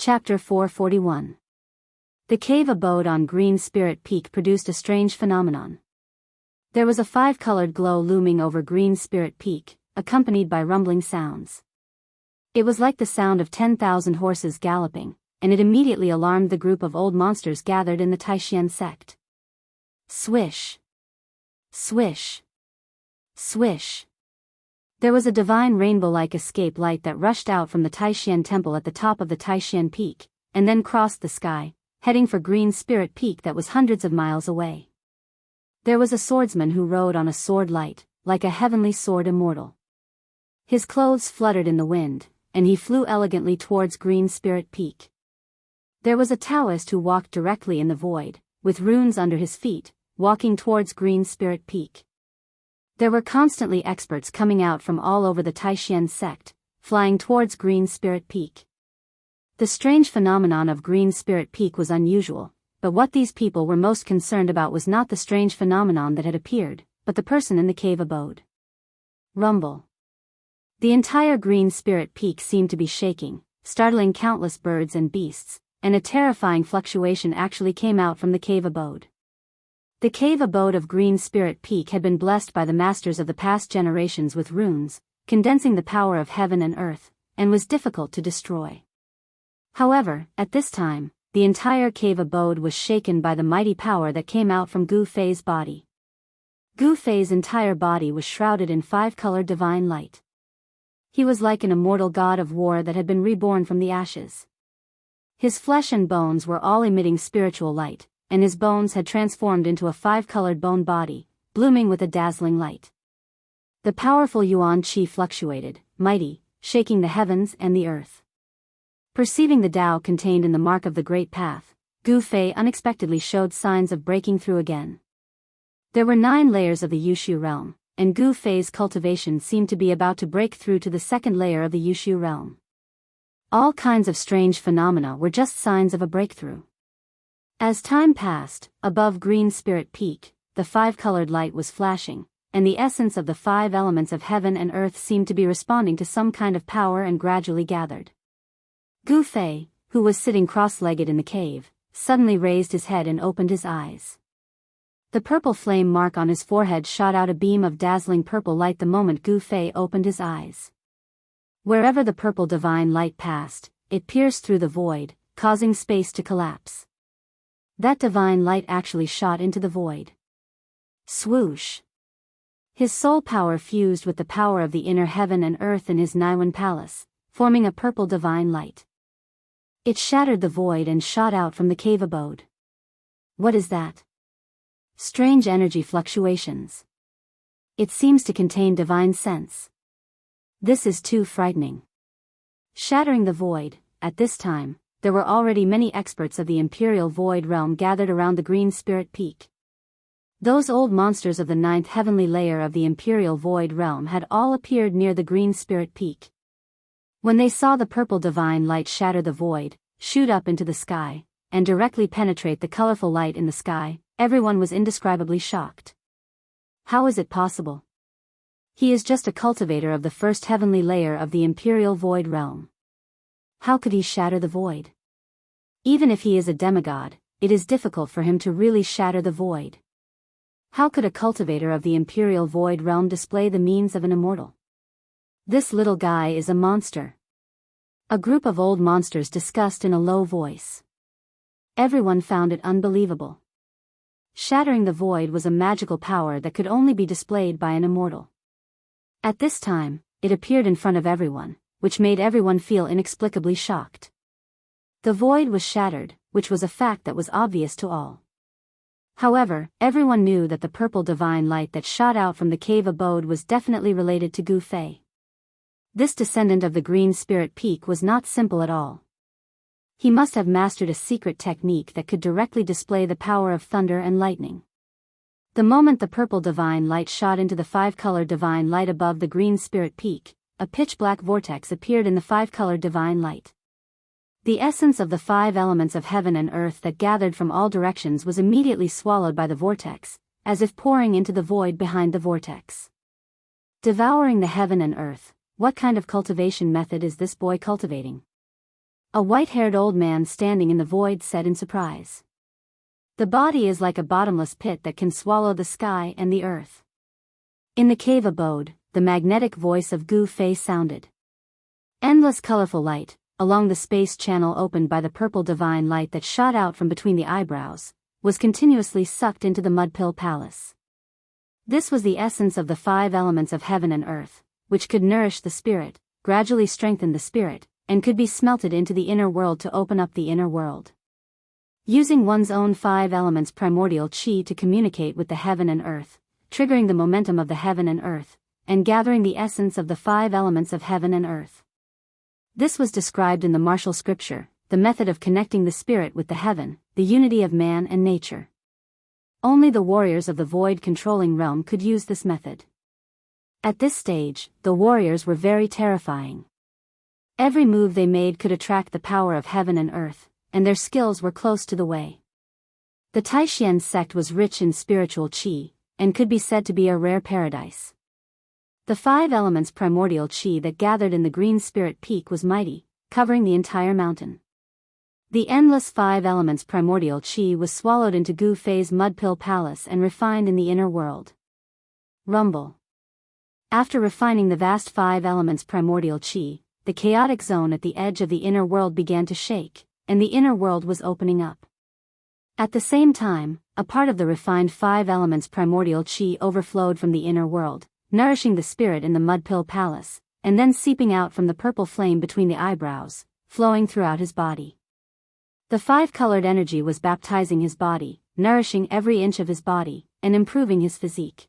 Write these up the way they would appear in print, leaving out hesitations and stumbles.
Chapter 441. The cave abode on Green Spirit Peak produced a strange phenomenon. There was a five-colored glow looming over Green Spirit Peak, accompanied by rumbling sounds. It was like the sound of 10,000 horses galloping, and it immediately alarmed the group of old monsters gathered in the Taishan sect. Swish! Swish! Swish! There was a divine rainbow-like escape light that rushed out from the Taishan temple at the top of the Taishan Peak, and then crossed the sky, heading for Green Spirit Peak that was hundreds of miles away. There was a swordsman who rode on a sword light, like a heavenly sword immortal. His clothes fluttered in the wind, and he flew elegantly towards Green Spirit Peak. There was a Taoist who walked directly in the void, with runes under his feet, walking towards Green Spirit Peak. There were constantly experts coming out from all over the Taishan sect, flying towards Green Spirit Peak. The strange phenomenon of Green Spirit Peak was unusual, but what these people were most concerned about was not the strange phenomenon that had appeared, but the person in the cave abode. Rumble. The entire Green Spirit Peak seemed to be shaking, startling countless birds and beasts, and a terrifying fluctuation actually came out from the cave abode. The cave abode of Green Spirit Peak had been blessed by the masters of the past generations with runes, condensing the power of heaven and earth, and was difficult to destroy. However, at this time, the entire cave abode was shaken by the mighty power that came out from Gu Fei's body. Gu Fei's entire body was shrouded in five-colored divine light. He was like an immortal god of war that had been reborn from the ashes. His flesh and bones were all emitting spiritual light, and his bones had transformed into a five-colored bone body, blooming with a dazzling light. The powerful Yuan Qi fluctuated, mighty, shaking the heavens and the earth. Perceiving the Tao contained in the mark of the Great Path, Gu Fei unexpectedly showed signs of breaking through again. There were 9 layers of the Yushu realm, and Gu Fei's cultivation seemed to be about to break through to the second layer of the Yushu realm. All kinds of strange phenomena were just signs of a breakthrough. As time passed, above Green Spirit Peak, the five-colored light was flashing, and the essence of the 5 elements of heaven and earth seemed to be responding to some kind of power and gradually gathered. Gu Fei, who was sitting cross-legged in the cave, suddenly raised his head and opened his eyes. The purple flame mark on his forehead shot out a beam of dazzling purple light the moment Gu Fei opened his eyes. Wherever the purple divine light passed, it pierced through the void, causing space to collapse. That divine light actually shot into the void. Swoosh! His soul power fused with the power of the inner heaven and earth in his Naiwan palace, forming a purple divine light. It shattered the void and shot out from the cave abode. What is that? Strange energy fluctuations. It seems to contain divine sense. This is too frightening. Shattering the void, at this time, there were already many experts of the Imperial Void Realm gathered around the Green Spirit Peak. Those old monsters of the 9th heavenly layer of the Imperial Void Realm had all appeared near the Green Spirit Peak. When they saw the purple divine light shatter the void, shoot up into the sky, and directly penetrate the colorful light in the sky, everyone was indescribably shocked. How is it possible? He is just a cultivator of the 1st heavenly layer of the Imperial Void Realm. How could he shatter the void? Even if he is a demigod, it is difficult for him to really shatter the void. How could a cultivator of the Imperial Void Realm display the means of an immortal? This little guy is a monster. A group of old monsters discussed in a low voice. Everyone found it unbelievable. Shattering the void was a magical power that could only be displayed by an immortal. At this time, it appeared in front of everyone, which made everyone feel inexplicably shocked. The void was shattered, which was a fact that was obvious to all. However, everyone knew that the purple divine light that shot out from the cave abode was definitely related to Gu Fei. This descendant of the Green Spirit Peak was not simple at all. He must have mastered a secret technique that could directly display the power of thunder and lightning. The moment the purple divine light shot into the 5-colored divine light above the Green Spirit Peak, a pitch-black vortex appeared in the 5-colored divine light. The essence of the 5 elements of heaven and earth that gathered from all directions was immediately swallowed by the vortex, as if pouring into the void behind the vortex. Devouring the heaven and earth, what kind of cultivation method is this boy cultivating? A white-haired old man standing in the void said in surprise. The body is like a bottomless pit that can swallow the sky and the earth. In the cave abode, the magnetic voice of Gu Fei sounded. Endless colorful light, along the space channel opened by the purple divine light that shot out from between the eyebrows, was continuously sucked into the Mudpill Palace. This was the essence of the 5 elements of heaven and earth, which could nourish the spirit, gradually strengthen the spirit, and could be smelted into the inner world to open up the inner world. Using one's own 5 elements primordial chi to communicate with the heaven and earth, triggering the momentum of the heaven and earth, and gathering the essence of the 5 elements of heaven and earth. This was described in the martial scripture, the method of connecting the spirit with the heaven, the unity of man and nature. Only the warriors of the void-controlling realm could use this method. At this stage, the warriors were very terrifying. Every move they made could attract the power of heaven and earth, and their skills were close to the way. The Taishan sect was rich in spiritual chi, and could be said to be a rare paradise. The 5 elements primordial chi that gathered in the green spirit peak was mighty, covering the entire mountain. The endless 5 elements primordial chi was swallowed into Gu Fei's Mudpill Palace and refined in the inner world. Rumble. After refining the vast 5 elements primordial chi, the chaotic zone at the edge of the inner world began to shake, and the inner world was opening up. At the same time, a part of the refined 5 elements primordial chi overflowed from the inner world, nourishing the spirit in the Mudpill Palace, and then seeping out from the purple flame between the eyebrows, flowing throughout his body. The 5-colored energy was baptizing his body, nourishing every inch of his body, and improving his physique.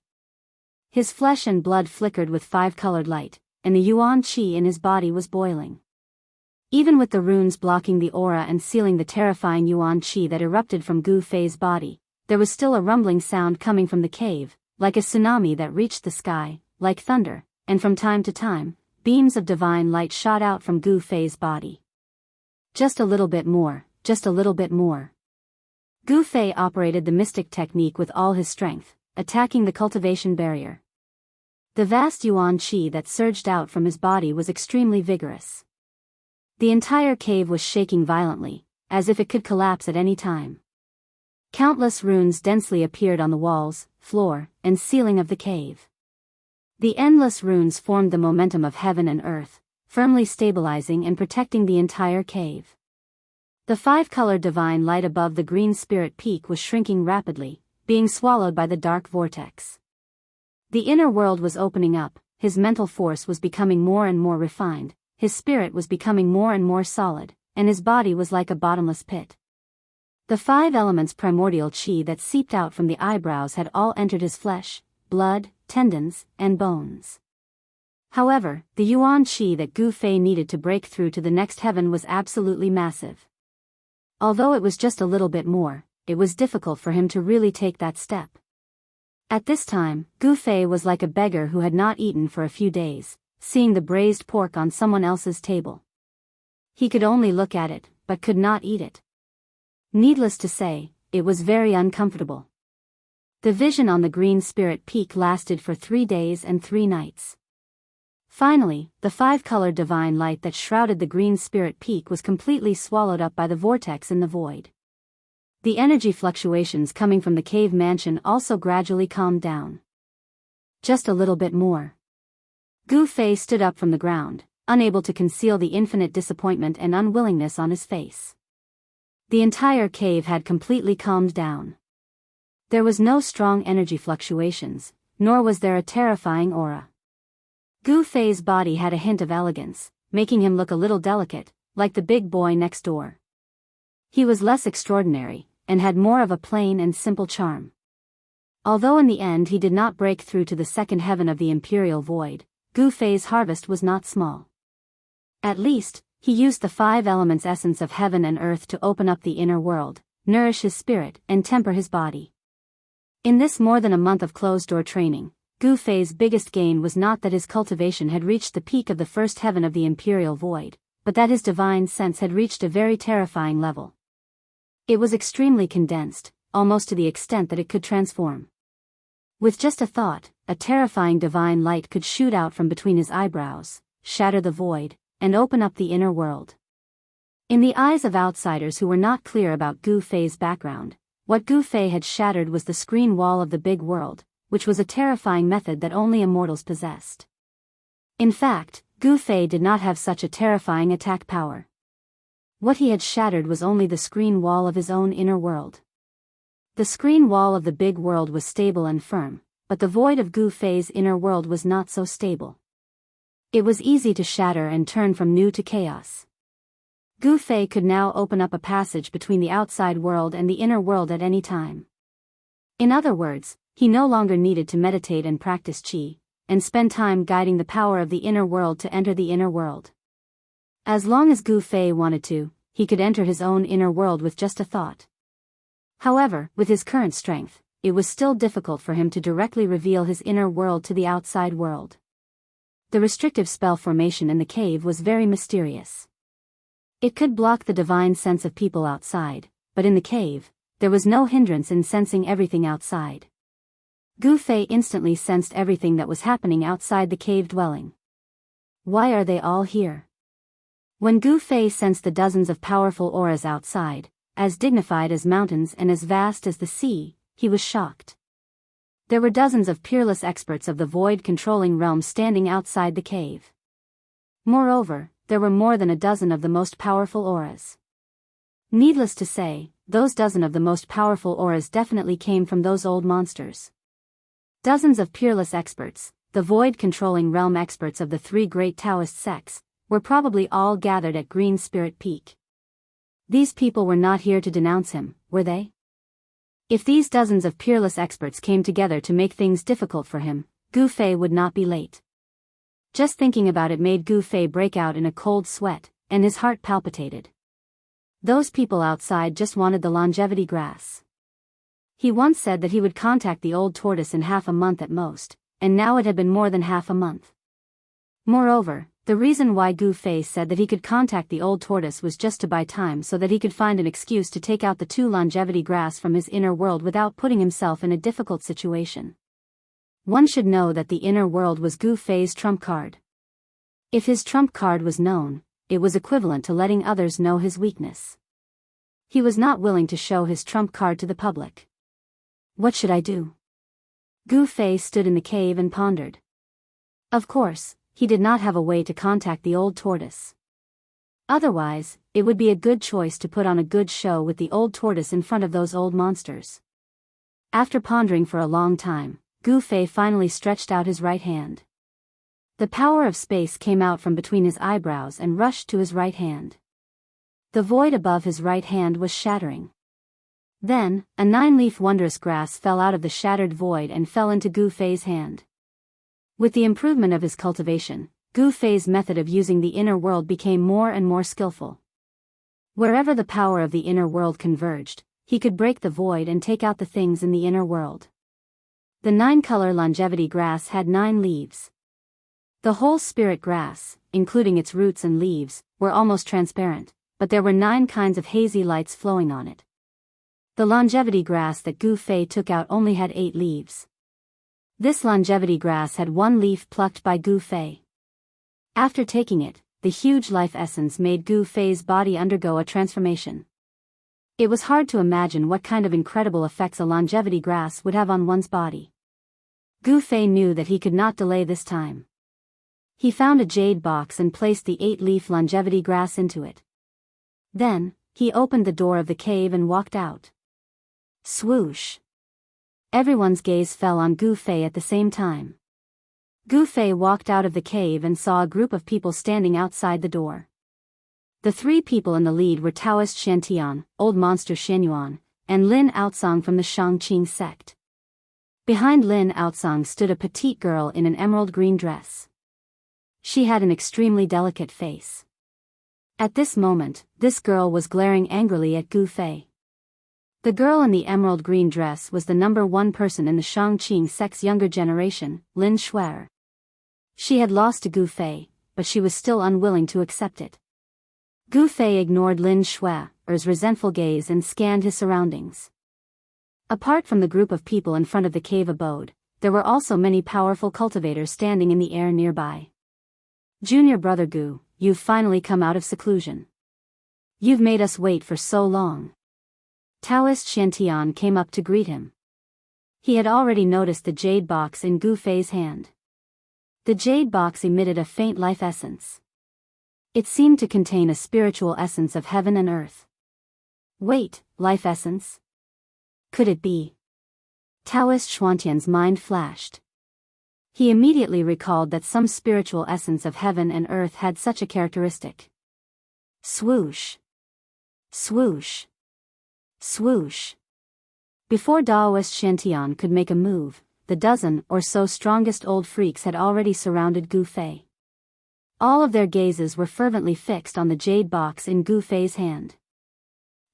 His flesh and blood flickered with 5-colored light, and the yuan qi in his body was boiling. Even with the runes blocking the aura and sealing the terrifying yuan qi that erupted from Gu Fei's body, there was still a rumbling sound coming from the cave, like a tsunami that reached the sky, like thunder, and from time to time, beams of divine light shot out from Gu Fei's body. Just a little bit more, just a little bit more. Gu Fei operated the mystic technique with all his strength, attacking the cultivation barrier. The vast yuan qi that surged out from his body was extremely vigorous. The entire cave was shaking violently, as if it could collapse at any time. Countless runes densely appeared on the walls, floor, and ceiling of the cave. The endless runes formed the momentum of heaven and earth, firmly stabilizing and protecting the entire cave. The 5-colored divine light above the green spirit peak was shrinking rapidly, being swallowed by the dark vortex. The inner world was opening up, his mental force was becoming more and more refined, his spirit was becoming more and more solid, and his body was like a bottomless pit. The 5 elements primordial chi that seeped out from the eyebrows had all entered his flesh, blood, tendons, and bones. However, the yuan qi that Gu Fei needed to break through to the next heaven was absolutely massive. Although it was just a little bit more, it was difficult for him to really take that step. At this time, Gu Fei was like a beggar who had not eaten for a few days, seeing the braised pork on someone else's table. He could only look at it, but could not eat it. Needless to say, it was very uncomfortable. The vision on the green spirit peak lasted for 3 days and 3 nights. Finally, the 5-colored divine light that shrouded the green spirit peak was completely swallowed up by the vortex in the void. The energy fluctuations coming from the cave mansion also gradually calmed down. Just a little bit more. Gu Fei stood up from the ground, unable to conceal the infinite disappointment and unwillingness on his face. The entire cave had completely calmed down. There was no strong energy fluctuations, nor was there a terrifying aura. Gu Fei's body had a hint of elegance, making him look a little delicate, like the big boy next door. He was less extraordinary, and had more of a plain and simple charm. Although in the end he did not break through to the second heaven of the imperial void, Gu Fei's harvest was not small. At least, he used the 5 elements essence of heaven and earth to open up the inner world, nourish his spirit, and temper his body. In this more than a month of closed-door training, Gu Fei's biggest gain was not that his cultivation had reached the peak of the first heaven of the imperial void, but that his divine sense had reached a very terrifying level. It was extremely condensed, almost to the extent that it could transform. With just a thought, a terrifying divine light could shoot out from between his eyebrows, shatter the void, and open up the inner world. In the eyes of outsiders who were not clear about Gu Fei's background, what Gu Fei had shattered was the screen wall of the big world, which was a terrifying method that only immortals possessed. In fact, Gu Fei did not have such a terrifying attack power. What he had shattered was only the screen wall of his own inner world. The screen wall of the big world was stable and firm, but the void of Gu Fei's inner world was not so stable. It was easy to shatter and turn from new to chaos. Gu Fei could now open up a passage between the outside world and the inner world at any time. In other words, he no longer needed to meditate and practice qi, and spend time guiding the power of the inner world to enter the inner world. As long as Gu Fei wanted to, he could enter his own inner world with just a thought. However, with his current strength, it was still difficult for him to directly reveal his inner world to the outside world. The restrictive spell formation in the cave was very mysterious. It could block the divine sense of people outside, but in the cave, there was no hindrance in sensing everything outside. Gu Fei instantly sensed everything that was happening outside the cave dwelling. Why are they all here? When Gu Fei sensed the dozens of powerful auras outside, as dignified as mountains and as vast as the sea, he was shocked. There were dozens of peerless experts of the void-controlling realm standing outside the cave. Moreover, there were more than a dozen of the most powerful auras. Needless to say, those dozen of the most powerful auras definitely came from those old monsters. Dozens of peerless experts, the void-controlling realm experts of the three great Taoist sects, were probably all gathered at Green Spirit Peak. These people were not here to denounce him, were they? If these dozens of peerless experts came together to make things difficult for him, Gu Fei would not be late. Just thinking about it made Gu Fei break out in a cold sweat, and his heart palpitated. Those people outside just wanted the longevity grass. He once said that he would contact the old tortoise in half a month at most, and now it had been more than half a month. Moreover, the reason why Gu Fei said that he could contact the old tortoise was just to buy time so that he could find an excuse to take out the 2 longevity grass from his inner world without putting himself in a difficult situation. One should know that the inner world was Gu Fei's trump card. If his trump card was known, it was equivalent to letting others know his weakness. He was not willing to show his trump card to the public. What should I do? Gu Fei stood in the cave and pondered. Of course, he did not have a way to contact the old tortoise. Otherwise, it would be a good choice to put on a good show with the old tortoise in front of those old monsters. After pondering for a long time, Gu Fei finally stretched out his right hand. The power of space came out from between his eyebrows and rushed to his right hand. The void above his right hand was shattering. Then, a 9-leaf wondrous grass fell out of the shattered void and fell into Gu Fei's hand. With the improvement of his cultivation, Gu Fei's method of using the inner world became more and more skillful. Wherever the power of the inner world converged, he could break the void and take out the things in the inner world. The 9-color longevity grass had 9 leaves. The whole spirit grass, including its roots and leaves, were almost transparent, but there were 9 kinds of hazy lights flowing on it. The longevity grass that Gu Fei took out only had 8 leaves. This longevity grass had 1 leaf plucked by Gu Fei. After taking it, the huge life essence made Gu Fei's body undergo a transformation. It was hard to imagine what kind of incredible effects a longevity grass would have on one's body. Gu Fei knew that he could not delay this time. He found a jade box and placed the 8-leaf longevity grass into it. Then, he opened the door of the cave and walked out. Swoosh! Everyone's gaze fell on Gu Fei at the same time. Gu Fei walked out of the cave and saw a group of people standing outside the door. The 3 people in the lead were Taoist Shantian, Old Monster Shenyuan, and Lin Outsong from the Shangqing sect. Behind Lin Outsong stood a petite girl in an emerald green dress. She had an extremely delicate face. At this moment, this girl was glaring angrily at Gu Fei. The girl in the emerald green dress was the number 1 person in the Shangqing sect's younger generation, Lin Shuer. She had lost to Gu Fei, but she was still unwilling to accept it. Gu Fei ignored Lin Shuer's resentful gaze and scanned his surroundings. Apart from the group of people in front of the cave abode, there were also many powerful cultivators standing in the air nearby. Junior brother Gu, you've finally come out of seclusion. You've made us wait for so long. Taoist Shantian came up to greet him. He had already noticed the jade box in Gu Fei's hand. The jade box emitted a faint life essence. It seemed to contain a spiritual essence of heaven and earth. Wait, life essence? Could it be? Taoist Shantian's mind flashed. He immediately recalled that some spiritual essence of heaven and earth had such a characteristic. Swoosh. Swoosh. Swoosh. Before Taoist Shantian could make a move, the dozen or so strongest old freaks had already surrounded Gu Fei. All of their gazes were fervently fixed on the jade box in Gu Fei's hand.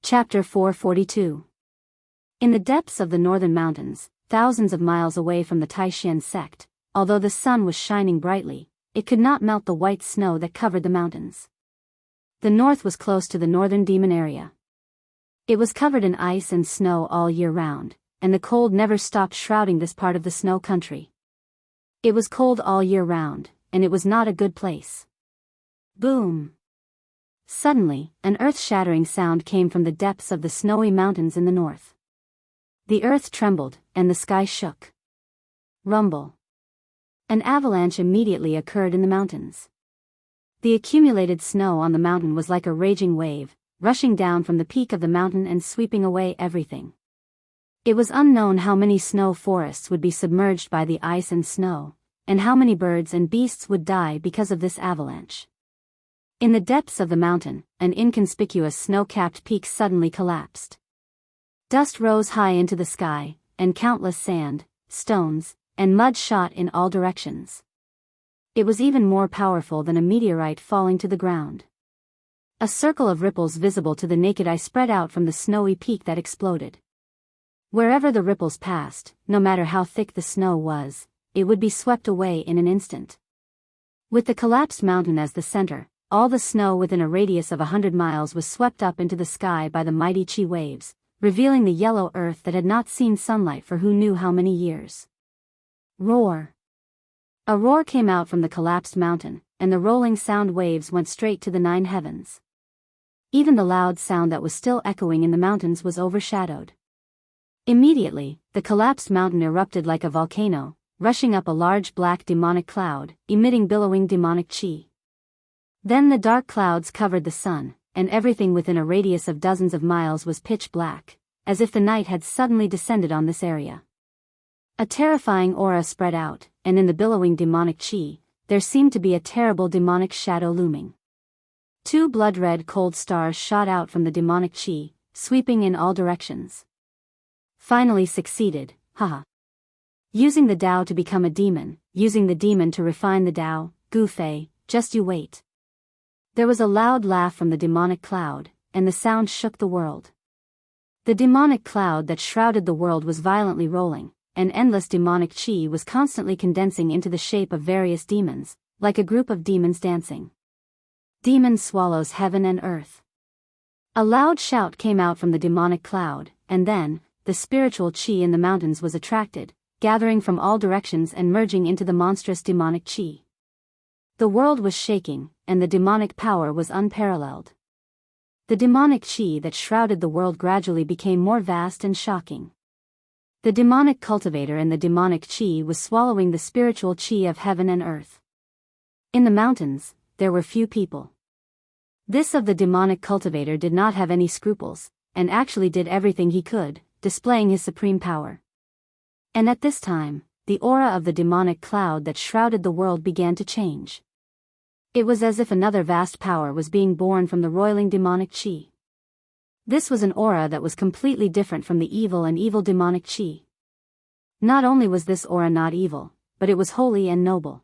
Chapter 442. In the depths of the northern mountains, thousands of miles away from the Taishan sect, although the sun was shining brightly, it could not melt the white snow that covered the mountains. The north was close to the northern demon area. It was covered in ice and snow all year round, and the cold never stopped shrouding this part of the snow country. It was cold all year round, and it was not a good place. Boom! Suddenly, an earth-shattering sound came from the depths of the snowy mountains in the north. The earth trembled, and the sky shook. Rumble. An avalanche immediately occurred in the mountains. The accumulated snow on the mountain was like a raging wave, rushing down from the peak of the mountain and sweeping away everything. It was unknown how many snow forests would be submerged by the ice and snow, and how many birds and beasts would die because of this avalanche. In the depths of the mountain, an inconspicuous snow-capped peak suddenly collapsed. Dust rose high into the sky, and countless sand, stones, and mud shot in all directions. It was even more powerful than a meteorite falling to the ground. A circle of ripples visible to the naked eye spread out from the snowy peak that exploded. Wherever the ripples passed, no matter how thick the snow was, it would be swept away in an instant. With the collapsed mountain as the center, all the snow within a radius of 100 miles was swept up into the sky by the mighty chi waves, revealing the yellow earth that had not seen sunlight for who knew how many years. Roar! A roar came out from the collapsed mountain, and the rolling sound waves went straight to the 9 heavens. Even the loud sound that was still echoing in the mountains was overshadowed. Immediately, the collapsed mountain erupted like a volcano, rushing up a large black demonic cloud, emitting billowing demonic chi. Then the dark clouds covered the sun, and everything within a radius of dozens of miles was pitch black, as if the night had suddenly descended on this area. A terrifying aura spread out, and in the billowing demonic chi, there seemed to be a terrible demonic shadow looming. 2 blood-red cold stars shot out from the demonic chi, sweeping in all directions. Finally succeeded, haha. Using the Tao to become a demon, using the demon to refine the Tao, Gu Fei, just you wait. There was a loud laugh from the demonic cloud, and the sound shook the world. The demonic cloud that shrouded the world was violently rolling, and endless demonic chi was constantly condensing into the shape of various demons, like a group of demons dancing. Demon swallows heaven and earth. A loud shout came out from the demonic cloud, and then, the spiritual chi in the mountains was attracted, gathering from all directions and merging into the monstrous demonic chi. The world was shaking, and the demonic power was unparalleled. The demonic chi that shrouded the world gradually became more vast and shocking. The demonic cultivator and the demonic chi was swallowing the spiritual chi of heaven and earth. In the mountains, there were few people. This of the demonic cultivator did not have any scruples, and actually did everything he could, displaying his supreme power. And at this time, the aura of the demonic cloud that shrouded the world began to change. It was as if another vast power was being born from the roiling demonic chi. This was an aura that was completely different from the evil and evil demonic chi. Not only was this aura not evil, but it was holy and noble.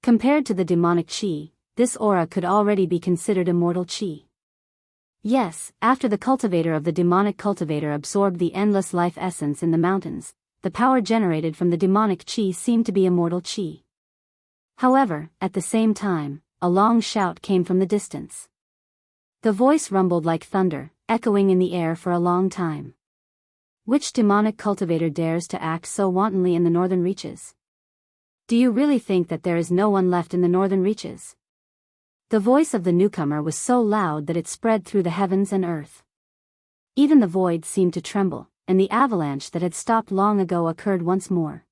Compared to the demonic chi, this aura could already be considered immortal chi. Yes, after the cultivator of the demonic cultivator absorbed the endless life essence in the mountains, the power generated from the demonic chi seemed to be immortal chi. However, at the same time, a long shout came from the distance. The voice rumbled like thunder, echoing in the air for a long time. Which demonic cultivator dares to act so wantonly in the northern reaches? Do you really think that there is no one left in the northern reaches? The voice of the newcomer was so loud that it spread through the heavens and earth. Even the void seemed to tremble, and the avalanche that had stopped long ago occurred once more.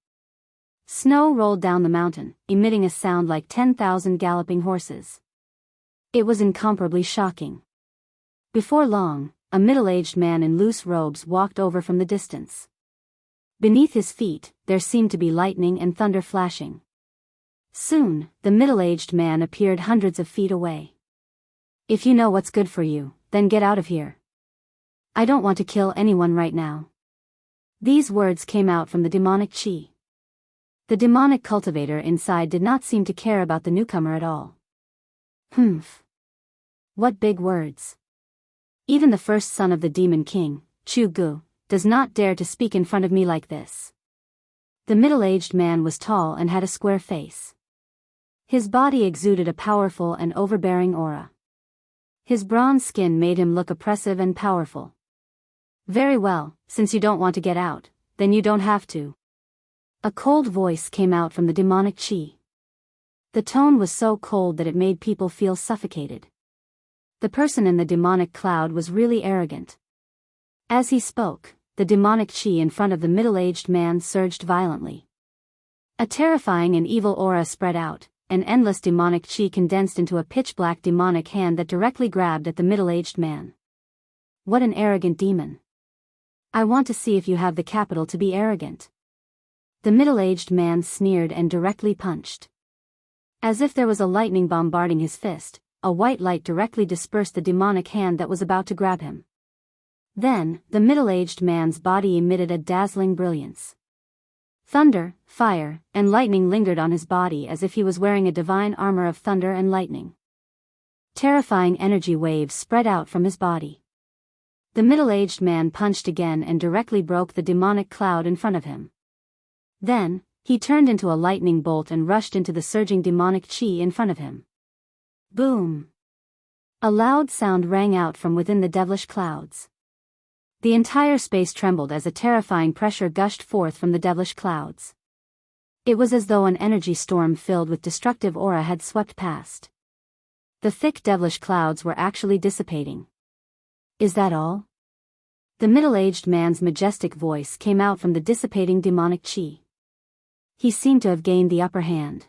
Snow rolled down the mountain, emitting a sound like 10,000 galloping horses. It was incomparably shocking. Before long, a middle-aged man in loose robes walked over from the distance. Beneath his feet, there seemed to be lightning and thunder flashing. Soon, the middle-aged man appeared hundreds of feet away. "If you know what's good for you, then get out of here. I don't want to kill anyone right now." These words came out from the demonic chi. The demonic cultivator inside did not seem to care about the newcomer at all. Humph. What big words. Even the first son of the demon king, Chu Gu, does not dare to speak in front of me like this. The middle-aged man was tall and had a square face. His body exuded a powerful and overbearing aura. His bronze skin made him look oppressive and powerful. "Very well, since you don't want to get out, then you don't have to." A cold voice came out from the demonic chi. The tone was so cold that it made people feel suffocated. The person in the demonic cloud was really arrogant. As he spoke, the demonic chi in front of the middle-aged man surged violently. A terrifying and evil aura spread out. An endless demonic chi condensed into a pitch-black demonic hand that directly grabbed at the middle-aged man. What an arrogant demon. I want to see if you have the capital to be arrogant. The middle-aged man sneered and directly punched. As if there was a lightning bombarding his fist, a white light directly dispersed the demonic hand that was about to grab him. Then, the middle-aged man's body emitted a dazzling brilliance. Thunder, fire, and lightning lingered on his body as if he was wearing a divine armor of thunder and lightning. Terrifying energy waves spread out from his body. The middle-aged man punched again and directly broke the demonic cloud in front of him. Then, he turned into a lightning bolt and rushed into the surging demonic chi in front of him. Boom! A loud sound rang out from within the devilish clouds. The entire space trembled as a terrifying pressure gushed forth from the devilish clouds. It was as though an energy storm filled with destructive aura had swept past. The thick devilish clouds were actually dissipating. "Is that all?" The middle-aged man's majestic voice came out from the dissipating demonic chi. He seemed to have gained the upper hand.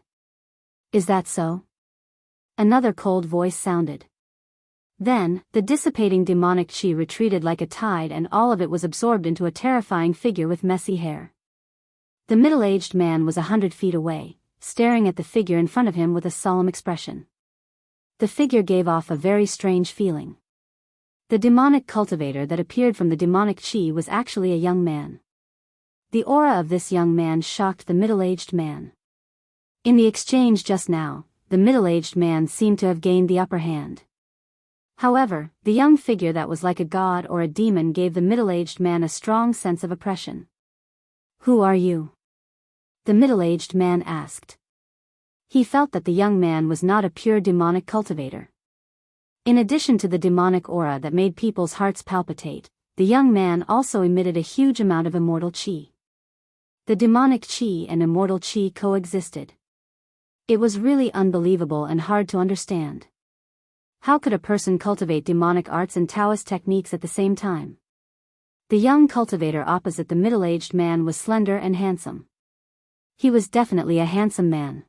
"Is that so?" Another cold voice sounded. Then, the dissipating demonic chi retreated like a tide and all of it was absorbed into a terrifying figure with messy hair. The middle-aged man was 100 feet away, staring at the figure in front of him with a solemn expression. The figure gave off a very strange feeling. The demonic cultivator that appeared from the demonic chi was actually a young man. The aura of this young man shocked the middle-aged man. In the exchange just now, the middle-aged man seemed to have gained the upper hand. However, the young figure that was like a god or a demon gave the middle-aged man a strong sense of oppression. "Who are you?" the middle-aged man asked. He felt that the young man was not a pure demonic cultivator. In addition to the demonic aura that made people's hearts palpitate, the young man also emitted a huge amount of immortal chi. The demonic chi and immortal chi coexisted. It was really unbelievable and hard to understand. How could a person cultivate demonic arts and Taoist techniques at the same time? The young cultivator opposite the middle-aged man was slender and handsome. He was definitely a handsome man.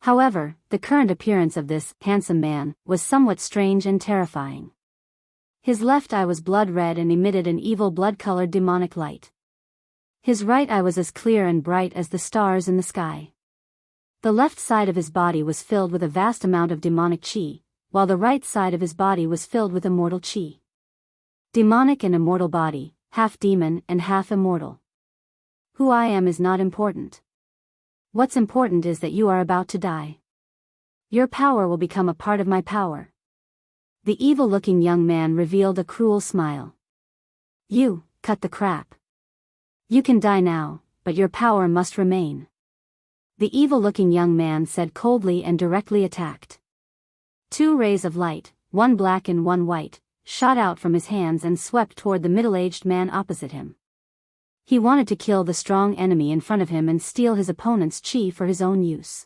However, the current appearance of this handsome man was somewhat strange and terrifying. His left eye was blood red and emitted an evil blood-colored demonic light. His right eye was as clear and bright as the stars in the sky. The left side of his body was filled with a vast amount of demonic chi, while the right side of his body was filled with immortal chi. Demonic and immortal body, half demon and half immortal. Who I am is not important. What's important is that you are about to die. Your power will become a part of my power. The evil-looking young man revealed a cruel smile. "You, cut the crap. You can die now, but your power must remain." The evil-looking young man said coldly and directly attacked. Two rays of light, one black and one white, shot out from his hands and swept toward the middle-aged man opposite him. He wanted to kill the strong enemy in front of him and steal his opponent's chi for his own use.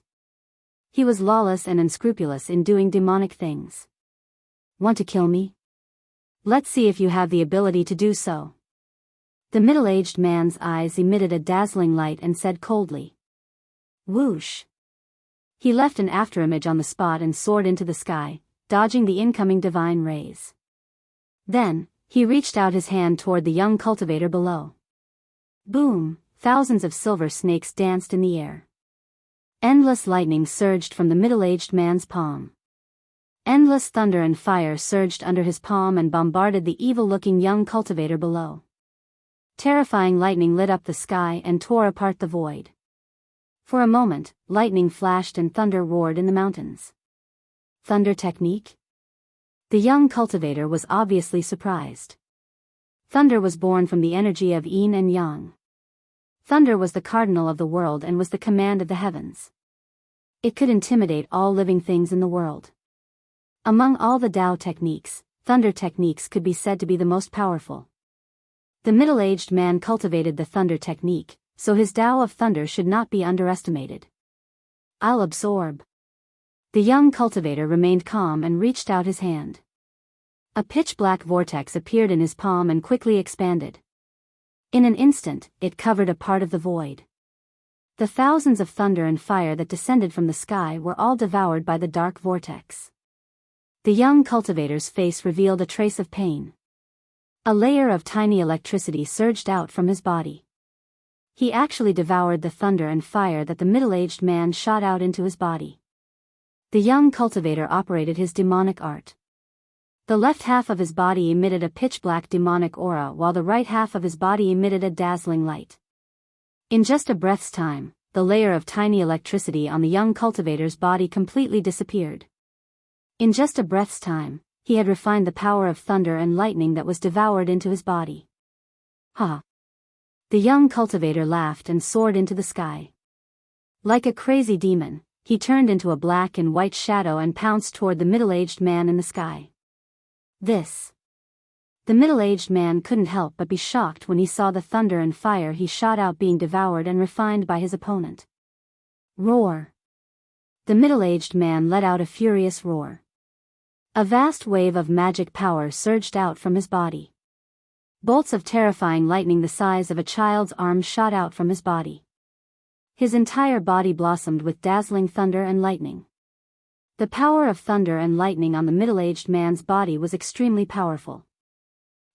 He was lawless and unscrupulous in doing demonic things. Want to kill me? Let's see if you have the ability to do so. The middle-aged man's eyes emitted a dazzling light and said coldly. Whoosh. He left an afterimage on the spot and soared into the sky, dodging the incoming divine rays. Then, he reached out his hand toward the young cultivator below. Boom! Thousands of silver snakes danced in the air. Endless lightning surged from the middle-aged man's palm. Endless thunder and fire surged under his palm and bombarded the evil-looking young cultivator below. Terrifying lightning lit up the sky and tore apart the void. For a moment, lightning flashed and thunder roared in the mountains. Thunder technique? The young cultivator was obviously surprised. Thunder was born from the energy of yin and yang. Thunder was the cardinal of the world and was the command of the heavens. It could intimidate all living things in the world. Among all the Tao techniques, thunder techniques could be said to be the most powerful. The middle-aged man cultivated the thunder technique, so his Tao of thunder should not be underestimated. I'll absorb. The young cultivator remained calm and reached out his hand. A pitch-black vortex appeared in his palm and quickly expanded. In an instant, it covered a part of the void. The thousands of thunder and fire that descended from the sky were all devoured by the dark vortex. The young cultivator's face revealed a trace of pain. A layer of tiny electricity surged out from his body. He actually devoured the thunder and fire that the middle-aged man shot out into his body. The young cultivator operated his demonic art. The left half of his body emitted a pitch-black demonic aura while the right half of his body emitted a dazzling light. In just a breath's time, the layer of tiny electricity on the young cultivator's body completely disappeared. In just a breath's time, he had refined the power of thunder and lightning that was devoured into his body. Ha! The young cultivator laughed and soared into the sky. Like a crazy demon, he turned into a black and white shadow and pounced toward the middle-aged man in the sky. This. The middle-aged man couldn't help but be shocked when he saw the thunder and fire he shot out being devoured and refined by his opponent. Roar. The middle-aged man let out a furious roar. A vast wave of magic power surged out from his body. Bolts of terrifying lightning the size of a child's arm shot out from his body. His entire body blossomed with dazzling thunder and lightning. The power of thunder and lightning on the middle-aged man's body was extremely powerful.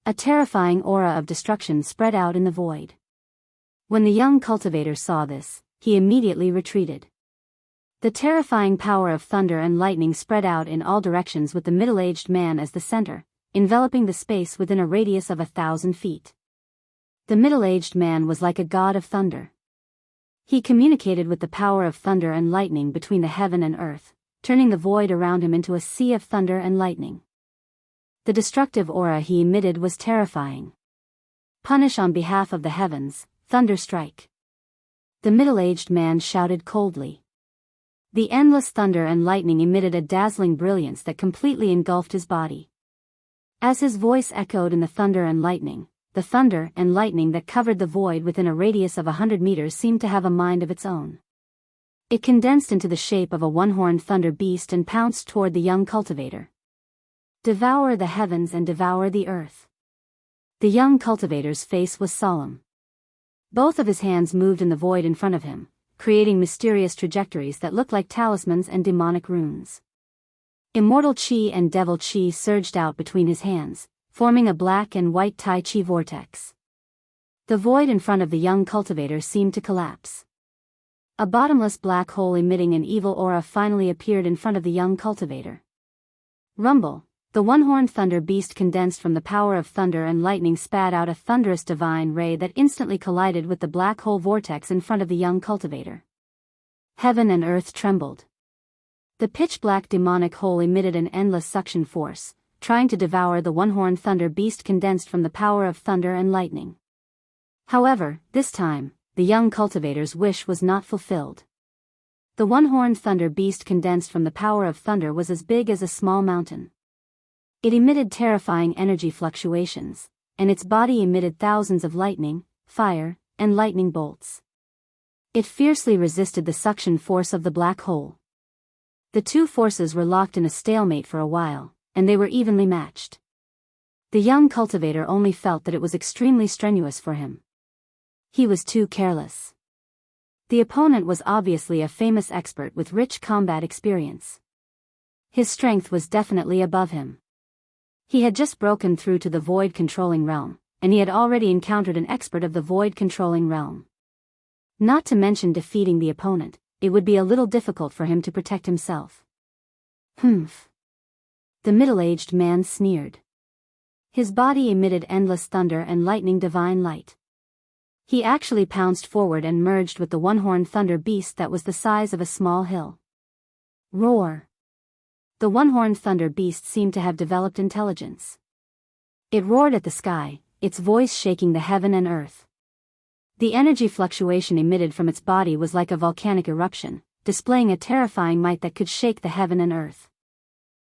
A terrifying aura of destruction spread out in the void. When the young cultivator saw this, he immediately retreated. The terrifying power of thunder and lightning spread out in all directions with the middle-aged man as the center, enveloping the space within a radius of 1,000 feet. The middle-aged man was like a god of thunder. He communicated with the power of thunder and lightning between the heaven and earth, turning the void around him into a sea of thunder and lightning. The destructive aura he emitted was terrifying. Punish on behalf of the heavens, thunder strike. The middle-aged man shouted coldly. The endless thunder and lightning emitted a dazzling brilliance that completely engulfed his body. As his voice echoed in the thunder and lightning that covered the void within a radius of 100 meters seemed to have a mind of its own. It condensed into the shape of a one-horned thunder beast and pounced toward the young cultivator. Devour the heavens and devour the earth. The young cultivator's face was solemn. Both of his hands moved in the void in front of him, creating mysterious trajectories that looked like talismans and demonic runes. Immortal chi and devil chi surged out between his hands, forming a black and white Tai Chi vortex. The void in front of the young cultivator seemed to collapse. A bottomless black hole emitting an evil aura finally appeared in front of the young cultivator. Rumble, the one-horned thunder beast condensed from the power of thunder and lightning spat out a thunderous divine ray that instantly collided with the black hole vortex in front of the young cultivator. Heaven and earth trembled. The pitch-black demonic hole emitted an endless suction force, trying to devour the one-horned thunder beast condensed from the power of thunder and lightning. However, this time, the young cultivator's wish was not fulfilled. The one-horned thunder beast condensed from the power of thunder was as big as a small mountain. It emitted terrifying energy fluctuations, and its body emitted thousands of lightning, fire, and lightning bolts. It fiercely resisted the suction force of the black hole. The two forces were locked in a stalemate for a while, and they were evenly matched. The young cultivator only felt that it was extremely strenuous for him. He was too careless. The opponent was obviously a famous expert with rich combat experience. His strength was definitely above him. He had just broken through to the void-controlling realm, and he had already encountered an expert of the void-controlling realm. Not to mention defeating the opponent, it would be a little difficult for him to protect himself. Humph. The middle-aged man sneered. His body emitted endless thunder and lightning divine light. He actually pounced forward and merged with the one-horned thunder beast that was the size of a small hill. Roar. The one-horned thunder beast seemed to have developed intelligence. It roared at the sky, its voice shaking the heaven and earth. The energy fluctuation emitted from its body was like a volcanic eruption, displaying a terrifying might that could shake the heaven and earth.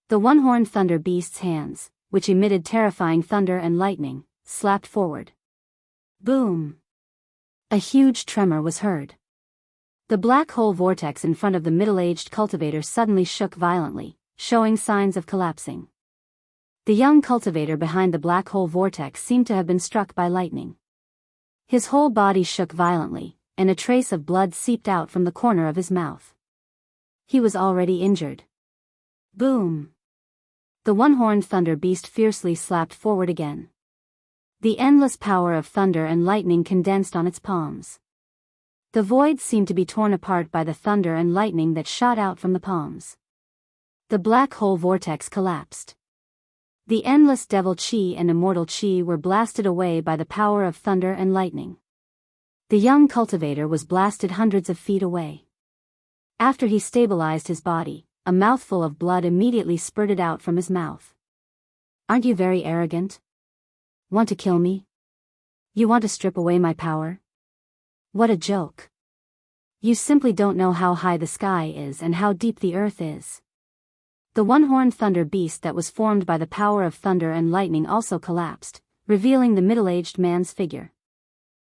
The one-horned thunder beast's hands, which emitted terrifying thunder and lightning, slapped forward. Boom! A huge tremor was heard. The black hole vortex in front of the middle-aged cultivator suddenly shook violently, showing signs of collapsing. The young cultivator behind the black hole vortex seemed to have been struck by lightning. His whole body shook violently, and a trace of blood seeped out from the corner of his mouth. He was already injured. Boom! The one-horned thunder beast fiercely slapped forward again. The endless power of thunder and lightning condensed on its palms. The void seemed to be torn apart by the thunder and lightning that shot out from the palms. The black hole vortex collapsed. The endless devil chi and immortal chi were blasted away by the power of thunder and lightning. The young cultivator was blasted hundreds of feet away. After he stabilized his body, a mouthful of blood immediately spurted out from his mouth. Aren't you very arrogant? Want to kill me? You want to strip away my power? What a joke. You simply don't know how high the sky is and how deep the earth is. The one-horned thunder beast that was formed by the power of thunder and lightning also collapsed, revealing the middle-aged man's figure.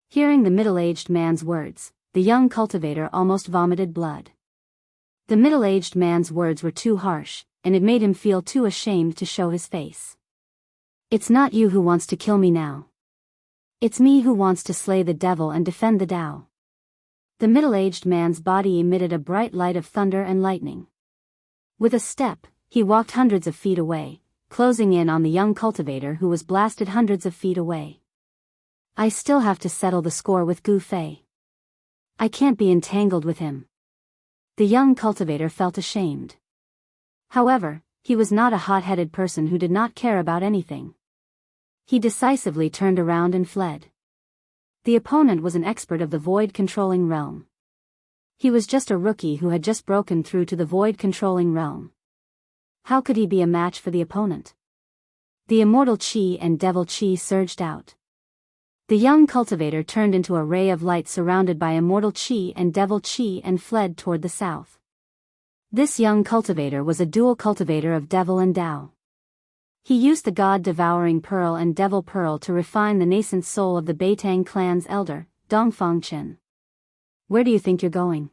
Hearing the middle-aged man's words, the young cultivator almost vomited blood. The middle-aged man's words were too harsh, and it made him feel too ashamed to show his face. It's not you who wants to kill me now. It's me who wants to slay the devil and defend the Tao. The middle-aged man's body emitted a bright light of thunder and lightning. With a step, he walked hundreds of feet away, closing in on the young cultivator who was blasted hundreds of feet away. I still have to settle the score with Gu Fei. I can't be entangled with him. The young cultivator felt ashamed. However, he was not a hot-headed person who did not care about anything. He decisively turned around and fled. The opponent was an expert of the void-controlling realm. He was just a rookie who had just broken through to the void-controlling realm. How could he be a match for the opponent? The immortal chi and devil chi surged out. The young cultivator turned into a ray of light surrounded by immortal chi and devil chi and fled toward the south. This young cultivator was a dual cultivator of devil and Tao. He used the god-devouring pearl and devil pearl to refine the nascent soul of the Beitang clan's elder, Dongfang Chen. Where do you think you're going?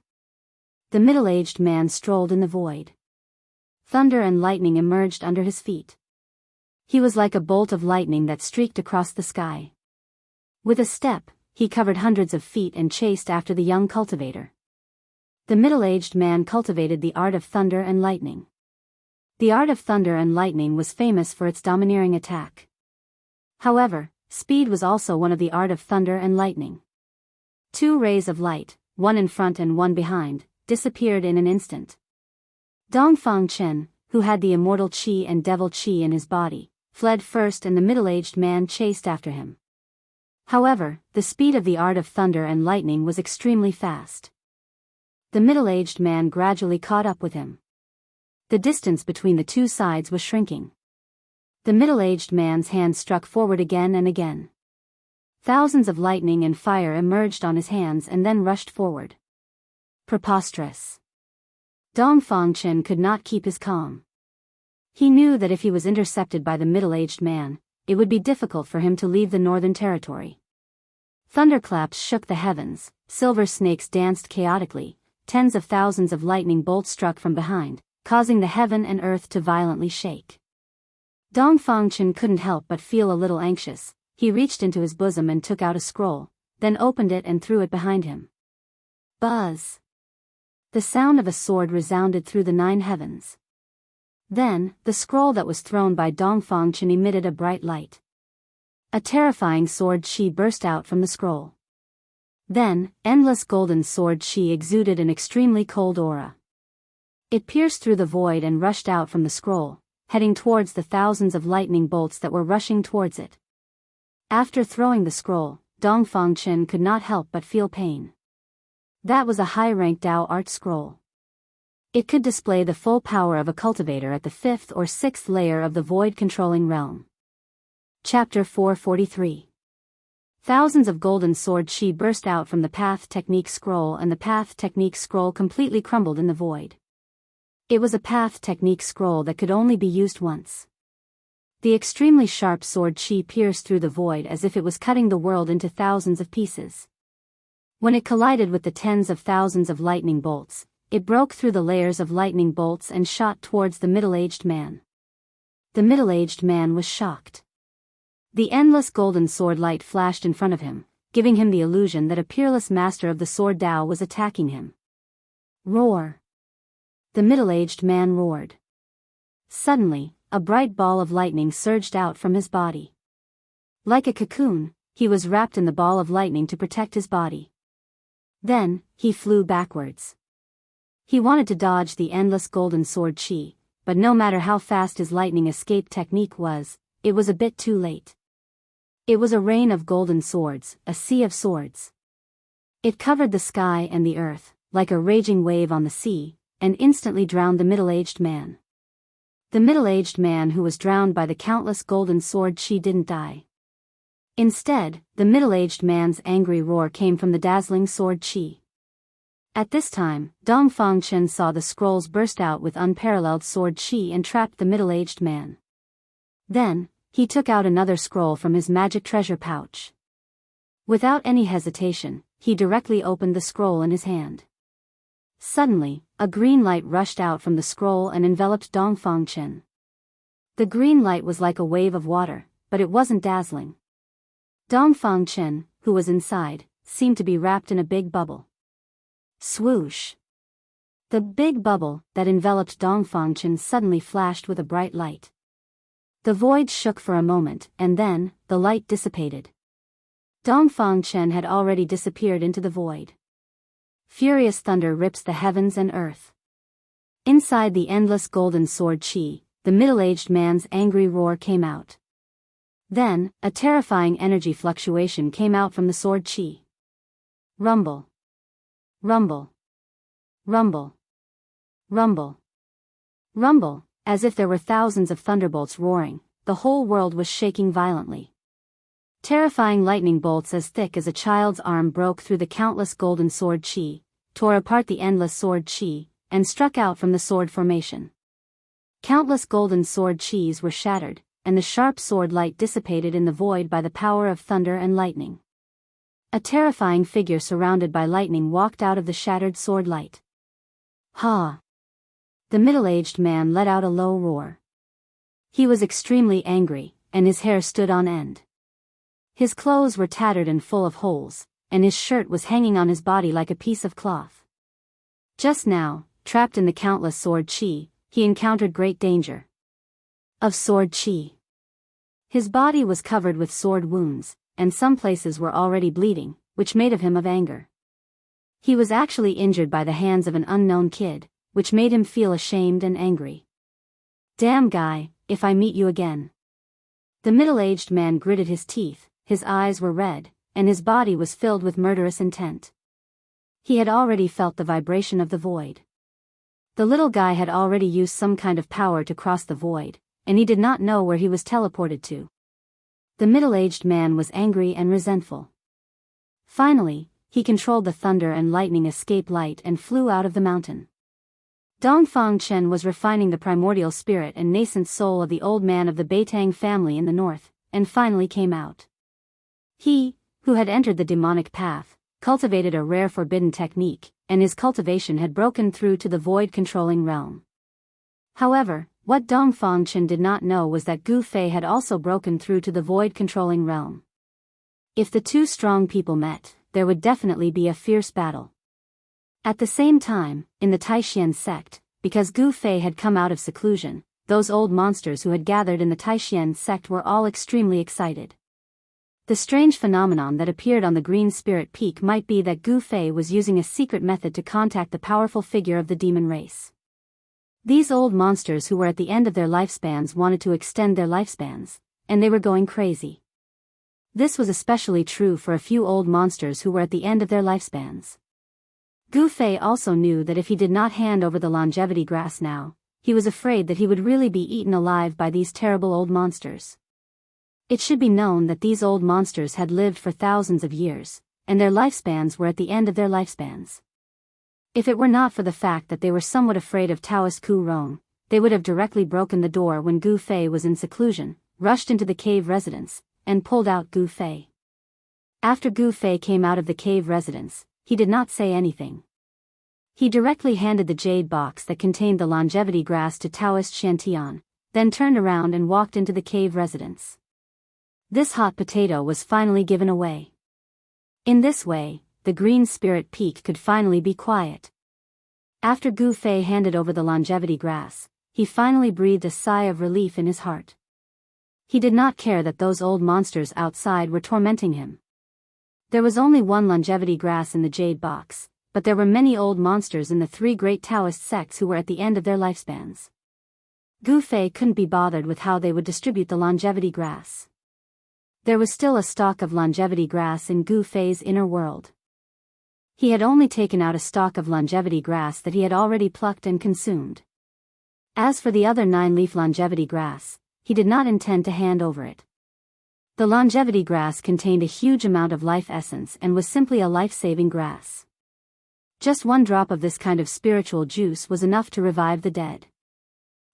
The middle-aged man strolled in the void. Thunder and lightning emerged under his feet. He was like a bolt of lightning that streaked across the sky. With a step, he covered hundreds of feet and chased after the young cultivator. The middle-aged man cultivated the art of thunder and lightning. The art of thunder and lightning was famous for its domineering attack. However, speed was also one of the art of thunder and lightning. Two rays of light, one in front and one behind, disappeared in an instant. Dongfang Chen, who had the immortal chi and devil chi in his body, fled first and the middle-aged man chased after him. However, the speed of the art of thunder and lightning was extremely fast. The middle-aged man gradually caught up with him. The distance between the two sides was shrinking. The middle-aged man's hand struck forward again and again. Thousands of lightning and fire emerged on his hands and then rushed forward. Preposterous. Dongfang Chen could not keep his calm. He knew that if he was intercepted by the middle-aged man, it would be difficult for him to leave the northern territory. Thunderclaps shook the heavens, silver snakes danced chaotically, tens of thousands of lightning bolts struck from behind, causing the heaven and earth to violently shake. Dongfang Chen couldn't help but feel a little anxious. He reached into his bosom and took out a scroll, then opened it and threw it behind him. Buzz! The sound of a sword resounded through the 9 heavens. Then, the scroll that was thrown by Dongfang Chen emitted a bright light. A terrifying sword chi burst out from the scroll. Then, endless golden sword chi exuded an extremely cold aura. It pierced through the void and rushed out from the scroll, heading towards the thousands of lightning bolts that were rushing towards it. After throwing the scroll, Dongfang Chen could not help but feel pain. That was a high-ranked Dao art scroll. It could display the full power of a cultivator at the 5th or 6th layer of the void-controlling realm. Chapter 443. Thousands of golden sword chi burst out from the Path Technique scroll, and the Path Technique scroll completely crumbled in the void. It was a Path Technique scroll that could only be used once. The extremely sharp sword chi pierced through the void as if it was cutting the world into thousands of pieces. When it collided with the tens of thousands of lightning bolts, it broke through the layers of lightning bolts and shot towards the middle-aged man. The middle-aged man was shocked. The endless golden sword light flashed in front of him, giving him the illusion that a peerless master of the sword Dao was attacking him. Roar! The middle-aged man roared. Suddenly, a bright ball of lightning surged out from his body. Like a cocoon, he was wrapped in the ball of lightning to protect his body. Then, he flew backwards. He wanted to dodge the endless golden sword chi, but no matter how fast his lightning escape technique was, it was a bit too late. It was a rain of golden swords, a sea of swords. It covered the sky and the earth, like a raging wave on the sea, and instantly drowned the middle-aged man. The middle-aged man who was drowned by the countless golden sword chi didn't die. Instead, the middle-aged man's angry roar came from the dazzling sword chi. At this time, Dongfang Chen saw the scrolls burst out with unparalleled sword chi and trapped the middle-aged man. Then, he took out another scroll from his magic treasure pouch. Without any hesitation, he directly opened the scroll in his hand. Suddenly, a green light rushed out from the scroll and enveloped Dongfang Chen. The green light was like a wave of water, but it wasn't dazzling. Dongfang Chen, who was inside, seemed to be wrapped in a big bubble. Swoosh! The big bubble that enveloped Dongfang Chen suddenly flashed with a bright light. The void shook for a moment, and then, the light dissipated. Dongfang Chen had already disappeared into the void. Furious thunder rips the heavens and earth. Inside the endless golden sword chi, the middle-aged man's angry roar came out. Then, a terrifying energy fluctuation came out from the sword chi. Rumble. Rumble. Rumble. Rumble. Rumble, as if there were thousands of thunderbolts roaring, the whole world was shaking violently. Terrifying lightning bolts as thick as a child's arm broke through the countless golden sword chi, tore apart the endless sword chi, and struck out from the sword formation. Countless golden sword chis were shattered, and the sharp sword light dissipated in the void by the power of thunder and lightning. A terrifying figure surrounded by lightning walked out of the shattered sword light. Ha! The middle-aged man let out a low roar. He was extremely angry, and his hair stood on end. His clothes were tattered and full of holes, and his shirt was hanging on his body like a piece of cloth. Just now, trapped in the countless sword chi, he encountered great danger. Of sword chi. His body was covered with sword wounds, and some places were already bleeding, which made of him of anger. He was actually injured by the hands of an unknown kid, which made him feel ashamed and angry. Damn guy, if I meet you again. The middle-aged man gritted his teeth, his eyes were red, and his body was filled with murderous intent. He had already felt the vibration of the void. The little guy had already used some kind of power to cross the void, and he did not know where he was teleported to. The middle-aged man was angry and resentful. Finally, he controlled the thunder and lightning escape light and flew out of the mountain. Dongfang Chen was refining the primordial spirit and nascent soul of the old man of the Beitang family in the north, and finally came out. He, who had entered the demonic path, cultivated a rare forbidden technique, and his cultivation had broken through to the void-controlling realm. However, what Dong Fangchen did not know was that Gu Fei had also broken through to the void-controlling realm. If the two strong people met, there would definitely be a fierce battle. At the same time, in the Taishan sect, because Gu Fei had come out of seclusion, those old monsters who had gathered in the Taishan sect were all extremely excited. The strange phenomenon that appeared on the Green Spirit Peak might be that Gu Fei was using a secret method to contact the powerful figure of the demon race. These old monsters who were at the end of their lifespans wanted to extend their lifespans, and they were going crazy. This was especially true for a few old monsters who were at the end of their lifespans. Gu Fei also knew that if he did not hand over the longevity grass now, he was afraid that he would really be eaten alive by these terrible old monsters. It should be known that these old monsters had lived for thousands of years, and their lifespans were at the end of their lifespans. If it were not for the fact that they were somewhat afraid of Taoist Ku Rong, they would have directly broken the door when Gu Fei was in seclusion, rushed into the cave residence, and pulled out Gu Fei. After Gu Fei came out of the cave residence, he did not say anything. He directly handed the jade box that contained the longevity grass to Taoist Shantian, then turned around and walked into the cave residence. This hot potato was finally given away. In this way, the Green Spirit Peak could finally be quiet. After Gu Fei handed over the longevity grass, he finally breathed a sigh of relief in his heart. He did not care that those old monsters outside were tormenting him. There was only one longevity grass in the jade box, but there were many old monsters in the three great Taoist sects who were at the end of their lifespans. Gu Fei couldn't be bothered with how they would distribute the longevity grass. There was still a stock of longevity grass in Gu Fei's inner world. He had only taken out a stalk of longevity grass that he had already plucked and consumed. As for the other 9-leaf longevity grass, he did not intend to hand over it. The longevity grass contained a huge amount of life essence and was simply a life-saving grass. Just one drop of this kind of spiritual juice was enough to revive the dead.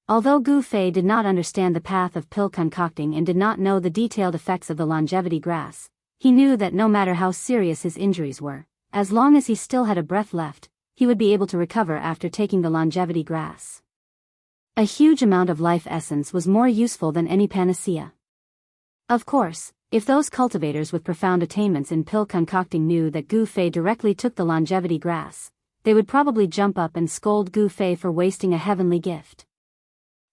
Although Gu Fei did not understand the path of pill concocting and did not know the detailed effects of the longevity grass, he knew that no matter how serious his injuries were, as long as he still had a breath left, he would be able to recover after taking the longevity grass. A huge amount of life essence was more useful than any panacea. Of course, if those cultivators with profound attainments in pill concocting knew that Gu Fei directly took the longevity grass, they would probably jump up and scold Gu Fei for wasting a heavenly gift.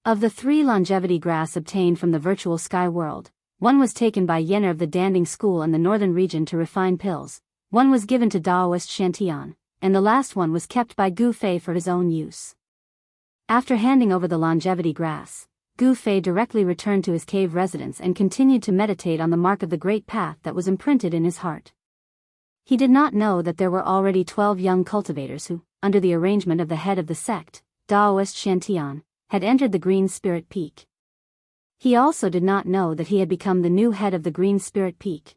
Of the 3 longevity grass obtained from the virtual sky world, one was taken by Yenner of the Danding School in the northern region to refine pills, one was given to Daoist Shantian, and the last one was kept by Gu Fei for his own use. After handing over the longevity grass, Gu Fei directly returned to his cave residence and continued to meditate on the mark of the great path that was imprinted in his heart. He did not know that there were already 12 young cultivators who, under the arrangement of the head of the sect, Daoist Shantian, had entered the Green Spirit Peak. He also did not know that he had become the new head of the Green Spirit Peak.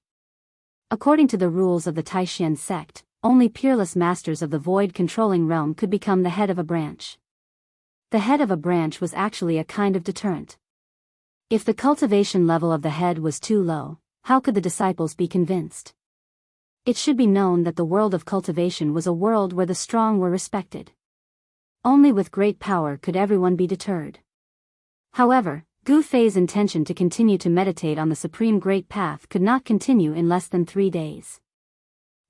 According to the rules of the Taishan sect, only peerless masters of the void-controlling realm could become the head of a branch. The head of a branch was actually a kind of deterrent. If the cultivation level of the head was too low, how could the disciples be convinced? It should be known that the world of cultivation was a world where the strong were respected. Only with great power could everyone be deterred. However, Gu Fei's intention to continue to meditate on the Supreme Great Path could not continue in less than 3 days.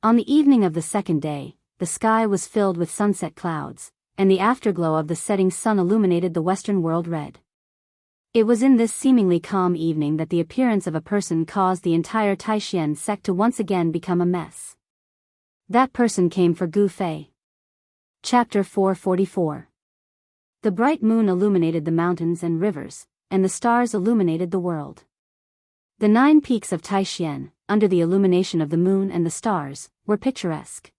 On the evening of the 2nd day, the sky was filled with sunset clouds, and the afterglow of the setting sun illuminated the western world red. It was in this seemingly calm evening that the appearance of a person caused the entire Taishan sect to once again become a mess. That person came for Gu Fei. Chapter 444. The bright moon illuminated the mountains and rivers, and the stars illuminated the world. The 9 peaks of Taishan, under the illumination of the moon and the stars, were picturesque.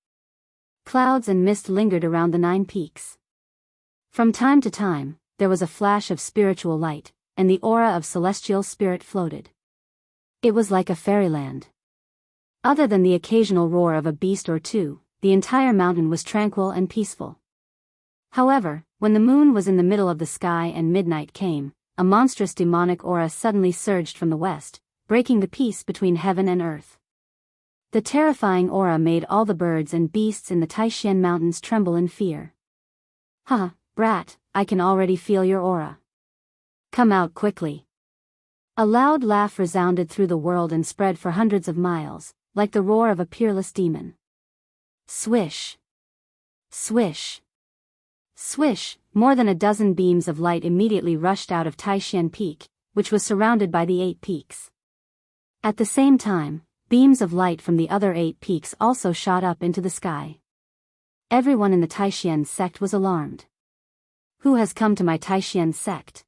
Clouds and mist lingered around the 9 peaks. From time to time, there was a flash of spiritual light, and the aura of celestial spirit floated. It was like a fairyland. Other than the occasional roar of a beast or two, the entire mountain was tranquil and peaceful. However, when the moon was in the middle of the sky and midnight came, a monstrous demonic aura suddenly surged from the west, breaking the peace between heaven and earth. The terrifying aura made all the birds and beasts in the Taishan mountains tremble in fear. "Ha, brat, I can already feel your aura. Come out quickly. A loud laugh resounded through the world and spread for hundreds of miles, like the roar of a peerless demon. Swish. Swish. Swish, more than a dozen beams of light immediately rushed out of Taishan Peak, which was surrounded by the 8 peaks. At the same time, beams of light from the other 8 peaks also shot up into the sky. Everyone in the Taishan sect was alarmed. Who has come to my Taishan sect?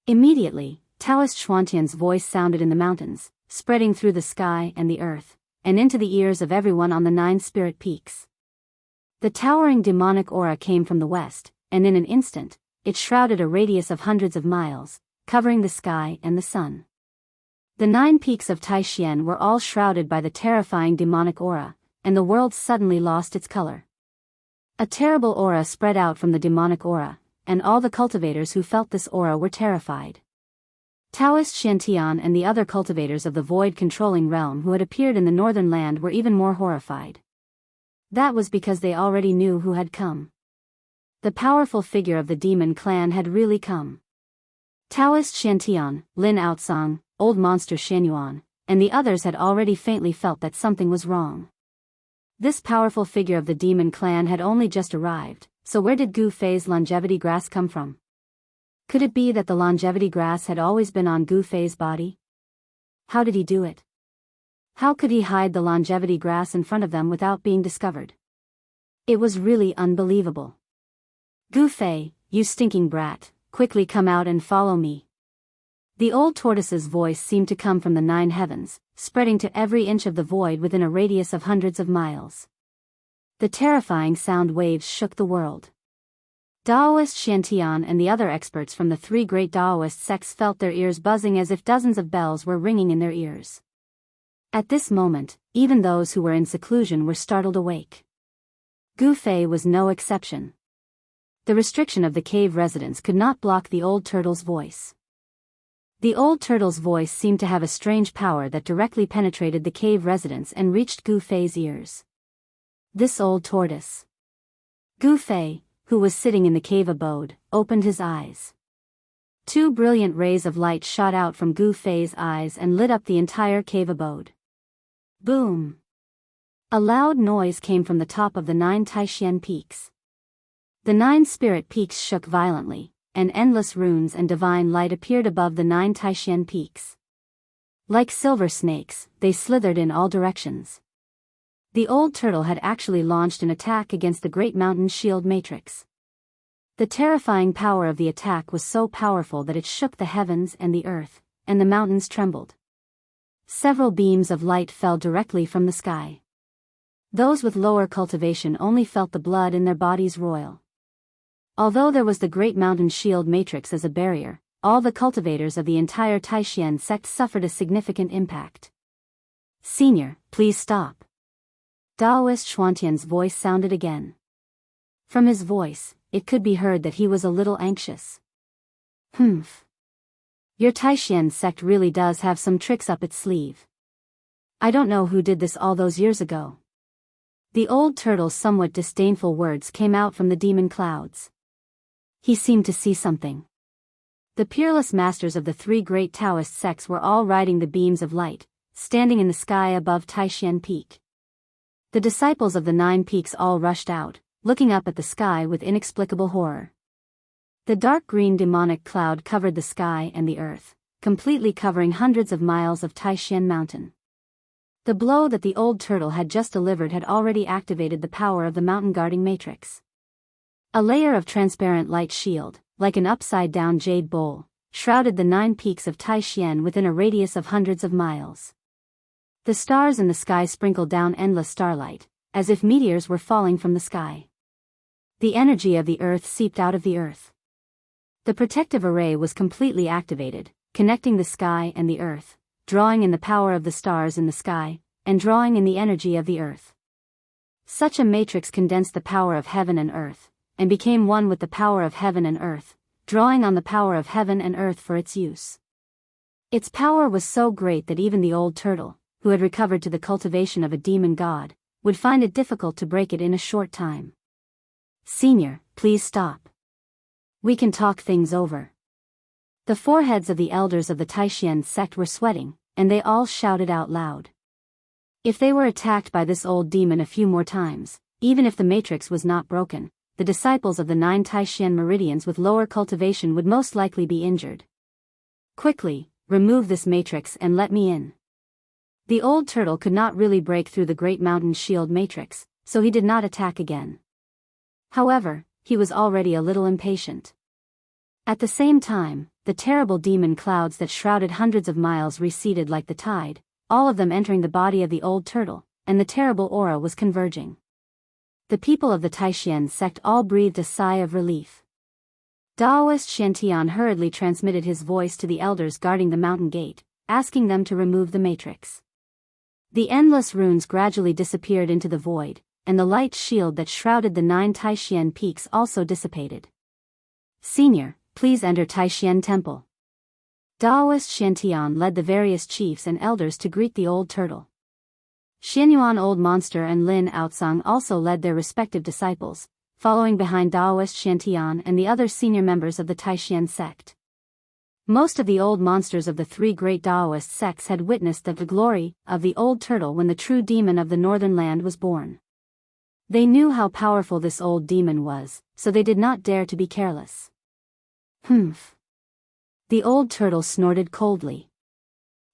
Immediately, Taoist Xuantian's voice sounded in the mountains, spreading through the sky and the earth, and into the ears of everyone on the 9 spirit peaks. The towering demonic aura came from the west, and in an instant, it shrouded a radius of hundreds of miles, covering the sky and the sun. The 9 peaks of Taishan were all shrouded by the terrifying demonic aura, and the world suddenly lost its color. A terrible aura spread out from the demonic aura, and all the cultivators who felt this aura were terrified. Taoist Xiantian and the other cultivators of the void-controlling realm who had appeared in the northern land were even more horrified. That was because they already knew who had come. The powerful figure of the demon clan had really come. Taoist Xiantian, Lin Outsang, Old Monster Shenyuan, and the others had already faintly felt that something was wrong. This powerful figure of the demon clan had only just arrived, so where did Gu Fei's longevity grass come from? Could it be that the longevity grass had always been on Gu Fei's body? How did he do it? How could he hide the longevity grass in front of them without being discovered? It was really unbelievable. Gu Fei, you stinking brat, quickly come out and follow me. The old tortoise's voice seemed to come from the 9 heavens, spreading to every inch of the void within a radius of hundreds of miles. The terrifying sound waves shook the world. Daoist Xiantian and the other experts from the 3 great Daoist sects felt their ears buzzing as if dozens of bells were ringing in their ears. At this moment, even those who were in seclusion were startled awake. Gu Fei was no exception. The restriction of the cave residents could not block the old turtle's voice. The old turtle's voice seemed to have a strange power that directly penetrated the cave residents and reached Gu Fei's ears. This old tortoise. Gu Fei, who was sitting in the cave abode, opened his eyes. 2 brilliant rays of light shot out from Gu Fei's eyes and lit up the entire cave abode. Boom! A loud noise came from the top of the 9 Taishan peaks. The 9 spirit peaks shook violently, and endless runes and divine light appeared above the 9 Taishan peaks. Like silver snakes, they slithered in all directions. The old turtle had actually launched an attack against the Great Mountain Shield Matrix. The terrifying power of the attack was so powerful that it shook the heavens and the earth, and the mountains trembled. Several beams of light fell directly from the sky. Those with lower cultivation only felt the blood in their bodies roil. Although there was the Great Mountain Shield Matrix as a barrier, all the cultivators of the entire Taishan sect suffered a significant impact. Senior, please stop. Daoist Xuantian's voice sounded again. From his voice, it could be heard that he was a little anxious. Humph. Your Taishan sect really does have some tricks up its sleeve. I don't know who did this all those years ago. The old turtle's somewhat disdainful words came out from the demon clouds. He seemed to see something. The peerless masters of the 3 great Taoist sects were all riding the beams of light, standing in the sky above Taishan Peak. The disciples of the 9 peaks all rushed out, looking up at the sky with inexplicable horror. The dark green demonic cloud covered the sky and the earth, completely covering hundreds of miles of Taishan Mountain. The blow that the old turtle had just delivered had already activated the power of the mountain guarding matrix. A layer of transparent light shield, like an upside-down jade bowl, shrouded the 9 peaks of Taishan within a radius of hundreds of miles. The stars in the sky sprinkled down endless starlight, as if meteors were falling from the sky. The energy of the earth seeped out of the earth. The protective array was completely activated, connecting the sky and the earth, drawing in the power of the stars in the sky, and drawing in the energy of the earth. Such a matrix condensed the power of heaven and earth, and became one with the power of heaven and earth, drawing on the power of heaven and earth for its use. Its power was so great that even the old turtle, who had recovered to the cultivation of a demon god, would find it difficult to break it in a short time. Senior, please stop. We can talk things over. The foreheads of the elders of the Taishan sect were sweating, and they all shouted out loud. If they were attacked by this old demon a few more times, even if the matrix was not broken, the disciples of the 9 Taishan meridians with lower cultivation would most likely be injured. Quickly, remove this matrix and let me in. The old turtle could not really break through the great mountain shield matrix, so he did not attack again. However, he was already a little impatient. At the same time, the terrible demon clouds that shrouded hundreds of miles receded like the tide, all of them entering the body of the old turtle, and the terrible aura was converging. The people of the Taishan sect all breathed a sigh of relief. Daoist Shantian hurriedly transmitted his voice to the elders guarding the mountain gate, asking them to remove the matrix. The endless runes gradually disappeared into the void, and the light shield that shrouded the 9 Taishan peaks also dissipated. Senior, please enter Taishan Temple. Daoist Shantian led the various chiefs and elders to greet the old turtle. Xianyuan Old Monster and Lin Outsang also led their respective disciples, following behind Daoist Shantian and the other senior members of the Taishan sect. Most of the old monsters of the 3 great Daoist sects had witnessed the glory of the old turtle when the true demon of the northern land was born. They knew how powerful this old demon was, so they did not dare to be careless. Humph. The old turtle snorted coldly.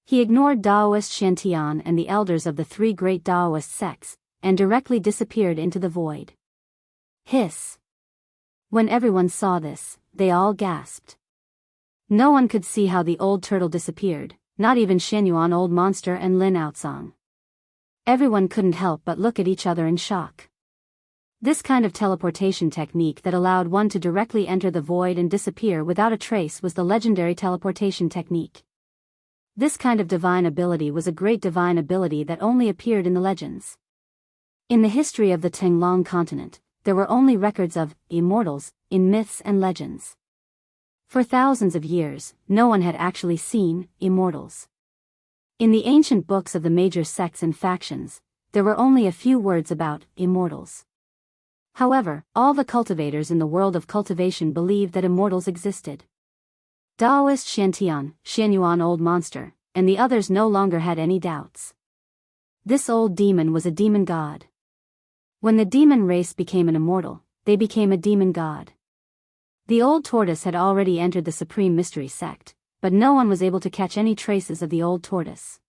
He ignored Daoist Shantian and the elders of the 3 great Daoist sects, and directly disappeared into the void. Hiss. When everyone saw this, they all gasped. No one could see how the old turtle disappeared, not even Xianyuan Old Monster and Lin Outsang. Everyone couldn't help but look at each other in shock. This kind of teleportation technique that allowed one to directly enter the void and disappear without a trace was the legendary teleportation technique. This kind of divine ability was a great divine ability that only appeared in the legends. In the history of the Tenglong continent, there were only records of immortals in myths and legends. For thousands of years, no one had actually seen immortals. In the ancient books of the major sects and factions, there were only a few words about immortals. However, all the cultivators in the world of cultivation believed that immortals existed. Daoist Shantian, Xianyuan Old Monster, and the others no longer had any doubts. This old demon was a demon god. When the demon race became an immortal, they became a demon god. The old tortoise had already entered the Supreme Mystery sect, but no one was able to catch any traces of the old tortoise.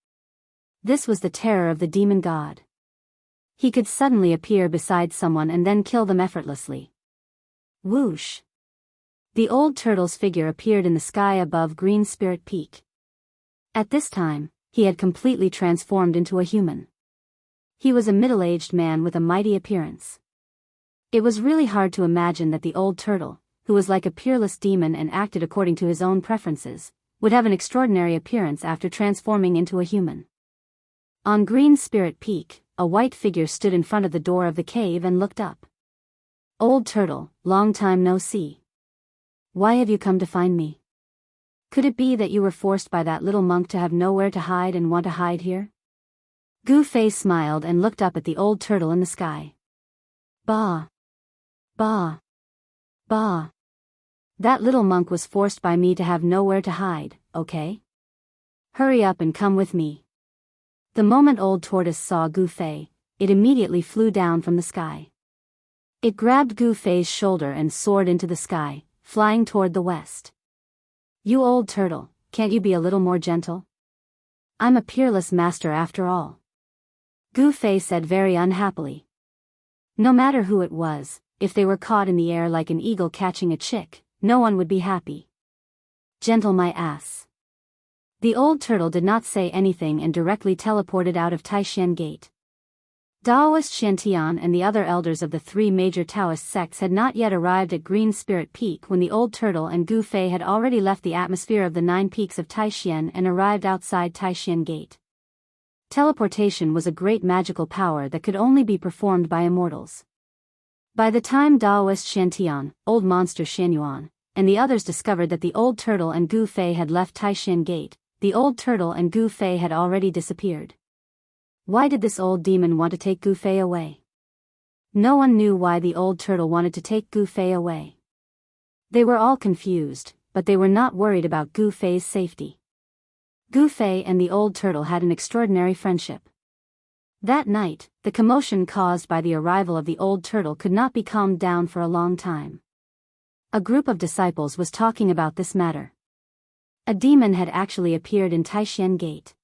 This was the terror of the demon god. He could suddenly appear beside someone and then kill them effortlessly. Whoosh! The old turtle's figure appeared in the sky above Green Spirit Peak. At this time, he had completely transformed into a human. He was a middle-aged man with a mighty appearance. It was really hard to imagine that the old turtle, who was like a peerless demon and acted according to his own preferences, would have an extraordinary appearance after transforming into a human. On Green Spirit Peak, a white figure stood in front of the door of the cave and looked up. Old turtle, long time no see. Why have you come to find me? Could it be that you were forced by that little monk to have nowhere to hide and want to hide here? Gu Fei smiled and looked up at the old turtle in the sky. Bah! Bah! Bah! That little monk was forced by me to have nowhere to hide, okay? Hurry up and come with me. The moment old tortoise saw Gu Fei, it immediately flew down from the sky. It grabbed Gu Fei's shoulder and soared into the sky, flying toward the west. You old turtle, can't you be a little more gentle? I'm a peerless master after all. Gu Fei said very unhappily. No matter who it was, if they were caught in the air like an eagle catching a chick, no one would be happy. Gentle my ass. The old turtle did not say anything and directly teleported out of Taishan Gate. Daoist Shantian and the other elders of the 3 major Taoist sects had not yet arrived at Green Spirit Peak when the old turtle and Gu Fei had already left the atmosphere of the 9 peaks of Taishan and arrived outside Taishan Gate. Teleportation was a great magical power that could only be performed by immortals. By the time Daoist Shantian, Old Monster Xianyuan, and the others discovered that the old turtle and Gu Fei had left Taishan Gate, the old turtle and Gu Fei had already disappeared. Why did this old demon want to take Gu Fei away? No one knew why the old turtle wanted to take Gu Fei away. They were all confused, but they were not worried about Gu Fei's safety. Gu Fei and the old turtle had an extraordinary friendship. That night, the commotion caused by the arrival of the old turtle could not be calmed down for a long time. A group of disciples was talking about this matter. A demon had actually appeared in Taishan Gate.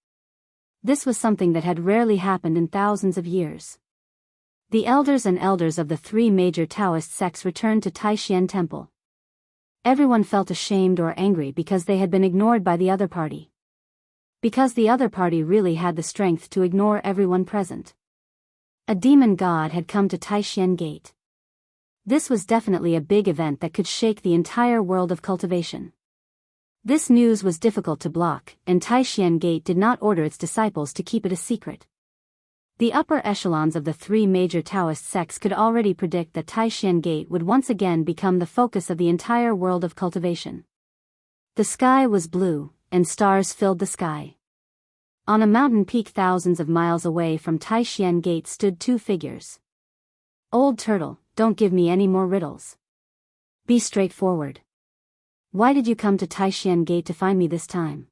This was something that had rarely happened in thousands of years. The elders of the three major Taoist sects returned to Taishan Temple. Everyone felt ashamed or angry because they had been ignored by the other party. Because the other party really had the strength to ignore everyone present. A demon god had come to Taishan Gate. This was definitely a big event that could shake the entire world of cultivation. This news was difficult to block, and Taishan Gate did not order its disciples to keep it a secret. The upper echelons of the three major Taoist sects could already predict that Taishan Gate would once again become the focus of the entire world of cultivation. The sky was blue, and stars filled the sky. On a mountain peak thousands of miles away from Taishan Gate stood two figures. Old Turtle, don't give me any more riddles. Be straightforward. Why did you come to Taishan Gate to find me this time?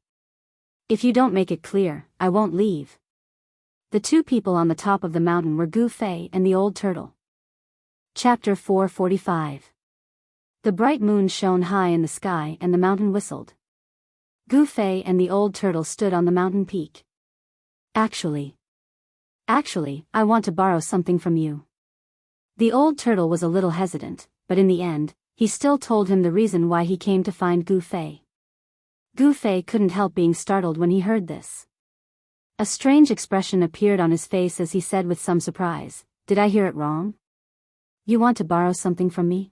If you don't make it clear, I won't leave. The two people on the top of the mountain were Gu Fei and the old turtle. Chapter 445. The bright moon shone high in the sky and the mountain whistled. Gu Fei and the old turtle stood on the mountain peak. Actually, I want to borrow something from you. The old turtle was a little hesitant, but in the end, he still told him the reason why he came to find Gu Fei. Gu Fei couldn't help being startled when he heard this. A strange expression appeared on his face as he said with some surprise, "Did I hear it wrong? You want to borrow something from me?"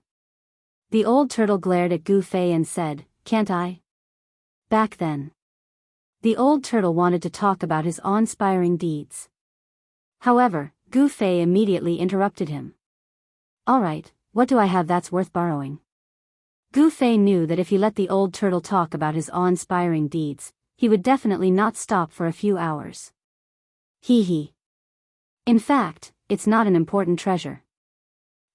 The old turtle glared at Gu Fei and said, "Can't I?" Back then, the old turtle wanted to talk about his awe-inspiring deeds. However, Gu Fei immediately interrupted him. "All right, what do I have that's worth borrowing?" Gu Fei knew that if he let the old turtle talk about his awe-inspiring deeds, he would definitely not stop for a few hours. Hee. In fact, it's not an important treasure.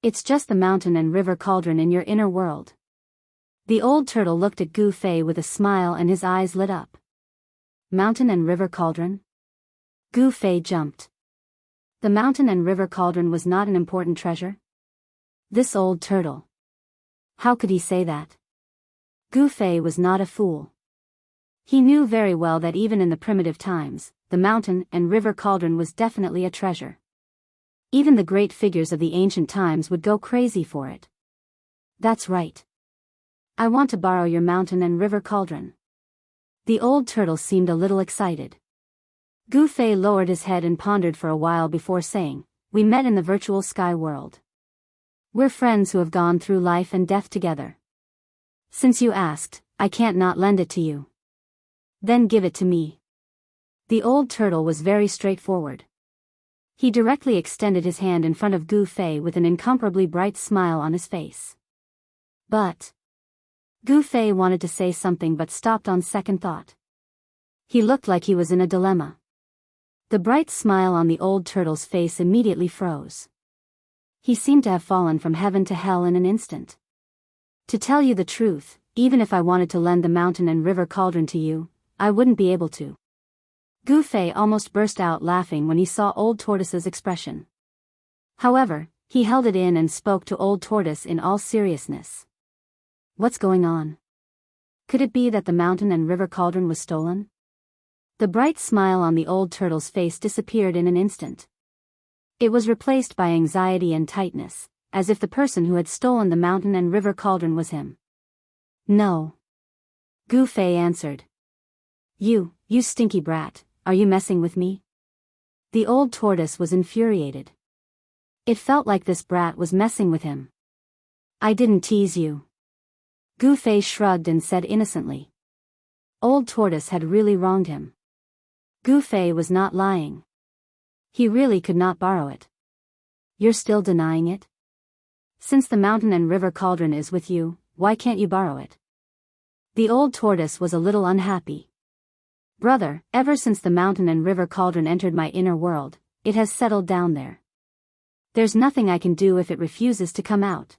It's just the mountain and river cauldron in your inner world. The old turtle looked at Gu Fei with a smile and his eyes lit up. Mountain and river cauldron? Gu Fei jumped. The mountain and river cauldron was not an important treasure? This old turtle. How could he say that? Gu Fei was not a fool. He knew very well that even in the primitive times, the mountain and river cauldron was definitely a treasure. Even the great figures of the ancient times would go crazy for it. That's right. I want to borrow your mountain and river cauldron. The old turtle seemed a little excited. Gu Fei lowered his head and pondered for a while before saying, "We met in the virtual sky world. We're friends who have gone through life and death together. Since you asked, I can't not lend it to you. Then give it to me." The old turtle was very straightforward. He directly extended his hand in front of Gu Fei with an incomparably bright smile on his face. But Gu Fei wanted to say something but stopped on second thought. He looked like he was in a dilemma. The bright smile on the old turtle's face immediately froze. He seemed to have fallen from heaven to hell in an instant. To tell you the truth, even if I wanted to lend the mountain and river cauldron to you, I wouldn't be able to. Gu Fei almost burst out laughing when he saw Old Tortoise's expression. However, he held it in and spoke to Old Tortoise in all seriousness. What's going on? Could it be that the mountain and river cauldron was stolen? The bright smile on the old turtle's face disappeared in an instant. It was replaced by anxiety and tightness, as if the person who had stolen the mountain and river cauldron was him. No. Gu Fei answered. You stinky brat, are you messing with me? The old tortoise was infuriated. It felt like this brat was messing with him. I didn't tease you. Gu Fei shrugged and said innocently. Old Tortoise had really wronged him. Gu Fei was not lying. He really could not borrow it. You're still denying it? Since the mountain and river cauldron is with you, why can't you borrow it? The old tortoise was a little unhappy. Brother, ever since the mountain and river cauldron entered my inner world, it has settled down there. There's nothing I can do if it refuses to come out.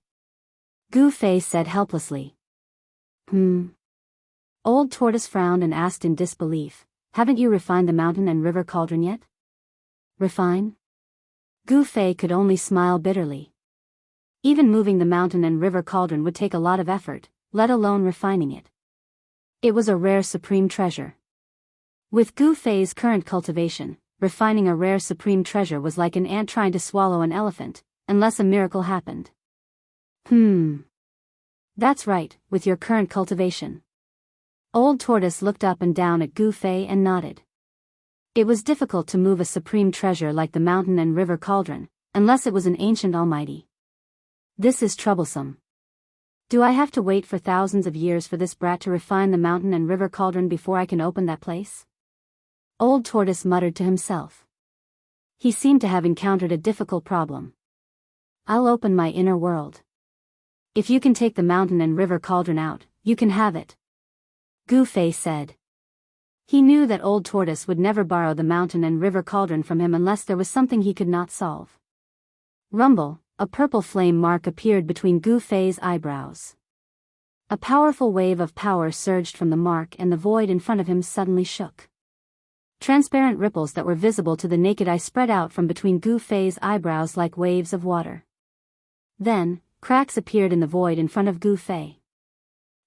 Gu Fei said helplessly. Old Tortoise frowned and asked in disbelief, "Haven't you refined the mountain and river cauldron yet?" "Refine?" Gu Fei could only smile bitterly. Even moving the mountain and river cauldron would take a lot of effort, let alone refining it. It was a rare supreme treasure. With Gu Fei's current cultivation, refining a rare supreme treasure was like an ant trying to swallow an elephant, unless a miracle happened. That's right, with your current cultivation. Old Tortoise looked up and down at Gu Fei and nodded. It was difficult to move a supreme treasure like the mountain and river cauldron, unless it was an ancient almighty. This is troublesome. Do I have to wait for thousands of years for this brat to refine the mountain and river cauldron before I can open that place? Old Tortoise muttered to himself. He seemed to have encountered a difficult problem. I'll open my inner world. If you can take the mountain and river cauldron out, you can have it, Gu Fei said. He knew that Old Tortoise would never borrow the mountain and river cauldron from him unless there was something he could not solve. Rumble, a purple flame mark appeared between Gu Fei's eyebrows. A powerful wave of power surged from the mark and the void in front of him suddenly shook. Transparent ripples that were visible to the naked eye spread out from between Gu Fei's eyebrows like waves of water. Then, cracks appeared in the void in front of Gu Fei.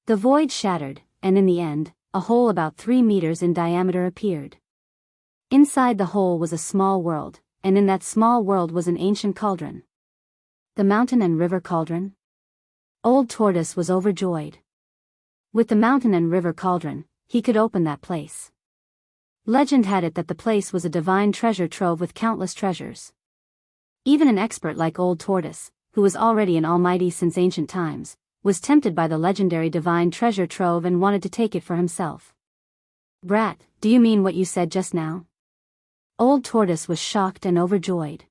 The void shattered, and in the end, a hole about 3 meters in diameter appeared. Inside the hole was a small world, and in that small world was an ancient cauldron. The mountain and river cauldron? Old Tortoise was overjoyed. With the mountain and river cauldron, he could open that place. Legend had it that the place was a divine treasure trove with countless treasures. Even an expert like Old Tortoise, who was already an almighty since ancient times, was tempted by the legendary divine treasure trove and wanted to take it for himself. Brat, do you mean what you said just now? Old Tortoise was shocked and overjoyed.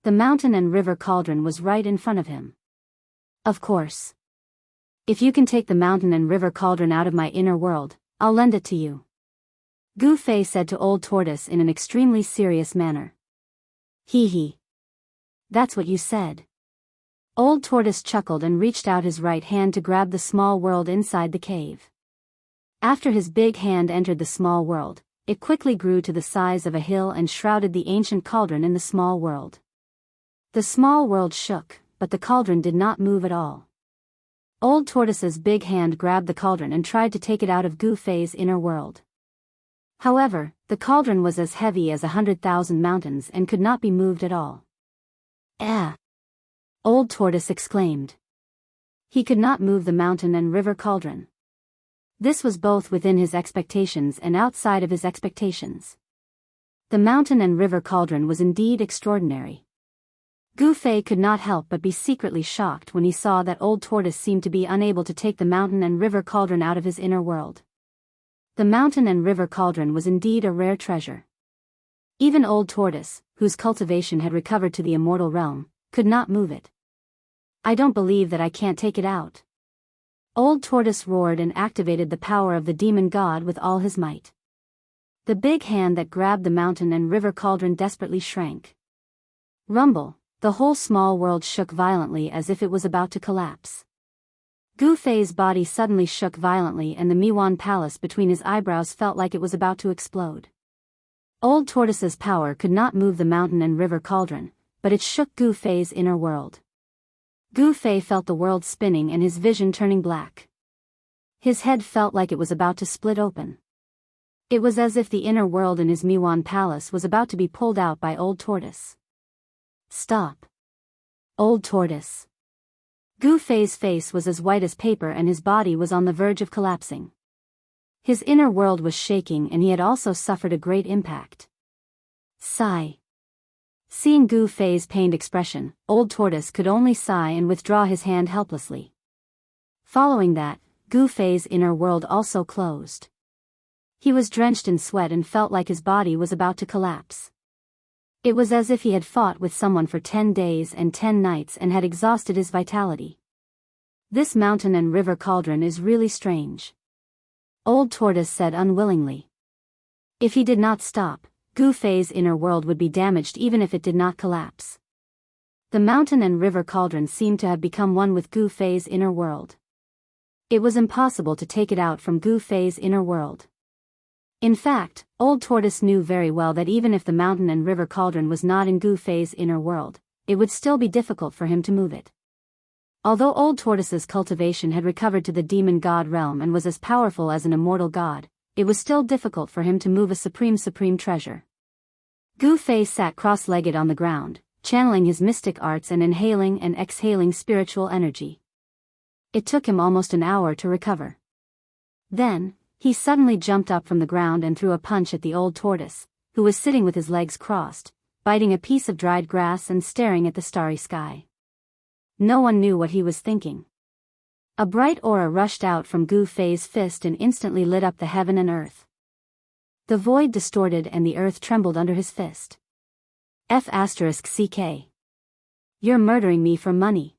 The mountain and river cauldron was right in front of him. Of course. If you can take the mountain and river cauldron out of my inner world, I'll lend it to you, Gu Fei said to Old Tortoise in an extremely serious manner. Hee. That's what you said. Old Tortoise chuckled and reached out his right hand to grab the small world inside the cave. After his big hand entered the small world, it quickly grew to the size of a hill and shrouded the ancient cauldron in the small world. The small world shook, but the cauldron did not move at all. Old Tortoise's big hand grabbed the cauldron and tried to take it out of Gu Fei's inner world. However, the cauldron was as heavy as 100,000 mountains and could not be moved at all. Old Tortoise exclaimed. He could not move the mountain and river cauldron. This was both within his expectations and outside of his expectations. The mountain and river cauldron was indeed extraordinary. Gu Fei could not help but be secretly shocked when he saw that Old Tortoise seemed to be unable to take the mountain and river cauldron out of his inner world. The mountain and river cauldron was indeed a rare treasure. Even Old Tortoise, whose cultivation had recovered to the immortal realm, could not move it. I don't believe that I can't take it out. Old Tortoise roared and activated the power of the demon god with all his might. The big hand that grabbed the mountain and river cauldron desperately shrank. Rumble, the whole small world shook violently as if it was about to collapse. Gu Fei's body suddenly shook violently and the Miwan palace between his eyebrows felt like it was about to explode. Old Tortoise's power could not move the mountain and river cauldron, but it shook Gu Fei's inner world. Gu Fei felt the world spinning and his vision turning black. His head felt like it was about to split open. It was as if the inner world in his Miwan palace was about to be pulled out by Old Tortoise. Stop. Old Tortoise. Gu Fei's face was as white as paper and his body was on the verge of collapsing. His inner world was shaking and he had also suffered a great impact. Sigh. Seeing Gu Fei's pained expression, Old Tortoise could only sigh and withdraw his hand helplessly. Following that, Gu Fei's inner world also closed. He was drenched in sweat and felt like his body was about to collapse. It was as if he had fought with someone for 10 days and 10 nights and had exhausted his vitality. This mountain and river cauldron is really strange, Old Tortoise said unwillingly. If he did not stop, Gu Fei's inner world would be damaged even if it did not collapse. The mountain and river cauldron seemed to have become one with Gu Fei's inner world. It was impossible to take it out from Gu Fei's inner world. In fact, Old Tortoise knew very well that even if the mountain and river cauldron was not in Gu Fei's inner world, it would still be difficult for him to move it. Although Old Tortoise's cultivation had recovered to the demon god realm and was as powerful as an immortal god, it was still difficult for him to move a supreme treasure. Gu Fei sat cross-legged on the ground, channeling his mystic arts and inhaling and exhaling spiritual energy. It took him almost an hour to recover. Then, he suddenly jumped up from the ground and threw a punch at the Old Tortoise, who was sitting with his legs crossed, biting a piece of dried grass and staring at the starry sky. No one knew what he was thinking. A bright aura rushed out from Gu Fei's fist and instantly lit up the heaven and earth. The void distorted and the earth trembled under his fist. F***CK. You're murdering me for money.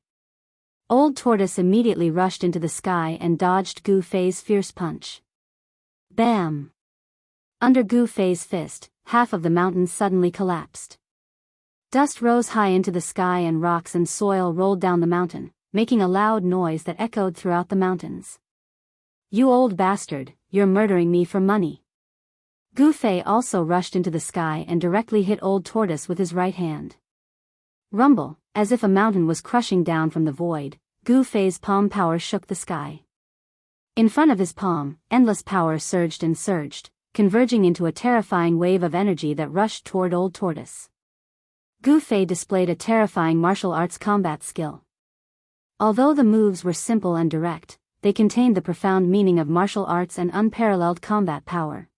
Old Tortoise immediately rushed into the sky and dodged Gu Fei's fierce punch. Bam! Under Gu Fei's fist, half of the mountains suddenly collapsed. Dust rose high into the sky and rocks and soil rolled down the mountain, making a loud noise that echoed throughout the mountains. You old bastard, you're murdering me for money. Gu Fei also rushed into the sky and directly hit Old Tortoise with his right hand. Rumble, as if a mountain was crushing down from the void, Gu Fei's palm power shook the sky. In front of his palm, endless power surged and surged, converging into a terrifying wave of energy that rushed toward Old Tortoise. Gu Fei displayed a terrifying martial arts combat skill. Although the moves were simple and direct, they contained the profound meaning of martial arts and unparalleled combat power.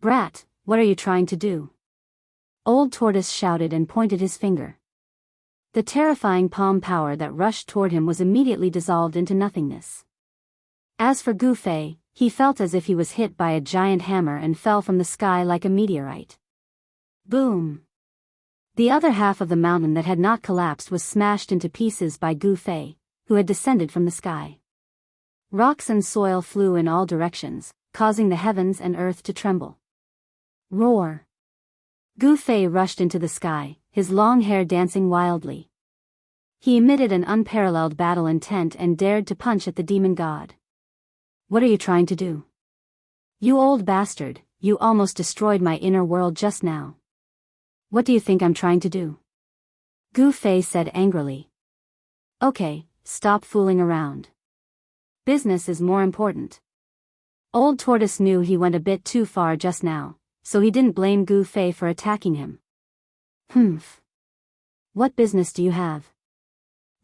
Brat, what are you trying to do? Old Tortoise shouted and pointed his finger. The terrifying palm power that rushed toward him was immediately dissolved into nothingness. As for Gu Fei, he felt as if he was hit by a giant hammer and fell from the sky like a meteorite. Boom! The other half of the mountain that had not collapsed was smashed into pieces by Gu Fei, who had descended from the sky. Rocks and soil flew in all directions, causing the heavens and earth to tremble. Roar! Gu Fei rushed into the sky, his long hair dancing wildly. He emitted an unparalleled battle intent and dared to punch at the demon god. What are you trying to do? You old bastard, you almost destroyed my inner world just now. What do you think I'm trying to do? Gu Fei said angrily. Okay, stop fooling around. Business is more important. Old Tortoise knew he went a bit too far just now, so he didn't blame Gu Fei for attacking him. Humph. What business do you have?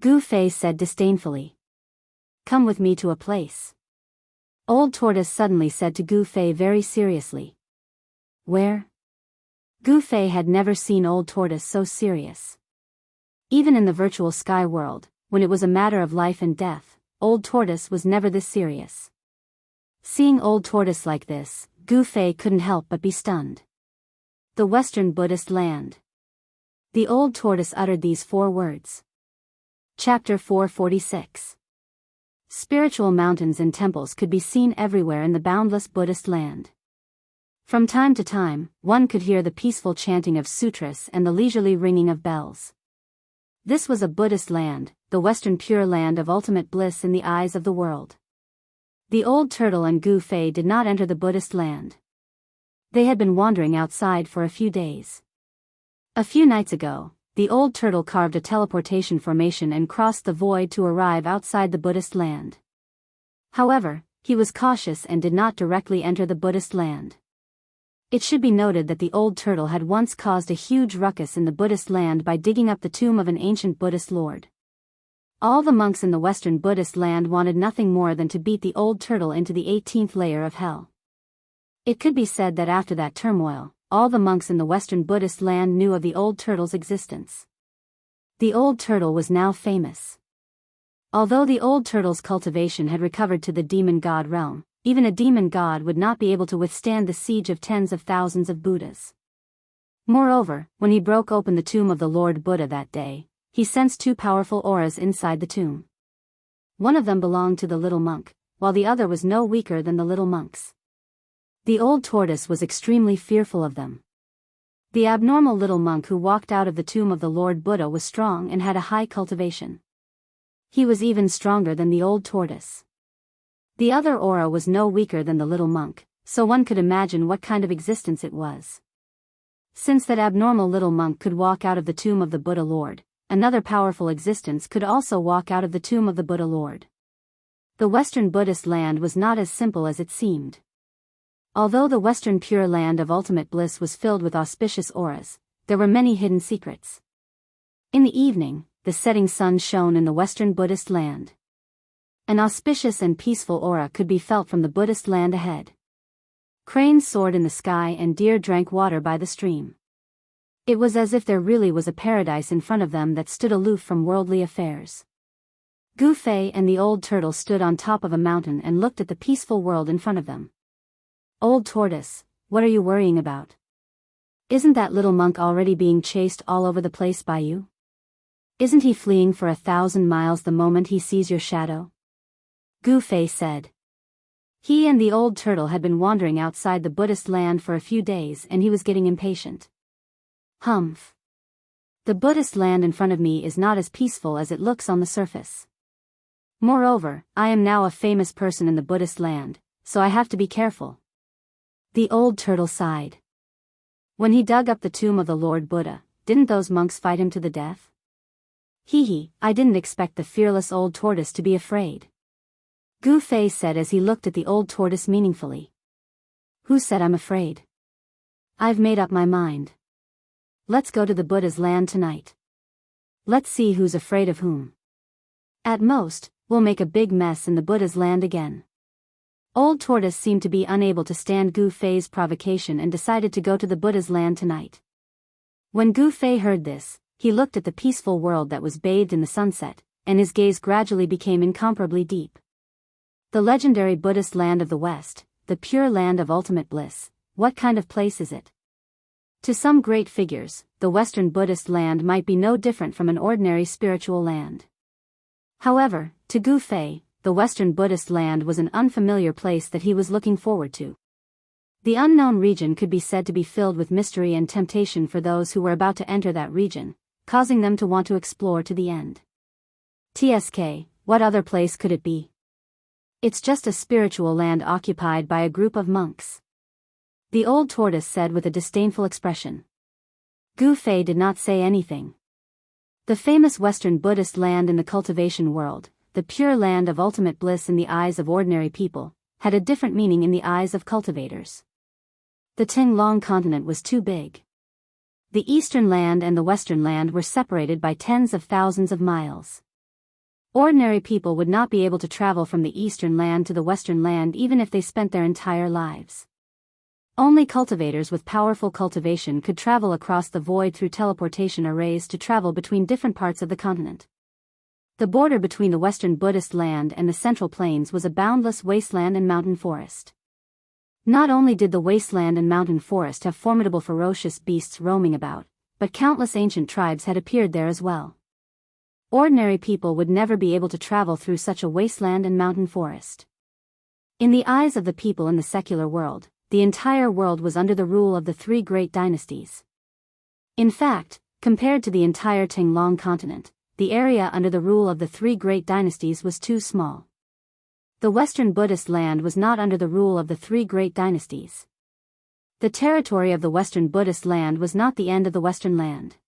Gu Fei said disdainfully. Come with me to a place. Old Tortoise suddenly said to Gu Fei very seriously. Where? Gu Fei had never seen Old Tortoise so serious. Even in the virtual sky world, when it was a matter of life and death, Old Tortoise was never this serious. Seeing Old Tortoise like this, Gu Fei couldn't help but be stunned. The Western Buddhist land. The Old Tortoise uttered these 4 words. Chapter 446. Spiritual mountains and temples could be seen everywhere in the boundless Buddhist land. From time to time, one could hear the peaceful chanting of sutras and the leisurely ringing of bells. This was a Buddhist land, the Western Pure Land of ultimate bliss in the eyes of the world. The old turtle and Gu Fei did not enter the Buddhist land. They had been wandering outside for a few days. A few nights ago, the old turtle carved a teleportation formation and crossed the void to arrive outside the Buddhist land. However, he was cautious and did not directly enter the Buddhist land. It should be noted that the old turtle had once caused a huge ruckus in the Buddhist land by digging up the tomb of an ancient Buddhist lord. All the monks in the Western Buddhist land wanted nothing more than to beat the old turtle into the 18th layer of hell. It could be said that after that turmoil, all the monks in the Western Buddhist land knew of the old turtle's existence. The old turtle was now famous. Although the old turtle's cultivation had recovered to the demon god realm, even a demon god would not be able to withstand the siege of tens of thousands of Buddhas. Moreover, when he broke open the tomb of the Lord Buddha that day, he sensed 2 powerful auras inside the tomb. One of them belonged to the little monk, while the other was no weaker than the little monks. The old tortoise was extremely fearful of them. The abnormal little monk who walked out of the tomb of the Lord Buddha was strong and had a high cultivation. He was even stronger than the old tortoise. The other aura was no weaker than the little monk, so one could imagine what kind of existence it was. Since that abnormal little monk could walk out of the tomb of the Buddha Lord, another powerful existence could also walk out of the tomb of the Buddha Lord. The Western Buddhist land was not as simple as it seemed. Although the Western Pure Land of ultimate bliss was filled with auspicious auras, there were many hidden secrets. In the evening, the setting sun shone in the Western Buddhist land. An auspicious and peaceful aura could be felt from the Buddhist land ahead. Cranes soared in the sky and deer drank water by the stream. It was as if there really was a paradise in front of them that stood aloof from worldly affairs. Gu Fei and the old turtle stood on top of a mountain and looked at the peaceful world in front of them. Old tortoise, what are you worrying about? Isn't that little monk already being chased all over the place by you? Isn't he fleeing for 1,000 miles the moment he sees your shadow? Gu Fei said. He and the old turtle had been wandering outside the Buddhist land for a few days and he was getting impatient. Humph. The Buddhist land in front of me is not as peaceful as it looks on the surface. Moreover, I am now a famous person in the Buddhist land, so I have to be careful. The old turtle sighed. When he dug up the tomb of the Lord Buddha, didn't those monks fight him to the death? Hee, I didn't expect the fearless old tortoise to be afraid. Gu Fei said as he looked at the old tortoise meaningfully. Who said I'm afraid? I've made up my mind. Let's go to the Buddha's land tonight. Let's see who's afraid of whom. At most, we'll make a big mess in the Buddha's land again. Old Tortoise seemed to be unable to stand Gu Fei's provocation and decided to go to the Buddha's land tonight. When Gu Fei heard this, he looked at the peaceful world that was bathed in the sunset, and his gaze gradually became incomparably deep. The legendary Buddhist land of the West, the pure land of ultimate bliss, what kind of place is it? To some great figures, the Western Buddhist land might be no different from an ordinary spiritual land. However, to Gu Fei, the Western Buddhist land was an unfamiliar place that he was looking forward to. The unknown region could be said to be filled with mystery and temptation for those who were about to enter that region, causing them to want to explore to the end. TSK, what other place could it be? It's just a spiritual land occupied by a group of monks. The old tortoise said with a disdainful expression. Gu Fei did not say anything. The famous Western Buddhist land in the cultivation world, the pure land of ultimate bliss in the eyes of ordinary people, had a different meaning in the eyes of cultivators. The Ting-Long continent was too big. The eastern land and the western land were separated by tens of thousands of miles. Ordinary people would not be able to travel from the eastern land to the western land even if they spent their entire lives. Only cultivators with powerful cultivation could travel across the void through teleportation arrays to travel between different parts of the continent. The border between the Western Buddhist land and the Central Plains was a boundless wasteland and mountain forest. Not only did the wasteland and mountain forest have formidable ferocious beasts roaming about, but countless ancient tribes had appeared there as well. Ordinary people would never be able to travel through such a wasteland and mountain forest. In the eyes of the people in the secular world, the entire world was under the rule of the three great dynasties. In fact, compared to the entire Ting-Long continent, the area under the rule of the three great dynasties was too small. The Western Buddhist land was not under the rule of the three great dynasties. The territory of the Western Buddhist land was not the end of the Western land.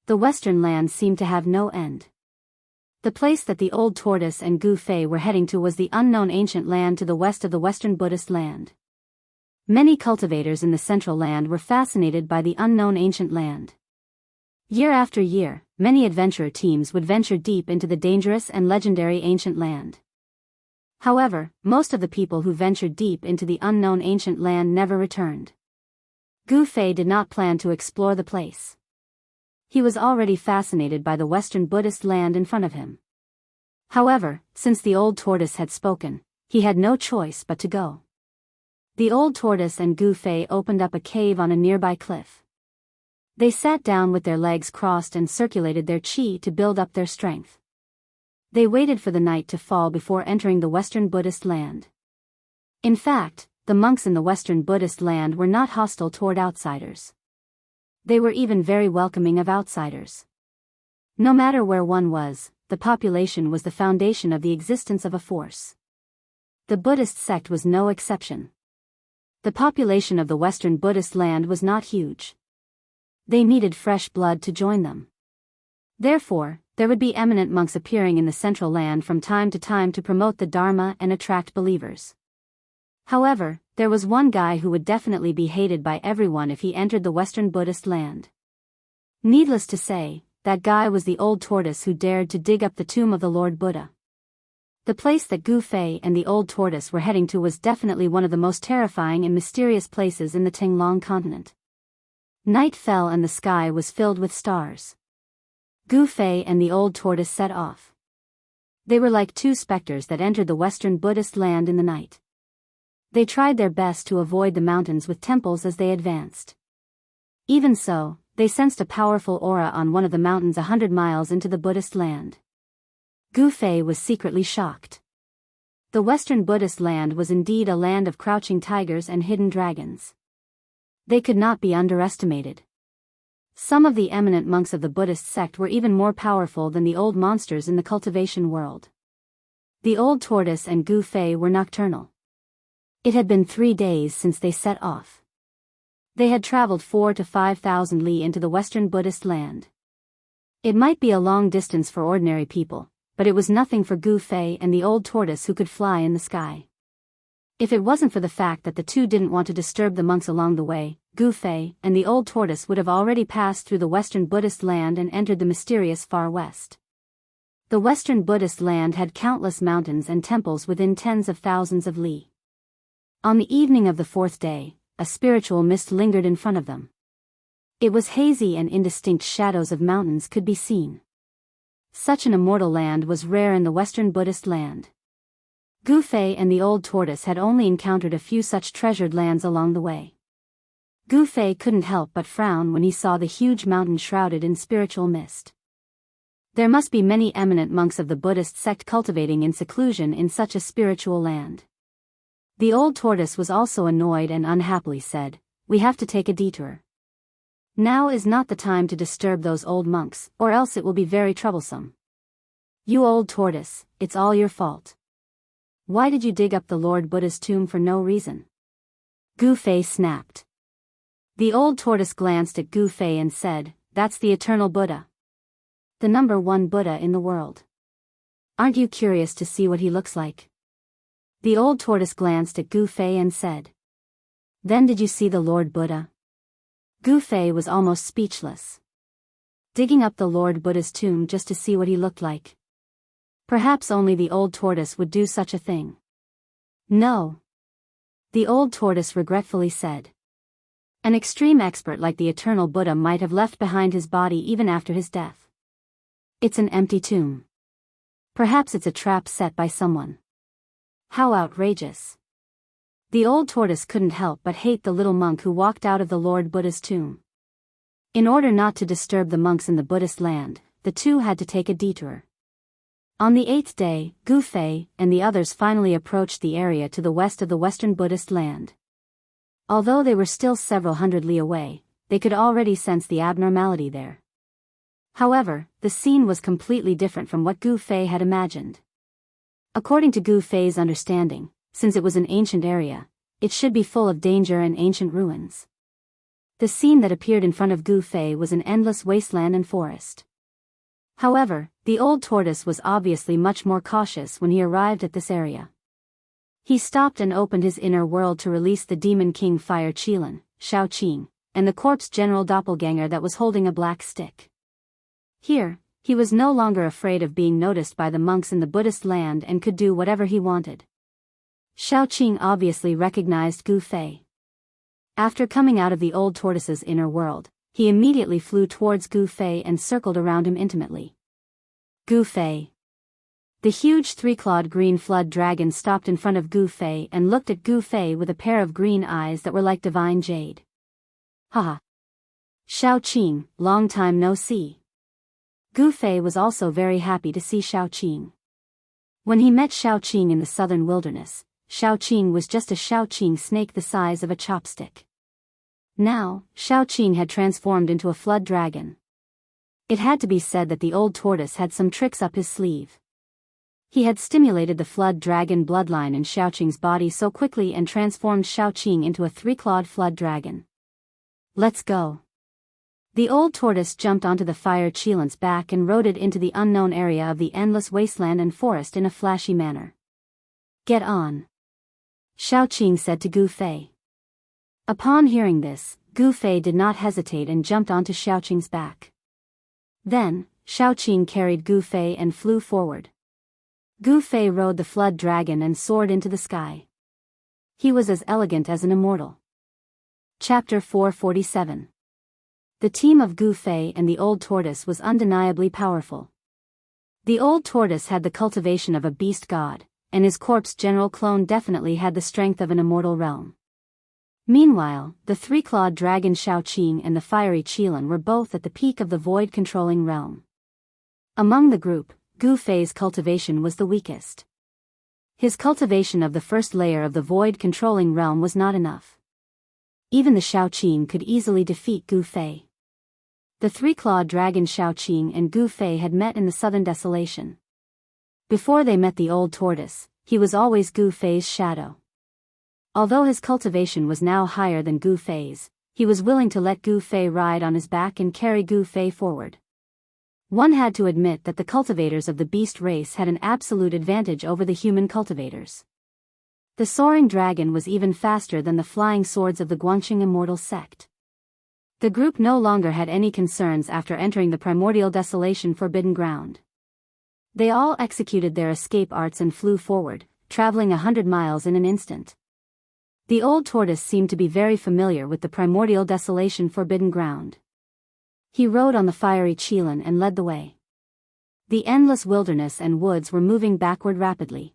The Western land seemed to have no end. The place that the old tortoise and Gu Fei were heading to was the unknown ancient land to the west of the Western Buddhist land. Many cultivators in the central land were fascinated by the unknown ancient land. Year after year, many adventurer teams would venture deep into the dangerous and legendary ancient land. However, most of the people who ventured deep into the unknown ancient land never returned. Gu Fei did not plan to explore the place. He was already fascinated by the Western Buddhist land in front of him. However, since the old tortoise had spoken, he had no choice but to go. The old tortoise and Gu Fei opened up a cave on a nearby cliff. They sat down with their legs crossed and circulated their chi to build up their strength. They waited for the night to fall before entering the Western Buddhist land. In fact, the monks in the Western Buddhist land were not hostile toward outsiders. They were even very welcoming of outsiders. No matter where one was, the population was the foundation of the existence of a force. The Buddhist sect was no exception. The population of the Western Buddhist land was not huge. They needed fresh blood to join them. Therefore, there would be eminent monks appearing in the central land from time to time to promote the Dharma and attract believers. However, there was one guy who would definitely be hated by everyone if he entered the Western Buddhist land. Needless to say, that guy was the old tortoise who dared to dig up the tomb of the Lord Buddha. The place that Gu Fei and the old tortoise were heading to was definitely one of the most terrifying and mysterious places in the Tinglong continent. Night fell and the sky was filled with stars. Gu Fei and the old tortoise set off. They were like two specters that entered the Western Buddhist land in the night. They tried their best to avoid the mountains with temples as they advanced. Even so, they sensed a powerful aura on one of the mountains 100 miles into the Buddhist land. Gu Fei was secretly shocked. The Western Buddhist land was indeed a land of crouching tigers and hidden dragons. They could not be underestimated. Some of the eminent monks of the Buddhist sect were even more powerful than the old monsters in the cultivation world. The old tortoise and Gu Fei were nocturnal. It had been 3 days since they set off. They had traveled 4,000 to 5,000 li into the Western Buddhist land. It might be a long distance for ordinary people, but it was nothing for Gu Fei and the old tortoise who could fly in the sky. If it wasn't for the fact that the two didn't want to disturb the monks along the way, Gu Fei and the old tortoise would have already passed through the Western Buddhist land and entered the mysterious Far West. The Western Buddhist land had countless mountains and temples within tens of thousands of li. On the evening of the 4th day, a spiritual mist lingered in front of them. It was hazy and indistinct shadows of mountains could be seen. Such an immortal land was rare in the Western Buddhist land. Gu Fei and the old tortoise had only encountered a few such treasured lands along the way. Gu Fei couldn't help but frown when he saw the huge mountain shrouded in spiritual mist. There must be many eminent monks of the Buddhist sect cultivating in seclusion in such a spiritual land. The old tortoise was also annoyed and unhappily said, "We have to take a detour. Now is not the time to disturb those old monks, or else it will be very troublesome. You old tortoise, it's all your fault. Why did you dig up the Lord Buddha's tomb for no reason?" Gu Fei snapped. The old tortoise glanced at Gu Fei and said, "That's the eternal Buddha. The number 1 Buddha in the world. Aren't you curious to see what he looks like?" The old tortoise glanced at Gu Fei and said, "Then did you see the Lord Buddha?" Gu Fei was almost speechless. Digging up the Lord Buddha's tomb just to see what he looked like. Perhaps only the old tortoise would do such a thing. "No," the old tortoise regretfully said. "An extreme expert like the eternal Buddha might have left behind his body even after his death. It's an empty tomb. Perhaps it's a trap set by someone." How outrageous. The old tortoise couldn't help but hate the little monk who walked out of the Lord Buddha's tomb. In order not to disturb the monks in the Buddhist land, the two had to take a detour. On the 8th day, Gu Fei and the others finally approached the area to the west of the Western Buddhist land. Although they were still several hundred li away, they could already sense the abnormality there. However, the scene was completely different from what Gu Fei had imagined. According to Gu Fei's understanding, since it was an ancient area, it should be full of danger and ancient ruins. The scene that appeared in front of Gu Fei was an endless wasteland and forest. However, the old tortoise was obviously much more cautious when he arrived at this area. He stopped and opened his inner world to release the demon king Fire Qilin, Shao Qing, and the corpse general doppelganger that was holding a black stick. Here, he was no longer afraid of being noticed by the monks in the Buddhist land and could do whatever he wanted. Shao Qing obviously recognized Gu Fei. After coming out of the old tortoise's inner world, he immediately flew towards Gu Fei and circled around him intimately. Gu Fei. The huge 3-clawed green flood dragon stopped in front of Gu Fei and looked at Gu Fei with a pair of green eyes that were like divine jade. Haha. Shao Qing, long time no see. Gu Fei was also very happy to see Shao Qing. When he met Shao Qing in the southern wilderness, Shao Qing was just a Shao Qing snake the size of a chopstick. Now, Shao Qing had transformed into a flood dragon. It had to be said that the old tortoise had some tricks up his sleeve. He had stimulated the flood dragon bloodline in Xiaoqing's body so quickly and transformed Xiaoqing into a three-clawed flood dragon. Let's go. The old tortoise jumped onto the fire Qilin's back and rode it into the unknown area of the endless wasteland and forest in a flashy manner. Get on. Xiaoqing said to Gu Fei. Upon hearing this, Gu Fei did not hesitate and jumped onto Xiaoqing's back. Then, Xiaoqing carried Gu Fei and flew forward. Gu Fei rode the flood dragon and soared into the sky. He was as elegant as an immortal. Chapter 447. The team of Gu Fei and the old tortoise was undeniably powerful. The old tortoise had the cultivation of a beast god, and his corpse general clone definitely had the strength of an immortal realm. Meanwhile, the three-clawed dragon Xiaoqing and the fiery Qilin were both at the peak of the void-controlling realm. Among the group, Gu Fei's cultivation was the weakest. His cultivation of the first layer of the void-controlling realm was not enough. Even the Xiaoqing could easily defeat Gu Fei. The three-clawed dragon Xiaoqing and Gu Fei had met in the southern desolation. Before they met the old tortoise, he was always Gu Fei's shadow. Although his cultivation was now higher than Gu Fei's, he was willing to let Gu Fei ride on his back and carry Gu Fei forward. One had to admit that the cultivators of the beast race had an absolute advantage over the human cultivators. The soaring dragon was even faster than the flying swords of the Guanxing immortal sect. The group no longer had any concerns after entering the primordial desolation forbidden ground. They all executed their escape arts and flew forward, traveling 100 miles in an instant. The old tortoise seemed to be very familiar with the primordial desolation forbidden ground. He rode on the fiery Qilin and led the way. The endless wilderness and woods were moving backward rapidly.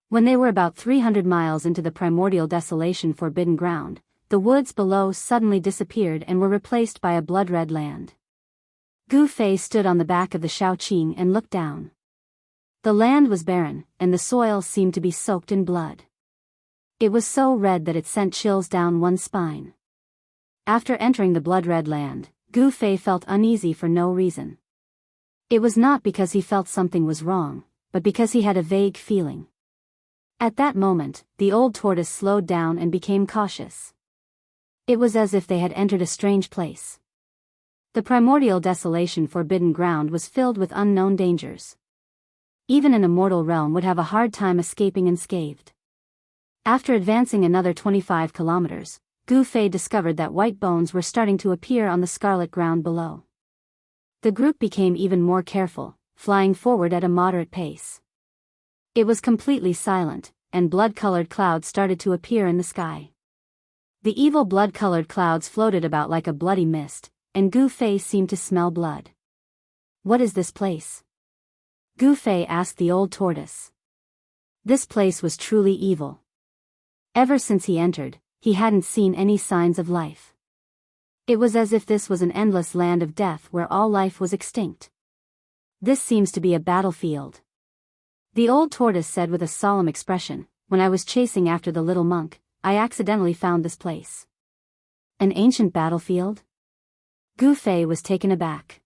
When they were about 300 miles into the primordial desolation forbidden ground, the woods below suddenly disappeared and were replaced by a blood-red land. Gu Fei stood on the back of the Xiaoqing and looked down. The land was barren, and the soil seemed to be soaked in blood. It was so red that it sent chills down one's spine. After entering the blood-red land, Gu Fei felt uneasy for no reason. It was not because he felt something was wrong, but because he had a vague feeling. At that moment, the old tortoise slowed down and became cautious. It was as if they had entered a strange place. The primordial desolation forbidden ground was filled with unknown dangers. Even an immortal realm would have a hard time escaping unscathed. After advancing another 25 kilometers, Gu Fei discovered that white bones were starting to appear on the scarlet ground below. The group became even more careful, flying forward at a moderate pace. It was completely silent, and blood-colored clouds started to appear in the sky. The evil blood-colored clouds floated about like a bloody mist, and Gu Fei seemed to smell blood. What is this place? Gu Fei asked the old tortoise. This place was truly evil. Ever since he entered, he hadn't seen any signs of life. It was as if this was an endless land of death where all life was extinct. This seems to be a battlefield. The old tortoise said with a solemn expression, when I was chasing after the little monk, I accidentally found this place. An ancient battlefield? Gu Fei was taken aback.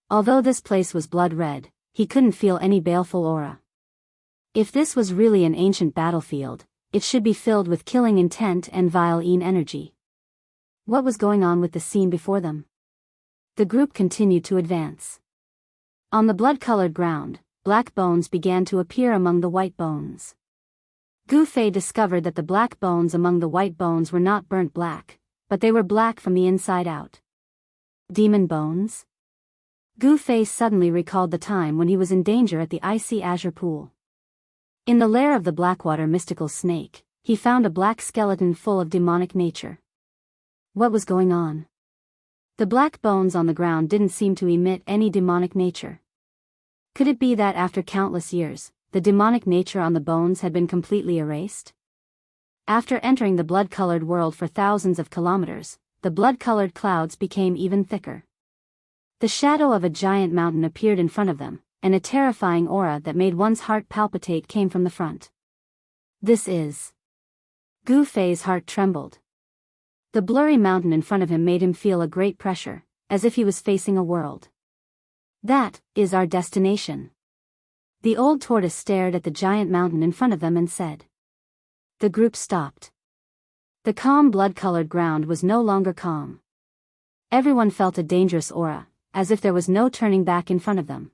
Although this place was blood-red, he couldn't feel any baleful aura. If this was really an ancient battlefield, it should be filled with killing intent and vile energy. What was going on with the scene before them? The group continued to advance. On the blood-colored ground, black bones began to appear among the white bones. Gu Fei discovered that the black bones among the white bones were not burnt black, but they were black from the inside out. Demon bones? Gu Fei suddenly recalled the time when he was in danger at the icy azure pool. In the lair of the Blackwater mystical snake, he found a black skeleton full of demonic nature. What was going on? The black bones on the ground didn't seem to emit any demonic nature. Could it be that after countless years, the demonic nature on the bones had been completely erased? After entering the blood-colored world for thousands of kilometers, the blood-colored clouds became even thicker. The shadow of a giant mountain appeared in front of them, and a terrifying aura that made one's heart palpitate came from the front. This is... Gu Fei's heart trembled. The blurry mountain in front of him made him feel a great pressure, as if he was facing a world. That is our destination. The old tortoise stared at the giant mountain in front of them and said. The group stopped. The calm blood-colored ground was no longer calm. Everyone felt a dangerous aura, as if there was no turning back in front of them.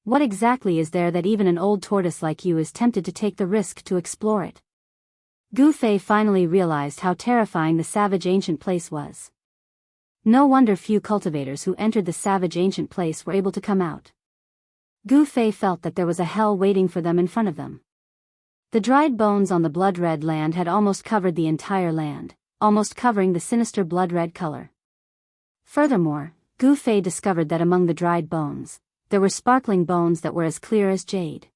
What exactly is there that even an old tortoise like you is tempted to take the risk to explore it? Gu Fei finally realized how terrifying the savage ancient place was. No wonder few cultivators who entered the savage ancient place were able to come out. Gu Fei felt that there was a hell waiting for them in front of them. The dried bones on the blood-red land had almost covered the entire land, almost covering the sinister blood-red color. Furthermore, Gu Fei discovered that among the dried bones, there were sparkling bones that were as clear as jade.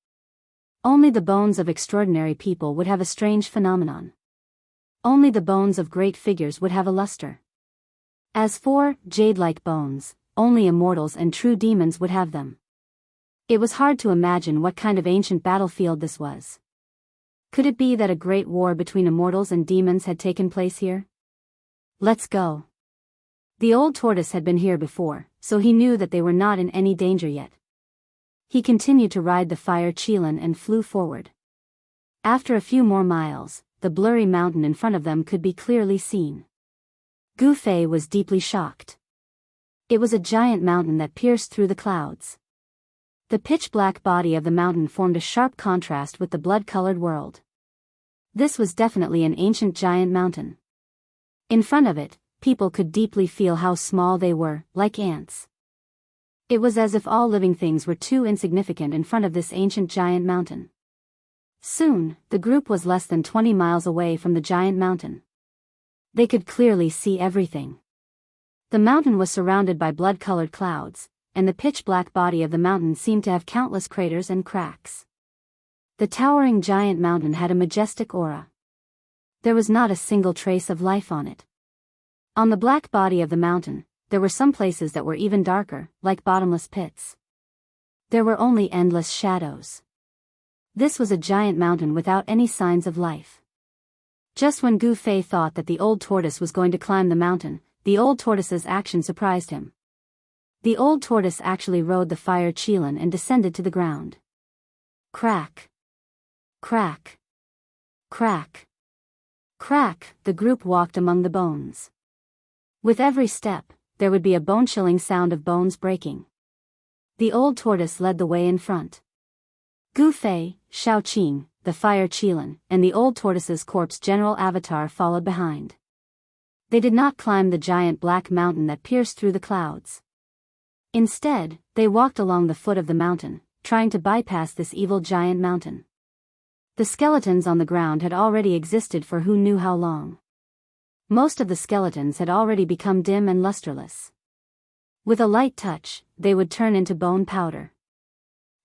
Only the bones of extraordinary people would have a strange phenomenon. Only the bones of great figures would have a luster. As for jade-like bones, only immortals and true demons would have them. It was hard to imagine what kind of ancient battlefield this was. Could it be that a great war between immortals and demons had taken place here? Let's go. The old tortoise had been here before, so he knew that they were not in any danger yet. He continued to ride the fire Qilin and flew forward. After a few more miles, the blurry mountain in front of them could be clearly seen. Gu Fei was deeply shocked. It was a giant mountain that pierced through the clouds. The pitch-black body of the mountain formed a sharp contrast with the blood-colored world. This was definitely an ancient giant mountain. In front of it, people could deeply feel how small they were, like ants. It was as if all living things were too insignificant in front of this ancient giant mountain. Soon, the group was less than 20 miles away from the giant mountain. They could clearly see everything. The mountain was surrounded by blood-colored clouds, and the pitch-black body of the mountain seemed to have countless craters and cracks. The towering giant mountain had a majestic aura. There was not a single trace of life on it. On the black body of the mountain, there were some places that were even darker, like bottomless pits. There were only endless shadows. This was a giant mountain without any signs of life. Just when Gu Fei thought that the old tortoise was going to climb the mountain, the old tortoise's action surprised him. The old tortoise actually rode the fire Qilin and descended to the ground. Crack. Crack. Crack. Crack, the group walked among the bones. With every step, there would be a bone-chilling sound of bones breaking. The old tortoise led the way in front. Gu Fei, Shaoqing, the fire Qilin, and the old tortoise's corpse general avatar followed behind. They did not climb the giant black mountain that pierced through the clouds. Instead, they walked along the foot of the mountain, trying to bypass this evil giant mountain. The skeletons on the ground had already existed for who knew how long. Most of the skeletons had already become dim and lusterless. With a light touch, they would turn into bone powder.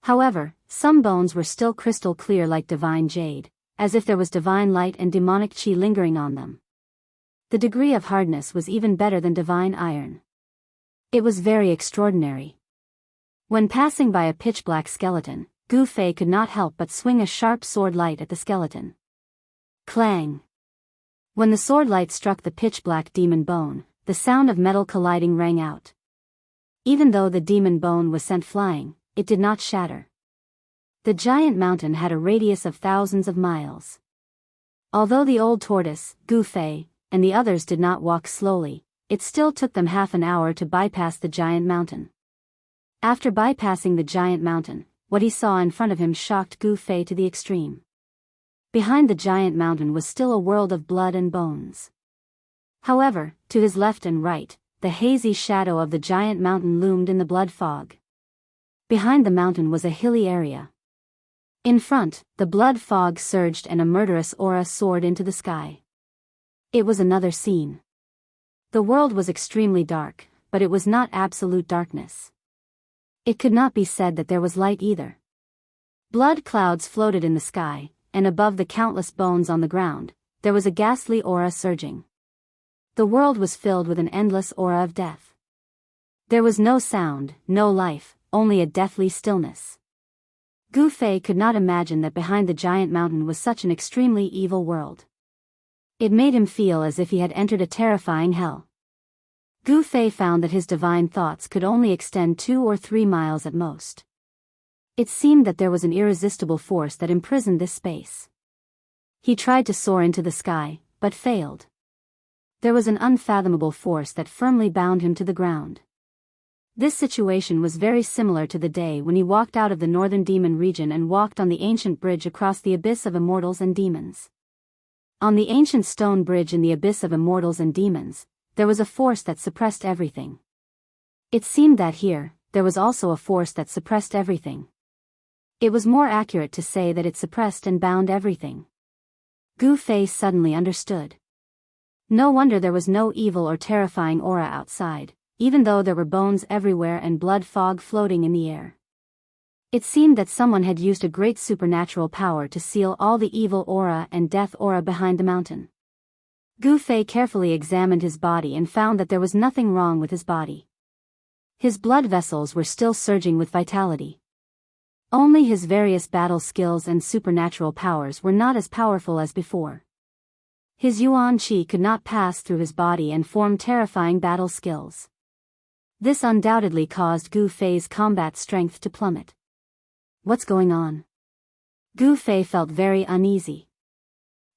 However, some bones were still crystal clear like divine jade, as if there was divine light and demonic qi lingering on them. The degree of hardness was even better than divine iron. It was very extraordinary. When passing by a pitch-black skeleton, Gu Fei could not help but swing a sharp sword light at the skeleton. Clang! When the sword light struck the pitch-black demon bone, the sound of metal colliding rang out. Even though the demon bone was sent flying, it did not shatter. The giant mountain had a radius of thousands of miles. Although the old tortoise, Gu Fei, and the others did not walk slowly, it still took them half an hour to bypass the giant mountain. After bypassing the giant mountain, what he saw in front of him shocked Gu Fei to the extreme. Behind the giant mountain was still a world of blood and bones. However, to his left and right, the hazy shadow of the giant mountain loomed in the blood fog. Behind the mountain was a hilly area. In front, the blood fog surged and a murderous aura soared into the sky. It was another scene. The world was extremely dark, but it was not absolute darkness. It could not be said that there was light either. Blood clouds floated in the sky, and above the countless bones on the ground, there was a ghastly aura surging. The world was filled with an endless aura of death. There was no sound, no life, only a deathly stillness. Gu Fei could not imagine that behind the giant mountain was such an extremely evil world. It made him feel as if he had entered a terrifying hell. Gu Fei found that his divine thoughts could only extend 2 or 3 miles at most. It seemed that there was an irresistible force that imprisoned this space. He tried to soar into the sky, but failed. There was an unfathomable force that firmly bound him to the ground. This situation was very similar to the day when he walked out of the northern demon region and walked on the ancient bridge across the abyss of immortals and demons. On the ancient stone bridge in the abyss of immortals and demons, there was a force that suppressed everything. It seemed that here, there was also a force that suppressed everything. It was more accurate to say that it suppressed and bound everything. Gu Fei suddenly understood. No wonder there was no evil or terrifying aura outside, even though there were bones everywhere and blood fog floating in the air. It seemed that someone had used a great supernatural power to seal all the evil aura and death aura behind the mountain. Gu Fei carefully examined his body and found that there was nothing wrong with his body. His blood vessels were still surging with vitality. Only his various battle skills and supernatural powers were not as powerful as before. His yuan qi could not pass through his body and form terrifying battle skills. This undoubtedly caused Gu Fei's combat strength to plummet. What's going on? Gu Fei felt very uneasy.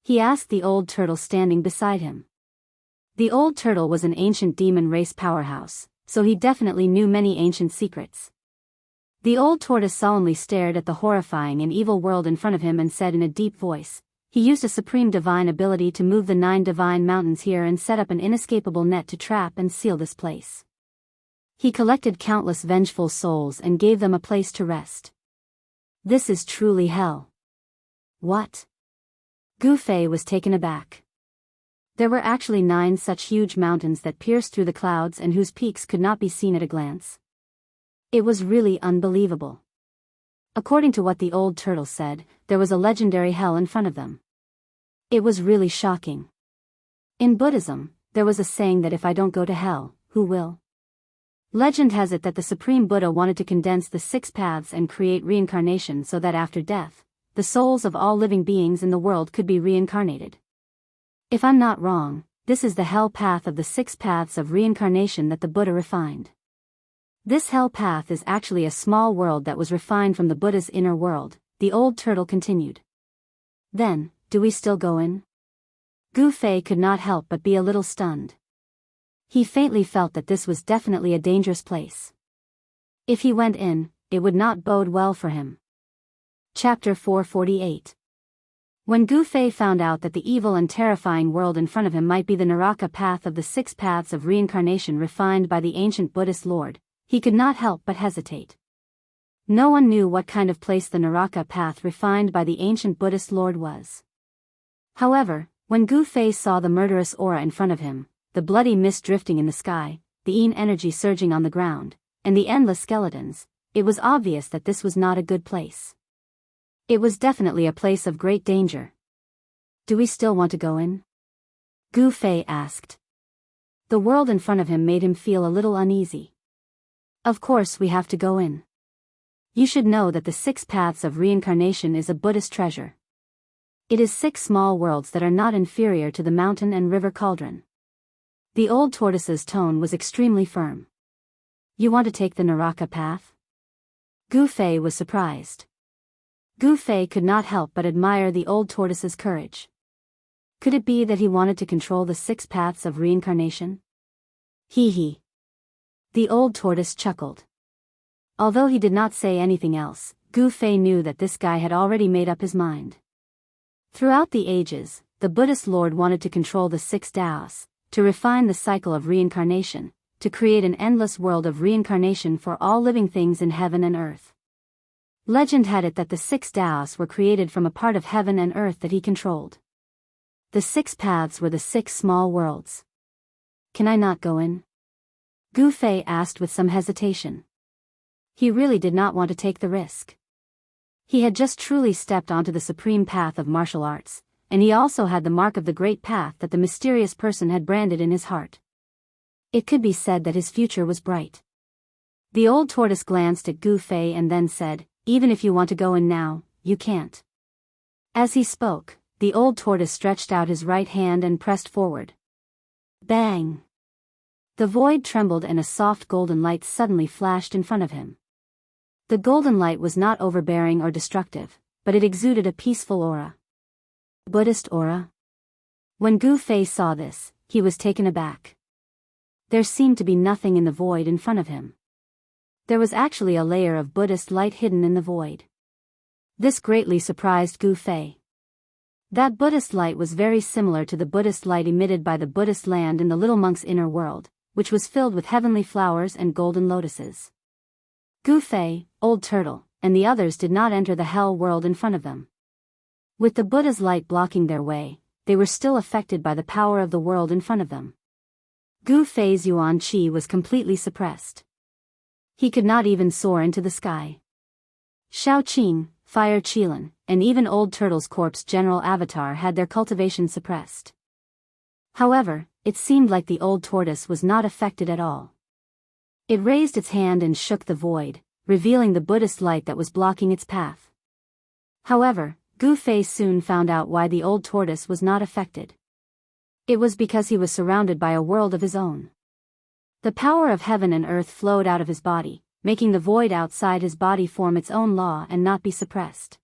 He asked the old turtle standing beside him. The old turtle was an ancient demon race powerhouse, so he definitely knew many ancient secrets. The old tortoise solemnly stared at the horrifying and evil world in front of him and said in a deep voice, "He used a supreme divine ability to move the 9 divine mountains here and set up an inescapable net to trap and seal this place. He collected countless vengeful souls and gave them a place to rest. This is truly hell." What? Gu Fei was taken aback. There were actually 9 such huge mountains that pierced through the clouds and whose peaks could not be seen at a glance. It was really unbelievable. According to what the old turtle said, there was a legendary hell in front of them. It was really shocking. In Buddhism, there was a saying that if I don't go to hell, who will? Legend has it that the Supreme Buddha wanted to condense the 6 paths and create reincarnation so that after death, the souls of all living beings in the world could be reincarnated. If I'm not wrong, this is the hell path of the 6 paths of reincarnation that the Buddha refined. This hell path is actually a small world that was refined from the Buddha's inner world, the old turtle continued. Then, do we still go in? Gu Fei could not help but be a little stunned. He faintly felt that this was definitely a dangerous place. If he went in, it would not bode well for him. Chapter 448. When Gu Fei found out that the evil and terrifying world in front of him might be the Naraka path of the 6 paths of reincarnation refined by the ancient Buddhist Lord, he could not help but hesitate. No one knew what kind of place the Naraka path refined by the ancient Buddhist Lord was. However, when Gu Fei saw the murderous aura in front of him, the bloody mist drifting in the sky, the Yin energy surging on the ground, and the endless skeletons, it was obvious that this was not a good place. It was definitely a place of great danger. Do we still want to go in? Gu Fei asked. The world in front of him made him feel a little uneasy. Of course we have to go in. You should know that the 6 paths of reincarnation is a Buddhist treasure. It is 6 small worlds that are not inferior to the mountain and river cauldron. The old tortoise's tone was extremely firm. You want to take the Naraka path? Gu Fei was surprised. Gu Fei could not help but admire the old tortoise's courage. Could it be that he wanted to control the 6 paths of reincarnation? Hee. The old tortoise chuckled. Although he did not say anything else, Gu Fei knew that this guy had already made up his mind. Throughout the ages, the Buddhist Lord wanted to control the 6 Taoists, to refine the cycle of reincarnation, to create an endless world of reincarnation for all living things in heaven and earth. Legend had it that the 6 Taoists were created from a part of heaven and earth that he controlled. The 6 paths were the 6 small worlds. Can I not go in? Gu Fei asked with some hesitation. He really did not want to take the risk. He had just truly stepped onto the supreme path of martial arts, and he also had the mark of the great path that the mysterious person had branded in his heart. It could be said that his future was bright. The old tortoise glanced at Gu Fei and then said, "Even if you want to go in now, you can't." As he spoke, the old tortoise stretched out his right hand and pressed forward. Bang! The void trembled and a soft golden light suddenly flashed in front of him. The golden light was not overbearing or destructive, but it exuded a peaceful aura. Buddhist aura? When Gu Fei saw this, he was taken aback. There seemed to be nothing in the void in front of him. There was actually a layer of Buddhist light hidden in the void. This greatly surprised Gu Fei. That Buddhist light was very similar to the Buddhist light emitted by the Buddhist land in the little monk's inner world, which was filled with heavenly flowers and golden lotuses. Gu Fei, Old Turtle, and the others did not enter the hell world in front of them. With the Buddha's light blocking their way, they were still affected by the power of the world in front of them. Gu Fei's Yuan Qi was completely suppressed. He could not even soar into the sky. Shao Qing, Fire Qilin, and even Old Turtle's corpse General Avatar had their cultivation suppressed. However, it seemed like the old tortoise was not affected at all. It raised its hand and shook the void, revealing the Buddhist light that was blocking its path. However, Gu Fei soon found out why the old tortoise was not affected. It was because he was surrounded by a world of his own. The power of heaven and earth flowed out of his body, making the void outside his body form its own law and not be suppressed.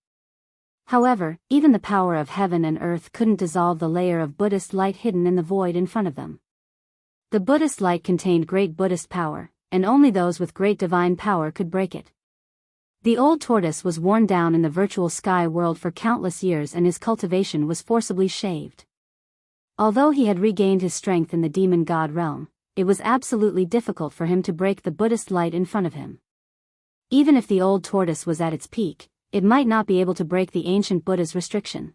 However, even the power of heaven and earth couldn't dissolve the layer of Buddhist light hidden in the void in front of them. The Buddhist light contained great Buddhist power, and only those with great divine power could break it. The old tortoise was worn down in the virtual sky world for countless years and his cultivation was forcibly shaved. Although he had regained his strength in the demon god realm, it was absolutely difficult for him to break the Buddhist light in front of him. Even if the old tortoise was at its peak, it might not be able to break the ancient Buddha's restriction.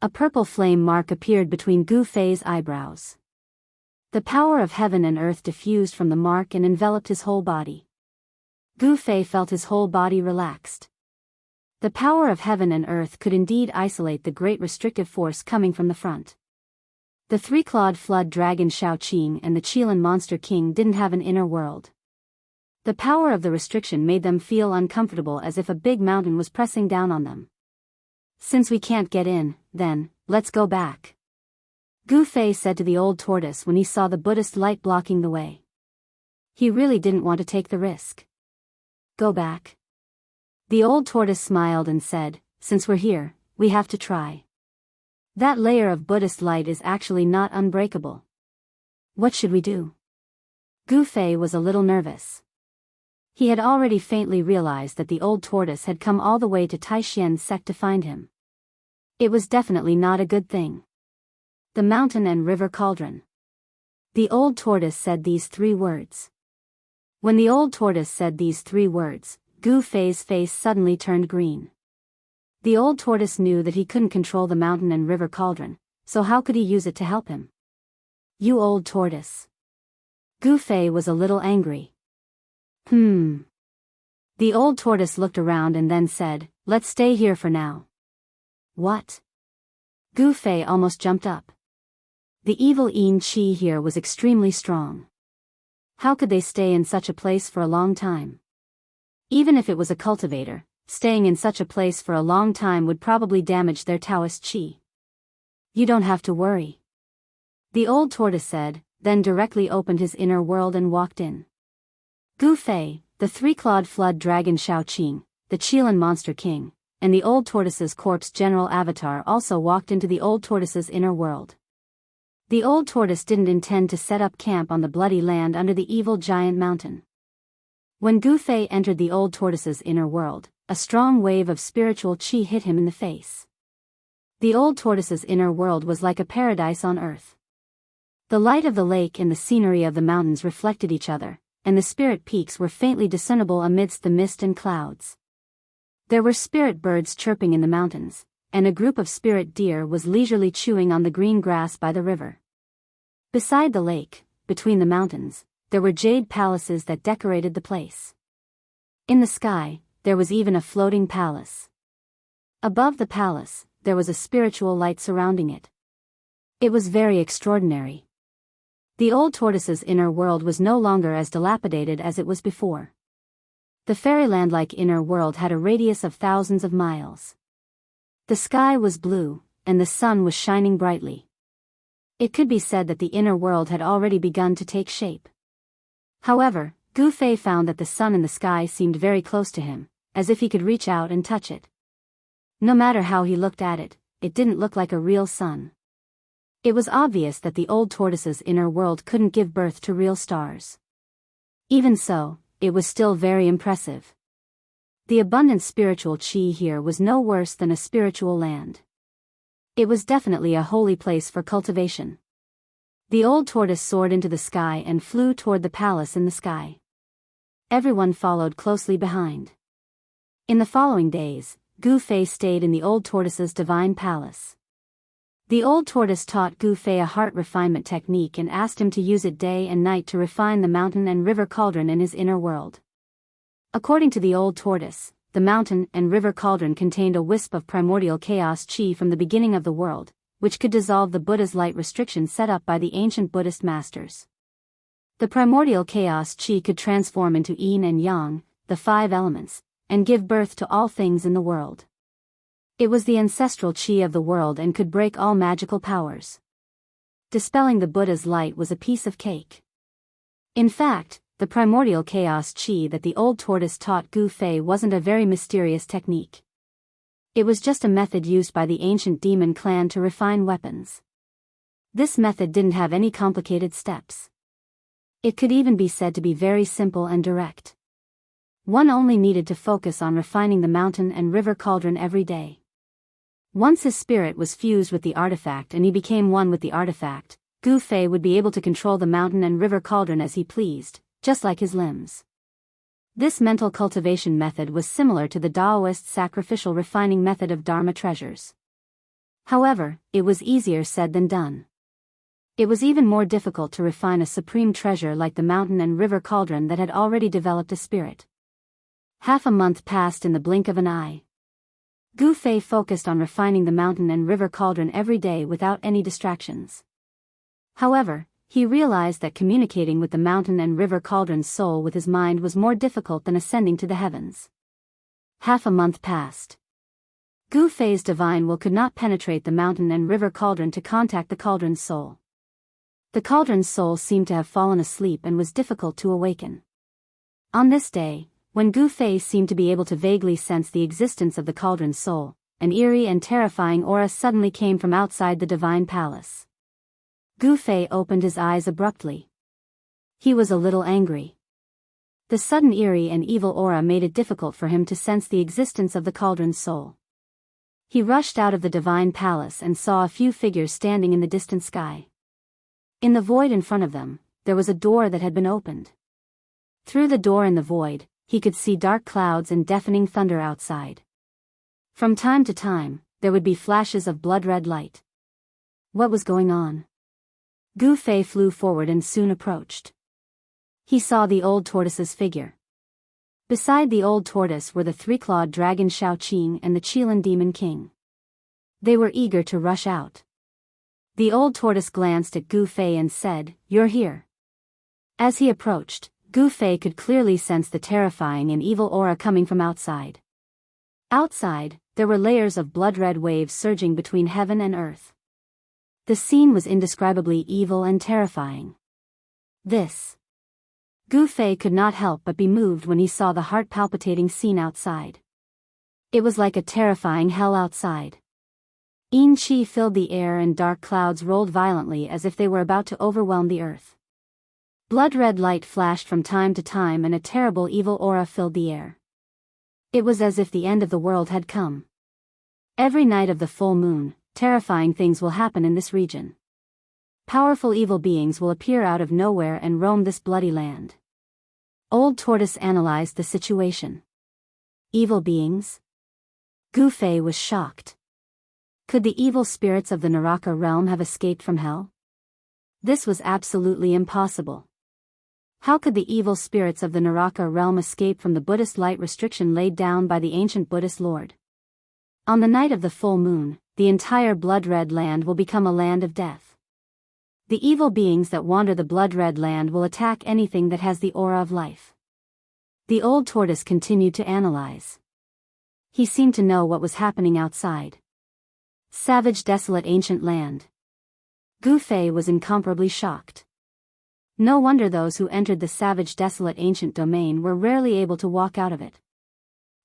A purple flame mark appeared between Gu Fei's eyebrows. The power of heaven and earth diffused from the mark and enveloped his whole body. Gu Fei felt his whole body relaxed. The power of heaven and earth could indeed isolate the great restrictive force coming from the front. The three-clawed flood dragon Shao Qing and the Qilin monster king didn't have an inner world. The power of the restriction made them feel uncomfortable as if a big mountain was pressing down on them. Since we can't get in, then, let's go back. Gu Fei said to the old tortoise when he saw the Buddhist light blocking the way. He really didn't want to take the risk. Go back. The old tortoise smiled and said, since we're here, we have to try. That layer of Buddhist light is actually not unbreakable. What should we do? Gu Fei was a little nervous. He had already faintly realized that the old tortoise had come all the way to Taixian's sect to find him. It was definitely not a good thing. The mountain and river cauldron. The old tortoise said these 3 words. When the old tortoise said these 3 words, Gu Fei's face suddenly turned green. The old tortoise knew that he couldn't control the mountain and river cauldron, so how could he use it to help him? You old tortoise. Gu Fei was a little angry. The old tortoise looked around and then said, let's stay here for now. What? Gu Fei almost jumped up. The evil Yin Qi here was extremely strong. How could they stay in such a place for a long time? Even if it was a cultivator, staying in such a place for a long time would probably damage their Taoist Qi. You don't have to worry. The old tortoise said, then directly opened his inner world and walked in. Gu Fei, the 3-clawed flood dragon Shao Qing, the Qilin monster king, and the old tortoise's corpse General Avatar also walked into the old tortoise's inner world. The old tortoise didn't intend to set up camp on the bloody land under the evil giant mountain. When Gu Fei entered the old tortoise's inner world, a strong wave of spiritual qi hit him in the face. The old tortoise's inner world was like a paradise on earth. The light of the lake and the scenery of the mountains reflected each other, and the spirit peaks were faintly discernible amidst the mist and clouds. There were spirit birds chirping in the mountains, and a group of spirit deer was leisurely chewing on the green grass by the river. Beside the lake, between the mountains, there were jade palaces that decorated the place. In the sky, there was even a floating palace. Above the palace, there was a spiritual light surrounding it. It was very extraordinary. The old tortoise's inner world was no longer as dilapidated as it was before. The fairyland-like inner world had a radius of thousands of miles. The sky was blue, and the sun was shining brightly. It could be said that the inner world had already begun to take shape. However, Gu Fei found that the sun in the sky seemed very close to him, as if he could reach out and touch it. No matter how he looked at it, it didn't look like a real sun. It was obvious that the old tortoise's inner world couldn't give birth to real stars. Even so, it was still very impressive. The abundant spiritual qi here was no worse than a spiritual land. It was definitely a holy place for cultivation. The old tortoise soared into the sky and flew toward the palace in the sky. Everyone followed closely behind. In the following days, Gu Fei stayed in the old tortoise's divine palace. The old tortoise taught Gu Fei a heart refinement technique and asked him to use it day and night to refine the mountain and river cauldron in his inner world. According to the old tortoise, the mountain and river cauldron contained a wisp of primordial chaos qi from the beginning of the world, which could dissolve the Buddha's light restriction set up by the ancient Buddhist masters. The primordial chaos qi could transform into yin and yang, the 5 elements, and give birth to all things in the world. It was the ancestral qi of the world and could break all magical powers. Dispelling the Buddha's light was a piece of cake. In fact, the primordial chaos qi that the old tortoise taught Gu Fei wasn't a very mysterious technique. It was just a method used by the ancient demon clan to refine weapons. This method didn't have any complicated steps. It could even be said to be very simple and direct. One only needed to focus on refining the mountain and river cauldron every day. Once his spirit was fused with the artifact and he became one with the artifact, Gu Fei would be able to control the mountain and river cauldron as he pleased, just like his limbs. This mental cultivation method was similar to the Taoist sacrificial refining method of Dharma treasures. However, it was easier said than done. It was even more difficult to refine a supreme treasure like the mountain and river cauldron that had already developed a spirit. Half a month passed in the blink of an eye. Gu Fei focused on refining the mountain and river cauldron every day without any distractions. However, he realized that communicating with the mountain and river cauldron's soul with his mind was more difficult than ascending to the heavens. Half a month passed. Gu Fei's divine will could not penetrate the mountain and river cauldron to contact the cauldron's soul. The cauldron's soul seemed to have fallen asleep and was difficult to awaken. On this day, when Gu Fei seemed to be able to vaguely sense the existence of the cauldron's soul, an eerie and terrifying aura suddenly came from outside the divine palace. Gu Fei opened his eyes abruptly. He was a little angry. The sudden eerie and evil aura made it difficult for him to sense the existence of the cauldron's soul. He rushed out of the divine palace and saw a few figures standing in the distant sky. In the void in front of them, there was a door that had been opened. Through the door in the void, he could see dark clouds and deafening thunder outside. From time to time, there would be flashes of blood-red light. What was going on? Gu Fei flew forward and soon approached. He saw the old tortoise's figure. Beside the old tortoise were the 3-clawed dragon Shaoqing and the Qilin demon king. They were eager to rush out. The old tortoise glanced at Gu Fei and said, "You're here." As he approached, Gu Fei could clearly sense the terrifying and evil aura coming from outside. Outside, there were layers of blood-red waves surging between heaven and earth. The scene was indescribably evil and terrifying. Gu Fei could not help but be moved when he saw the heart-palpitating scene outside. It was like a terrifying hell outside. Yin qi filled the air and dark clouds rolled violently as if they were about to overwhelm the earth. Blood-red light flashed from time to time and a terrible evil aura filled the air. It was as if the end of the world had come. Every night of the full moon, terrifying things will happen in this region. Powerful evil beings will appear out of nowhere and roam this bloody land. Old Tortoise analyzed the situation. Evil beings? Gu Fei was shocked. Could the evil spirits of the Naraka realm have escaped from hell? This was absolutely impossible. How could the evil spirits of the Naraka realm escape from the Buddhist light restriction laid down by the ancient Buddhist lord? On the night of the full moon, the entire blood-red land will become a land of death. The evil beings that wander the blood-red land will attack anything that has the aura of life. The old tortoise continued to analyze. He seemed to know what was happening outside. Savage, desolate ancient land. Gu Fei was incomparably shocked. No wonder those who entered the savage, desolate ancient domain were rarely able to walk out of it.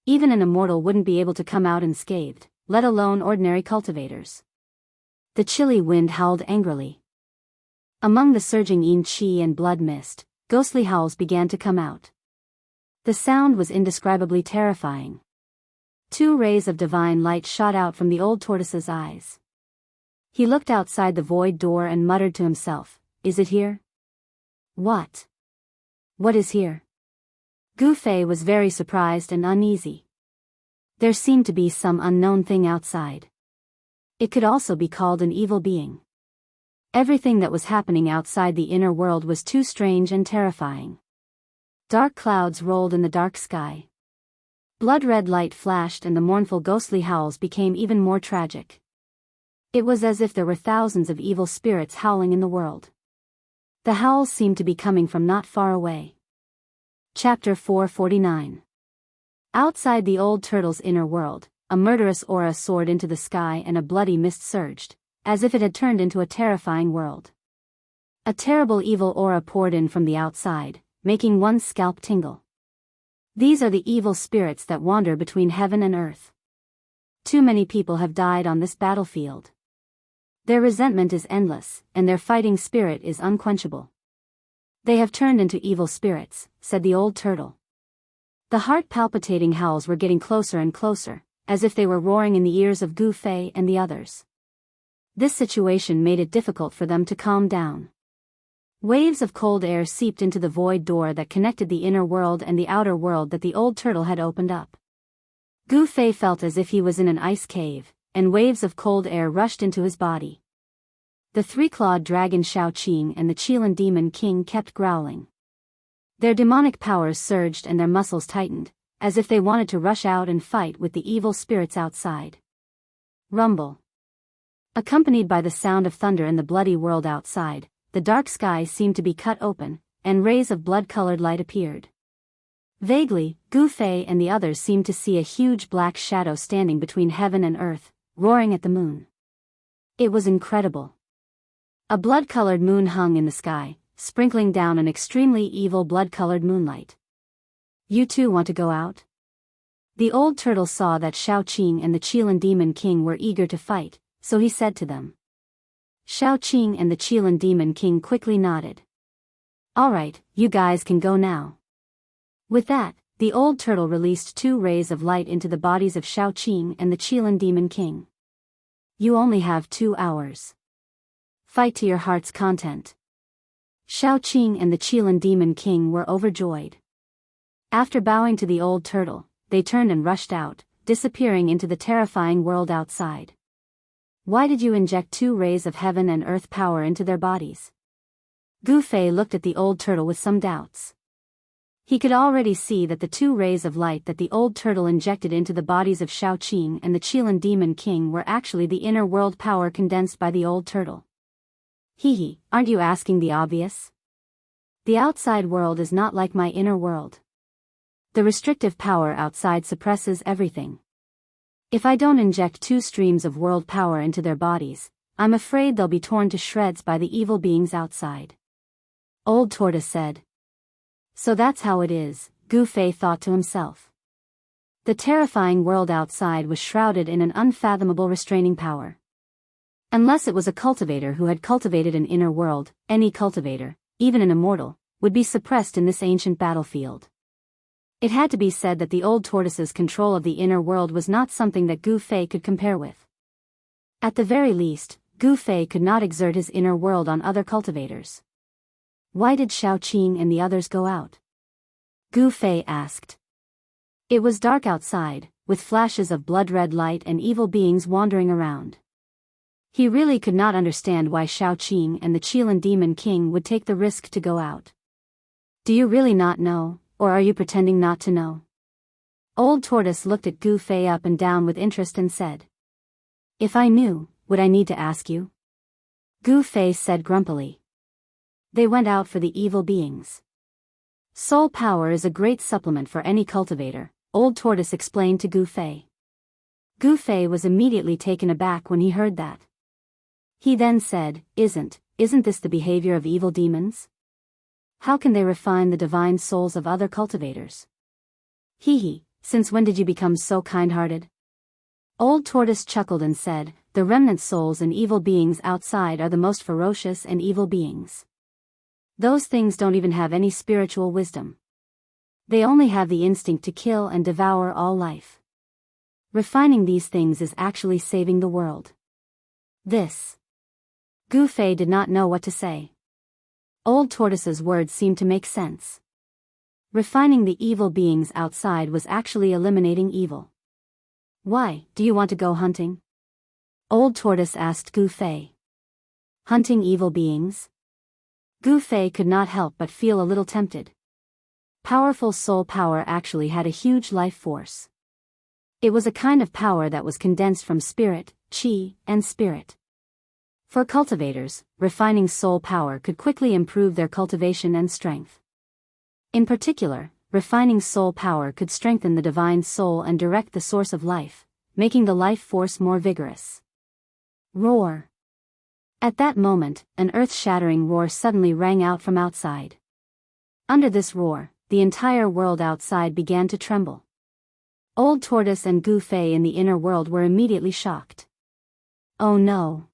Even an immortal wouldn't be able to come out unscathed, let alone ordinary cultivators. The chilly wind howled angrily. Among the surging yin qi and blood mist, ghostly howls began to come out. The sound was indescribably terrifying. 2 rays of divine light shot out from the old tortoise's eyes. He looked outside the void door and muttered to himself, "Is it here?" "What? What is here?" Gu Fei was very surprised and uneasy. There seemed to be some unknown thing outside. It could also be called an evil being. Everything that was happening outside the inner world was too strange and terrifying. Dark clouds rolled in the dark sky. Blood-red light flashed and the mournful ghostly howls became even more tragic. It was as if there were thousands of evil spirits howling in the world. The howls seemed to be coming from not far away. Chapter 449. Outside the old turtle's inner world, a murderous aura soared into the sky and a bloody mist surged, as if it had turned into a terrifying world. A terrible evil aura poured in from the outside, making one's scalp tingle. These are the evil spirits that wander between heaven and earth. Too many people have died on this battlefield. Their resentment is endless, and their fighting spirit is unquenchable. They have turned into evil spirits, said the old turtle. The heart-palpitating howls were getting closer and closer, as if they were roaring in the ears of Gu Fei and the others. This situation made it difficult for them to calm down. Waves of cold air seeped into the void door that connected the inner world and the outer world that the old turtle had opened up. Gu Fei felt as if he was in an ice cave, and waves of cold air rushed into his body. The 3-clawed dragon Xiaoqing and the Qilin demon king kept growling. Their demonic powers surged and their muscles tightened, as if they wanted to rush out and fight with the evil spirits outside. Rumble. Accompanied by the sound of thunder in the bloody world outside, the dark sky seemed to be cut open, and rays of blood-colored light appeared. Vaguely, Gu Fei and the others seemed to see a huge black shadow standing between heaven and earth, roaring at the moon. It was incredible. A blood-colored moon hung in the sky, sprinkling down an extremely evil blood-colored moonlight. "You two want to go out?" The old turtle saw that Xiaoqing and the Qilin demon king were eager to fight, so he said to them. Xiaoqing and the Qilin demon king quickly nodded. "All right, you guys can go now." With that, the old turtle released 2 rays of light into the bodies of Xiaoqing and the Qilin demon king. "You only have 2 hours. Fight to your heart's content." Xiaoqing and the Qilin demon king were overjoyed. After bowing to the old turtle, they turned and rushed out, disappearing into the terrifying world outside. "Why did you inject 2 rays of heaven and earth power into their bodies?" Gu Fei looked at the old turtle with some doubts. He could already see that the 2 rays of light that the old turtle injected into the bodies of Xiaoqing and the Qilin demon king were actually the inner world power condensed by the old turtle. "Hee, aren't you asking the obvious? The outside world is not like my inner world. The restrictive power outside suppresses everything. If I don't inject 2 streams of world power into their bodies, I'm afraid they'll be torn to shreds by the evil beings outside." Old Tortoise said. So that's how it is, Gu Fei thought to himself. The terrifying world outside was shrouded in an unfathomable restraining power. Unless it was a cultivator who had cultivated an inner world, any cultivator, even an immortal, would be suppressed in this ancient battlefield. It had to be said that the old tortoise's control of the inner world was not something that Gu Fei could compare with. At the very least, Gu Fei could not exert his inner world on other cultivators. Why did Xiaoqing and the others go out? Gu Fei asked. It was dark outside, with flashes of blood-red light and evil beings wandering around. He really could not understand why Xiaoqing and the Qilin demon king would take the risk to go out. Do you really not know, or are you pretending not to know? Old Tortoise looked at Gu Fei up and down with interest and said. If I knew, would I need to ask you? Gu Fei said grumpily. They went out for the evil beings. Soul power is a great supplement for any cultivator, Old Tortoise explained to Gu Fei. Gu Fei was immediately taken aback when he heard that. He then said, Isn't this the behavior of evil demons? How can they refine the divine souls of other cultivators? Hee hee, since when did you become so kind-hearted? Old Tortoise chuckled and said, the remnant souls and evil beings outside are the most ferocious and evil beings. Those things don't even have any spiritual wisdom. They only have the instinct to kill and devour all life. Refining these things is actually saving the world. This. Gu Fei did not know what to say. Old Tortoise's words seemed to make sense. Refining the evil beings outside was actually eliminating evil. Why, do you want to go hunting? Old Tortoise asked Gu Fei. Hunting evil beings? Gu Fei could not help but feel a little tempted. Powerful soul power actually had a huge life force. It was a kind of power that was condensed from spirit, chi, and spirit. For cultivators, refining soul power could quickly improve their cultivation and strength. In particular, refining soul power could strengthen the divine soul and direct the source of life, making the life force more vigorous. Roar. At that moment, an earth-shattering roar suddenly rang out from outside. Under this roar, the entire world outside began to tremble. Old Tortoise and Gu Fei in the inner world were immediately shocked. Oh no.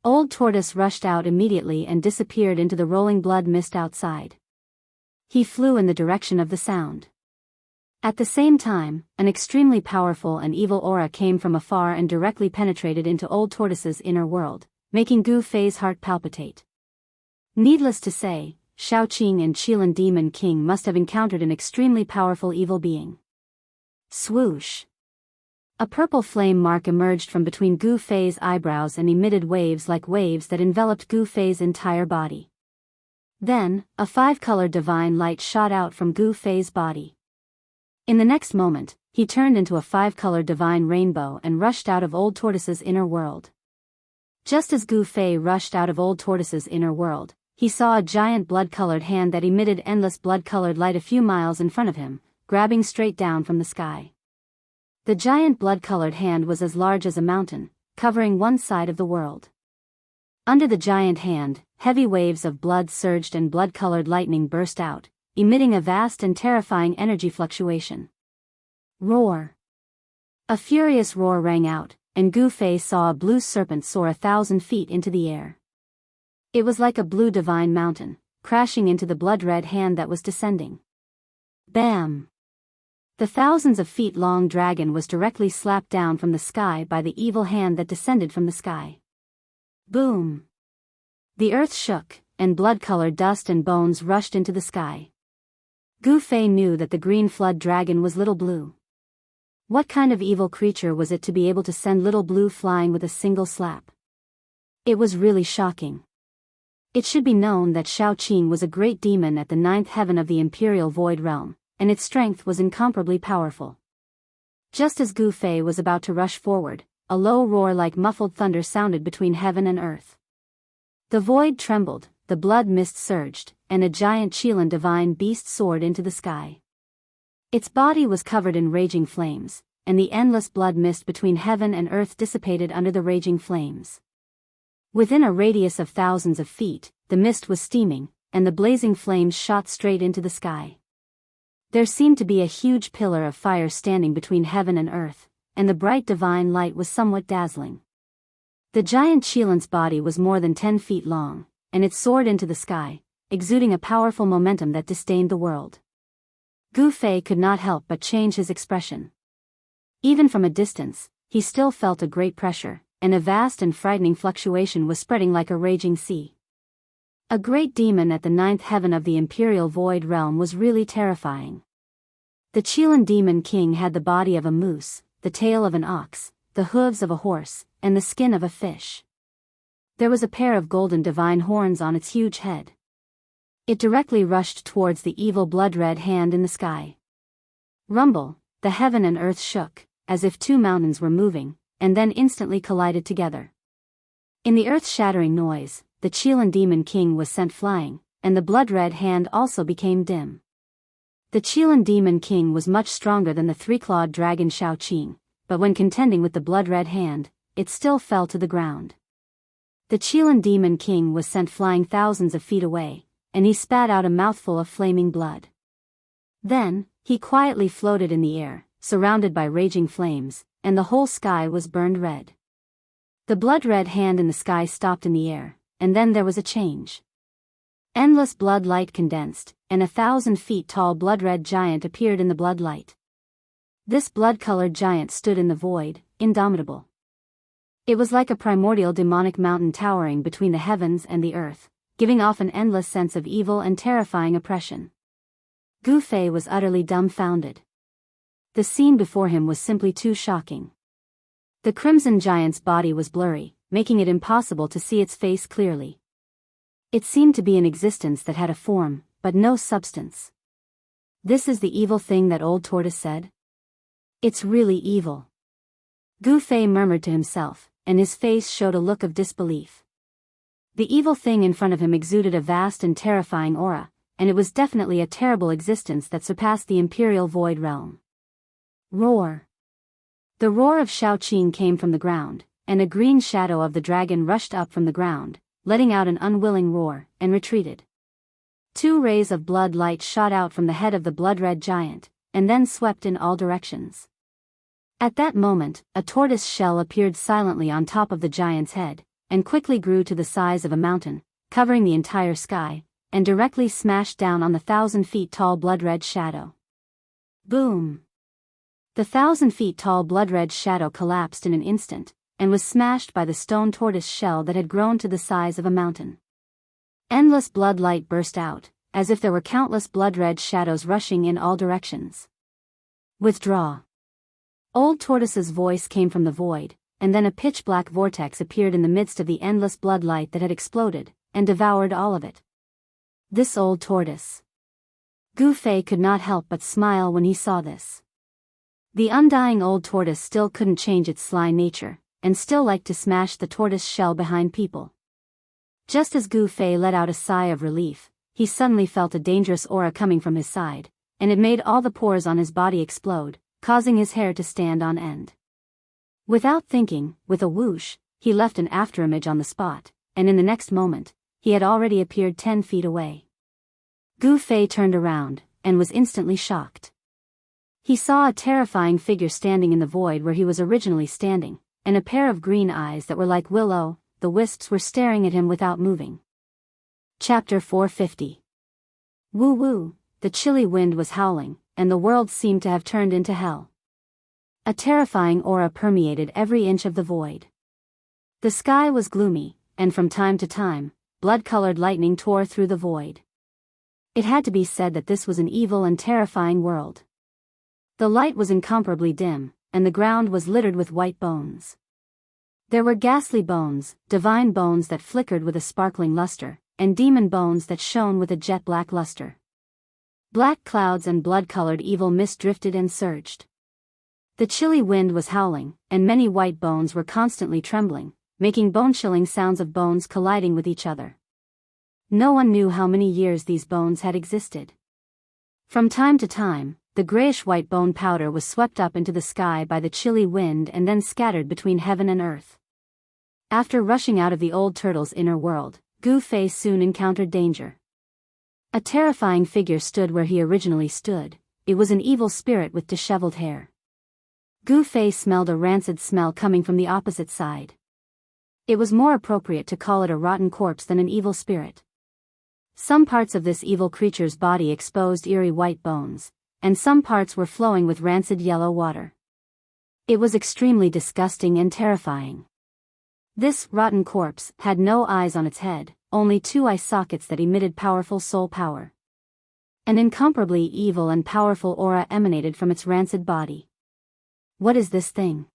Old Tortoise rushed out immediately and disappeared into the rolling blood mist outside. He flew in the direction of the sound. At the same time, an extremely powerful and evil aura came from afar and directly penetrated into Old Tortoise's inner world, making Gu Fei's heart palpitate. Needless to say, Shaoqing and Qilin Demon King must have encountered an extremely powerful evil being. Swoosh! A purple flame mark emerged from between Gu Fei's eyebrows and emitted waves like waves that enveloped Gu Fei's entire body. Then, a five-colored divine light shot out from Gu Fei's body. In the next moment, he turned into a five-colored divine rainbow and rushed out of Old Tortoise's inner world. Just as Gu Fei rushed out of Old Tortoise's inner world, he saw a giant blood-colored hand that emitted endless blood-colored light a few miles in front of him, grabbing straight down from the sky. The giant blood-colored hand was as large as a mountain, covering one side of the world. Under the giant hand, heavy waves of blood surged and blood-colored lightning burst out, emitting a vast and terrifying energy fluctuation. Roar! A furious roar rang out, and Gu Fei saw a blue serpent soar 1,000 feet into the air. It was like a blue divine mountain, crashing into the blood-red hand that was descending. Bam! The thousands of feet long dragon was directly slapped down from the sky by the evil hand that descended from the sky. Boom! The earth shook, and blood-colored dust and bones rushed into the sky. Gu Fei knew that the green flood dragon was Little Blue. What kind of evil creature was it to be able to send Little Blue flying with a single slap? It was really shocking. It should be known that Shaoqing was a great demon at the 9th heaven of the Imperial Void Realm, and its strength was incomparably powerful. Just as Gu Fei was about to rush forward, a low roar like muffled thunder sounded between heaven and earth. The void trembled, the blood mist surged, and a giant Qilin divine beast soared into the sky. Its body was covered in raging flames, and the endless blood mist between heaven and earth dissipated under the raging flames. Within a radius of thousands of feet, the mist was steaming, and the blazing flames shot straight into the sky. There seemed to be a huge pillar of fire standing between heaven and earth, and the bright divine light was somewhat dazzling. The giant Qilin's body was more than 10 feet long, and it soared into the sky, exuding a powerful momentum that disdained the world. Gu Fei could not help but change his expression. Even from a distance, he still felt a great pressure, and a vast and frightening fluctuation was spreading like a raging sea. A great demon at the 9th heaven of the Imperial Void Realm was really terrifying. The Qilin Demon King had the body of a moose, the tail of an ox, the hooves of a horse, and the skin of a fish. There was a pair of golden divine horns on its huge head. It directly rushed towards the evil blood-red hand in the sky. Rumble, the heaven and earth shook, as if two mountains were moving, and then instantly collided together. In the earth-shattering noise, the Qilin Demon King was sent flying, and the blood-red hand also became dim. The Qilin Demon King was much stronger than the three-clawed dragon Shaoqing, but when contending with the blood-red hand, it still fell to the ground. The Qilin Demon King was sent flying thousands of feet away, and he spat out a mouthful of flaming blood. Then, he quietly floated in the air, surrounded by raging flames, and the whole sky was burned red. The blood-red hand in the sky stopped in the air, and then there was a change. Endless blood light condensed, and 1,000 feet tall blood-red giant appeared in the blood light. This blood-colored giant stood in the void, indomitable. It was like a primordial demonic mountain towering between the heavens and the earth, giving off an endless sense of evil and terrifying oppression. Gu Fei was utterly dumbfounded. The scene before him was simply too shocking. The crimson giant's body was blurry, making it impossible to see its face clearly. It seemed to be an existence that had a form, but no substance. This is the evil thing that old tortoise said? It's really evil. Gu Fei murmured to himself, and his face showed a look of disbelief. The evil thing in front of him exuded a vast and terrifying aura, and it was definitely a terrible existence that surpassed the imperial void realm. Roar! The roar of Shaoqing came from the ground, and a green shadow of the dragon rushed up from the ground, letting out an unwilling roar, and retreated. 2 rays of blood light shot out from the head of the blood-red giant, and then swept in all directions. At that moment, a tortoise shell appeared silently on top of the giant's head, and quickly grew to the size of a mountain, covering the entire sky, and directly smashed down on the 1,000 feet tall blood-red shadow. Boom! The 1,000 feet tall blood-red shadow collapsed in an instant, and was smashed by the stone tortoise shell that had grown to the size of a mountain. Endless blood light burst out, as if there were countless blood-red shadows rushing in all directions. Withdraw! Old Tortoise's voice came from the void, and then a pitch-black vortex appeared in the midst of the endless blood light that had exploded, and devoured all of it. This old tortoise. Gu Fei could not help but smile when he saw this. The undying old tortoise still couldn't change its sly nature, and still liked to smash the tortoise shell behind people. Just as Gu Fei let out a sigh of relief, he suddenly felt a dangerous aura coming from his side, and it made all the pores on his body explode, causing his hair to stand on end. Without thinking, with a whoosh, he left an afterimage on the spot, and in the next moment, he had already appeared 10 feet away. Gu Fei turned around, and was instantly shocked. He saw a terrifying figure standing in the void where he was originally standing, and a pair of green eyes that were like the wisps were staring at him without moving. Chapter 450. Woo woo, the chilly wind was howling, and the world seemed to have turned into hell. A terrifying aura permeated every inch of the void. The sky was gloomy, and from time to time, blood-colored lightning tore through the void. It had to be said that this was an evil and terrifying world. The light was incomparably dim, and the ground was littered with white bones. There were ghastly bones, divine bones that flickered with a sparkling luster, and demon bones that shone with a jet-black luster. Black clouds and blood-colored evil mist drifted and surged. The chilly wind was howling, and many white bones were constantly trembling, making bone-chilling sounds of bones colliding with each other. No one knew how many years these bones had existed. From time to time, the grayish-white bone powder was swept up into the sky by the chilly wind and then scattered between heaven and earth. After rushing out of the old turtle's inner world, Gu Fei soon encountered danger. A terrifying figure stood where he originally stood. It was an evil spirit with disheveled hair. Gu Fei smelled a rancid smell coming from the opposite side. It was more appropriate to call it a rotten corpse than an evil spirit. Some parts of this evil creature's body exposed eerie white bones, and some parts were flowing with rancid yellow water. It was extremely disgusting and terrifying. This rotten corpse had no eyes on its head, only 2 eye sockets that emitted powerful soul power. An incomparably evil and powerful aura emanated from its rancid body. What is this thing?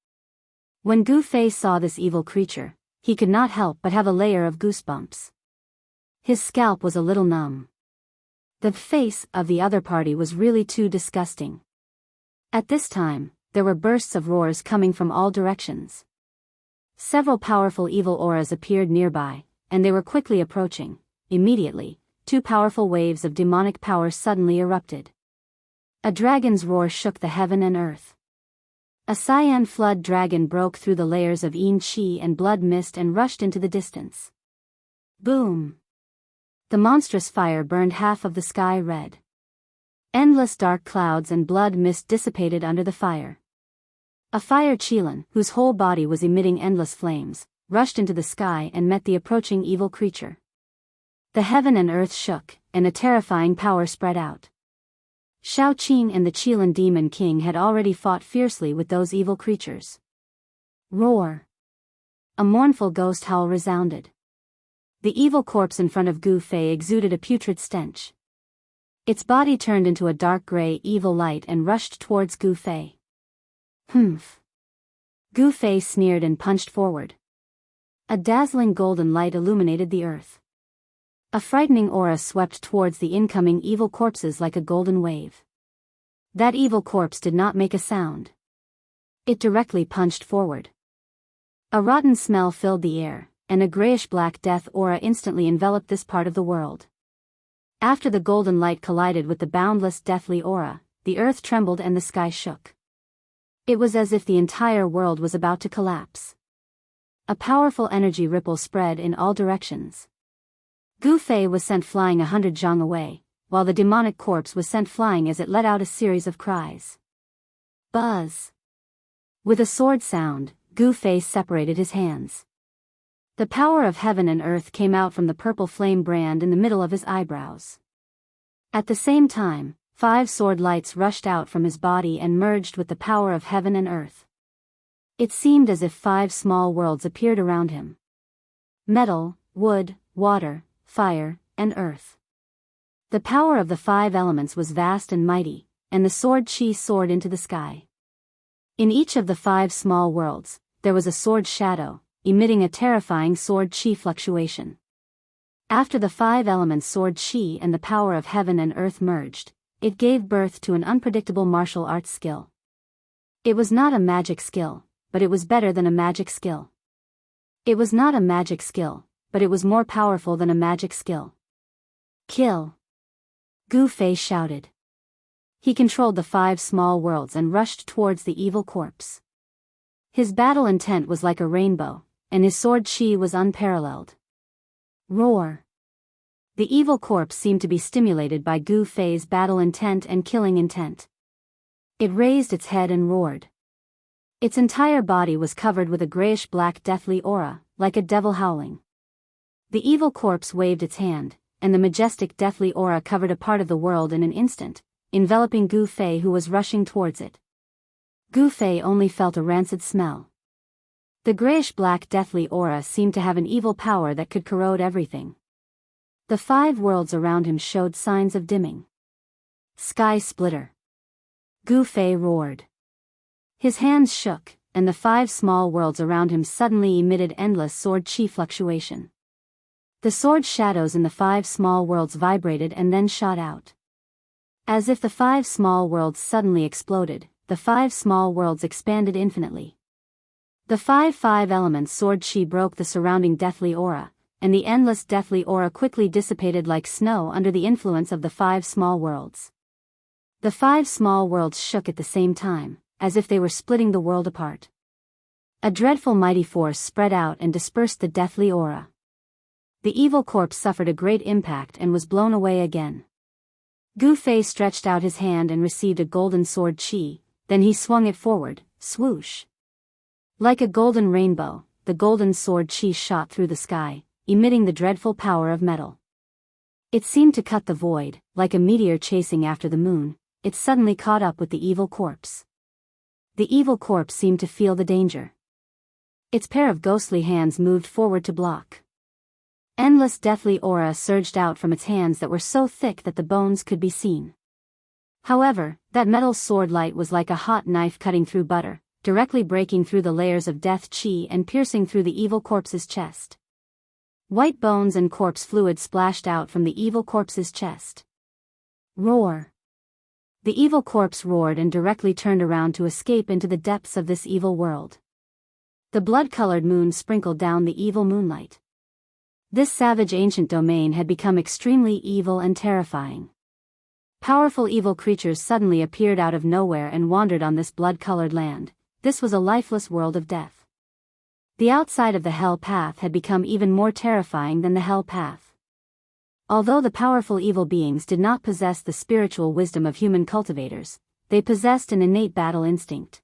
When Gu Fei saw this evil creature, he could not help but have a layer of goosebumps. His scalp was a little numb. The face of the other party was really too disgusting. At this time, there were bursts of roars coming from all directions. Several powerful evil auras appeared nearby, and they were quickly approaching. Immediately, 2 powerful waves of demonic power suddenly erupted. A dragon's roar shook the heaven and earth. A cyan flood dragon broke through the layers of yin qi and blood mist and rushed into the distance. Boom! The monstrous fire burned half of the sky red. Endless dark clouds and blood mist dissipated under the fire. A fire Qilin, whose whole body was emitting endless flames, rushed into the sky and met the approaching evil creature. The heaven and earth shook, and a terrifying power spread out. Shao Qing and the Qilin Demon King had already fought fiercely with those evil creatures. Roar! A mournful ghost howl resounded. The evil corpse in front of Gu Fei exuded a putrid stench. Its body turned into a dark gray evil light and rushed towards Gu Fei. Humph! Gu Fei sneered and punched forward. A dazzling golden light illuminated the earth. A frightening aura swept towards the incoming evil corpses like a golden wave. That evil corpse did not make a sound. It directly punched forward. A rotten smell filled the air, and a grayish-black death aura instantly enveloped this part of the world. After the golden light collided with the boundless deathly aura, the earth trembled and the sky shook. It was as if the entire world was about to collapse. A powerful energy ripple spread in all directions. Gu Fei was sent flying 100 zhang away, while the demonic corpse was sent flying as it let out a series of cries. Buzz! With a sword sound, Gu Fei separated his hands. The power of heaven and earth came out from the purple flame brand in the middle of his eyebrows. At the same time, 5 sword lights rushed out from his body and merged with the power of heaven and earth. It seemed as if 5 small worlds appeared around him. Metal, wood, water, fire, and earth. The power of the 5 elements was vast and mighty, and the sword Qi soared into the sky. In each of the 5 small worlds, there was a sword shadow, emitting a terrifying sword Qi fluctuation. After the 5 elements sword Qi and the power of heaven and earth merged, it gave birth to an unpredictable martial arts skill. It was not a magic skill, but it was better than a magic skill. It was not a magic skill, but it was more powerful than a magic skill. Kill! Gu Fei shouted. He controlled the 5 small worlds and rushed towards the evil corpse. His battle intent was like a rainbow, and his sword Qi was unparalleled. Roar! The evil corpse seemed to be stimulated by Gu Fei's battle intent and killing intent. It raised its head and roared. Its entire body was covered with a grayish-black deathly aura, like a devil howling. The evil corpse waved its hand, and the majestic deathly aura covered a part of the world in an instant, enveloping Gu Fei who was rushing towards it. Gu Fei only felt a rancid smell. The grayish-black deathly aura seemed to have an evil power that could corrode everything. The 5 worlds around him showed signs of dimming. Sky splitter! Gu Fei roared. His hands shook, and the 5 small worlds around him suddenly emitted endless sword Qi fluctuation. The sword shadows in the 5 small worlds vibrated and then shot out. As if the 5 small worlds suddenly exploded, the 5 small worlds expanded infinitely. The 5 elements sword Qi broke the surrounding deathly aura, and the endless deathly aura quickly dissipated like snow under the influence of the 5 small worlds. The 5 small worlds shook at the same time, as if they were splitting the world apart. A dreadful mighty force spread out and dispersed the deathly aura. The evil corpse suffered a great impact and was blown away again. Gu Fei stretched out his hand and received a golden sword Qi, then he swung it forward, swoosh. Like a golden rainbow, the golden sword Qi shot through the sky, emitting the dreadful power of metal. It seemed to cut the void, like a meteor chasing after the moon. It suddenly caught up with the evil corpse. The evil corpse seemed to feel the danger. Its pair of ghostly hands moved forward to block. Endless deathly aura surged out from its hands that were so thick that the bones could be seen. However, that metal sword light was like a hot knife cutting through butter, directly breaking through the layers of death Qi and piercing through the evil corpse's chest. White bones and corpse fluid splashed out from the evil corpse's chest. Roar! The evil corpse roared and directly turned around to escape into the depths of this evil world. The blood-colored moon sprinkled down the evil moonlight. This savage ancient domain had become extremely evil and terrifying. Powerful evil creatures suddenly appeared out of nowhere and wandered on this blood-colored land. This was a lifeless world of death. The outside of the hell path had become even more terrifying than the hell path. Although the powerful evil beings did not possess the spiritual wisdom of human cultivators, they possessed an innate battle instinct.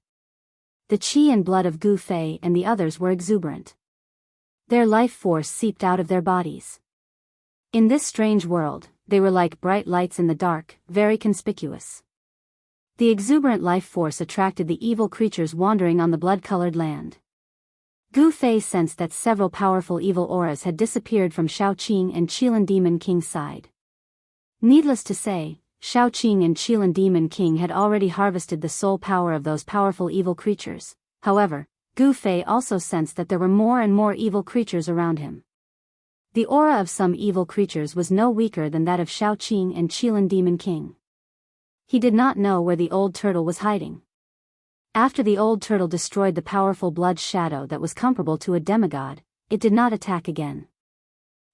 The chi and blood of Gu Fei and the others were exuberant. Their life force seeped out of their bodies. In this strange world, they were like bright lights in the dark, very conspicuous. The exuberant life force attracted the evil creatures wandering on the blood-colored land. Gu Fei sensed that several powerful evil auras had disappeared from Shaoqing and Qilin Demon King's side. Needless to say, Shaoqing and Qilin Demon King had already harvested the soul power of those powerful evil creatures. However, Gu Fei also sensed that there were more and more evil creatures around him. The aura of some evil creatures was no weaker than that of Shaoqing and Qilin Demon King. He did not know where the old turtle was hiding. After the old turtle destroyed the powerful blood shadow that was comparable to a demigod, it did not attack again.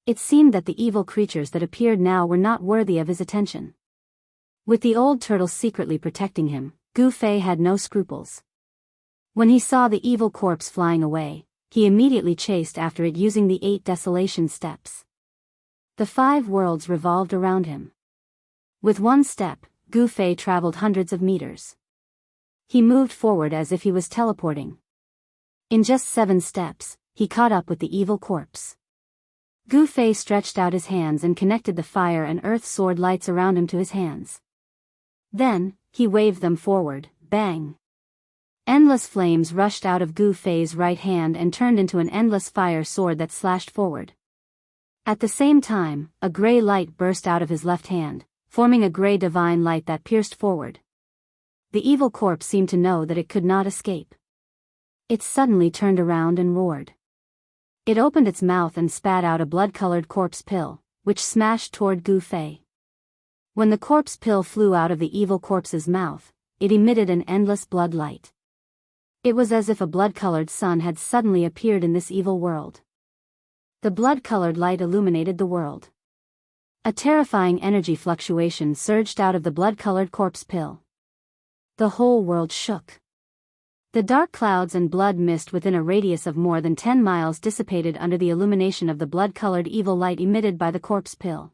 It seemed that the evil creatures that appeared now were not worthy of his attention. With the old turtle secretly protecting him, Gu Fei had no scruples. When he saw the evil corpse flying away, he immediately chased after it using the 8 desolation steps. The 5 worlds revolved around him. With one step, Gu Fei traveled hundreds of meters. He moved forward as if he was teleporting. In just 7 steps, he caught up with the evil corpse. Gu Fei stretched out his hands and connected the fire and earth sword lights around him to his hands. Then, he waved them forward, bang. Endless flames rushed out of Gu Fei's right hand and turned into an endless fire sword that slashed forward. At the same time, a gray light burst out of his left hand, forming a gray divine light that pierced forward. The evil corpse seemed to know that it could not escape. It suddenly turned around and roared. It opened its mouth and spat out a blood-colored corpse pill, which smashed toward Gu Fei. When the corpse pill flew out of the evil corpse's mouth, it emitted an endless blood light. It was as if a blood-colored sun had suddenly appeared in this evil world. The blood-colored light illuminated the world. A terrifying energy fluctuation surged out of the blood-colored corpse pill. The whole world shook. The dark clouds and blood mist within a radius of more than 10 miles dissipated under the illumination of the blood-colored evil light emitted by the corpse pill.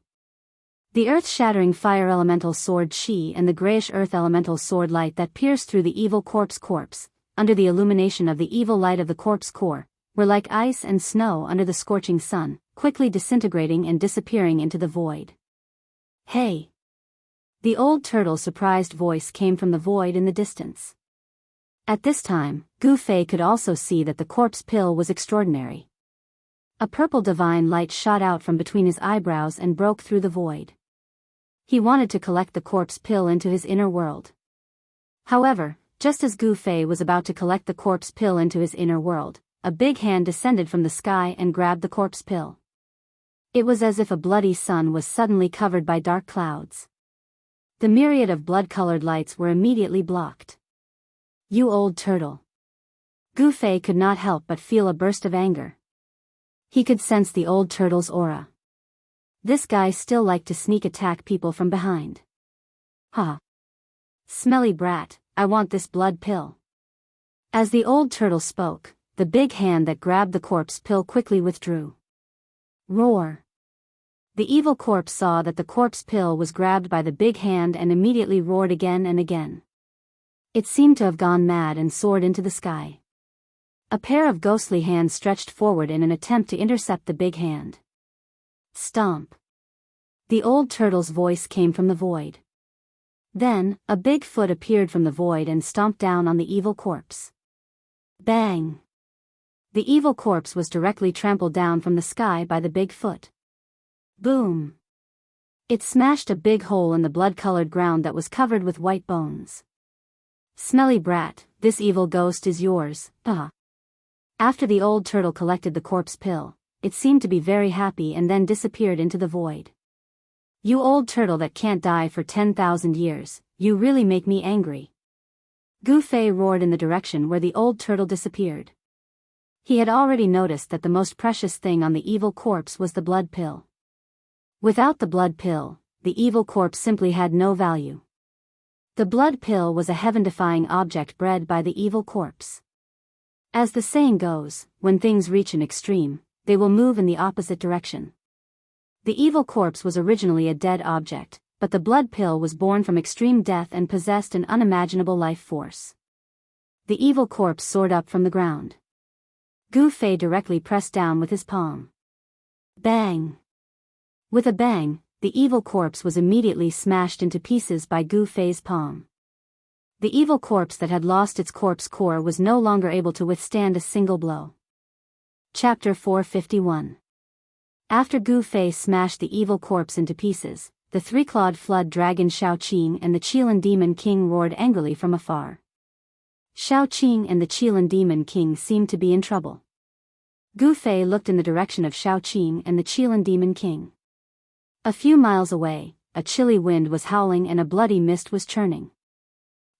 The earth-shattering fire elemental sword Qi and the grayish earth elemental sword light that pierced through the evil corpse, under the illumination of the evil light of the corpse core, were like ice and snow under the scorching sun, quickly disintegrating and disappearing into the void. Hey! The old turtle's surprised voice came from the void in the distance. At this time, Gu Fei could also see that the corpse pill was extraordinary. A purple divine light shot out from between his eyebrows and broke through the void. He wanted to collect the corpse pill into his inner world. However, just as Gu Fei was about to collect the corpse pill into his inner world, a big hand descended from the sky and grabbed the corpse pill. It was as if a bloody sun was suddenly covered by dark clouds. The myriad of blood-colored lights were immediately blocked. You old turtle! Gu Fei could not help but feel a burst of anger. He could sense the old turtle's aura. This guy still liked to sneak attack people from behind. Ha! Smelly brat, I want this blood pill. As the old turtle spoke, the big hand that grabbed the corpse pill quickly withdrew. Roar! The evil corpse saw that the corpse pill was grabbed by the big hand and immediately roared again and again. It seemed to have gone mad and soared into the sky. A pair of ghostly hands stretched forward in an attempt to intercept the big hand. Stomp! The old turtle's voice came from the void. Then, a big foot appeared from the void and stomped down on the evil corpse. Bang! The evil corpse was directly trampled down from the sky by the big foot. Boom! It smashed a big hole in the blood-colored ground that was covered with white bones. Smelly brat, this evil ghost is yours, After the old turtle collected the corpse pill, it seemed to be very happy and then disappeared into the void. You old turtle that can't die for 10,000 years, you really make me angry. Gu Fei roared in the direction where the old turtle disappeared. He had already noticed that the most precious thing on the evil corpse was the blood pill. Without the blood pill, the evil corpse simply had no value. The blood pill was a heaven-defying object bred by the evil corpse. As the saying goes, when things reach an extreme, they will move in the opposite direction. The evil corpse was originally a dead object, but the blood pill was born from extreme death and possessed an unimaginable life force. The evil corpse soared up from the ground. Gu Fei directly pressed down with his palm. Bang! With a bang, the evil corpse was immediately smashed into pieces by Gu Fei's palm. The evil corpse that had lost its corpse core was no longer able to withstand a single blow. Chapter 451. After Gu Fei smashed the evil corpse into pieces, the three-clawed flood dragon Xiaoqing and the Qilin Demon King roared angrily from afar. Xiaoqing and the Qilin Demon King seemed to be in trouble. Gu Fei looked in the direction of Xiaoqing and the Qilin Demon King. A few miles away, a chilly wind was howling and a bloody mist was churning.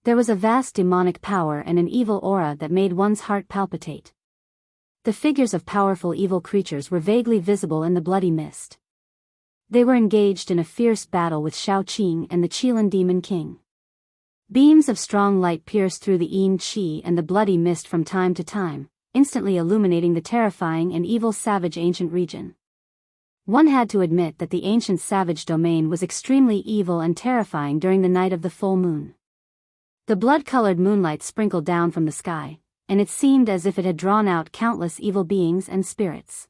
There was a vast demonic power and an evil aura that made one's heart palpitate. The figures of powerful evil creatures were vaguely visible in the bloody mist. They were engaged in a fierce battle with Xiaoqing and the Qilin Demon King. Beams of strong light pierced through the Yin Qi and the bloody mist from time to time, instantly illuminating the terrifying and evil savage ancient region. One had to admit that the ancient savage domain was extremely evil and terrifying during the night of the full moon. The blood-colored moonlight sprinkled down from the sky, and it seemed as if it had drawn out countless evil beings and spirits.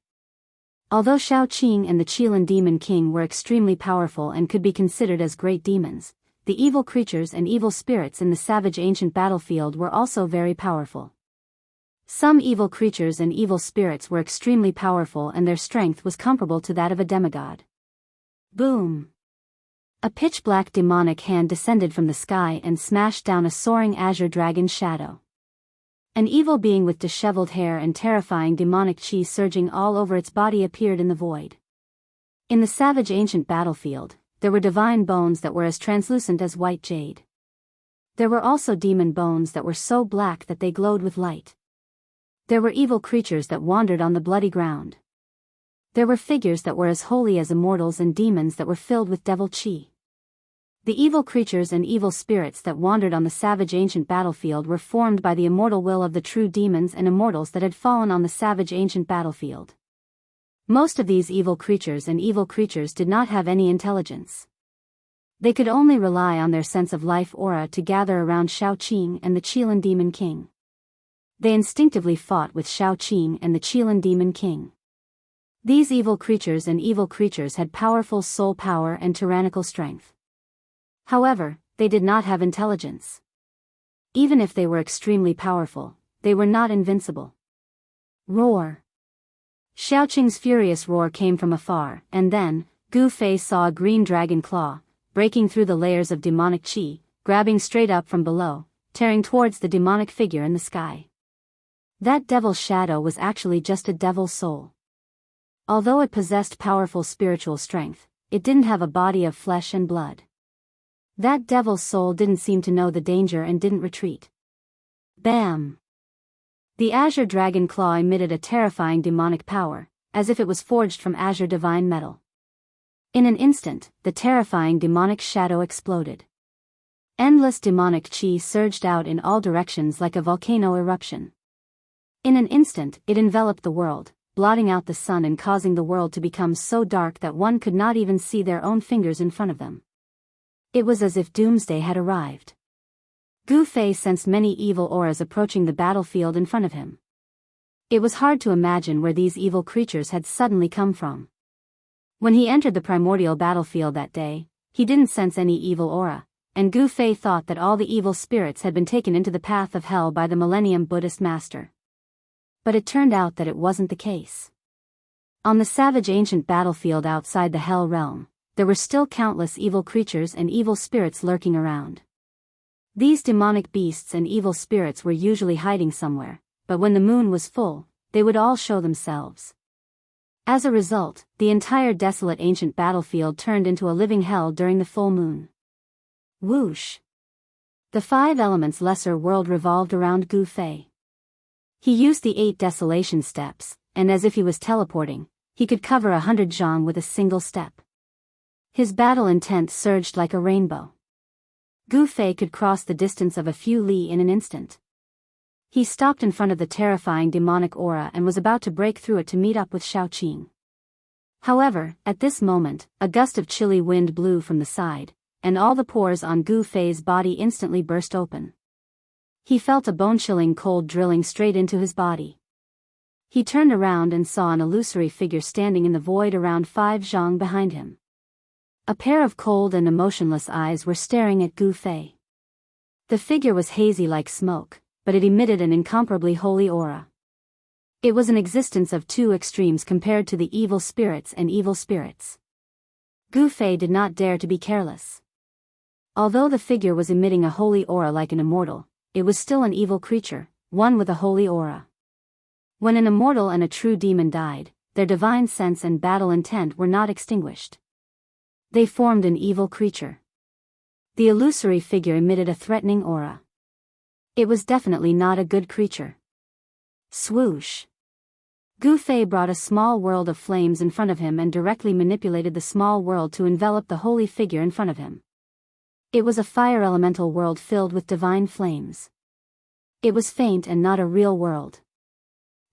Although Xiaoqing and the Qilin Demon King were extremely powerful and could be considered as great demons, the evil creatures and evil spirits in the savage ancient battlefield were also very powerful. Some evil creatures and evil spirits were extremely powerful and their strength was comparable to that of a demigod. Boom! A pitch-black demonic hand descended from the sky and smashed down a soaring azure dragon's shadow. An evil being with disheveled hair and terrifying demonic chi surging all over its body appeared in the void. In the savage ancient battlefield, there were divine bones that were as translucent as white jade. There were also demon bones that were so black that they glowed with light. There were evil creatures that wandered on the bloody ground. There were figures that were as holy as immortals and demons that were filled with devil chi. The evil creatures and evil spirits that wandered on the savage ancient battlefield were formed by the immortal will of the true demons and immortals that had fallen on the savage ancient battlefield. Most of these evil creatures did not have any intelligence. They could only rely on their sense of life aura to gather around Xiaoqing and the Qilin Demon King. They instinctively fought with Xiaoqing and the Qilin Demon King. These evil creatures had powerful soul power and tyrannical strength. However, they did not have intelligence. Even if they were extremely powerful, they were not invincible. Roar! Xiaoqing's furious roar came from afar, and then, Gu Fei saw a green dragon claw, breaking through the layers of demonic chi, grabbing straight up from below, tearing towards the demonic figure in the sky. That devil's shadow was actually just a devil's soul. Although it possessed powerful spiritual strength, it didn't have a body of flesh and blood. That devil's soul didn't seem to know the danger and didn't retreat. Bam! The azure dragon claw emitted a terrifying demonic power, as if it was forged from azure divine metal. In an instant, the terrifying demonic shadow exploded. Endless demonic chi surged out in all directions like a volcano eruption. In an instant, it enveloped the world, blotting out the sun and causing the world to become so dark that one could not even see their own fingers in front of them. It was as if doomsday had arrived. Gu Fei sensed many evil auras approaching the battlefield in front of him. It was hard to imagine where these evil creatures had suddenly come from. When he entered the primordial battlefield that day, he didn't sense any evil aura, and Gu Fei thought that all the evil spirits had been taken into the path of hell by the Millennium Buddhist master. But it turned out that it wasn't the case. On the savage ancient battlefield outside the Hell Realm, there were still countless evil creatures and evil spirits lurking around. These demonic beasts and evil spirits were usually hiding somewhere, but when the moon was full, they would all show themselves. As a result, the entire desolate ancient battlefield turned into a living hell during the full moon. Whoosh! The 5 elements lesser world revolved around Gu Fei. He used the 8 desolation steps, and as if he was teleporting, he could cover 100 zhang with a single step. His battle intent surged like a rainbow. Gu Fei could cross the distance of a few li in an instant. He stopped in front of the terrifying demonic aura and was about to break through it to meet up with Xiaoqing. However, at this moment, a gust of chilly wind blew from the side, and all the pores on Gu Fei's body instantly burst open. He felt a bone-chilling cold drilling straight into his body. He turned around and saw an illusory figure standing in the void around 5 zhang behind him. A pair of cold and emotionless eyes were staring at Gu Fei. The figure was hazy like smoke, but it emitted an incomparably holy aura. It was an existence of two extremes compared to the evil spirits and evil spirits. Gu Fei did not dare to be careless. Although the figure was emitting a holy aura like an immortal, it was still an evil creature, one with a holy aura. When an immortal and a true demon died, their divine sense and battle intent were not extinguished. They formed an evil creature. The illusory figure emitted a threatening aura. It was definitely not a good creature. Swoosh! Gu Fei brought a small world of flames in front of him and directly manipulated the small world to envelop the holy figure in front of him. It was a fire elemental world filled with divine flames. It was faint and not a real world.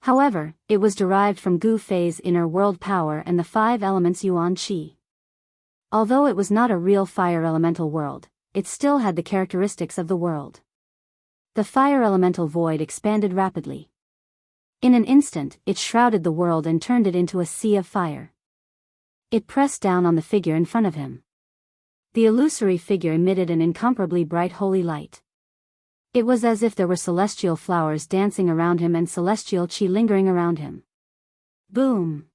However, it was derived from Gu Fei's inner world power and the 5 elements Yuan Qi. Although it was not a real fire elemental world, it still had the characteristics of the world. The fire elemental void expanded rapidly. In an instant, it shrouded the world and turned it into a sea of fire. It pressed down on the figure in front of him. The illusory figure emitted an incomparably bright holy light. It was as if there were celestial flowers dancing around him and celestial qi lingering around him. Boom!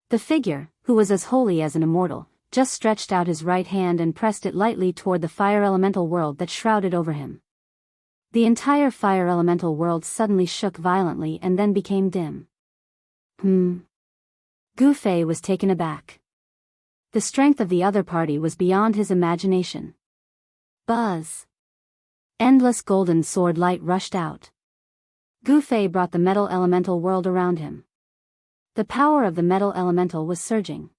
The figure, who was as holy as an immortal, just stretched out his right hand and pressed it lightly toward the fire elemental world that shrouded over him. The entire fire elemental world suddenly shook violently and then became dim. Gu Fei was taken aback. The strength of the other party was beyond his imagination. Buzz! Endless golden sword light rushed out. Gu Fei brought the metal elemental world around him. The power of the metal elemental was surging.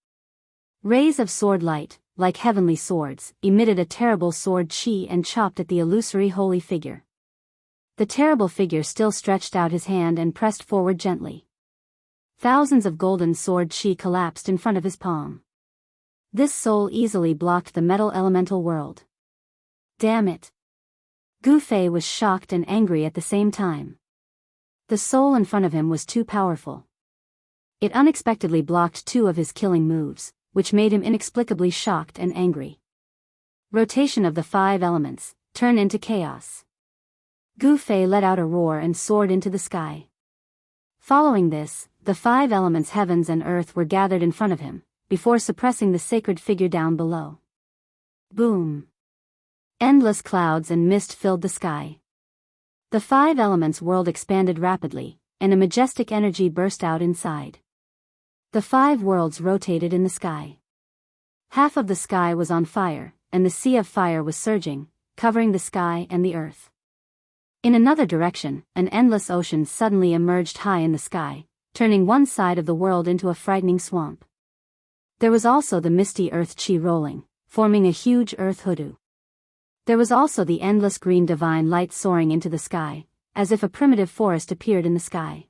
Rays of sword light, like heavenly swords, emitted a terrible sword qi and chopped at the illusory holy figure. The terrible figure still stretched out his hand and pressed forward gently. Thousands of golden sword qi collapsed in front of his palm. This soul easily blocked the metal elemental world. Damn it! Gu Fei was shocked and angry at the same time. The soul in front of him was too powerful. It unexpectedly blocked 2 of his killing moves, which made him inexplicably shocked and angry. Rotation of the 5 elements, turn into chaos. Gu Fei let out a roar and soared into the sky. Following this, the 5 elements heavens and earth were gathered in front of him, before suppressing the sacred figure down below. Boom! Endless clouds and mist filled the sky. The 5 elements world expanded rapidly, and a majestic energy burst out inside. The 5 worlds rotated in the sky. Half of the sky was on fire, and the sea of fire was surging, covering the sky and the earth. In another direction, an endless ocean suddenly emerged high in the sky, turning one side of the world into a frightening swamp. There was also the misty earth qi rolling, forming a huge earth hoodoo. There was also the endless green divine light soaring into the sky, as if a primitive forest appeared in the sky.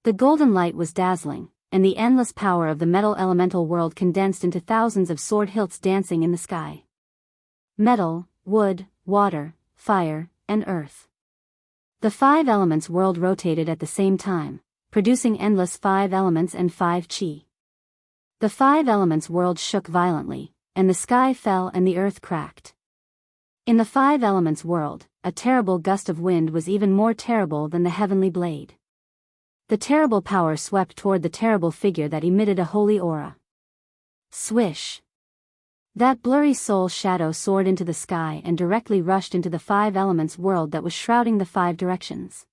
The golden light was dazzling, and the endless power of the metal elemental world condensed into thousands of sword hilts dancing in the sky. Metal, wood, water, fire, and earth. The 5 elements world rotated at the same time, producing endless 5 elements and 5 qi. The 5 elements world shook violently, and the sky fell and the earth cracked. In the 5 elements world, a terrible gust of wind was even more terrible than the heavenly blade. The terrible power swept toward the terrible figure that emitted a holy aura. Swish! That blurry soul shadow soared into the sky and directly rushed into the 5 elements world that was shrouding the 5 directions.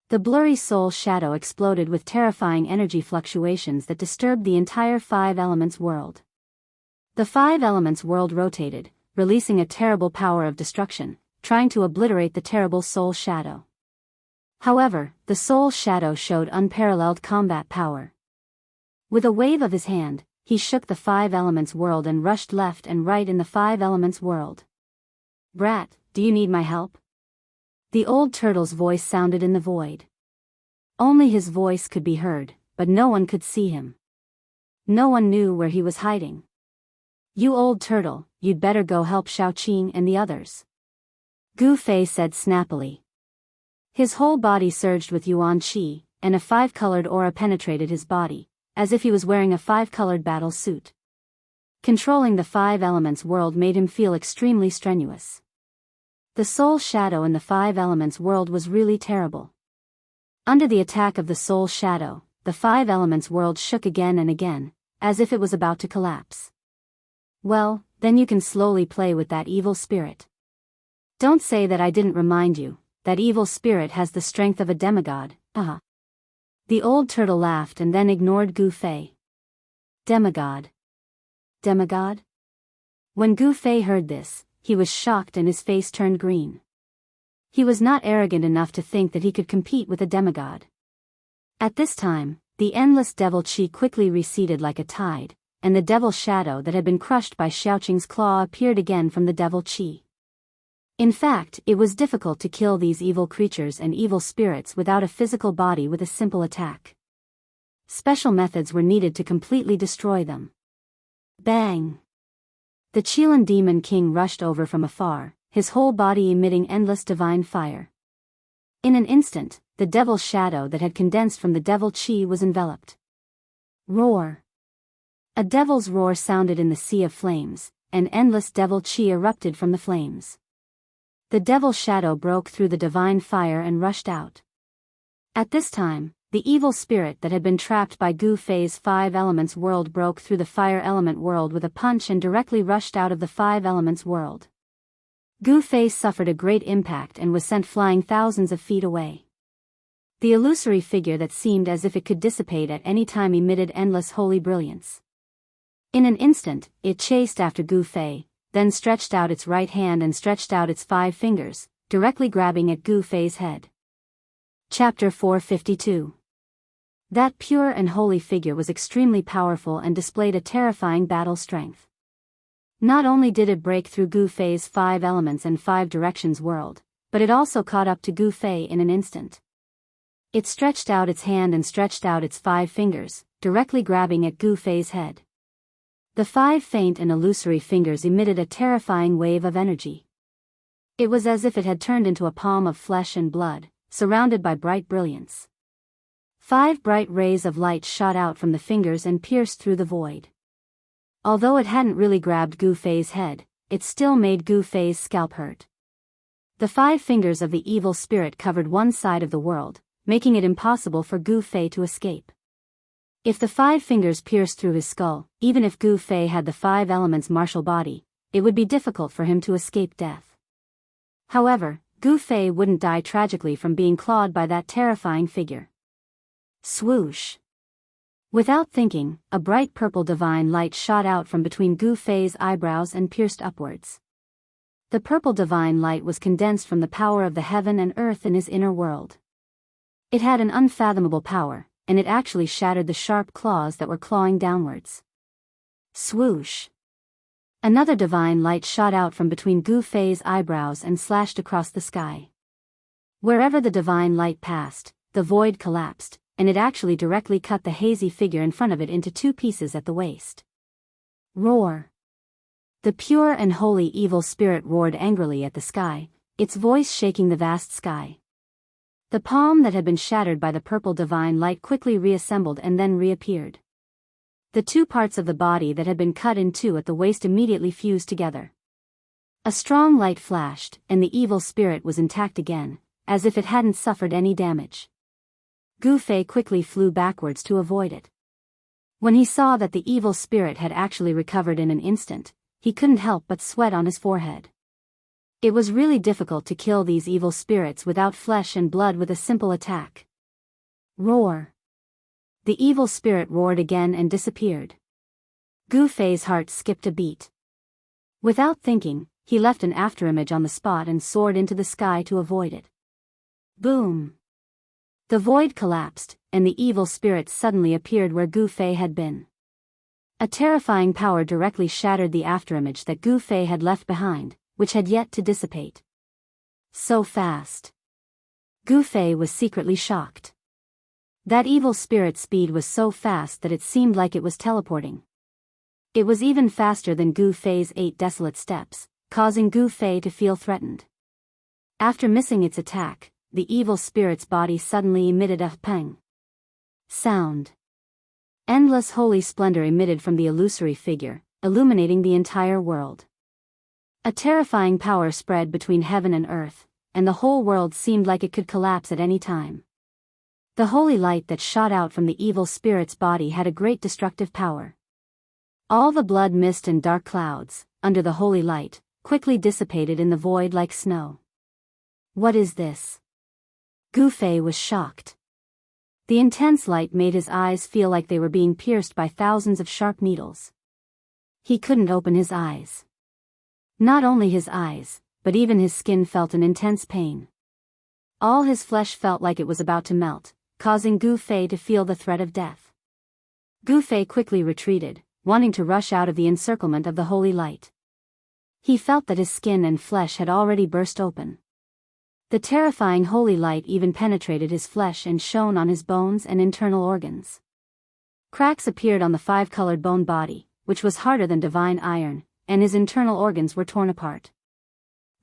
The blurry soul shadow exploded with terrifying energy fluctuations that disturbed the entire 5 elements world. The 5 elements world rotated, releasing a terrible power of destruction, trying to obliterate the terrible soul shadow. However, the soul shadow showed unparalleled combat power. With a wave of his hand, he shook the 5 elements world and rushed left and right in the 5 elements world. Brat, do you need my help? The old turtle's voice sounded in the void. Only his voice could be heard, but no one could see him. No one knew where he was hiding. "You old turtle, you'd better go help Xiaoqing and the others," Gu Fei said snappily. His whole body surged with yuan qi, and a five-colored aura penetrated his body, as if he was wearing a five-colored battle suit. Controlling the five elements world made him feel extremely strenuous. The soul shadow in the five elements world was really terrible. Under the attack of the soul shadow, the five elements world shook again and again, as if it was about to collapse. "Well, then you can slowly play with that evil spirit. Don't say that I didn't remind you, that evil spirit has the strength of a demigod, The old turtle laughed and then ignored Gu Fei. Demigod? Demigod? When Gu Fei heard this, he was shocked and his face turned green. He was not arrogant enough to think that he could compete with a demigod. At this time, the endless devil qi quickly receded like a tide, and the devil shadow that had been crushed by Xiaoqing's claw appeared again from the devil qi. In fact, it was difficult to kill these evil creatures and evil spirits without a physical body with a simple attack. Special methods were needed to completely destroy them. Bang! The Qilan Demon King rushed over from afar, his whole body emitting endless divine fire. In an instant, the devil shadow that had condensed from the devil qi was enveloped. Roar! A devil's roar sounded in the sea of flames, and endless devil qi erupted from the flames. The devil shadow broke through the divine fire and rushed out. At this time, the evil spirit that had been trapped by Gu Fei's five elements world broke through the fire element world with a punch and directly rushed out of the five elements world. Gu Fei suffered a great impact and was sent flying thousands of feet away. The illusory figure that seemed as if it could dissipate at any time emitted endless holy brilliance. In an instant, it chased after Gu Fei, then stretched out its right hand and stretched out its 5 fingers, directly grabbing at Gu Fei's head. Chapter 452. That pure and holy figure was extremely powerful and displayed a terrifying battle strength. Not only did it break through Gu Fei's 5 elements and 5 directions world, but it also caught up to Gu Fei in an instant. It stretched out its hand and stretched out its 5 fingers, directly grabbing at Gu Fei's head. The 5 faint and illusory fingers emitted a terrifying wave of energy. It was as if it had turned into a palm of flesh and blood, surrounded by bright brilliance. 5 bright rays of light shot out from the fingers and pierced through the void. Although it hadn't really grabbed Gu Fei's head, it still made Gu Fei's scalp hurt. The 5 fingers of the evil spirit covered one side of the world, making it impossible for Gu Fei to escape. If the 5 fingers pierced through his skull, even if Gu Fei had the 5 elements martial body, it would be difficult for him to escape death. However, Gu Fei wouldn't die tragically from being clawed by that terrifying figure. Swoosh! Without thinking, a bright purple divine light shot out from between Gu Fei's eyebrows and pierced upwards. The purple divine light was condensed from the power of the heaven and earth in his inner world. It had an unfathomable power, and it actually shattered the sharp claws that were clawing downwards. Swoosh! Another divine light shot out from between Gu Fei's eyebrows and slashed across the sky. Wherever the divine light passed, the void collapsed, and it actually directly cut the hazy figure in front of it into 2 pieces at the waist. Roar! The pure and holy evil spirit roared angrily at the sky, its voice shaking the vast sky. The palm that had been shattered by the purple divine light quickly reassembled and then reappeared. The 2 parts of the body that had been cut in 2 at the waist immediately fused together. A strong light flashed, and the evil spirit was intact again, as if it hadn't suffered any damage. Gu Fei quickly flew backwards to avoid it. When he saw that the evil spirit had actually recovered in an instant, he couldn't help but sweat on his forehead. It was really difficult to kill these evil spirits without flesh and blood with a simple attack. Roar! The evil spirit roared again and disappeared. Gu Fei's heart skipped a beat. Without thinking, he left an afterimage on the spot and soared into the sky to avoid it. Boom! The void collapsed, and the evil spirit suddenly appeared where Gu Fei had been. A terrifying power directly shattered the afterimage that Gu Fei had left behind, which had yet to dissipate. So fast. Gu Fei was secretly shocked. That evil spirit's speed was so fast that it seemed like it was teleporting. It was even faster than Gu Fei's 8 desolate steps, causing Gu Fei to feel threatened. After missing its attack, the evil spirit's body suddenly emitted a pang sound. Endless holy splendor emitted from the illusory figure, illuminating the entire world. A terrifying power spread between heaven and earth, and the whole world seemed like it could collapse at any time. The holy light that shot out from the evil spirit's body had a great destructive power. All the blood mist and dark clouds, under the holy light, quickly dissipated in the void like snow. What is this? Gu Fei was shocked. The intense light made his eyes feel like they were being pierced by thousands of sharp needles. He couldn't open his eyes. Not only his eyes, but even his skin felt an intense pain. All his flesh felt like it was about to melt, causing Gu Fei to feel the threat of death. Gu Fei quickly retreated, wanting to rush out of the encirclement of the holy light. He felt that his skin and flesh had already burst open. The terrifying holy light even penetrated his flesh and shone on his bones and internal organs. Cracks appeared on the 5-colored bone body, which was harder than divine iron, and his internal organs were torn apart.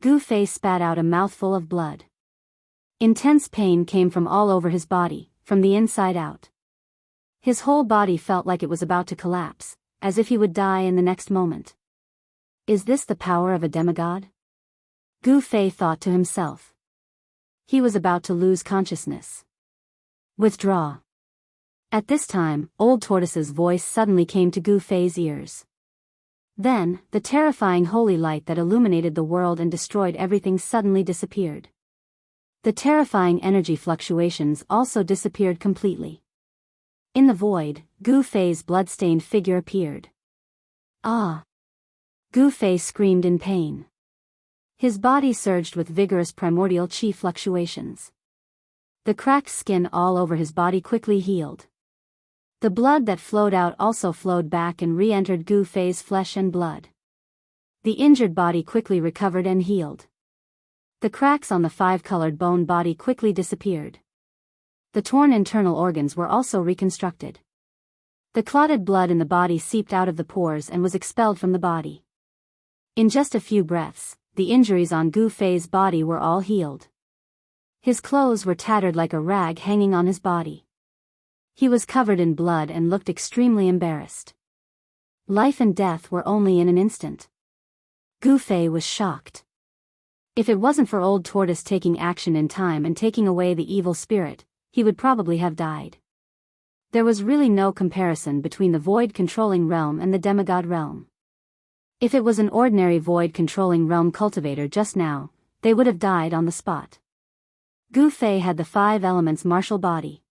Gu Fei spat out a mouthful of blood. Intense pain came from all over his body, from the inside out. His whole body felt like it was about to collapse, as if he would die in the next moment. Is this the power of a demigod? Gu Fei thought to himself. He was about to lose consciousness. Withdraw. At this time, Old Tortoise's voice suddenly came to Gu Fei's ears. Then, the terrifying holy light that illuminated the world and destroyed everything suddenly disappeared. The terrifying energy fluctuations also disappeared completely. In the void, Gu Fei's blood-stained figure appeared. Ah! Gu Fei screamed in pain. His body surged with vigorous primordial chi fluctuations. The cracked skin all over his body quickly healed. The blood that flowed out also flowed back and re-entered Gu Fei's flesh and blood. The injured body quickly recovered and healed. The cracks on the 5-colored bone body quickly disappeared. The torn internal organs were also reconstructed. The clotted blood in the body seeped out of the pores and was expelled from the body. In just a few breaths, the injuries on Gu Fei's body were all healed. His clothes were tattered like a rag hanging on his body. He was covered in blood and looked extremely embarrassed. Life and death were only in an instant. Gu Fei was shocked. If it wasn't for Old Tortoise taking action in time and taking away the evil spirit, he would probably have died. There was really no comparison between the void-controlling realm and the demigod realm. If it was an ordinary void-controlling realm cultivator just now, they would have died on the spot. Gu Fei had the 5 elements martial body.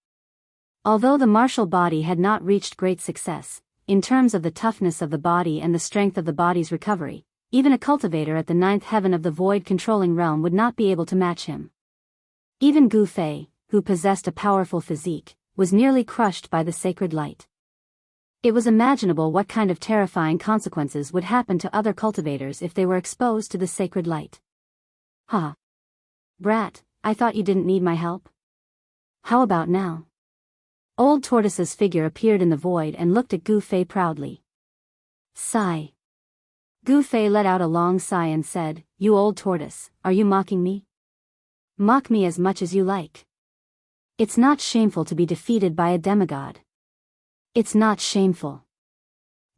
Although the martial body had not reached great success, in terms of the toughness of the body and the strength of the body's recovery, even a cultivator at the 9th heaven of the void-controlling realm would not be able to match him. Even Gu Fei, who possessed a powerful physique, was nearly crushed by the sacred light. It was imaginable what kind of terrifying consequences would happen to other cultivators if they were exposed to the sacred light. Ha! Brat, I thought you didn't need my help. How about now? Old Tortoise's figure appeared in the void and looked at Gu Fei proudly. Sigh. Gu Fei let out a long sigh and said, You old tortoise, are you mocking me? Mock me as much as you like. It's not shameful to be defeated by a demigod. It's not shameful.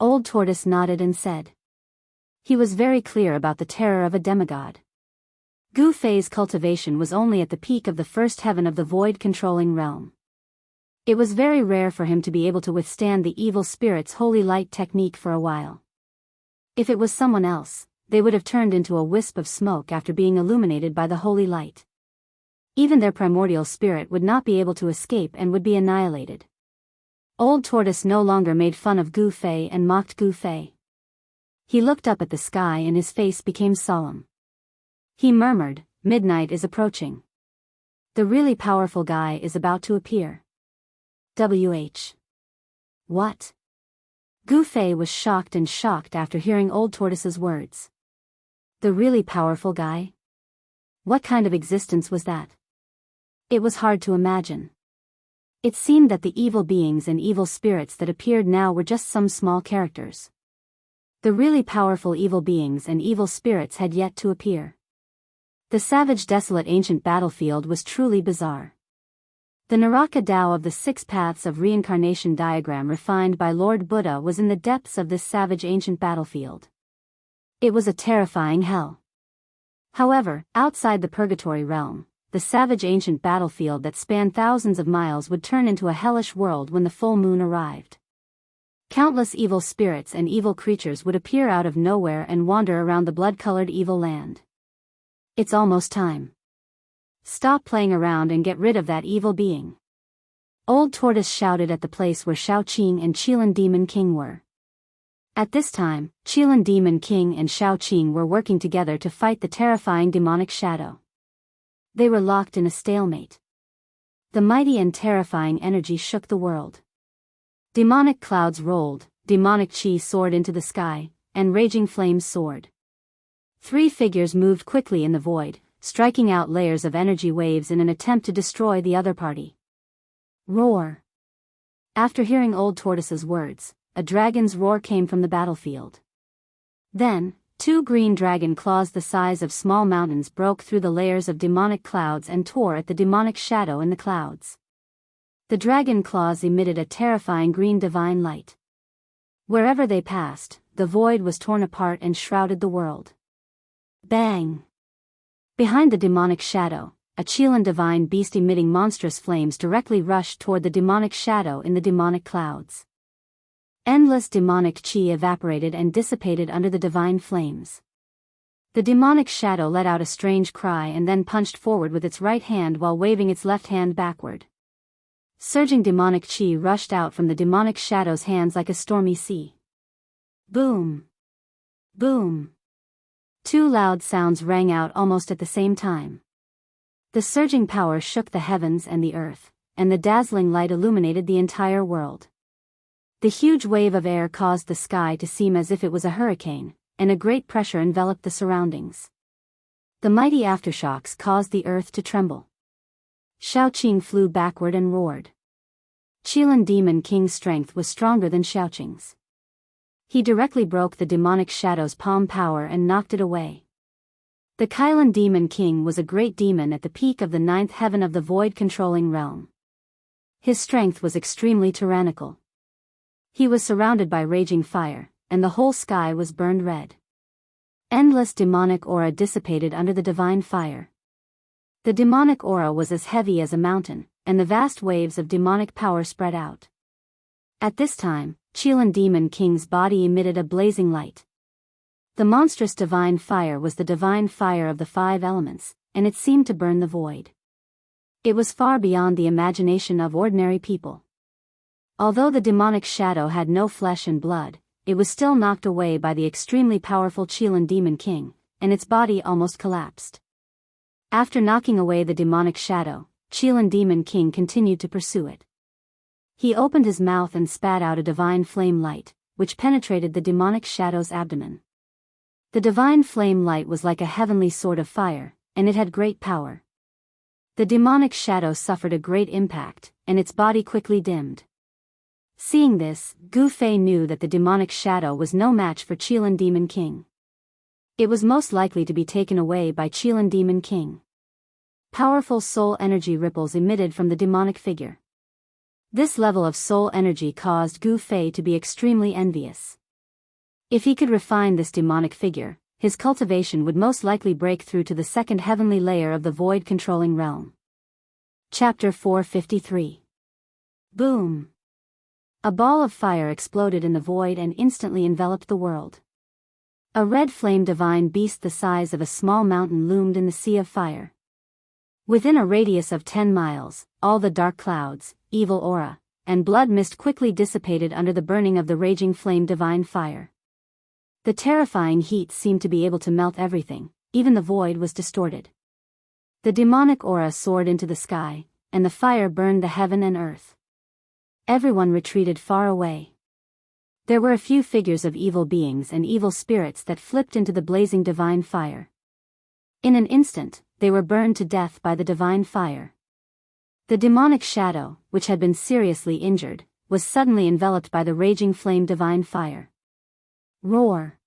Old Tortoise nodded and said. He was very clear about the terror of a demigod. Gu Fei's cultivation was only at the peak of the 1st heaven of the void-controlling realm. It was very rare for him to be able to withstand the evil spirit's holy light technique for a while. If it was someone else, they would have turned into a wisp of smoke after being illuminated by the holy light. Even their primordial spirit would not be able to escape and would be annihilated. Old Tortoise no longer made fun of Gu Fei and mocked Gu Fei. He looked up at the sky and his face became solemn. He murmured, Midnight is approaching. The really powerful guy is about to appear. WH. What? Gu Fei was shocked after hearing Old Tortoise's words. The really powerful guy? What kind of existence was that? It was hard to imagine. It seemed that the evil beings and evil spirits that appeared now were just some small characters. The really powerful evil beings and evil spirits had yet to appear. The savage, desolate ancient battlefield was truly bizarre. The Naraka Tao of the Six Paths of Reincarnation diagram refined by Lord Buddha was in the depths of this savage ancient battlefield. It was a terrifying hell. However, outside the purgatory realm, the savage ancient battlefield that spanned thousands of miles would turn into a hellish world when the full moon arrived. Countless evil spirits and evil creatures would appear out of nowhere and wander around the blood-colored evil land. It's almost time. Stop playing around and get rid of that evil being. Old Tortoise shouted at the place where Shaoqing and Qilin Demon King were. At this time, Qilin Demon King and Shaoqing were working together to fight the terrifying demonic shadow. They were locked in a stalemate. The mighty and terrifying energy shook the world. Demonic clouds rolled, demonic chi soared into the sky, and raging flames soared. Three figures moved quickly in the void, striking out layers of energy waves in an attempt to destroy the other party. Roar! After hearing Old Tortoise's words, a dragon's roar came from the battlefield. Then, two green dragon claws the size of small mountains broke through the layers of demonic clouds and tore at the demonic shadow in the clouds. The dragon claws emitted a terrifying green divine light. Wherever they passed, the void was torn apart and shrouded the world. Bang! Behind the demonic shadow, a Qilin divine beast emitting monstrous flames directly rushed toward the demonic shadow in the demonic clouds. Endless demonic chi evaporated and dissipated under the divine flames. The demonic shadow let out a strange cry and then punched forward with its right hand while waving its left hand backward. Surging demonic chi rushed out from the demonic shadow's hands like a stormy sea. Boom! Boom! Two loud sounds rang out almost at the same time. The surging power shook the heavens and the earth, and the dazzling light illuminated the entire world. The huge wave of air caused the sky to seem as if it was a hurricane, and a great pressure enveloped the surroundings. The mighty aftershocks caused the earth to tremble. Shaoqing flew backward and roared. Qilin Demon King's strength was stronger than Shaoqing's. He directly broke the demonic shadow's palm power and knocked it away. The Qilin Demon King was a great demon at the peak of the ninth heaven of the void-controlling realm. His strength was extremely tyrannical. He was surrounded by raging fire, and the whole sky was burned red. Endless demonic aura dissipated under the divine fire. The demonic aura was as heavy as a mountain, and the vast waves of demonic power spread out. At this time, Qilin Demon King's body emitted a blazing light. The monstrous divine fire was the divine fire of the five elements, and it seemed to burn the void. It was far beyond the imagination of ordinary people. Although the demonic shadow had no flesh and blood, it was still knocked away by the extremely powerful Qilin Demon King, and its body almost collapsed. After knocking away the demonic shadow, Qilin Demon King continued to pursue it. He opened his mouth and spat out a divine flame light, which penetrated the demonic shadow's abdomen. The divine flame light was like a heavenly sword of fire, and it had great power. The demonic shadow suffered a great impact, and its body quickly dimmed. Seeing this, Gu Fei knew that the demonic shadow was no match for Qilin Demon King. It was most likely to be taken away by Qilin Demon King. Powerful soul energy ripples emitted from the demonic figure. This level of soul energy caused Gu Fei to be extremely envious. If he could refine this demonic figure, his cultivation would most likely break through to the second heavenly layer of the void-controlling realm. Chapter 453. Boom! A ball of fire exploded in the void and instantly enveloped the world. A red flame divine beast the size of a small mountain loomed in the sea of fire. Within a radius of 10 miles, all the dark clouds, evil aura, and blood mist quickly dissipated under the burning of the raging flame divine fire. The terrifying heat seemed to be able to melt everything, even the void was distorted. The demonic aura soared into the sky, and the fire burned the heaven and earth. Everyone retreated far away. There were a few figures of evil beings and evil spirits that flipped into the blazing divine fire. In an instant, they were burned to death by the divine fire. The demonic shadow, which had been seriously injured, was suddenly enveloped by the raging flame divine fire. Roar!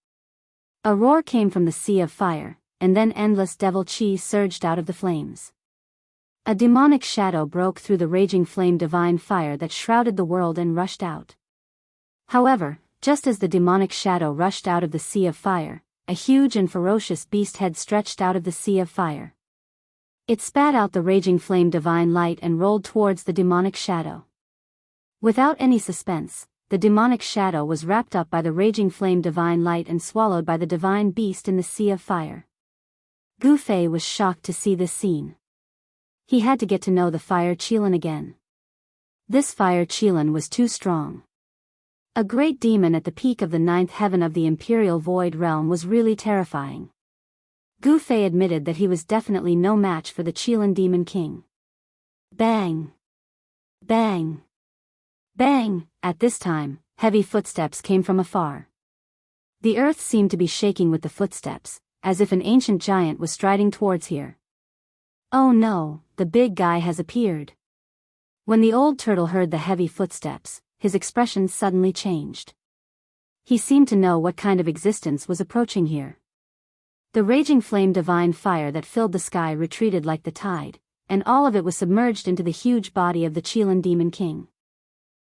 A roar came from the sea of fire, and then endless devil chi surged out of the flames. A demonic shadow broke through the raging flame divine fire that shrouded the world and rushed out. However, just as the demonic shadow rushed out of the sea of fire, a huge and ferocious beast head stretched out of the sea of fire. It spat out the raging flame divine light and rolled towards the demonic shadow. Without any suspense, the demonic shadow was wrapped up by the raging flame divine light and swallowed by the divine beast in the sea of fire. Gu Fei was shocked to see this scene. He had to get to know the fire Qilin again. This fire Qilin was too strong. A great demon at the peak of the ninth heaven of the Imperial Void Realm was really terrifying. Gu Fei admitted that he was definitely no match for the Qilin Demon King. Bang! Bang! Bang! At this time, heavy footsteps came from afar. The earth seemed to be shaking with the footsteps, as if an ancient giant was striding towards here. Oh no, the big guy has appeared. When the old turtle heard the heavy footsteps, his expression suddenly changed. He seemed to know what kind of existence was approaching here. The raging flame divine fire that filled the sky retreated like the tide, and all of it was submerged into the huge body of the Qilin Demon King.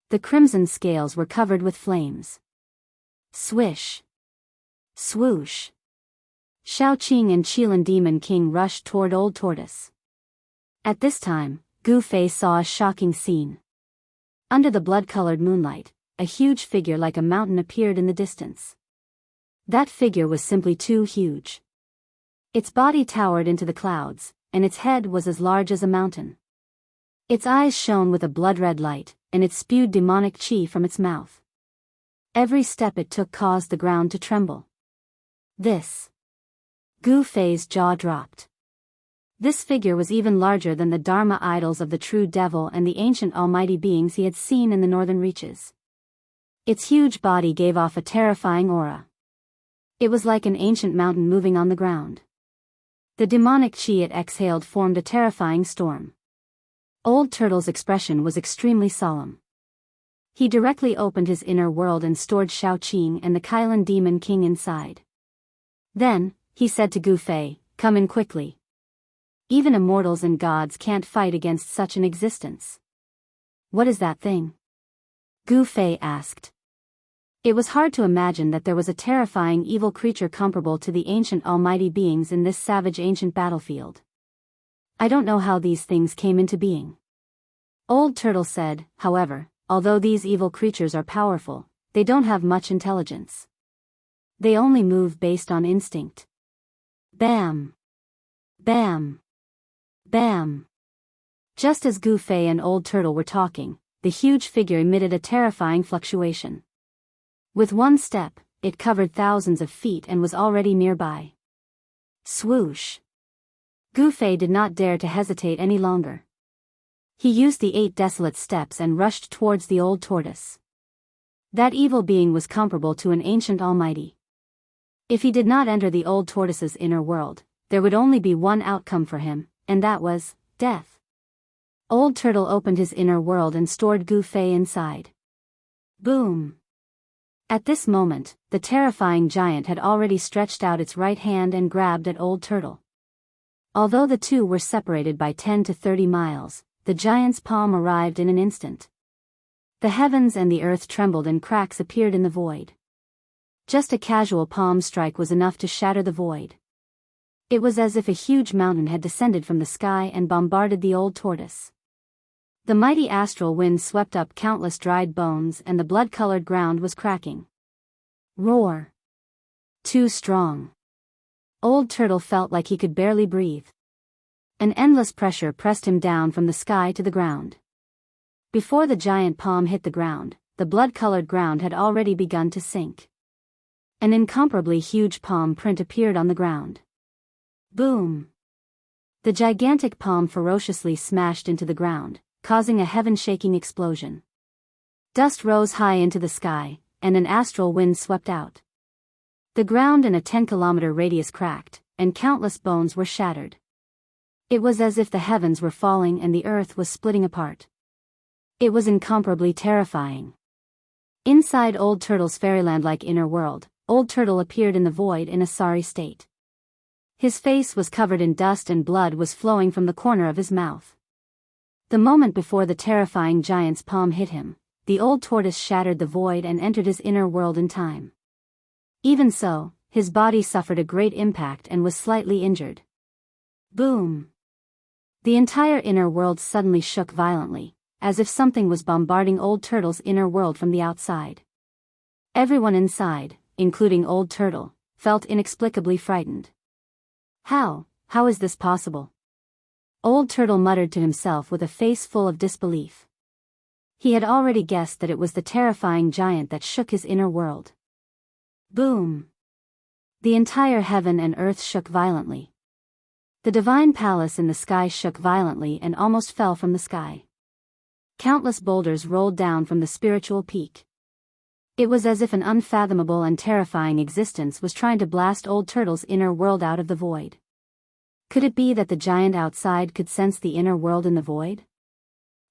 The crimson scales were covered with flames. Swish! Swoosh! Shao Qing and Qilin Demon King rushed toward Old Tortoise. At this time, Gu Fei saw a shocking scene. Under the blood-colored moonlight, a huge figure like a mountain appeared in the distance. That figure was simply too huge. Its body towered into the clouds, and its head was as large as a mountain. Its eyes shone with a blood-red light, and it spewed demonic chi from its mouth. Every step it took caused the ground to tremble. Gu Fei's jaw dropped. This figure was even larger than the Dharma idols of the true devil and the ancient almighty beings he had seen in the northern reaches. Its huge body gave off a terrifying aura. It was like an ancient mountain moving on the ground. The demonic chi it exhaled formed a terrifying storm. Old Turtle's expression was extremely solemn. He directly opened his inner world and stored Shao Qing and the Qilin Demon King inside. Then, he said to Gu Fei, "Come in quickly. Even immortals and gods can't fight against such an existence." "What is that thing?" Gu Fei asked. It was hard to imagine that there was a terrifying evil creature comparable to the ancient almighty beings in this savage ancient battlefield. "I don't know how these things came into being." Old Turtle said, "However, although these evil creatures are powerful, they don't have much intelligence. They only move based on instinct." Bam! Bam! Bam! Just as Gu Fei and Old Turtle were talking, the huge figure emitted a terrifying fluctuation. With one step, it covered thousands of feet and was already nearby. Swoosh! Gu Fei did not dare to hesitate any longer. He used the 8 desolate steps and rushed towards the old tortoise. That evil being was comparable to an ancient almighty. If he did not enter the old tortoise's inner world, there would only be one outcome for him, and that was death. Old Turtle opened his inner world and stored Gu Fei inside. Boom! At this moment, the terrifying giant had already stretched out its right hand and grabbed at Old Turtle. Although the two were separated by 10 to 30 miles, the giant's palm arrived in an instant. The heavens and the earth trembled and cracks appeared in the void. Just a casual palm strike was enough to shatter the void. It was as if a huge mountain had descended from the sky and bombarded the old tortoise. The mighty astral wind swept up countless dried bones and the blood-colored ground was cracking. Roar! Too strong. Old Turtle felt like he could barely breathe. An endless pressure pressed him down from the sky to the ground. Before the giant palm hit the ground, the blood-colored ground had already begun to sink. An incomparably huge palm print appeared on the ground. Boom! The gigantic palm ferociously smashed into the ground, causing a heaven-shaking explosion. Dust rose high into the sky, and an astral wind swept out. The ground in a 10-kilometer radius cracked, and countless bones were shattered. It was as if the heavens were falling and the earth was splitting apart. It was incomparably terrifying. Inside Old Turtle's fairyland-like inner world, Old Turtle appeared in the void in a sorry state. His face was covered in dust and blood was flowing from the corner of his mouth. The moment before the terrifying giant's palm hit him, the old tortoise shattered the void and entered his inner world in time. Even so, his body suffered a great impact and was slightly injured. Boom! The entire inner world suddenly shook violently, as if something was bombarding Old Turtle's inner world from the outside. Everyone inside, including Old Turtle, felt inexplicably frightened. How is this possible? Old Turtle muttered to himself with a face full of disbelief. He had already guessed that it was the terrifying giant that shook his inner world. Boom! The entire heaven and earth shook violently. The divine palace in the sky shook violently and almost fell from the sky. Countless boulders rolled down from the spiritual peak. It was as if an unfathomable and terrifying existence was trying to blast Old Turtle's inner world out of the void. Could it be that the giant outside could sense the inner world in the void?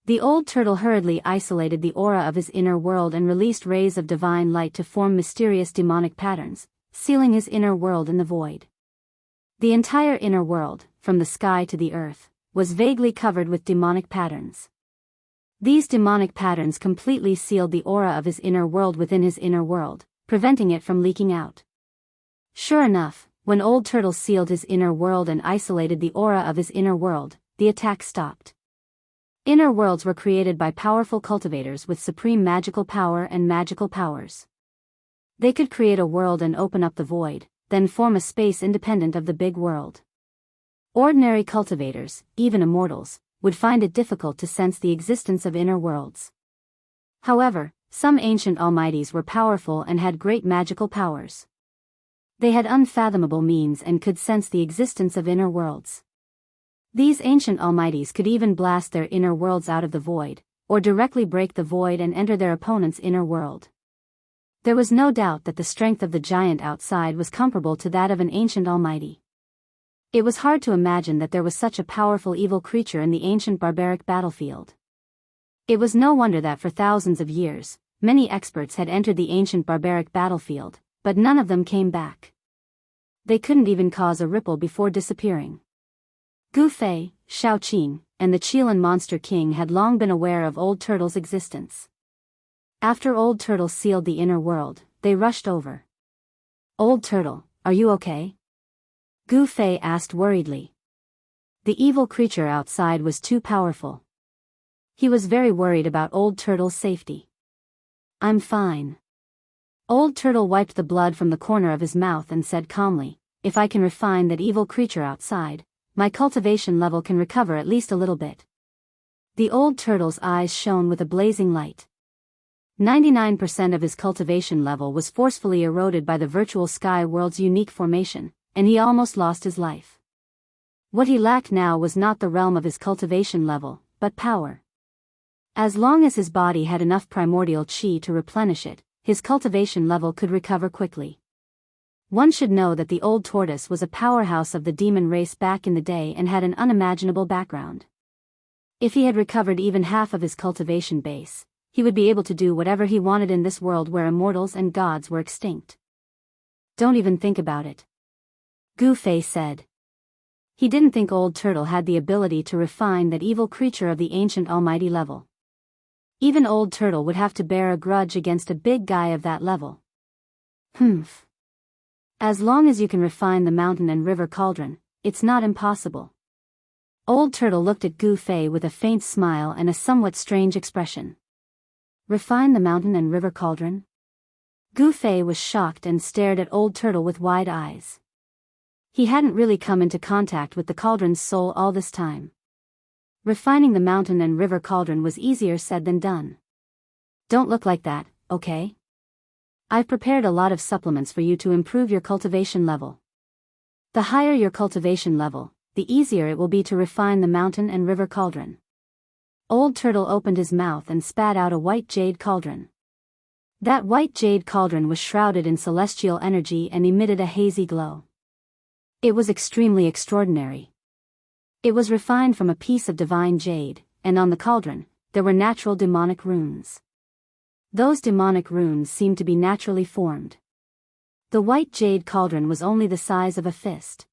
The Old Turtle hurriedly isolated the aura of his inner world and released rays of divine light to form mysterious demonic patterns, sealing his inner world in the void. The entire inner world, from the sky to the earth, was vaguely covered with demonic patterns. These demonic patterns completely sealed the aura of his inner world within his inner world, preventing it from leaking out. Sure enough, when Old Turtle sealed his inner world and isolated the aura of his inner world, the attack stopped. Inner worlds were created by powerful cultivators with supreme magical power and magical powers. They could create a world and open up the void, then form a space independent of the big world. Ordinary cultivators, even immortals, would find it difficult to sense the existence of inner worlds. However, some ancient almighties were powerful and had great magical powers. They had unfathomable means and could sense the existence of inner worlds. These ancient almighties could even blast their inner worlds out of the void, or directly break the void and enter their opponent's inner world. There was no doubt that the strength of the giant outside was comparable to that of an ancient almighty. It was hard to imagine that there was such a powerful evil creature in the ancient barbaric battlefield. It was no wonder that for thousands of years, many experts had entered the ancient barbaric battlefield, but none of them came back. They couldn't even cause a ripple before disappearing. Gu Fei, Shao Qing, and the Qilan Monster King had long been aware of Old Turtle's existence. After Old Turtle sealed the inner world, they rushed over. "Old Turtle, are you okay?" Gu Fei asked worriedly. The evil creature outside was too powerful. He was very worried about Old Turtle's safety. "I'm fine." Old Turtle wiped the blood from the corner of his mouth and said calmly, "If I can refine that evil creature outside, my cultivation level can recover at least a little bit." The Old Turtle's eyes shone with a blazing light. 99% of his cultivation level was forcefully eroded by the virtual sky world's unique formation, and he almost lost his life. What he lacked now was not the realm of his cultivation level, but power. As long as his body had enough primordial qi to replenish it, his cultivation level could recover quickly. One should know that the old tortoise was a powerhouse of the demon race back in the day and had an unimaginable background. If he had recovered even half of his cultivation base, he would be able to do whatever he wanted in this world where immortals and gods were extinct. "Don't even think about it," Gu Fei said. He didn't think Old Turtle had the ability to refine that evil creature of the ancient almighty level. Even Old Turtle would have to bear a grudge against a big guy of that level. Humph. As long as you can refine the mountain and river cauldron, it's not impossible. Old Turtle looked at Gu Fei with a faint smile and a somewhat strange expression. Refine the mountain and river cauldron? Gu Fei was shocked and stared at Old Turtle with wide eyes. He hadn't really come into contact with the cauldron's soul all this time. Refining the mountain and river cauldron was easier said than done. "Don't look like that, okay? I've prepared a lot of supplements for you to improve your cultivation level. The higher your cultivation level, the easier it will be to refine the mountain and river cauldron." Old Turtle opened his mouth and spat out a white jade cauldron. That white jade cauldron was shrouded in celestial energy and emitted a hazy glow. It was extremely extraordinary. It was refined from a piece of divine jade, and on the cauldron, there were natural demonic runes. Those demonic runes seemed to be naturally formed. The white jade cauldron was only the size of a fist.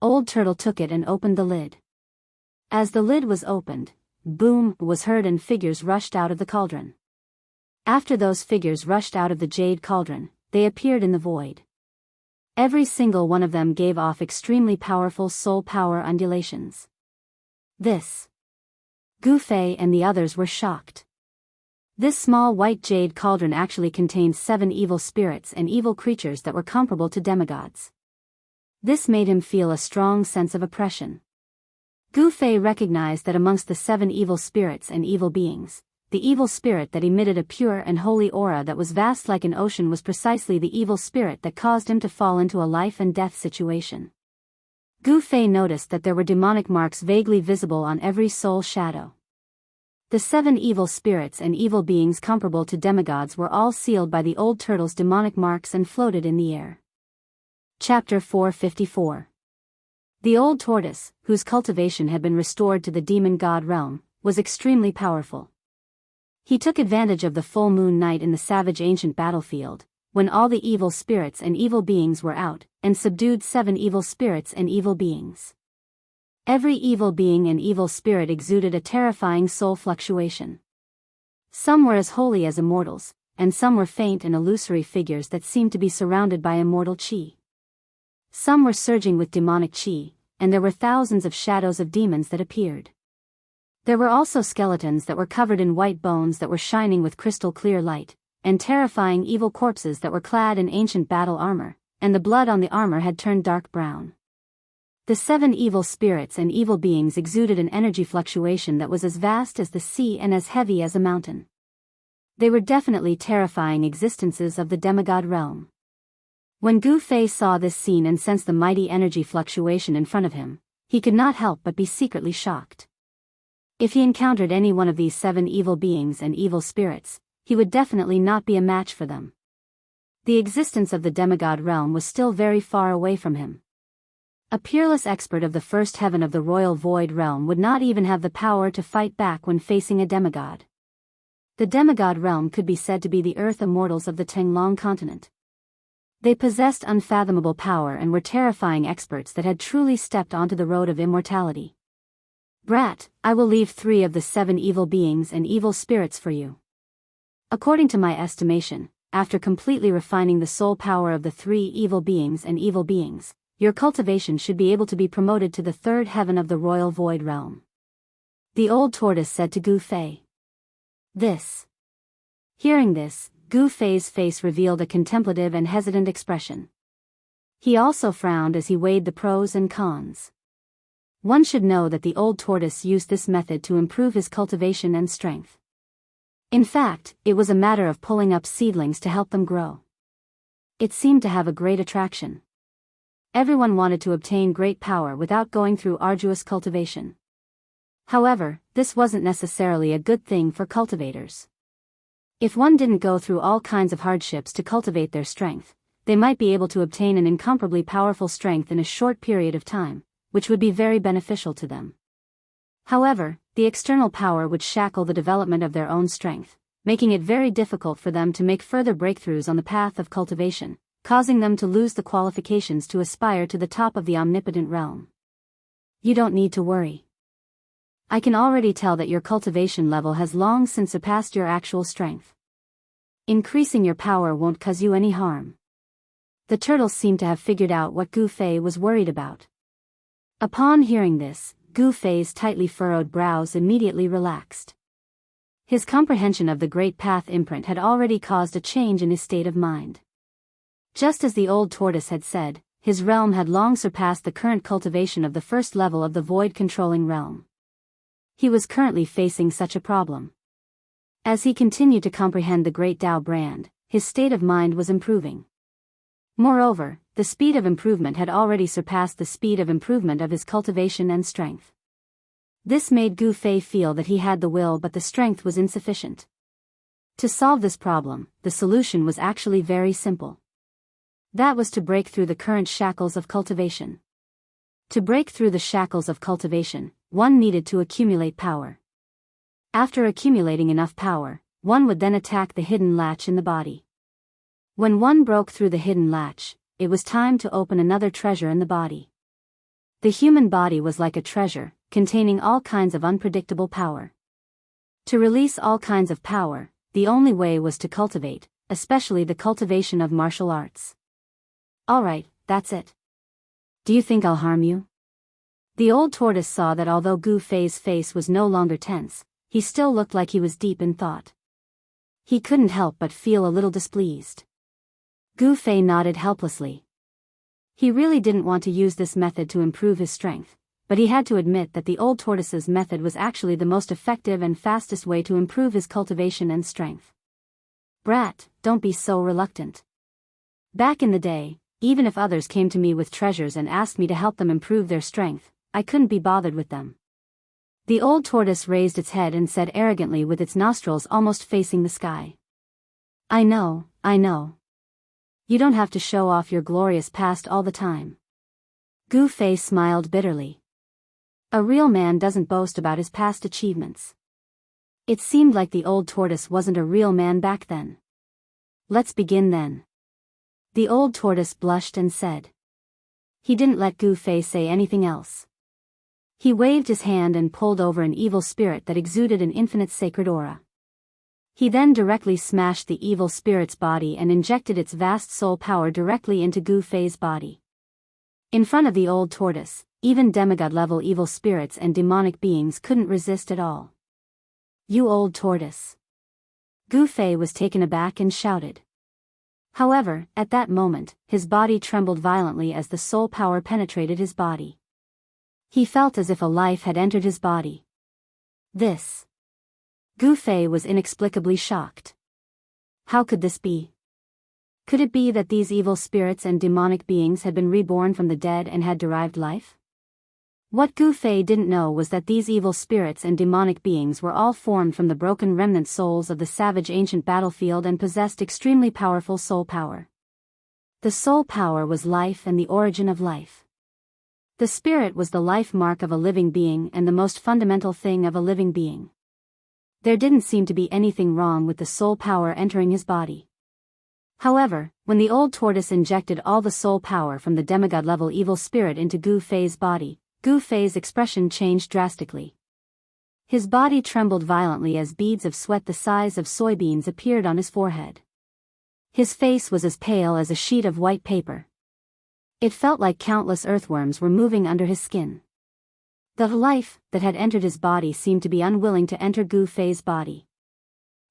Old Turtle took it and opened the lid. As the lid was opened, boom was heard and figures rushed out of the cauldron. After those figures rushed out of the jade cauldron, they appeared in the void. Every single one of them gave off extremely powerful soul power undulations. Gu Fei and the others were shocked. This small white jade cauldron actually contained 7 evil spirits and evil creatures that were comparable to demigods. This made him feel a strong sense of oppression. Gu Fei recognized that amongst the 7 evil spirits and evil beings, the evil spirit that emitted a pure and holy aura that was vast like an ocean was precisely the evil spirit that caused him to fall into a life and death situation. Gu Fei noticed that there were demonic marks vaguely visible on every soul shadow. The 7 evil spirits and evil beings comparable to demigods were all sealed by the old turtle's demonic marks and floated in the air. Chapter 454. The old tortoise, whose cultivation had been restored to the demon god realm, was extremely powerful. He took advantage of the full moon night in the savage ancient battlefield, when all the evil spirits and evil beings were out, and subdued 7 evil spirits and evil beings. Every evil being and evil spirit exuded a terrifying soul fluctuation. Some were as holy as immortals, and some were faint and illusory figures that seemed to be surrounded by immortal chi. Some were surging with demonic chi, and there were thousands of shadows of demons that appeared. There were also skeletons that were covered in white bones that were shining with crystal clear light, and terrifying evil corpses that were clad in ancient battle armor, and the blood on the armor had turned dark brown. The 7 evil spirits and evil beings exuded an energy fluctuation that was as vast as the sea and as heavy as a mountain. They were definitely terrifying existences of the demigod realm. When Gu Fei saw this scene and sensed the mighty energy fluctuation in front of him, he could not help but be secretly shocked. If he encountered any one of these 7 evil beings and evil spirits, he would definitely not be a match for them. The existence of the demigod realm was still very far away from him. A peerless expert of the first heaven of the royal void realm would not even have the power to fight back when facing a demigod. The demigod realm could be said to be the earth immortals of the Tenglong continent. They possessed unfathomable power and were terrifying experts that had truly stepped onto the road of immortality. Brat, I will leave 3 of the 7 evil beings and evil spirits for you. According to my estimation, after completely refining the soul power of the 3 evil beings and evil beings, your cultivation should be able to be promoted to the 3rd heaven of the royal void realm. The old tortoise said to Gu Fei. Hearing this, Gu Fei's face revealed a contemplative and hesitant expression. He also frowned as he weighed the pros and cons. One should know that the old tortoise used this method to improve his cultivation and strength. In fact, it was a matter of pulling up seedlings to help them grow. It seemed to have a great attraction. Everyone wanted to obtain great power without going through arduous cultivation. However, this wasn't necessarily a good thing for cultivators. If one didn't go through all kinds of hardships to cultivate their strength, they might be able to obtain an incomparably powerful strength in a short period of time, which would be very beneficial to them. However, the external power would shackle the development of their own strength, making it very difficult for them to make further breakthroughs on the path of cultivation, causing them to lose the qualifications to aspire to the top of the omnipotent realm. You don't need to worry. I can already tell that your cultivation level has long since surpassed your actual strength. Increasing your power won't cause you any harm. The turtle seemed to have figured out what Gu Fei was worried about. Upon hearing this, Gu Fei's tightly furrowed brows immediately relaxed. His comprehension of the Great Path imprint had already caused a change in his state of mind. Just as the old tortoise had said, his realm had long surpassed the current cultivation of the 1st level of the void-controlling realm. He was currently facing such a problem. As he continued to comprehend the Great Tao brand, his state of mind was improving. Moreover, the speed of improvement had already surpassed the speed of improvement of his cultivation and strength. This made Gu Fei feel that he had the will but the strength was insufficient. To solve this problem, the solution was actually very simple. That was to break through the current shackles of cultivation. To break through the shackles of cultivation, one needed to accumulate power. After accumulating enough power, one would then attack the hidden latch in the body. When one broke through the hidden latch, it was time to open another treasure in the body. The human body was like a treasure, containing all kinds of unpredictable power. To release all kinds of power, the only way was to cultivate, especially the cultivation of martial arts. Alright, that's it. Do you think I'll harm you? The old tortoise saw that although Gu Fei's face was no longer tense, he still looked like he was deep in thought. He couldn't help but feel a little displeased. Gu Fei nodded helplessly. He really didn't want to use this method to improve his strength, but he had to admit that the old tortoise's method was actually the most effective and fastest way to improve his cultivation and strength. Brat, don't be so reluctant. Back in the day, even if others came to me with treasures and asked me to help them improve their strength, I couldn't be bothered with them. The old tortoise raised its head and said arrogantly with its nostrils almost facing the sky. I know. You don't have to show off your glorious past all the time. Gu Fei smiled bitterly. A real man doesn't boast about his past achievements. It seemed like the old tortoise wasn't a real man back then. Let's begin then. The old tortoise blushed and said. He didn't let Gu Fei say anything else. He waved his hand and pulled over an evil spirit that exuded an infinite sacred aura. He then directly smashed the evil spirit's body and injected its vast soul power directly into Gu Fei's body. In front of the old tortoise, even demigod-level evil spirits and demonic beings couldn't resist at all. You old tortoise. Gu Fei was taken aback and shouted. However, at that moment, his body trembled violently as the soul power penetrated his body. He felt as if a life had entered his body. This. Gu Fei was inexplicably shocked. How could this be? Could it be that these evil spirits and demonic beings had been reborn from the dead and had derived life? What Gu Fei didn't know was that these evil spirits and demonic beings were all formed from the broken remnant souls of the savage ancient battlefield and possessed extremely powerful soul power. The soul power was life and the origin of life. The spirit was the life mark of a living being and the most fundamental thing of a living being. There didn't seem to be anything wrong with the soul power entering his body. However, when the old tortoise injected all the soul power from the demigod-level evil spirit into Gu Fei's body, Gu Fei's expression changed drastically. His body trembled violently as beads of sweat the size of soybeans appeared on his forehead. His face was as pale as a sheet of white paper. It felt like countless earthworms were moving under his skin. The life that had entered his body seemed to be unwilling to enter Gu Fei's body.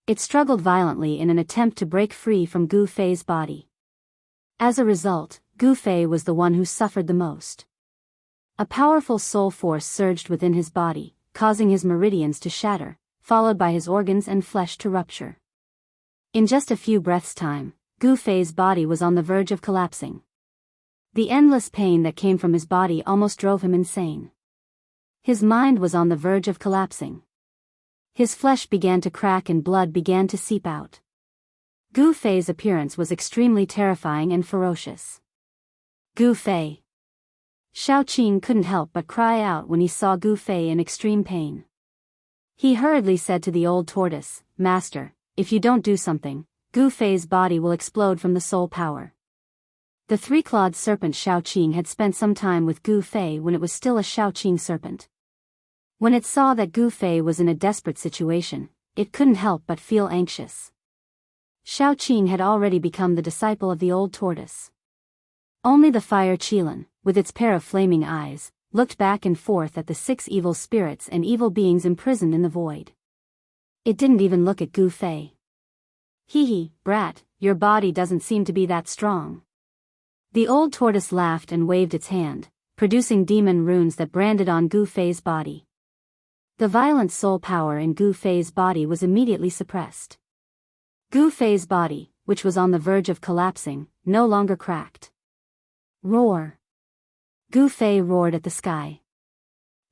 It struggled violently in an attempt to break free from Gu Fei's body. As a result, Gu Fei was the one who suffered the most. A powerful soul force surged within his body, causing his meridians to shatter, followed by his organs and flesh to rupture. In just a few breaths' time, Gu Fei's body was on the verge of collapsing. The endless pain that came from his body almost drove him insane. His mind was on the verge of collapsing. His flesh began to crack and blood began to seep out. Gu Fei's appearance was extremely terrifying and ferocious. Gu Fei. Xiao Qing couldn't help but cry out when he saw Gu Fei in extreme pain. He hurriedly said to the old tortoise, Master, if you don't do something, Gu Fei's body will explode from the soul power. The three-clawed serpent Xiao Qing had spent some time with Gu Fei when it was still a Xiao Qing serpent. When it saw that Gu Fei was in a desperate situation, it couldn't help but feel anxious. Xiao Qing had already become the disciple of the old tortoise. Only the fire Qilin, with its pair of flaming eyes, looked back and forth at the 6 evil spirits and evil beings imprisoned in the void. It didn't even look at Gu Fei. Hee, brat, your body doesn't seem to be that strong. The old tortoise laughed and waved its hand, producing demon runes that branded on Gu Fei's body. The violent soul power in Gu Fei's body was immediately suppressed. Gu Fei's body, which was on the verge of collapsing, no longer cracked. Roar! Gu Fei roared at the sky.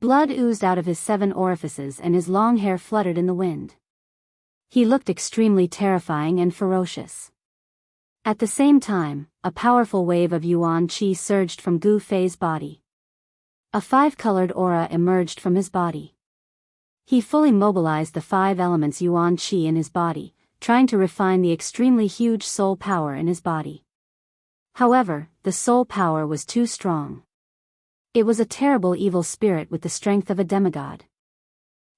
Blood oozed out of his 7 orifices and his long hair fluttered in the wind. He looked extremely terrifying and ferocious. At the same time, a powerful wave of Yuan Qi surged from Gu Fei's body. A five-colored aura emerged from his body. He fully mobilized the five elements yuan qi in his body, trying to refine the extremely huge soul power in his body. However, the soul power was too strong. It was a terrible evil spirit with the strength of a demigod.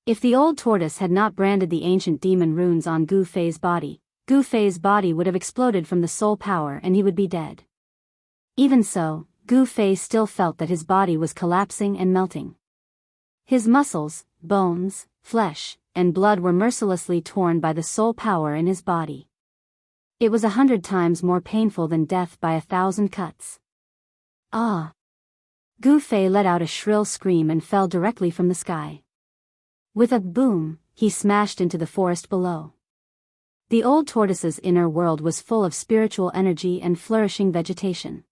If the old tortoise had not branded the ancient demon runes on Gu Fei's body would have exploded from the soul power and he would be dead. Even so, Gu Fei still felt that his body was collapsing and melting. His muscles, bones, flesh, and blood were mercilessly torn by the soul power in his body. It was 100 times more painful than death by 1,000 cuts. Ah! Gu Fei let out a shrill scream and fell directly from the sky. With a boom, he smashed into the forest below. The old tortoise's inner world was full of spiritual energy and flourishing vegetation.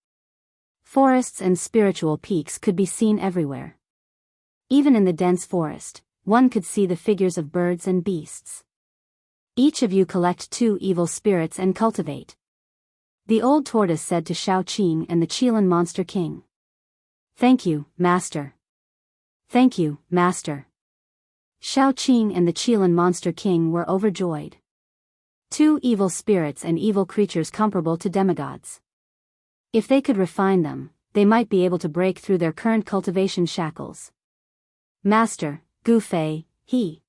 Forests and spiritual peaks could be seen everywhere. Even in the dense forest, one could see the figures of birds and beasts. Each of you collect 2 evil spirits and cultivate. The old tortoise said to Xiaoqing and the Qilin Monster King. Thank you, Master. Thank you, Master. Xiaoqing and the Qilin Monster King were overjoyed. 2 evil spirits and evil creatures comparable to demigods. If they could refine them, they might be able to break through their current cultivation shackles. Master, Gu Fei, he.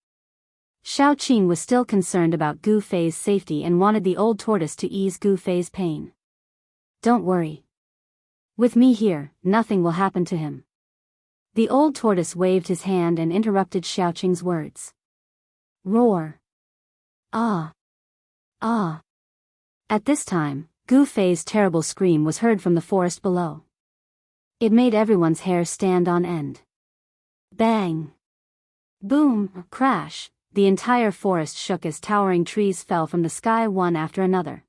Xiaoqing was still concerned about Gu Fei's safety and wanted the old tortoise to ease Gu Fei's pain. Don't worry. With me here, nothing will happen to him. The old tortoise waved his hand and interrupted Xiaoqing's words. Roar. Ah. Ah. At this time, Gu Fei's terrible scream was heard from the forest below. It made everyone's hair stand on end. Bang. Boom, crash, the entire forest shook as towering trees fell from the sky one after another.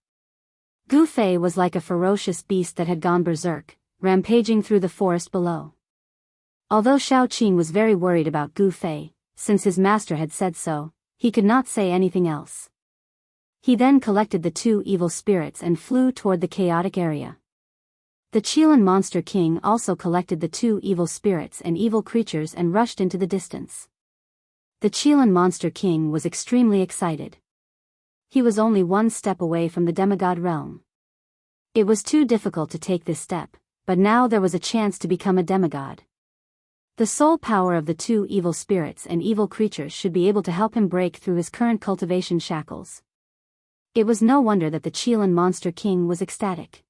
Gu Fei was like a ferocious beast that had gone berserk, rampaging through the forest below. Although Xiaoqing was very worried about Gu Fei, since his master had said so, he could not say anything else. He then collected the 2 evil spirits and flew toward the chaotic area. The Qilin Monster King also collected the 2 evil spirits and evil creatures and rushed into the distance. The Qilin Monster King was extremely excited. He was only 1 step away from the demigod realm. It was too difficult to take this step, but now there was a chance to become a demigod. The soul power of the 2 evil spirits and evil creatures should be able to help him break through his current cultivation shackles. It was no wonder that the Qilin Monster King was ecstatic.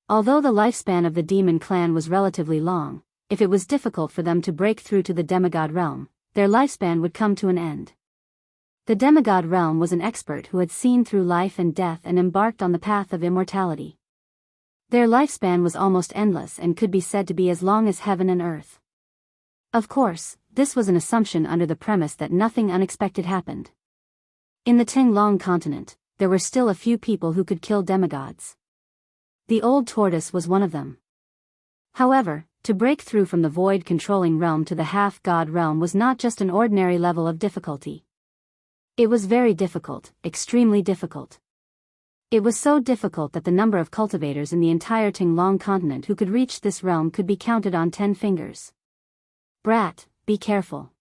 Although the lifespan of the demon clan was relatively long, if it was difficult for them to break through to the demigod realm, their lifespan would come to an end. The demigod realm was an expert who had seen through life and death and embarked on the path of immortality. Their lifespan was almost endless and could be said to be as long as heaven and earth. Of course, this was an assumption under the premise that nothing unexpected happened. In the Tinglong continent, there were still a few people who could kill demigods. The old tortoise was one of them. However, to break through from the void-controlling realm to the half-god realm was not just an ordinary level of difficulty. It was very difficult, extremely difficult. It was so difficult that the number of cultivators in the entire Tinglong continent who could reach this realm could be counted on 10 fingers. Brat, be careful.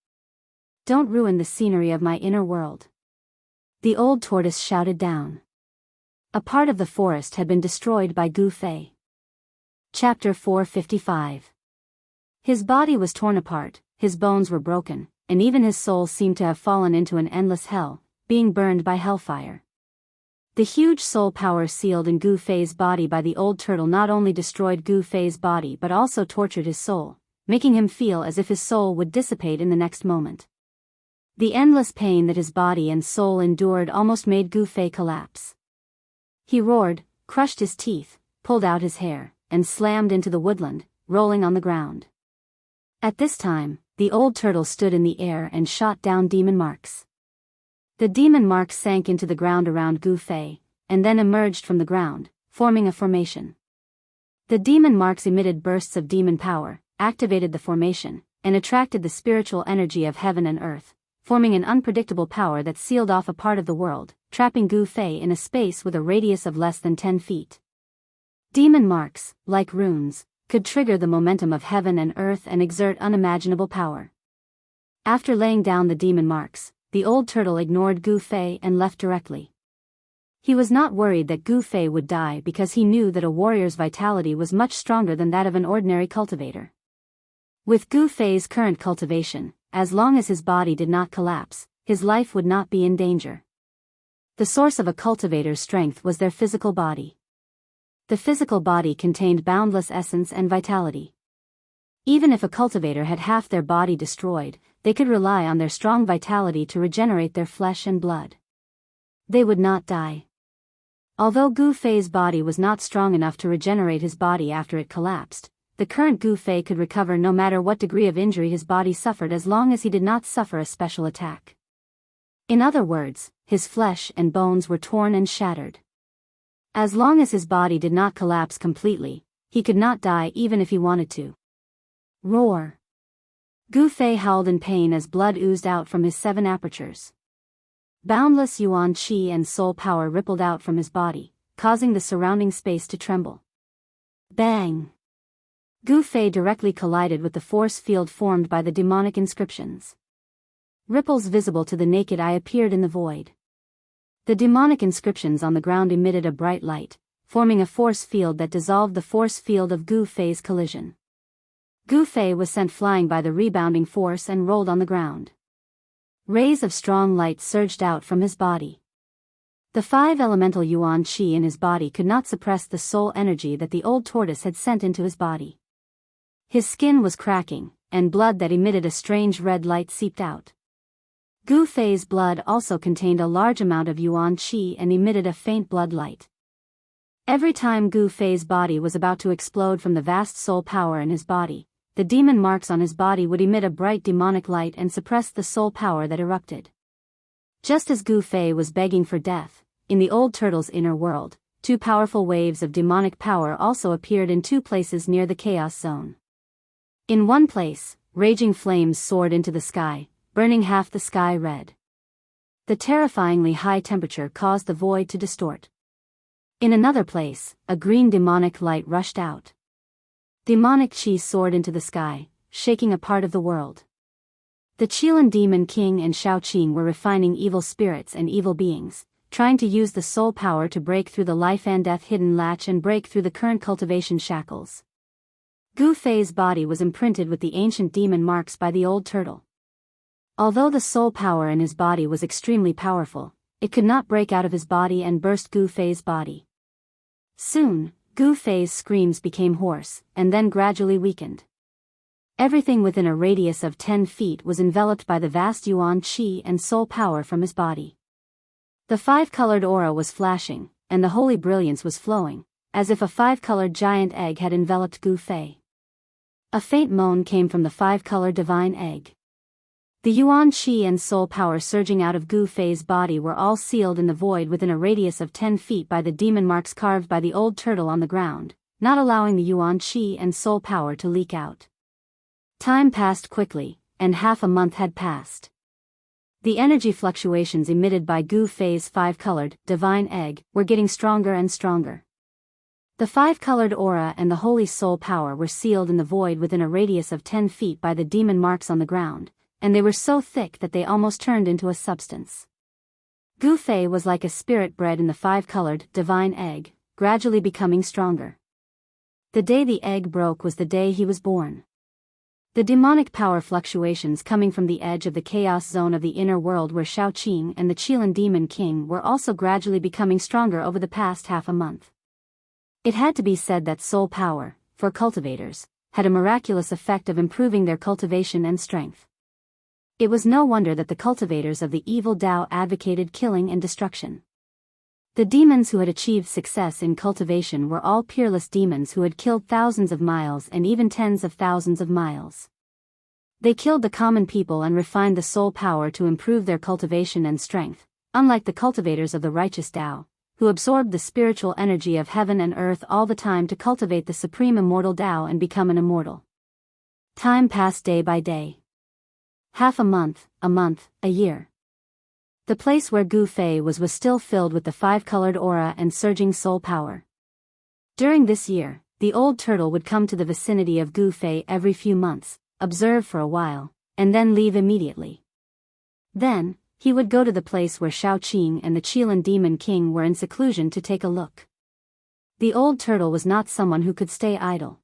Don't ruin the scenery of my inner world. The old tortoise shouted down. A part of the forest had been destroyed by Gu Fei. Chapter 455. His body was torn apart, his bones were broken, and even his soul seemed to have fallen into an endless hell, being burned by hellfire. The huge soul power sealed in Gu Fei's body by the old turtle not only destroyed Gu Fei's body but also tortured his soul, making him feel as if his soul would dissipate in the next moment. The endless pain that his body and soul endured almost made Gu Fei collapse. He roared, crushed his teeth, pulled out his hair, and slammed into the woodland, rolling on the ground. At this time, the old turtle stood in the air and shot down demon marks. The demon marks sank into the ground around Gu Fei, and then emerged from the ground, forming a formation. The demon marks emitted bursts of demon power, activated the formation, and attracted the spiritual energy of heaven and earth, forming an unpredictable power that sealed off a part of the world, trapping Gu Fei in a space with a radius of less than 10 feet. Demon marks, like runes, could trigger the momentum of heaven and earth and exert unimaginable power. After laying down the demon marks, the old turtle ignored Gu Fei and left directly. He was not worried that Gu Fei would die because he knew that a warrior's vitality was much stronger than that of an ordinary cultivator. With Gu Fei's current cultivation, as long as his body did not collapse, his life would not be in danger. The source of a cultivator's strength was their physical body. The physical body contained boundless essence and vitality. Even if a cultivator had half their body destroyed, they could rely on their strong vitality to regenerate their flesh and blood. They would not die. Although Gu Fei's body was not strong enough to regenerate his body after it collapsed, the current Gu Fei could recover no matter what degree of injury his body suffered as long as he did not suffer a special attack. In other words, his flesh and bones were torn and shattered. As long as his body did not collapse completely, he could not die even if he wanted to. Roar! Gu Fei howled in pain as blood oozed out from his 7 apertures. Boundless yuan qi and soul power rippled out from his body, causing the surrounding space to tremble. Bang! Gu Fei directly collided with the force field formed by the demonic inscriptions. Ripples visible to the naked eye appeared in the void. The demonic inscriptions on the ground emitted a bright light, forming a force field that dissolved the force field of Gu Fei's collision. Gu Fei was sent flying by the rebounding force and rolled on the ground. Rays of strong light surged out from his body. The 5 elemental yuan qi in his body could not suppress the soul energy that the old tortoise had sent into his body. His skin was cracking, and blood that emitted a strange red light seeped out. Gu Fei's blood also contained a large amount of yuan qi and emitted a faint blood light. Every time Gu Fei's body was about to explode from the vast soul power in his body, the demon marks on his body would emit a bright demonic light and suppress the soul power that erupted. Just as Gu Fei was begging for death, in the old turtle's inner world, 2 powerful waves of demonic power also appeared in 2 places near the chaos zone. In one place, raging flames soared into the sky, burning half the sky red. The terrifyingly high temperature caused the void to distort. In another place, a green demonic light rushed out. Demonic qi soared into the sky, shaking a part of the world. The Qilin Demon King and Shaoqing were refining evil spirits and evil beings, trying to use the soul power to break through the life and death hidden latch and break through the current cultivation shackles. Gu Fei's body was imprinted with the ancient demon marks by the old turtle. Although the soul power in his body was extremely powerful, it could not break out of his body and burst Gu Fei's body. Soon, Gu Fei's screams became hoarse, and then gradually weakened. Everything within a radius of 10 feet was enveloped by the vast yuan qi and soul power from his body. The 5-colored aura was flashing, and the holy brilliance was flowing, as if a 5-colored giant egg had enveloped Gu Fei. A faint moan came from the 5-colored divine egg. The yuan qi and soul power surging out of Gu Fei's body were all sealed in the void within a radius of 10 feet by the demon marks carved by the old turtle on the ground, not allowing the yuan qi and soul power to leak out. Time passed quickly, and half a month had passed. The energy fluctuations emitted by Gu Fei's 5-colored, divine egg, were getting stronger and stronger. The 5-colored aura and the holy soul power were sealed in the void within a radius of 10 feet by the demon marks on the ground, and they were so thick that they almost turned into a substance. Gu Fei was like a spirit bred in the 5-colored, divine egg, gradually becoming stronger. The day the egg broke was the day he was born. The demonic power fluctuations coming from the edge of the chaos zone of the inner world where Shaoqing and the Qilin Demon King were also gradually becoming stronger over the past half a month. It had to be said that soul power, for cultivators, had a miraculous effect of improving their cultivation and strength. It was no wonder that the cultivators of the evil Tao advocated killing and destruction. The demons who had achieved success in cultivation were all peerless demons who had killed thousands of miles and even tens of thousands of miles. They killed the common people and refined the soul power to improve their cultivation and strength, unlike the cultivators of the righteous Tao, who absorbed the spiritual energy of heaven and earth all the time to cultivate the supreme immortal Tao and become an immortal. Time passed day by day. Half a month, a year. The place where Gu Fei was still filled with the 5-colored aura and surging soul power. During this year, the old turtle would come to the vicinity of Gu Fei every few months, observe for a while, and then leave immediately. Then, he would go to the place where Shaoqing and the Qilan Demon King were in seclusion to take a look. The old turtle was not someone who could stay idle.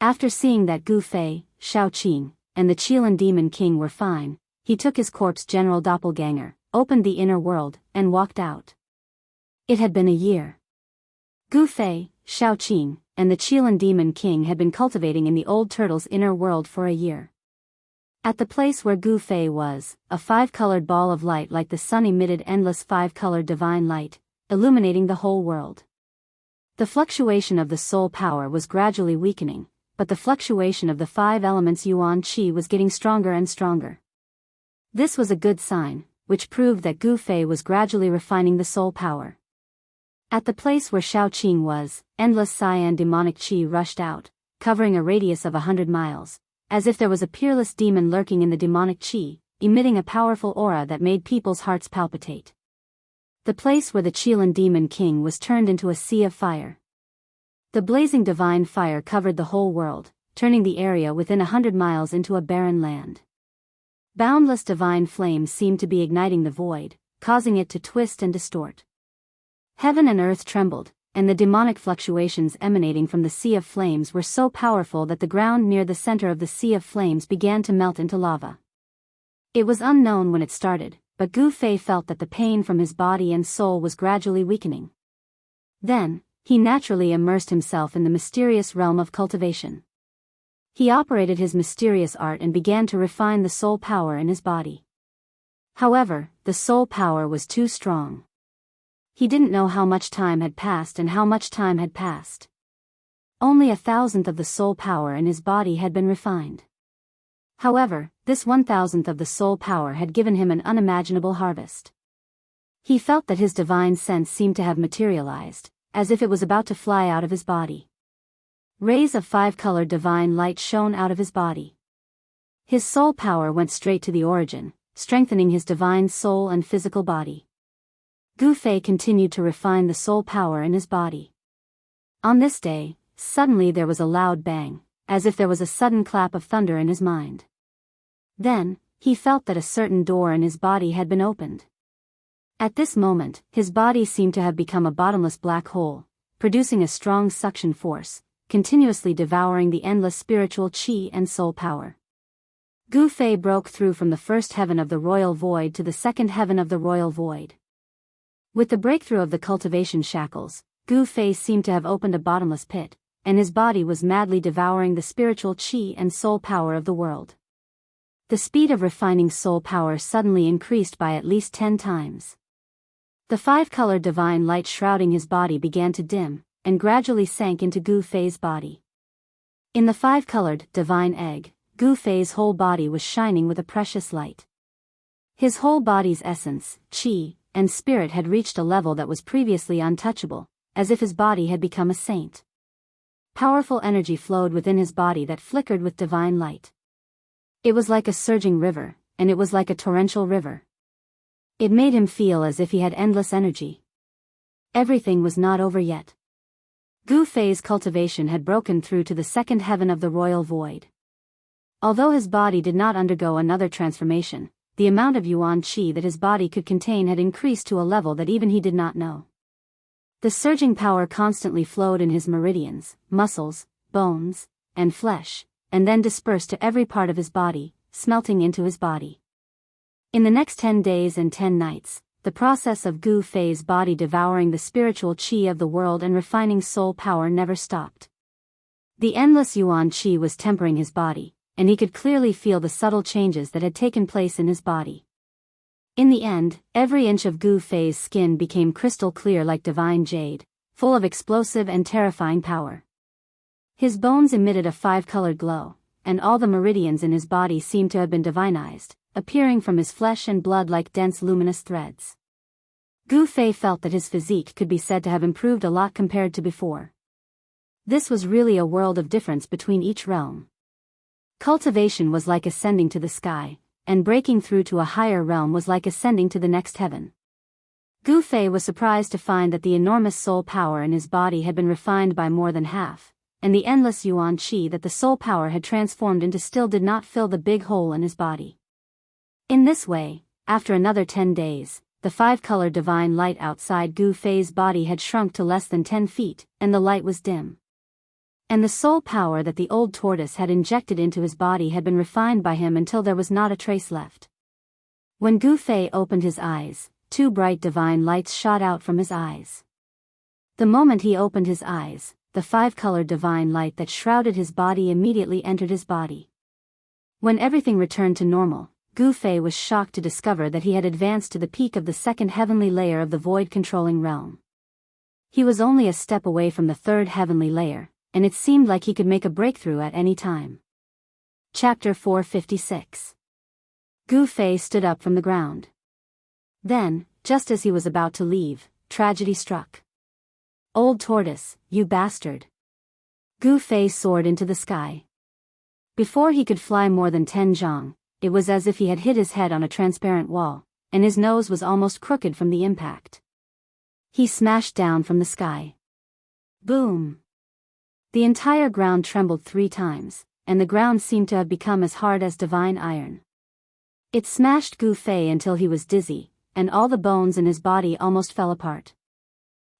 After seeing that Gu Fei, Shaoqing, and the Qilan Demon King were fine, he took his corpse general doppelganger, opened the inner world, and walked out. It had been a year. Gu Fei, Shaoqing, and the Qilan Demon King had been cultivating in the old turtle's inner world for a year. At the place where Gu Fei was, a 5-colored ball of light like the sun emitted endless 5-colored divine light, illuminating the whole world. The fluctuation of the soul power was gradually weakening, but the fluctuation of the 5 elements Yuan Qi was getting stronger and stronger. This was a good sign, which proved that Gu Fei was gradually refining the soul power. At the place where Shaoqing was, endless cyan demonic qi rushed out, covering a radius of 100 miles, as if there was a peerless demon lurking in the demonic qi, emitting a powerful aura that made people's hearts palpitate. The place where the Qilan Demon King was turned into a sea of fire. The blazing divine fire covered the whole world, turning the area within 100 miles into a barren land. Boundless divine flames seemed to be igniting the void, causing it to twist and distort. Heaven and earth trembled, and the demonic fluctuations emanating from the sea of flames were so powerful that the ground near the center of the sea of flames began to melt into lava. It was unknown when it started, but Gu Fei felt that the pain from his body and soul was gradually weakening. Then, he naturally immersed himself in the mysterious realm of cultivation. He operated his mysterious art and began to refine the soul power in his body. However, the soul power was too strong. He didn't know how much time had passed and how much time had passed. Only 1,000th of the soul power in his body had been refined. However, this 1,000th of the soul power had given him an unimaginable harvest. He felt that his divine sense seemed to have materialized, as if it was about to fly out of his body. Rays of 5-colored divine light shone out of his body. His soul power went straight to the origin, strengthening his divine soul and physical body. Gu Fei continued to refine the soul power in his body. On this day, suddenly there was a loud bang, as if there was a sudden clap of thunder in his mind. Then, he felt that a certain door in his body had been opened. At this moment, his body seemed to have become a bottomless black hole, producing a strong suction force, continuously devouring the endless spiritual qi and soul power. Gu Fei broke through from the first heaven of the royal void to the second heaven of the royal void. With the breakthrough of the cultivation shackles, Gu Fei seemed to have opened a bottomless pit, and his body was madly devouring the spiritual qi and soul power of the world. The speed of refining soul power suddenly increased by at least 10 times. The 5-colored divine light shrouding his body began to dim, and gradually sank into Gu Fei's body. In the 5-colored divine egg, Gu Fei's whole body was shining with a precious light. His whole body's essence, qi, and spirit had reached a level that was previously untouchable, as if his body had become a saint. Powerful energy flowed within his body that flickered with divine light. It was like a surging river, and it was like a torrential river. It made him feel as if he had endless energy. Everything was not over yet. Gu Fei's cultivation had broken through to the second heaven of the royal void. Although his body did not undergo another transformation, the amount of Yuan Qi that his body could contain had increased to a level that even he did not know. The surging power constantly flowed in his meridians, muscles, bones, and flesh, and then dispersed to every part of his body, smelting into his body. In the next 10 days and 10 nights, the process of Gu Fei's body devouring the spiritual qi of the world and refining soul power never stopped. The endless Yuan Qi was tempering his body, and he could clearly feel the subtle changes that had taken place in his body. In the end, every inch of Gu Fei's skin became crystal clear like divine jade, full of explosive and terrifying power. His bones emitted a 5-colored glow, and all the meridians in his body seemed to have been divinized, appearing from his flesh and blood like dense luminous threads. Gu Fei felt that his physique could be said to have improved a lot compared to before. This was really a world of difference between each realm. Cultivation was like ascending to the sky, and breaking through to a higher realm was like ascending to the next heaven. Gu Fei was surprised to find that the enormous soul power in his body had been refined by more than half, and the endless yuan qi that the soul power had transformed into still did not fill the big hole in his body. In this way, after another 10 days, the 5-color divine light outside Gu Fei's body had shrunk to less than 10 feet, and the light was dim. And the soul power that the old tortoise had injected into his body had been refined by him until there was not a trace left. When Gu Fei opened his eyes, 2 bright divine lights shot out from his eyes. The moment he opened his eyes, the 5-color divine light that shrouded his body immediately entered his body. When everything returned to normal, Gu Fei was shocked to discover that he had advanced to the peak of the 2nd heavenly layer of the void-controlling realm. He was only a step away from the 3rd heavenly layer, and it seemed like he could make a breakthrough at any time. Chapter 456. Gu Fei stood up from the ground. Then, just as he was about to leave, tragedy struck. "Old tortoise, you bastard!" Gu Fei soared into the sky. Before he could fly more than 10 zhang, it was as if he had hit his head on a transparent wall, and his nose was almost crooked from the impact. He smashed down from the sky. Boom! The entire ground trembled 3 times, and the ground seemed to have become as hard as divine iron. It smashed Gu Fei until he was dizzy, and all the bones in his body almost fell apart.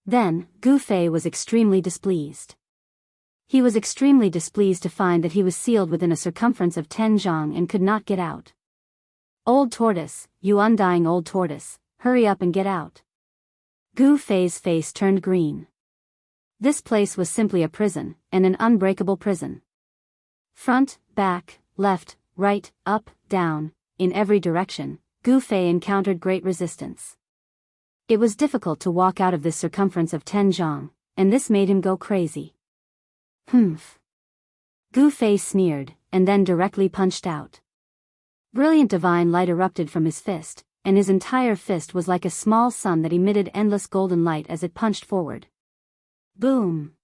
Then, Gu Fei was extremely displeased. He was extremely displeased to find that he was sealed within a circumference of 10 zhang and could not get out. "Old tortoise, you undying old tortoise, hurry up and get out." Gu Fei's face turned green. This place was simply a prison, and an unbreakable prison. Front, back, left, right, up, down, in every direction, Gu Fei encountered great resistance. It was difficult to walk out of this circumference of 10 zhang, and this made him go crazy. "Humph." Gu Fei sneered, and then directly punched out. Brilliant divine light erupted from his fist, and his entire fist was like a small sun that emitted endless golden light as it punched forward. Boom!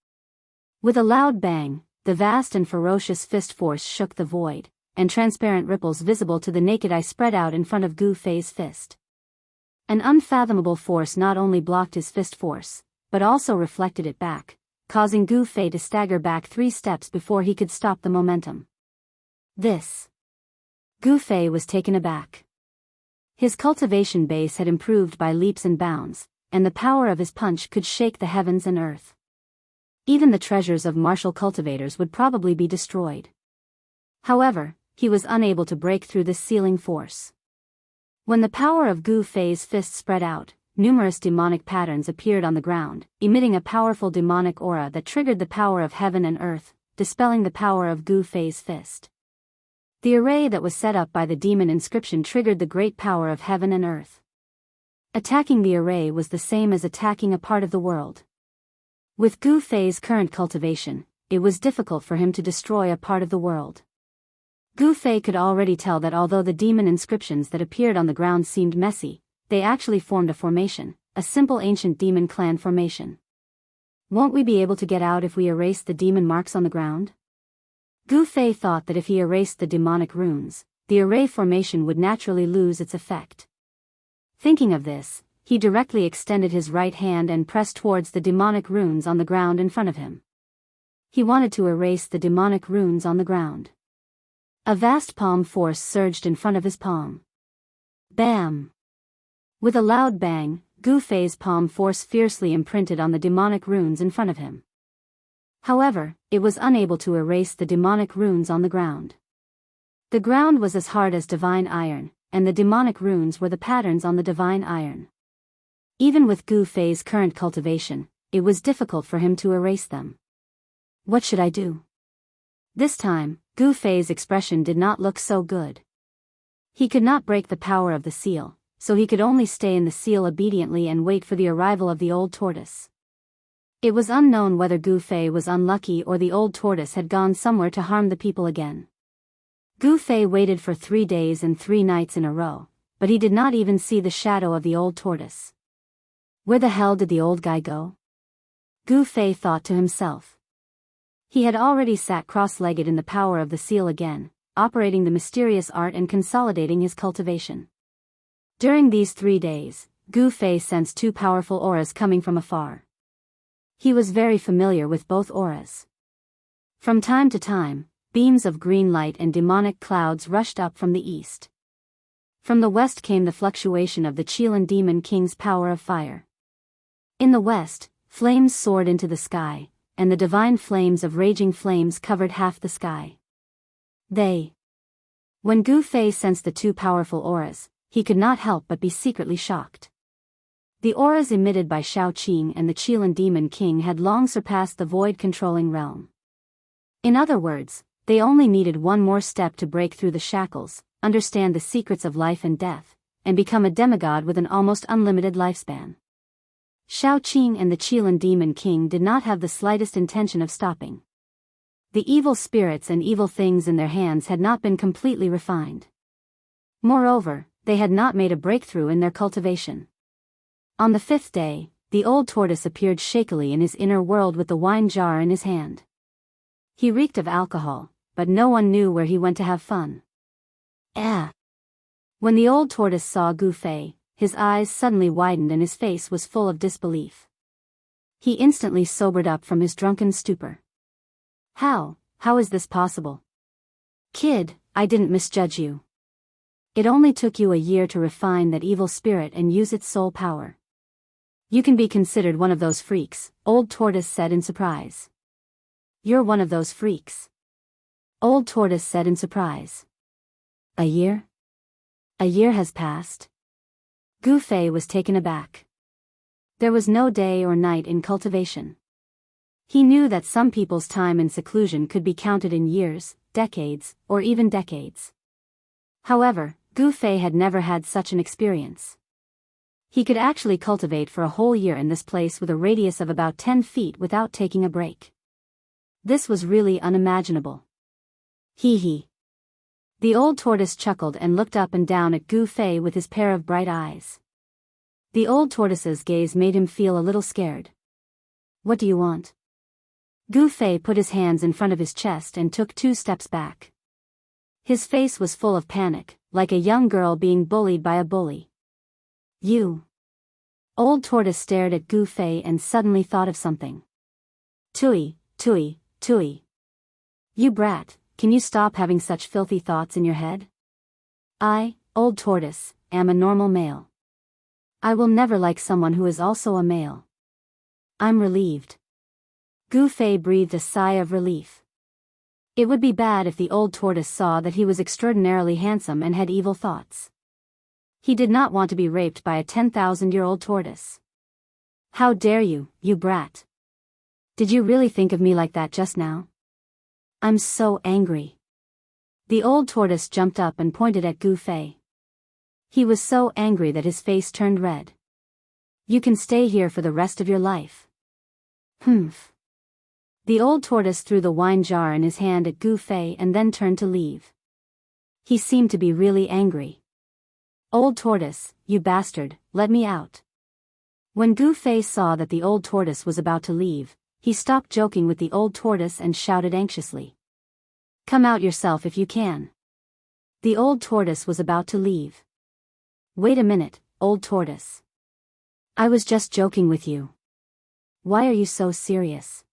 With a loud bang, the vast and ferocious fist force shook the void, and transparent ripples visible to the naked eye spread out in front of Gu Fei's fist. An unfathomable force not only blocked his fist force, but also reflected it back, causing Gu Fei to stagger back 3 steps before he could stop the momentum. This. Gu Fei was taken aback. His cultivation base had improved by leaps and bounds, and the power of his punch could shake the heavens and earth. Even the treasures of martial cultivators would probably be destroyed. However, he was unable to break through this sealing force. When the power of Gu Fei's fist spread out, numerous demonic patterns appeared on the ground, emitting a powerful demonic aura that triggered the power of heaven and earth, dispelling the power of Gu Fei's fist. The array that was set up by the demon inscription triggered the great power of heaven and earth. Attacking the array was the same as attacking a part of the world. With Gu Fei's current cultivation, it was difficult for him to destroy a part of the world. Gu Fei could already tell that although the demon inscriptions that appeared on the ground seemed messy, they actually formed a formation, a simple ancient demon clan formation. "Won't we be able to get out if we erase the demon marks on the ground?" Gu Fei thought that if he erased the demonic runes, the array formation would naturally lose its effect. Thinking of this, he directly extended his right hand and pressed towards the demonic runes on the ground in front of him. He wanted to erase the demonic runes on the ground. A vast palm force surged in front of his palm. Bam! With a loud bang, Gu Fei's palm force fiercely imprinted on the demonic runes in front of him. However, it was unable to erase the demonic runes on the ground. The ground was as hard as divine iron, and the demonic runes were the patterns on the divine iron. Even with Gu Fei's current cultivation, it was difficult for him to erase them. What should I do? This time, Gu Fei's expression did not look so good. He could not break the power of the seal, so he could only stay in the seal obediently and wait for the arrival of the old tortoise. It was unknown whether Gu Fei was unlucky or the old tortoise had gone somewhere to harm the people again. Gu Fei waited for 3 days and 3 nights in a row, but he did not even see the shadow of the old tortoise. Where the hell did the old guy go? Gu Fei thought to himself. He had already sat cross-legged in the power of the seal again, operating the mysterious art and consolidating his cultivation. During these 3 days, Gu Fei sensed 2 powerful auras coming from afar. He was very familiar with both auras. From time to time, beams of green light and demonic clouds rushed up from the east. From the west came the fluctuation of the Qilin Demon King's power of fire. In the west, flames soared into the sky, and the divine flames of raging flames covered half the sky. When Gu Fei sensed the two powerful auras, he could not help but be secretly shocked. The auras emitted by Shao Qing and the Qilin Demon King had long surpassed the void-controlling realm. In other words, they only needed one more step to break through the shackles, understand the secrets of life and death, and become a demigod with an almost unlimited lifespan. Shao Qing and the Qilin Demon King did not have the slightest intention of stopping. The evil spirits and evil things in their hands had not been completely refined. Moreover, they had not made a breakthrough in their cultivation. On the fifth day, the old tortoise appeared shakily in his inner world with the wine jar in his hand. He reeked of alcohol, but no one knew where he went to have fun. When the old tortoise saw Gu Fei, his eyes suddenly widened and his face was full of disbelief. He instantly sobered up from his drunken stupor. How is this possible? Kid, I didn't misjudge you. It only took you a year to refine that evil spirit and use its soul power. You can be considered one of those freaks, Old Tortoise said in surprise. You're one of those freaks. Old Tortoise said in surprise. A year? A year has passed. Gu Fei was taken aback. There was no day or night in cultivation. He knew that some people's time in seclusion could be counted in years, decades, or even decades. However, Gu Fei had never had such an experience. He could actually cultivate for a whole year in this place with a radius of about 10 feet without taking a break. This was really unimaginable. Hee. The old tortoise chuckled and looked up and down at Gu Fei with his pair of bright eyes. The old tortoise's gaze made him feel a little scared. What do you want? Gu Fei put his hands in front of his chest and took 2 steps back. His face was full of panic, like a young girl being bullied by a bully. You. Old Tortoise stared at Gu Fei and suddenly thought of something. Tui. You brat, can you stop having such filthy thoughts in your head? I, Old Tortoise, am a normal male. I will never like someone who is also a male. I'm relieved. Gu Fei breathed a sigh of relief. It would be bad if the old tortoise saw that he was extraordinarily handsome and had evil thoughts. He did not want to be raped by a 10,000-year-old tortoise. How dare you, you brat! Did you really think of me like that just now? I'm so angry. The old tortoise jumped up and pointed at Gu Fei. He was so angry that his face turned red. You can stay here for the rest of your life. Humph. The old tortoise threw the wine jar in his hand at Gu Fei and then turned to leave. He seemed to be really angry. Old tortoise, you bastard, let me out. When Gu Fei saw that the old tortoise was about to leave, he stopped joking with the old tortoise and shouted anxiously. Come out yourself if you can. The old tortoise was about to leave. Wait a minute, old tortoise. I was just joking with you. Why are you so serious?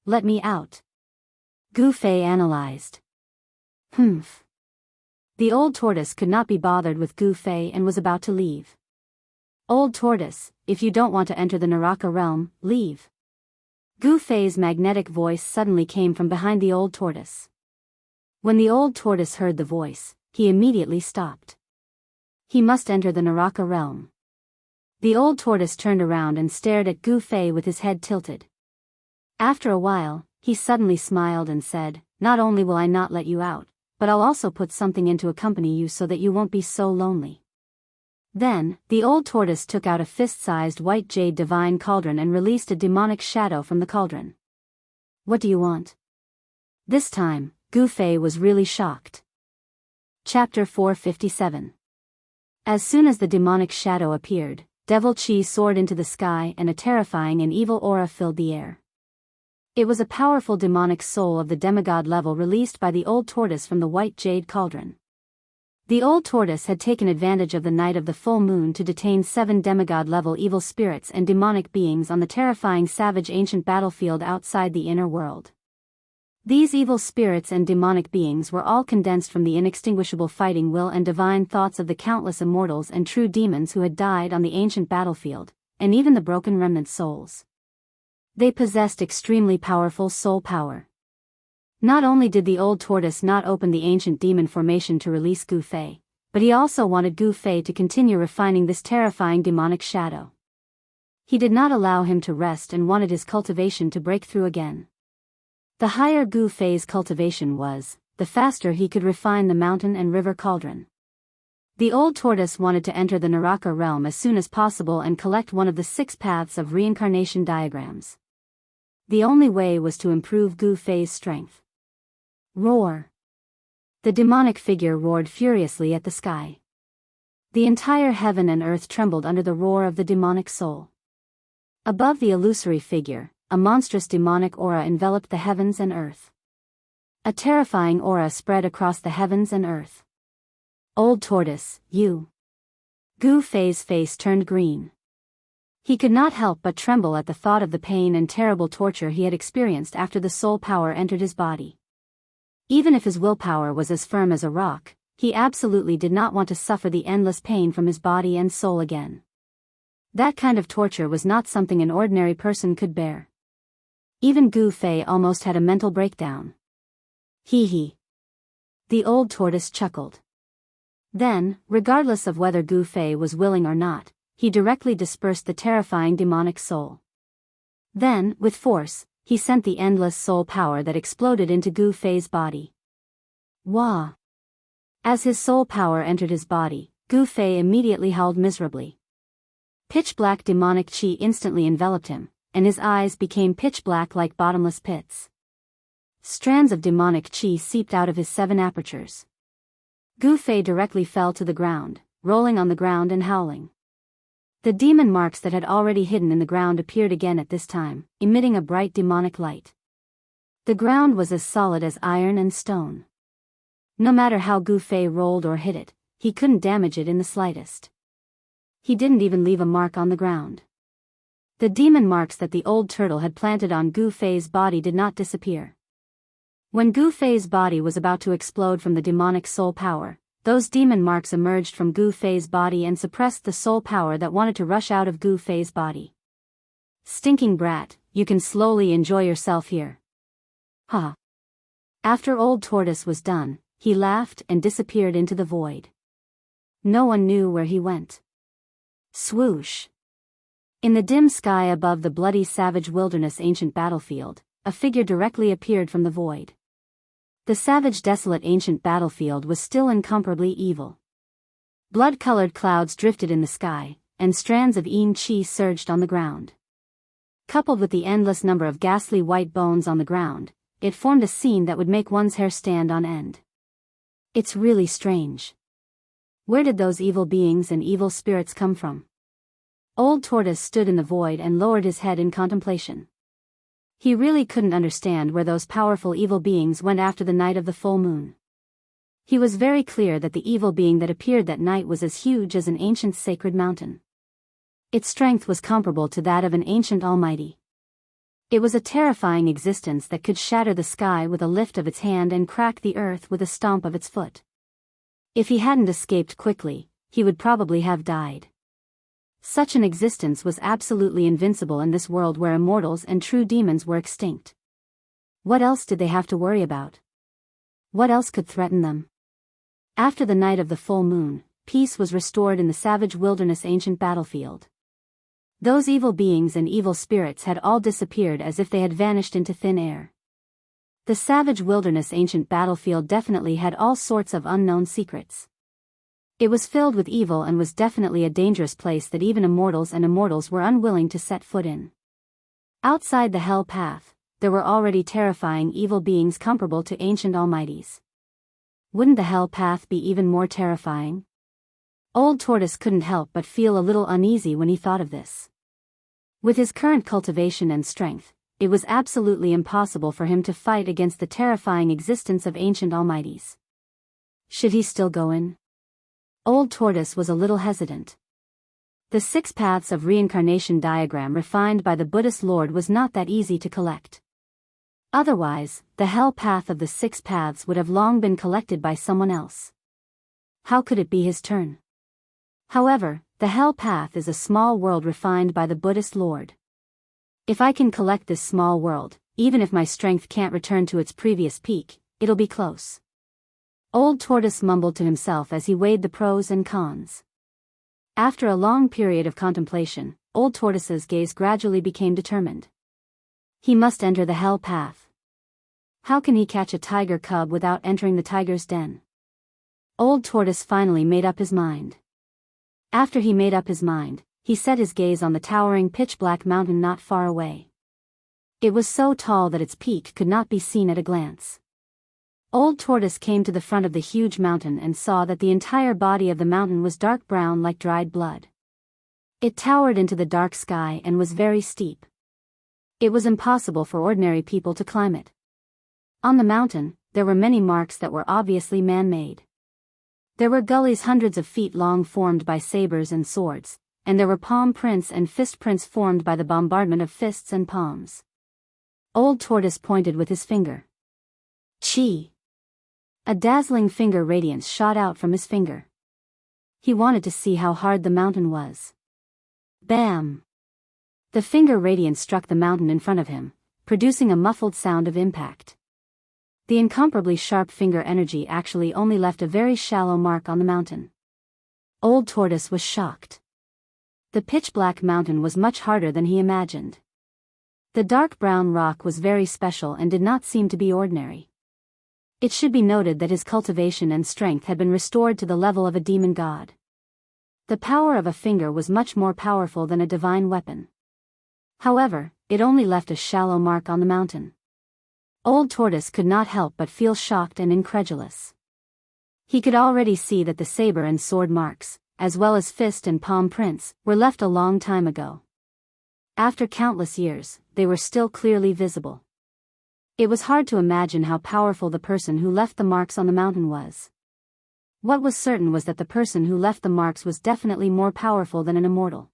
Let me out. Gu Fei analyzed. Humph. The old tortoise could not be bothered with Gu Fei and was about to leave. Old tortoise, if you don't want to enter the Naraka realm, leave. Gu Fei's magnetic voice suddenly came from behind the old tortoise. When the old tortoise heard the voice, he immediately stopped. He must enter the Naraka realm. The old tortoise turned around and stared at Gu Fei with his head tilted. After a while, he suddenly smiled and said, Not only will I not let you out, but I'll also put something in to accompany you so that you won't be so lonely. Then, the old tortoise took out a fist-sized white jade divine cauldron and released a demonic shadow from the cauldron. What do you want? This time, Gu Fei was really shocked. Chapter 457. As soon as the demonic shadow appeared, Devil Chi soared into the sky and a terrifying and evil aura filled the air. It was a powerful demonic soul of the demigod level released by the old tortoise from the white jade cauldron. The old tortoise had taken advantage of the night of the full moon to detain 7 demigod-level evil spirits and demonic beings on the terrifying savage ancient battlefield outside the inner world. These evil spirits and demonic beings were all condensed from the inextinguishable fighting will and divine thoughts of the countless immortals and true demons who had died on the ancient battlefield, and even the broken remnant souls. They possessed extremely powerful soul power. Not only did the old tortoise not open the ancient demon formation to release Gu Fei, but he also wanted Gu Fei to continue refining this terrifying demonic shadow. He did not allow him to rest and wanted his cultivation to break through again. The higher Gu Fei's cultivation was, the faster he could refine the mountain and river cauldron. The old tortoise wanted to enter the Naraka realm as soon as possible and collect one of the 6 paths of reincarnation diagrams. The only way was to improve Gu Fei's strength. Roar! The demonic figure roared furiously at the sky. The entire heaven and earth trembled under the roar of the demonic soul. Above the illusory figure, a monstrous demonic aura enveloped the heavens and earth. A terrifying aura spread across the heavens and earth. Old tortoise, you. Gu Fei's face turned green. He could not help but tremble at the thought of the pain and terrible torture he had experienced after the soul power entered his body. Even if his willpower was as firm as a rock, he absolutely did not want to suffer the endless pain from his body and soul again. That kind of torture was not something an ordinary person could bear. Even Gu Fei almost had a mental breakdown. Hee hee. The old tortoise chuckled. Then, regardless of whether Gu Fei was willing or not, he directly dispersed the terrifying demonic soul. Then, with force, he sent the endless soul power that exploded into Gu Fei's body. Wah! As his soul power entered his body, Gu Fei immediately howled miserably. Pitch-black demonic chi instantly enveloped him, and his eyes became pitch-black like bottomless pits. Strands of demonic chi seeped out of his 7 apertures. Gu Fei directly fell to the ground, rolling on the ground and howling. The demon marks that had already hidden in the ground appeared again at this time, emitting a bright demonic light. The ground was as solid as iron and stone. No matter how Gu Fei rolled or hit it, he couldn't damage it in the slightest. He didn't even leave a mark on the ground. The demon marks that the old turtle had planted on Gu Fei's body did not disappear. When Gu Fei's body was about to explode from the demonic soul power, those demon marks emerged from Gu Fei's body and suppressed the soul power that wanted to rush out of Gu Fei's body. Stinking brat, you can slowly enjoy yourself here. Ha! After old tortoise was done, he laughed and disappeared into the void. No one knew where he went. Swoosh! In the dim sky above the bloody savage wilderness ancient battlefield, a figure directly appeared from the void. The savage desolate ancient battlefield was still incomparably evil. Blood-colored clouds drifted in the sky, and strands of Yin Qi surged on the ground. Coupled with the endless number of ghastly white bones on the ground, it formed a scene that would make one's hair stand on end. It's really strange. Where did those evil beings and evil spirits come from? Old Tortoise stood in the void and lowered his head in contemplation. He really couldn't understand where those powerful evil beings went after the night of the full moon. He was very clear that the evil being that appeared that night was as huge as an ancient sacred mountain. Its strength was comparable to that of an ancient almighty. It was a terrifying existence that could shatter the sky with a lift of its hand and crack the earth with a stomp of its foot. If he hadn't escaped quickly, he would probably have died. Such an existence was absolutely invincible in this world where immortals and true demons were extinct. What else did they have to worry about? What else could threaten them? After the night of the full moon, peace was restored in the savage wilderness ancient battlefield. Those evil beings and evil spirits had all disappeared as if they had vanished into thin air. The savage wilderness ancient battlefield definitely had all sorts of unknown secrets. It was filled with evil and was definitely a dangerous place that even immortals and immortals were unwilling to set foot in. Outside the hell path, there were already terrifying evil beings comparable to ancient almighties. Wouldn't the hell path be even more terrifying? Old Tortoise couldn't help but feel a little uneasy when he thought of this. With his current cultivation and strength, it was absolutely impossible for him to fight against the terrifying existence of ancient almighties. Should he still go in? Old Tortoise was a little hesitant. The 6 paths of reincarnation diagram refined by the Buddhist Lord was not that easy to collect. Otherwise, the hell path of the 6 paths would have long been collected by someone else. How could it be his turn? However, the hell path is a small world refined by the Buddhist Lord. If I can collect this small world, even if my strength can't return to its previous peak, it'll be close. Old Tortoise mumbled to himself as he weighed the pros and cons. After a long period of contemplation, Old Tortoise's gaze gradually became determined. He must enter the hell path. How can he catch a tiger cub without entering the tiger's den? Old Tortoise finally made up his mind. After he made up his mind, he set his gaze on the towering pitch-black mountain not far away. It was so tall that its peak could not be seen at a glance. Old Tortoise came to the front of the huge mountain and saw that the entire body of the mountain was dark brown like dried blood. It towered into the dark sky and was very steep. It was impossible for ordinary people to climb it. On the mountain, there were many marks that were obviously man-made. There were gullies hundreds of feet long formed by sabers and swords, and there were palm prints and fist prints formed by the bombardment of fists and palms. Old Tortoise pointed with his finger. Chi! A dazzling finger radiance shot out from his finger. He wanted to see how hard the mountain was. Bam! The finger radiance struck the mountain in front of him, producing a muffled sound of impact. The incomparably sharp finger energy actually only left a very shallow mark on the mountain. Old Tortoise was shocked. The pitch-black mountain was much harder than he imagined. The dark brown rock was very special and did not seem to be ordinary. It should be noted that his cultivation and strength had been restored to the level of a demon god. The power of a finger was much more powerful than a divine weapon. However, it only left a shallow mark on the mountain. Old Tortoise could not help but feel shocked and incredulous. He could already see that the saber and sword marks, as well as fist and palm prints, were left a long time ago. After countless years, they were still clearly visible. It was hard to imagine how powerful the person who left the marks on the mountain was. What was certain was that the person who left the marks was definitely more powerful than an immortal.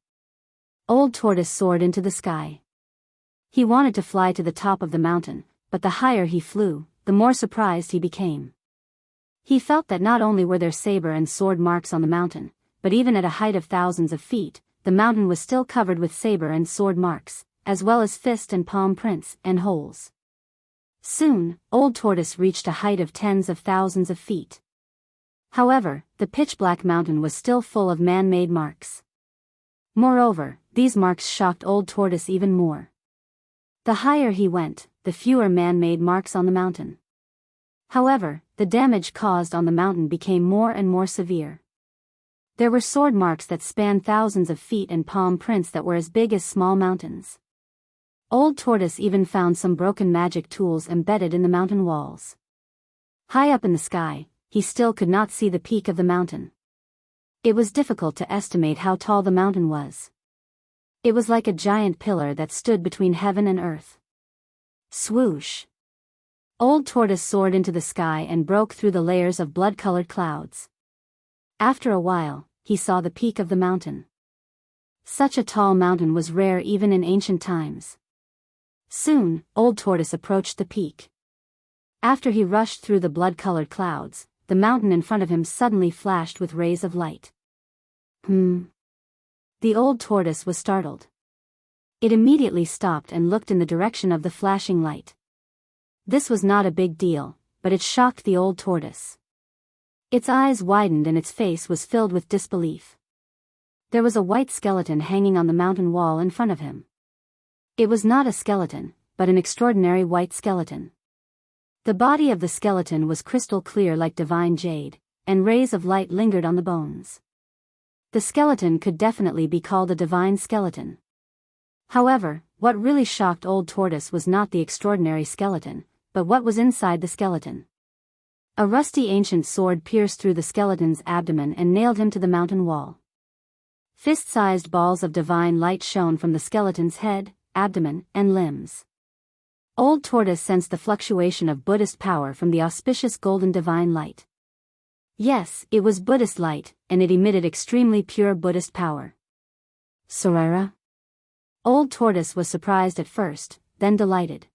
Old Tortoise soared into the sky. He wanted to fly to the top of the mountain, but the higher he flew, the more surprised he became. He felt that not only were there saber and sword marks on the mountain, but even at a height of thousands of feet, the mountain was still covered with saber and sword marks, as well as fist and palm prints and holes. Soon, Old Tortoise reached a height of tens of thousands of feet. However, the pitch-black mountain was still full of man-made marks. Moreover, these marks shocked Old Tortoise even more. The higher he went, the fewer man-made marks on the mountain. However, the damage caused on the mountain became more and more severe. There were sword marks that spanned thousands of feet and palm prints that were as big as small mountains. Old Tortoise even found some broken magic tools embedded in the mountain walls. High up in the sky, he still could not see the peak of the mountain. It was difficult to estimate how tall the mountain was. It was like a giant pillar that stood between heaven and earth. Swoosh! Old Tortoise soared into the sky and broke through the layers of blood-colored clouds. After a while, he saw the peak of the mountain. Such a tall mountain was rare even in ancient times. Soon, Old Tortoise approached the peak. After he rushed through the blood-colored clouds, the mountain in front of him suddenly flashed with rays of light. The Old Tortoise was startled. It immediately stopped and looked in the direction of the flashing light. This was not a big deal, but it shocked the Old Tortoise. Its eyes widened and its face was filled with disbelief. There was a white skeleton hanging on the mountain wall in front of him. It was not a skeleton, but an extraordinary white skeleton. The body of the skeleton was crystal clear like divine jade, and rays of light lingered on the bones. The skeleton could definitely be called a divine skeleton. However, what really shocked Old Tortoise was not the extraordinary skeleton, but what was inside the skeleton. A rusty ancient sword pierced through the skeleton's abdomen and nailed him to the mountain wall. Fist-sized balls of divine light shone from the skeleton's head, abdomen, and limbs. Old Tortoise sensed the fluctuation of Buddhist power from the auspicious golden divine light. Yes, it was Buddhist light, and it emitted extremely pure Buddhist power. Sorara? Old Tortoise was surprised at first, then delighted.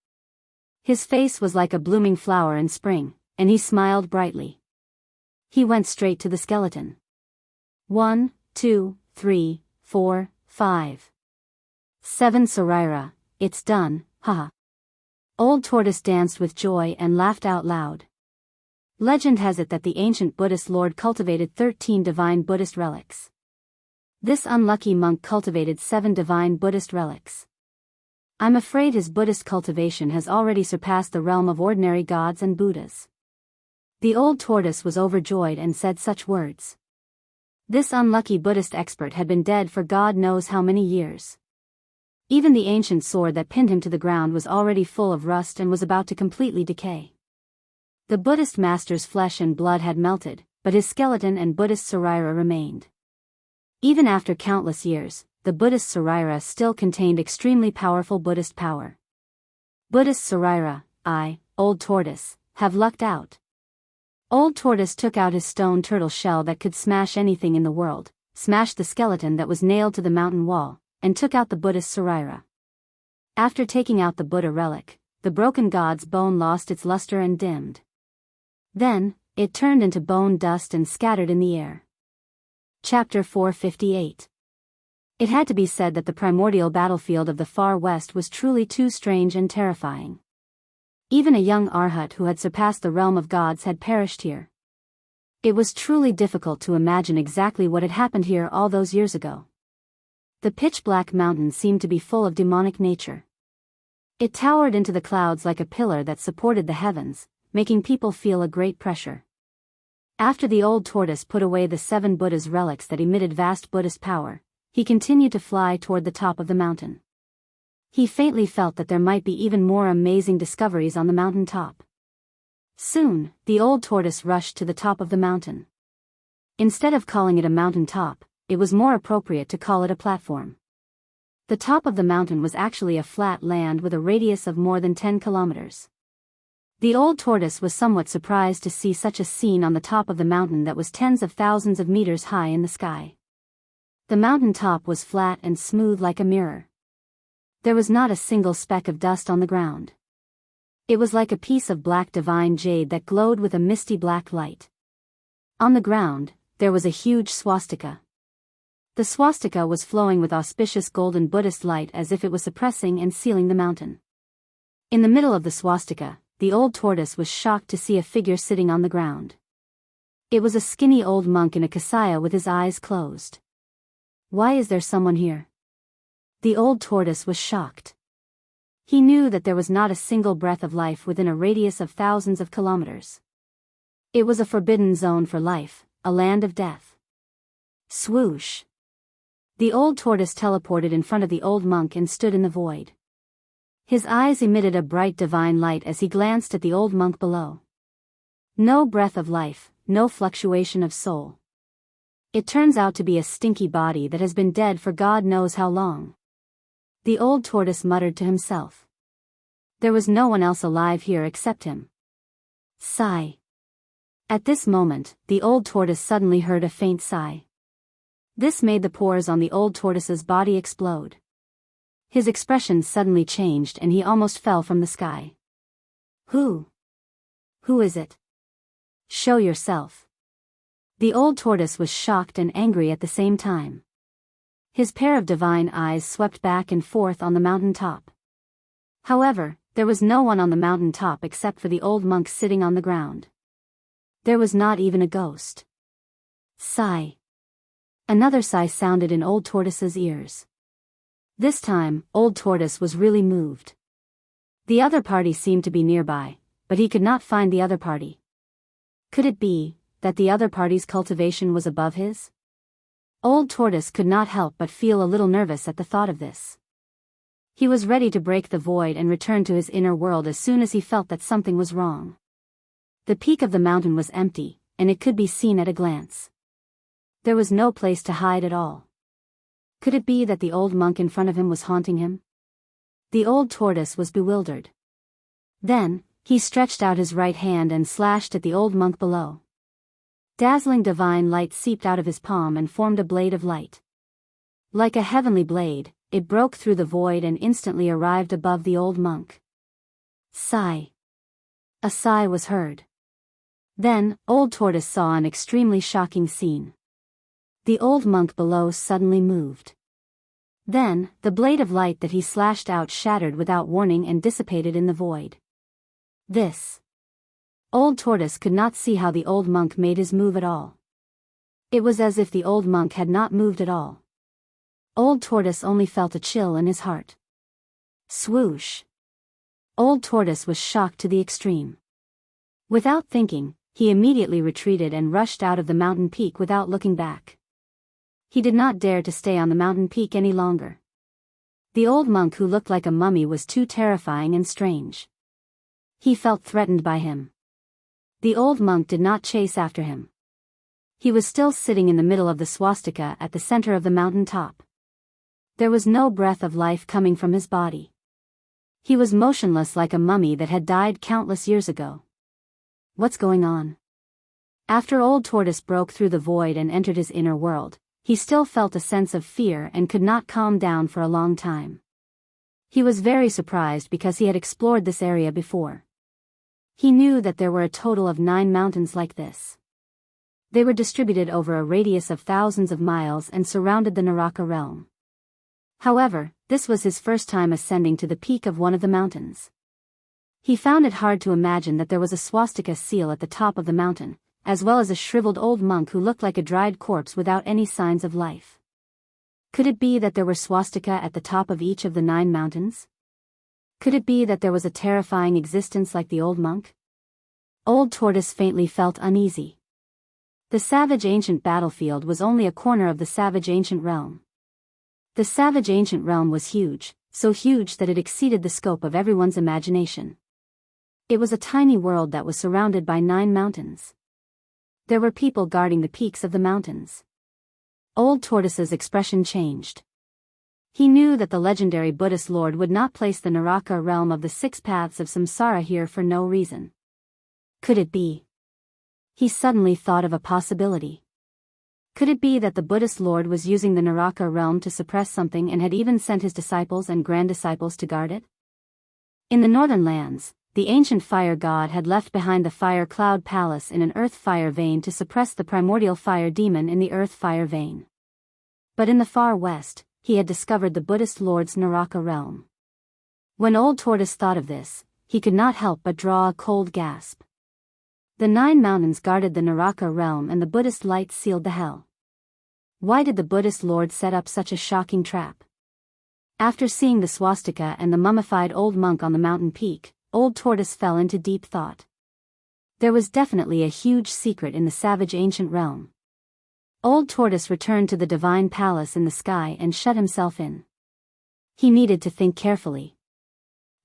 His face was like a blooming flower in spring, and he smiled brightly. He went straight to the skeleton. 1, 2, 3, 4, 5. 7 Sorira, it's done, haha. Old Tortoise danced with joy and laughed out loud. Legend has it that the ancient Buddhist lord cultivated 13 divine Buddhist relics. This unlucky monk cultivated 7 divine Buddhist relics. I'm afraid his Buddhist cultivation has already surpassed the realm of ordinary gods and Buddhas. The old tortoise was overjoyed and said such words. This unlucky Buddhist expert had been dead for God knows how many years. Even the ancient sword that pinned him to the ground was already full of rust and was about to completely decay. The Buddhist master's flesh and blood had melted, but his skeleton and Buddhist Sorira remained. Even after countless years, the Buddhist Sorira still contained extremely powerful Buddhist power. Buddhist Sorira, I, Old Tortoise, have lucked out. Old Tortoise took out his stone turtle shell that could smash anything in the world, smashed the skeleton that was nailed to the mountain wall, and took out the Buddhist Sorira. After taking out the Buddha relic, the broken god's bone lost its luster and dimmed. Then, it turned into bone dust and scattered in the air. Chapter 458. It had to be said that the primordial battlefield of the far west was truly too strange and terrifying. Even a young Arhat who had surpassed the realm of gods had perished here. It was truly difficult to imagine exactly what had happened here all those years ago. The pitch-black mountain seemed to be full of demonic nature. It towered into the clouds like a pillar that supported the heavens, making people feel a great pressure. After the old tortoise put away the 7 Buddha's relics that emitted vast Buddhist power, he continued to fly toward the top of the mountain. He faintly felt that there might be even more amazing discoveries on the mountain top. Soon, the old tortoise rushed to the top of the mountain. Instead of calling it a mountain top, it was more appropriate to call it a platform. The top of the mountain was actually a flat land with a radius of more than 10 kilometers. The old tortoise was somewhat surprised to see such a scene on the top of the mountain that was tens of thousands of meters high in the sky. The mountain top was flat and smooth like a mirror. There was not a single speck of dust on the ground. It was like a piece of black divine jade that glowed with a misty black light. On the ground, there was a huge swastika. The swastika was flowing with auspicious golden Buddhist light as if it was suppressing and sealing the mountain. In the middle of the swastika, the old tortoise was shocked to see a figure sitting on the ground. It was a skinny old monk in a kasaya with his eyes closed. Why is there someone here? The old tortoise was shocked. He knew that there was not a single breath of life within a radius of thousands of kilometers. It was a forbidden zone for life, a land of death. Swoosh! The old tortoise teleported in front of the old monk and stood in the void. His eyes emitted a bright divine light as he glanced at the old monk below. No breath of life, no fluctuation of soul. It turns out to be a stinky body that has been dead for God knows how long. The old tortoise muttered to himself. There was no one else alive here except him. Sigh. At this moment, the old tortoise suddenly heard a faint sigh. This made the pores on the old tortoise's body explode. His expression suddenly changed and he almost fell from the sky. Who? Who is it? Show yourself. The old tortoise was shocked and angry at the same time. His pair of divine eyes swept back and forth on the mountain top. However, there was no one on the mountain top except for the old monk sitting on the ground. There was not even a ghost. Sigh. Another sigh sounded in old tortoise's ears. This time, old tortoise was really moved. The other party seemed to be nearby, but he could not find the other party. Could it be that the other party's cultivation was above his? Old tortoise could not help but feel a little nervous at the thought of this. He was ready to break the void and return to his inner world as soon as he felt that something was wrong. The peak of the mountain was empty, and it could be seen at a glance. There was no place to hide at all. Could it be that the old monk in front of him was haunting him? The old tortoise was bewildered. Then, he stretched out his right hand and slashed at the old monk below. Dazzling divine light seeped out of his palm and formed a blade of light. Like a heavenly blade, it broke through the void and instantly arrived above the old monk. Sigh. A sigh was heard. Then, Old Tortoise saw an extremely shocking scene. The old monk below suddenly moved. Then, the blade of light that he slashed out shattered without warning and dissipated in the void. This. Old Tortoise could not see how the old monk made his move at all. It was as if the old monk had not moved at all. Old Tortoise only felt a chill in his heart. Swoosh. Old Tortoise was shocked to the extreme. Without thinking, he immediately retreated and rushed out of the mountain peak without looking back. He did not dare to stay on the mountain peak any longer. The old monk who looked like a mummy was too terrifying and strange. He felt threatened by him. The old monk did not chase after him. He was still sitting in the middle of the swastika at the center of the mountain top. There was no breath of life coming from his body. He was motionless like a mummy that had died countless years ago. What's going on? After Old Tortoise broke through the void and entered his inner world, he still felt a sense of fear and could not calm down for a long time. He was very surprised because he had explored this area before. He knew that there were a total of 9 mountains like this. They were distributed over a radius of thousands of miles and surrounded the Naraka realm. However, this was his first time ascending to the peak of one of the mountains. He found it hard to imagine that there was a swastika seal at the top of the mountain, as well as a shriveled old monk who looked like a dried corpse without any signs of life. Could it be that there were swastika at the top of each of the 9 mountains? Could it be that there was a terrifying existence like the old monk? Old Tortoise faintly felt uneasy. The savage ancient battlefield was only a corner of the savage ancient realm. The savage ancient realm was huge, so huge that it exceeded the scope of everyone's imagination. It was a tiny world that was surrounded by 9 mountains. There were people guarding the peaks of the mountains. Old Tortoise's expression changed. He knew that the legendary Buddhist Lord would not place the Naraka realm of the 6 paths of samsara here for no reason. Could it be? He suddenly thought of a possibility. Could it be that the Buddhist Lord was using the Naraka realm to suppress something and had even sent his disciples and grand-disciples to guard it? In the northern lands, the ancient fire god had left behind the fire cloud palace in an earth fire vein to suppress the primordial fire demon in the earth fire vein. But in the far west, he had discovered the Buddhist Lord's Naraka realm. When Old Tortoise thought of this, he could not help but draw a cold gasp. The 9 mountains guarded the Naraka realm and the Buddhist light sealed the hell. Why did the Buddhist Lord set up such a shocking trap? After seeing the swastika and the mummified old monk on the mountain peak, Old Tortoise fell into deep thought. There was definitely a huge secret in the savage ancient realm. Old Tortoise returned to the divine palace in the sky and shut himself in. He needed to think carefully.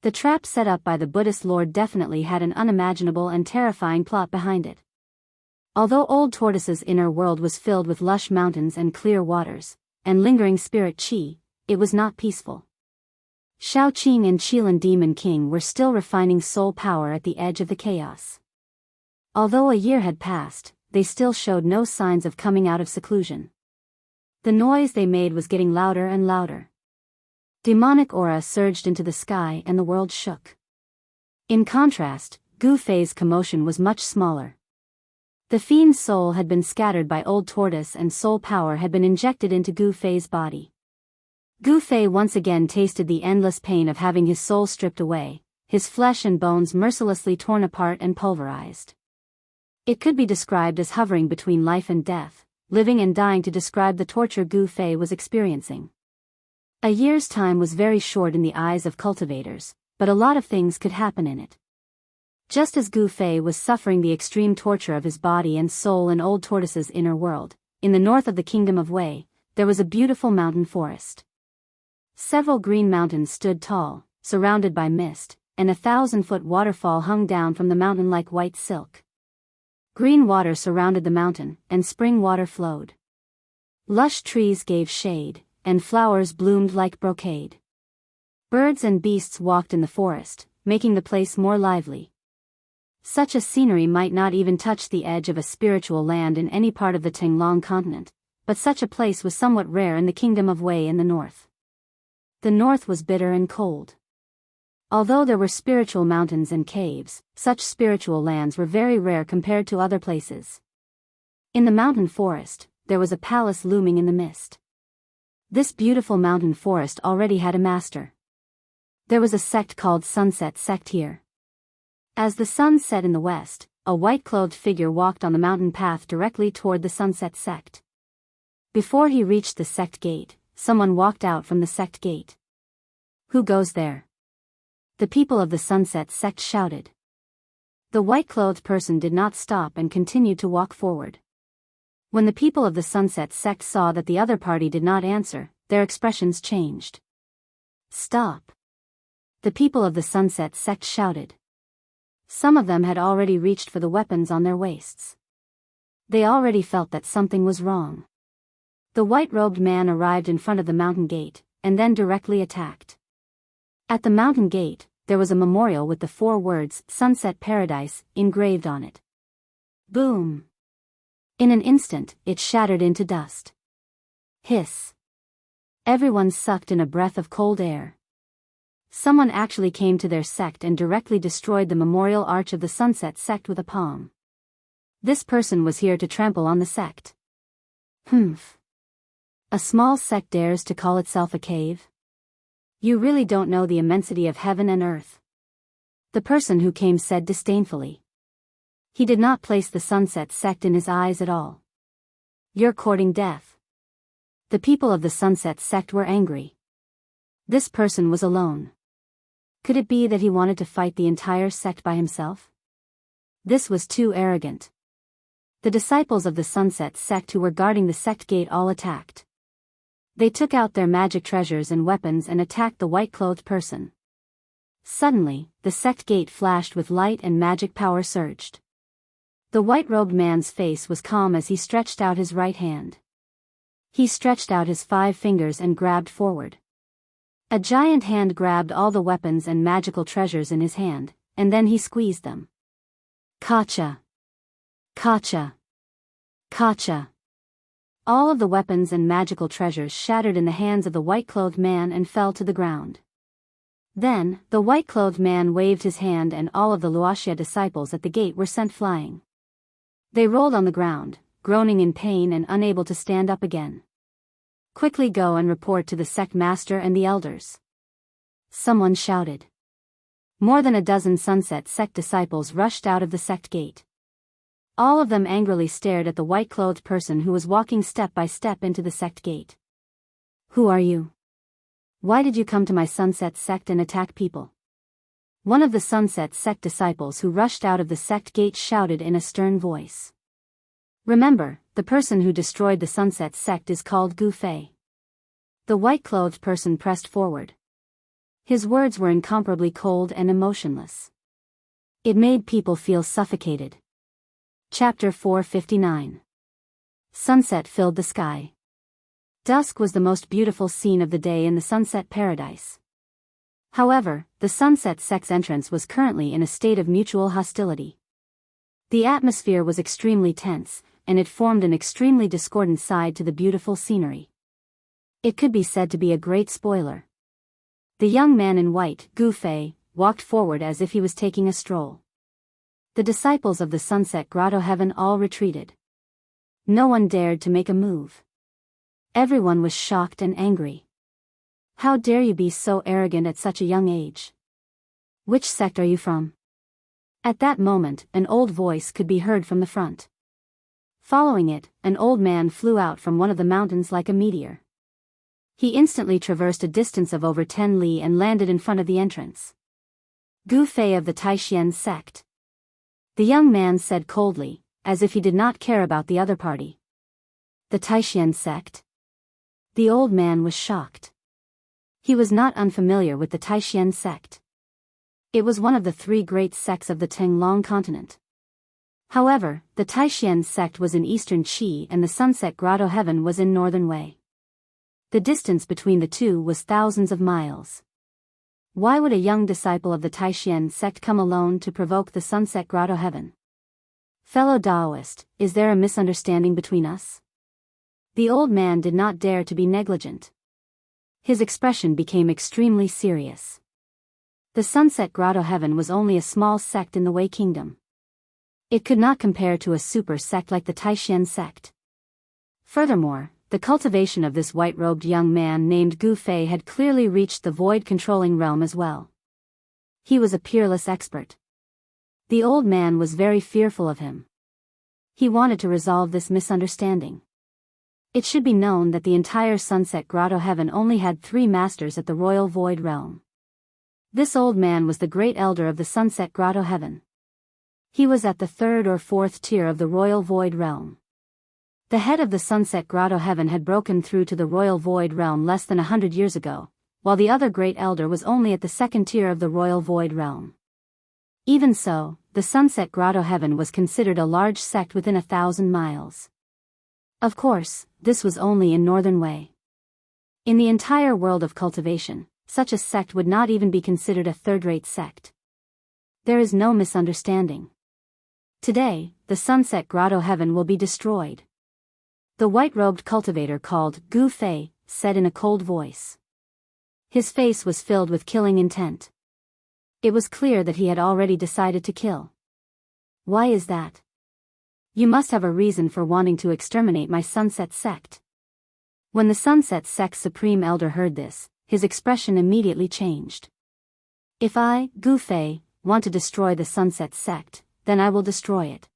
The trap set up by the Buddhist Lord definitely had an unimaginable and terrifying plot behind it. Although Old Tortoise's inner world was filled with lush mountains and clear waters, and lingering spirit chi, it was not peaceful. Shao Qing and Qilin Demon King were still refining soul power at the edge of the chaos. Although a year had passed, they still showed no signs of coming out of seclusion. The noise they made was getting louder and louder. Demonic aura surged into the sky and the world shook. In contrast, Gu Fei's commotion was much smaller. The fiend's soul had been scattered by Old Tortoise and soul power had been injected into Gu Fei's body. Gu Fei once again tasted the endless pain of having his soul stripped away, his flesh and bones mercilessly torn apart and pulverized. It could be described as hovering between life and death, living and dying to describe the torture Gu Fei was experiencing. A year's time was very short in the eyes of cultivators, but a lot of things could happen in it. Just as Gu Fei was suffering the extreme torture of his body and soul in Old Tortoise's inner world, in the north of the kingdom of Wei, there was a beautiful mountain forest. Several green mountains stood tall, surrounded by mist, and a 1,000-foot waterfall hung down from the mountain like white silk. Green water surrounded the mountain, and spring water flowed. Lush trees gave shade, and flowers bloomed like brocade. Birds and beasts walked in the forest, making the place more lively. Such a scenery might not even touch the edge of a spiritual land in any part of the Tinglong continent, but such a place was somewhat rare in the kingdom of Wei in the north. The north was bitter and cold. Although there were spiritual mountains and caves, such spiritual lands were very rare compared to other places. In the mountain forest, there was a palace looming in the mist. This beautiful mountain forest already had a master. There was a sect called Sunset Sect here. As the sun set in the west, a white-clothed figure walked on the mountain path directly toward the Sunset Sect. Before he reached the sect gate, someone walked out from the sect gate. "Who goes there?" the people of the Sunset Sect shouted. The white-clothed person did not stop and continued to walk forward. When the people of the Sunset Sect saw that the other party did not answer, their expressions changed. "Stop!" the people of the Sunset Sect shouted. Some of them had already reached for the weapons on their waists. They already felt that something was wrong. The white-robed man arrived in front of the mountain gate, and then directly attacked. At the mountain gate, there was a memorial with the 4 words, "Sunset Paradise," engraved on it. Boom! In an instant, it shattered into dust. Hiss! Everyone sucked in a breath of cold air. Someone actually came to their sect and directly destroyed the memorial arch of the Sunset Sect with a palm. This person was here to trample on the sect. Humph! A small sect dares to call itself a cave? You really don't know the immensity of heaven and earth. The person who came said disdainfully. He did not place the Sunset Sect in his eyes at all. You're courting death. The people of the Sunset Sect were angry. This person was alone. Could it be that he wanted to fight the entire sect by himself? This was too arrogant. The disciples of the Sunset Sect who were guarding the sect gate all attacked. They took out their magic treasures and weapons and attacked the white-clothed person. Suddenly, the sect gate flashed with light and magic power surged. The white-robed man's face was calm as he stretched out his right hand. He stretched out his 5 fingers and grabbed forward. A giant hand grabbed all the weapons and magical treasures in his hand, and then he squeezed them. Kacha! Kacha! Kacha! All of the weapons and magical treasures shattered in the hands of the white-clothed man and fell to the ground. Then, the white-clothed man waved his hand and all of the Luoxia disciples at the gate were sent flying. They rolled on the ground, groaning in pain and unable to stand up again. Quickly go and report to the sect master and the elders. Someone shouted. More than a dozen Sunset Sect disciples rushed out of the sect gate. All of them angrily stared at the white-clothed person who was walking step by step into the sect gate. Who are you? Why did you come to my Sunset Sect and attack people? One of the Sunset Sect disciples who rushed out of the sect gate shouted in a stern voice. Remember, the person who destroyed the Sunset Sect is called Gu Fei. The white-clothed person pressed forward. His words were incomparably cold and emotionless. It made people feel suffocated. Chapter 459. Sunset filled the sky. Dusk was the most beautiful scene of the day in the Sunset Paradise. However, the Sunset Sect's entrance was currently in a state of mutual hostility. The atmosphere was extremely tense, and it formed an extremely discordant side to the beautiful scenery. It could be said to be a great spoiler. The young man in white, Gu Fei, walked forward as if he was taking a stroll. The disciples of the Sunset Grotto Heaven all retreated. No one dared to make a move. Everyone was shocked and angry. How dare you be so arrogant at such a young age? Which sect are you from? At that moment, an old voice could be heard from the front. Following it, an old man flew out from one of the mountains like a meteor. He instantly traversed a distance of over 10 li and landed in front of the entrance. Gu Fei of the Taishian sect. The young man said coldly, as if he did not care about the other party. The Taishian sect? The old man was shocked. He was not unfamiliar with the Taishian sect. It was one of the 3 great sects of the Tenglong continent. However, the Taishian sect was in eastern Qi and the Sunset Grotto Heaven was in northern Wei. The distance between the two was thousands of miles. Why would a young disciple of the Taishian sect come alone to provoke the Sunset Grotto Heaven? Fellow Taoist, is there a misunderstanding between us? The old man did not dare to be negligent. His expression became extremely serious. The Sunset Grotto Heaven was only a small sect in the Wei Kingdom. It could not compare to a super sect like the Taishan sect. Furthermore, the cultivation of this white-robed young man named Gu Fei had clearly reached the void-controlling realm as well. He was a peerless expert. The old man was very fearful of him. He wanted to resolve this misunderstanding. It should be known that the entire Sunset Grotto Heaven only had 3 masters at the Royal Void Realm. This old man was the great elder of the Sunset Grotto Heaven. He was at the 3rd or 4th tier of the Royal Void Realm. The head of the Sunset Grotto Heaven had broken through to the Royal Void Realm less than 100 years ago, while the other great elder was only at the 2nd tier of the Royal Void Realm. Even so, the Sunset Grotto Heaven was considered a large sect within 1,000 miles. Of course, this was only in Northern Wei. In the entire world of cultivation, such a sect would not even be considered a third-rate sect. There is no misunderstanding. Today, the Sunset Grotto Heaven will be destroyed. The white-robed cultivator called Gu Fei said in a cold voice. His face was filled with killing intent. It was clear that he had already decided to kill. Why is that? You must have a reason for wanting to exterminate my Sunset sect. When the Sunset sect's supreme elder heard this, his expression immediately changed. If I, Gu Fei, want to destroy the Sunset sect, then I will destroy it.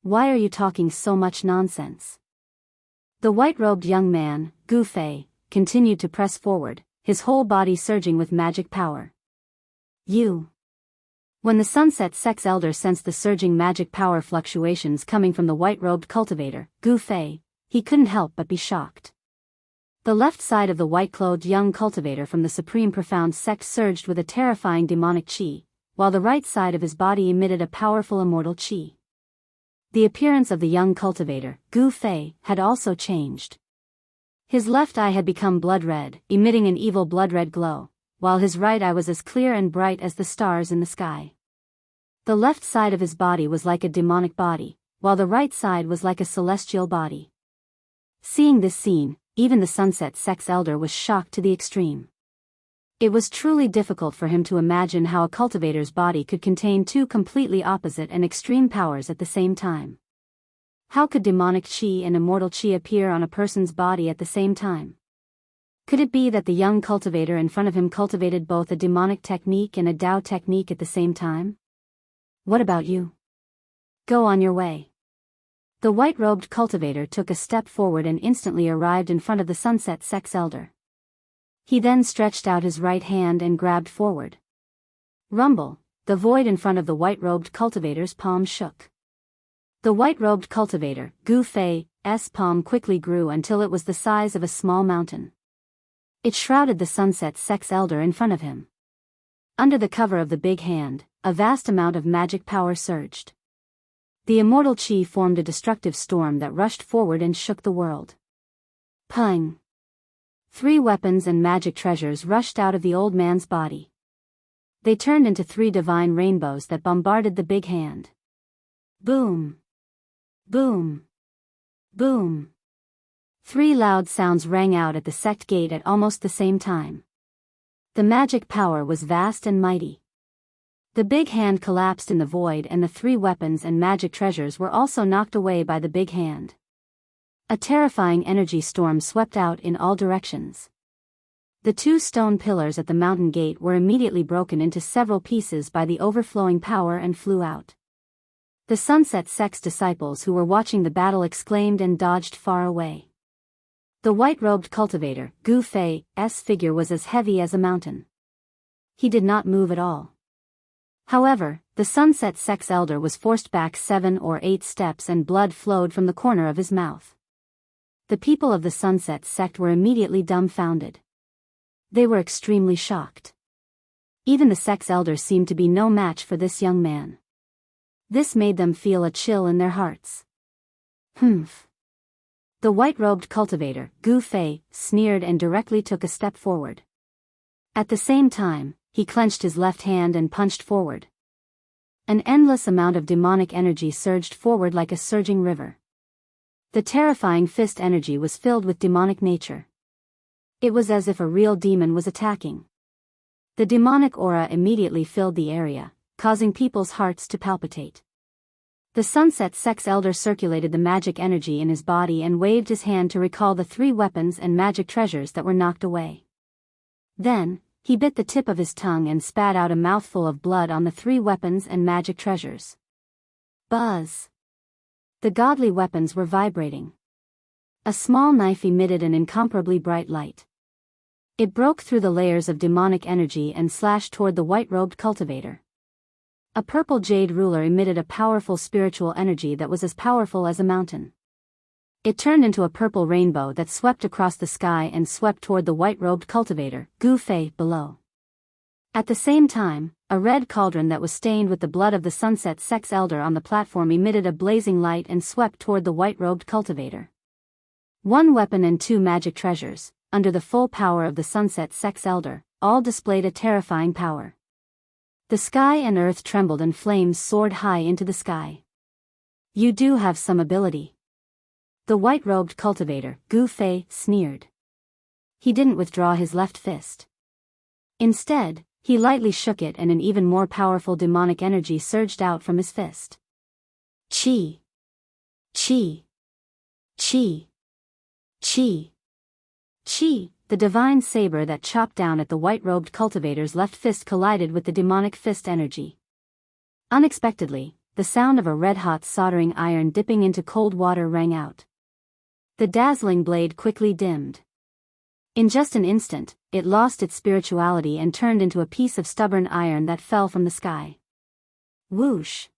Why are you talking so much nonsense? The white-robed young man, Gu Fei, continued to press forward, his whole body surging with magic power. When the Sunset sect's elder sensed the surging magic power fluctuations coming from the white-robed cultivator, Gu Fei, he couldn't help but be shocked. The left side of the white-clothed young cultivator from the Supreme Profound sect surged with a terrifying demonic qi, while the right side of his body emitted a powerful immortal qi. The appearance of the young cultivator, Gu Fei, had also changed. His left eye had become blood-red, emitting an evil blood-red glow, while his right eye was as clear and bright as the stars in the sky. The left side of his body was like a demonic body, while the right side was like a celestial body. Seeing this scene, even the Sunset sect's elder was shocked to the extreme. It was truly difficult for him to imagine how a cultivator's body could contain 2 completely opposite and extreme powers at the same time. How could demonic qi and immortal qi appear on a person's body at the same time? Could it be that the young cultivator in front of him cultivated both a demonic technique and a Tao technique at the same time? What about you? Go on your way. The white-robed cultivator took a step forward and instantly arrived in front of the Sunset sect's elder. He then stretched out his right hand and grabbed forward. Rumble, the void in front of the white-robed cultivator's palm shook. The white-robed cultivator, Gu Fei's palm quickly grew until it was the size of a small mountain. It shrouded the Sunset sect's elder in front of him. Under the cover of the big hand, a vast amount of magic power surged. The immortal qi formed a destructive storm that rushed forward and shook the world. Pung! 3 weapons and magic treasures rushed out of the old man's body. They turned into 3 divine rainbows that bombarded the big hand. Boom! Boom! Boom! 3 loud sounds rang out at the sect gate at almost the same time. The magic power was vast and mighty. The big hand collapsed in the void and the 3 weapons and magic treasures were also knocked away by the big hand. A terrifying energy storm swept out in all directions. The 2 stone pillars at the mountain gate were immediately broken into several pieces by the overflowing power and flew out. The Sunset sect's disciples who were watching the battle exclaimed and dodged far away. The white-robed cultivator, Gu Fei's figure was as heavy as a mountain. He did not move at all. However, the Sunset sect's elder was forced back 7 or 8 steps and blood flowed from the corner of his mouth. The people of the Sunset sect were immediately dumbfounded. They were extremely shocked. Even the sect's elder seemed to be no match for this young man. This made them feel a chill in their hearts. Humph. The white-robed cultivator, Gu Fei, sneered and directly took a step forward. At the same time, he clenched his left hand and punched forward. An endless amount of demonic energy surged forward like a surging river. The terrifying fist energy was filled with demonic nature. It was as if a real demon was attacking. The demonic aura immediately filled the area, causing people's hearts to palpitate. The Sunset Sex Elder circulated the magic energy in his body and waved his hand to recall the 3 weapons and magic treasures that were knocked away. Then, he bit the tip of his tongue and spat out a mouthful of blood on the 3 weapons and magic treasures. Buzz! The godly weapons were vibrating. A small knife emitted an incomparably bright light. It broke through the layers of demonic energy and slashed toward the white-robed cultivator. A purple jade ruler emitted a powerful spiritual energy that was as powerful as a mountain. It turned into a purple rainbow that swept across the sky and swept toward the white-robed cultivator, Gu Fei, below. At the same time, a red cauldron that was stained with the blood of the Sunset Sex Elder on the platform emitted a blazing light and swept toward the white-robed cultivator. 1 weapon and 2 magic treasures, under the full power of the Sunset Sex Elder, all displayed a terrifying power. The sky and earth trembled and flames soared high into the sky. You do have some ability. The white-robed cultivator, Gu Fei, sneered. He didn't withdraw his left fist. Instead, he lightly shook it and an even more powerful demonic energy surged out from his fist. Chi! Chi! Chi! Chi! Chi! The divine saber that chopped down at the white-robed cultivator's left fist collided with the demonic fist energy. Unexpectedly, the sound of a red-hot soldering iron dipping into cold water rang out. The dazzling blade quickly dimmed. In just an instant, it lost its spirituality and turned into a piece of stubborn iron that fell from the sky. Whoosh!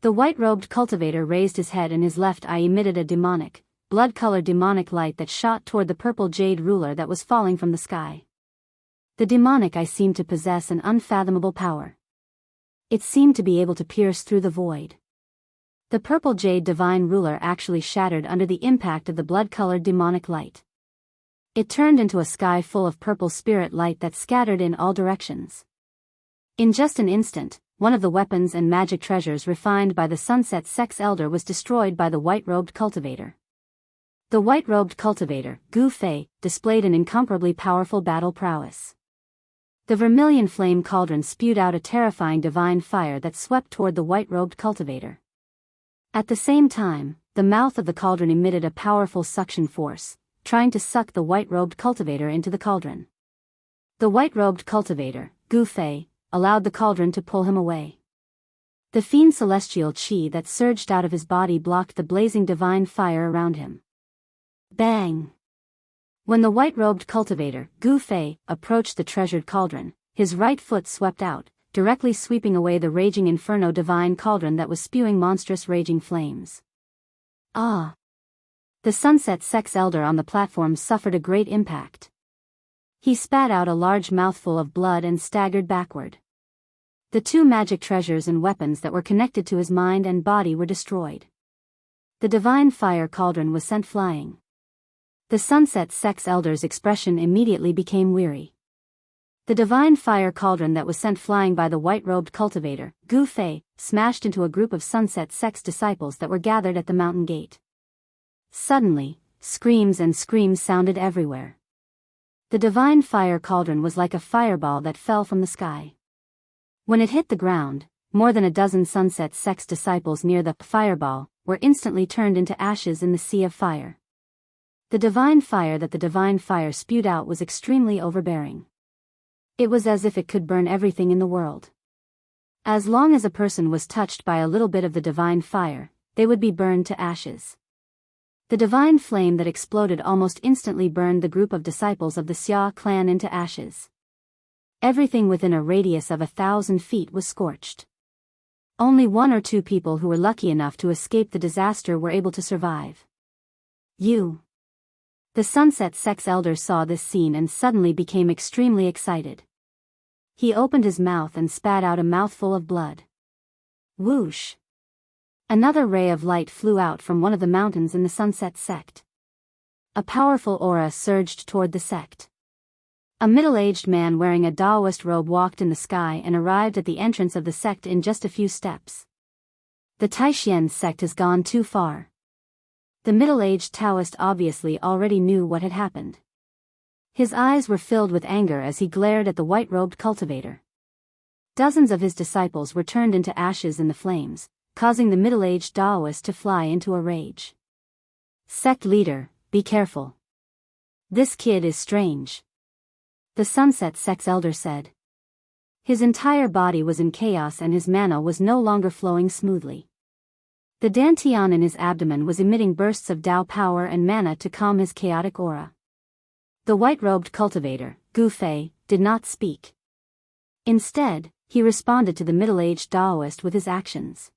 The white-robed cultivator raised his head and his left eye emitted a demonic, blood-colored demonic light that shot toward the purple jade ruler that was falling from the sky. The demonic eye seemed to possess an unfathomable power. It seemed to be able to pierce through the void. The purple jade divine ruler actually shattered under the impact of the blood-colored demonic light. It turned into a sky full of purple spirit light that scattered in all directions. In just an instant, one of the weapons and magic treasures refined by the Sunset Sex Elder was destroyed by the white-robed cultivator. The white-robed cultivator, Gu Fei, displayed an incomparably powerful battle prowess. The vermilion flame cauldron spewed out a terrifying divine fire that swept toward the white-robed cultivator. At the same time, the mouth of the cauldron emitted a powerful suction force, trying to suck the white-robed cultivator into the cauldron. The white-robed cultivator, Gu Fei, allowed the cauldron to pull him away. The fiend celestial chi that surged out of his body blocked the blazing divine fire around him. Bang! When the white-robed cultivator, Gu Fei, approached the treasured cauldron, his right foot swept out, directly sweeping away the raging inferno divine cauldron that was spewing monstrous raging flames. Ah! The Sunset Sex Elder on the platform suffered a great impact. He spat out a large mouthful of blood and staggered backward. The 2 magic treasures and weapons that were connected to his mind and body were destroyed. The divine fire cauldron was sent flying. The Sunset Sex Elder's expression immediately became weary. The divine fire cauldron that was sent flying by the white-robed cultivator, Gu Fei, smashed into a group of Sunset Sex disciples that were gathered at the mountain gate. Suddenly, screams and screams sounded everywhere. The divine fire cauldron was like a fireball that fell from the sky. When it hit the ground, more than a dozen Sunset Sex disciples near the fireball were instantly turned into ashes in the sea of fire. The divine fire that the divine fire spewed out was extremely overbearing. It was as if it could burn everything in the world. As long as a person was touched by a little bit of the divine fire, they would be burned to ashes. The divine flame that exploded almost instantly burned the group of disciples of the Xia clan into ashes. Everything within a radius of 1,000 feet was scorched. Only 1 or 2 people who were lucky enough to escape the disaster were able to survive. The Sunset Sex Elder saw this scene and suddenly became extremely excited. He opened his mouth and spat out a mouthful of blood. Whoosh! Another ray of light flew out from one of the mountains in the Sunset Sect. A powerful aura surged toward the sect. A middle-aged man wearing a Taoist robe walked in the sky and arrived at the entrance of the sect in just a few steps. The Taishan sect has gone too far. The middle-aged Taoist obviously already knew what had happened. His eyes were filled with anger as he glared at the white-robed cultivator. Dozens of his disciples were turned into ashes in the flames, causing the middle-aged Taoist to fly into a rage. "Sect leader, be careful. This kid is strange," the Sunset Sect's elder said. His entire body was in chaos and his mana was no longer flowing smoothly. The dantian in his abdomen was emitting bursts of Tao power and mana to calm his chaotic aura. The white-robed cultivator, Gu Fei, did not speak. Instead, he responded to the middle-aged Taoist with his actions.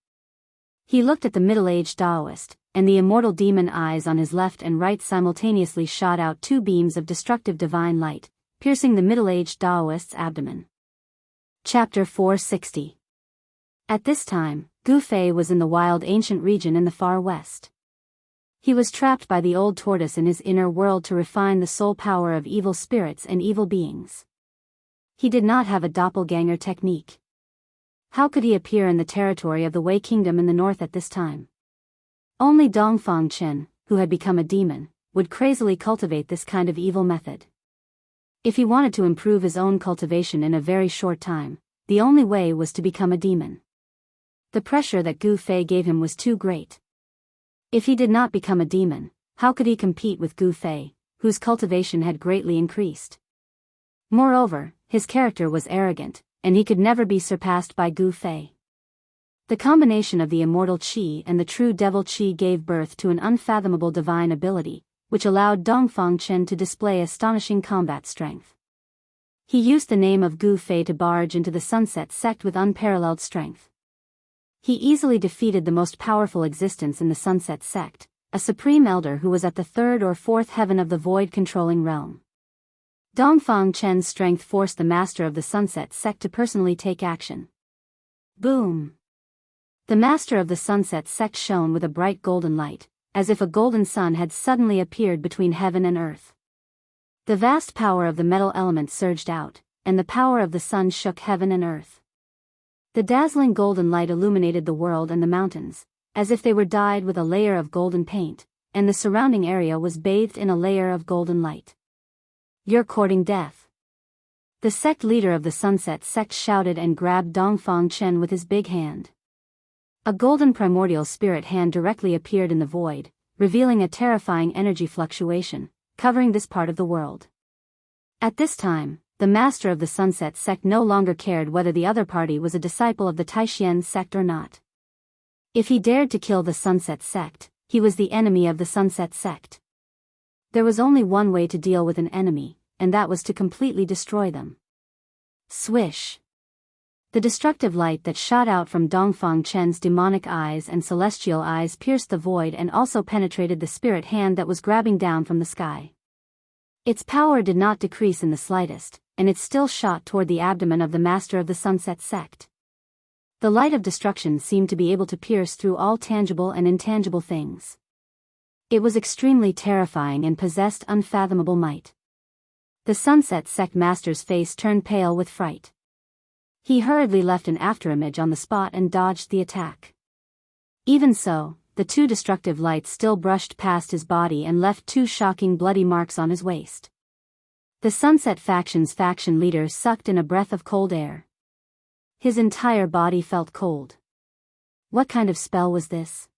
He looked at the middle-aged Taoist, and the immortal demon eyes on his left and right simultaneously shot out two beams of destructive divine light, piercing the middle-aged Taoist's abdomen. Chapter 460. At this time, Gu Fei was in the wild ancient region in the far west. He was trapped by the old tortoise in his inner world to refine the soul power of evil spirits and evil beings. He did not have a doppelganger technique. How could he appear in the territory of the Wei Kingdom in the north at this time? Only Dongfang Chen, who had become a demon, would crazily cultivate this kind of evil method. If he wanted to improve his own cultivation in a very short time, the only way was to become a demon. The pressure that Gu Fei gave him was too great. If he did not become a demon, how could he compete with Gu Fei, whose cultivation had greatly increased? Moreover, his character was arrogant, and he could never be surpassed by Gu Fei. The combination of the immortal qi and the true devil qi gave birth to an unfathomable divine ability, which allowed Dongfang Chen to display astonishing combat strength. He used the name of Gu Fei to barge into the Sunset Sect with unparalleled strength. He easily defeated the most powerful existence in the Sunset Sect, a supreme elder who was at the third or fourth heaven of the void-controlling realm. Dongfang Chen's strength forced the master of the Sunset Sect to personally take action. Boom! The master of the Sunset Sect shone with a bright golden light, as if a golden sun had suddenly appeared between heaven and earth. The vast power of the metal element surged out, and the power of the sun shook heaven and earth. The dazzling golden light illuminated the world and the mountains, as if they were dyed with a layer of golden paint, and the surrounding area was bathed in a layer of golden light. "You're courting death." The sect leader of the Sunset Sect shouted and grabbed Dongfang Chen with his big hand. A golden primordial spirit hand directly appeared in the void, revealing a terrifying energy fluctuation, covering this part of the world. At this time, the master of the Sunset Sect no longer cared whether the other party was a disciple of the Taishan sect or not. If he dared to kill the Sunset Sect, he was the enemy of the Sunset Sect. There was only one way to deal with an enemy, and that was to completely destroy them. Swish! The destructive light that shot out from Dongfang Chen's demonic eyes and celestial eyes pierced the void and also penetrated the spirit hand that was grabbing down from the sky. Its power did not decrease in the slightest, and it still shot toward the abdomen of the master of the Sunset Sect. The light of destruction seemed to be able to pierce through all tangible and intangible things. It was extremely terrifying and possessed unfathomable might. The Sunset Sect master's face turned pale with fright. He hurriedly left an afterimage on the spot and dodged the attack. Even so, the two destructive lights still brushed past his body and left two shocking bloody marks on his waist. The Sunset Faction's faction leader sucked in a breath of cold air. His entire body felt cold. What kind of spell was this?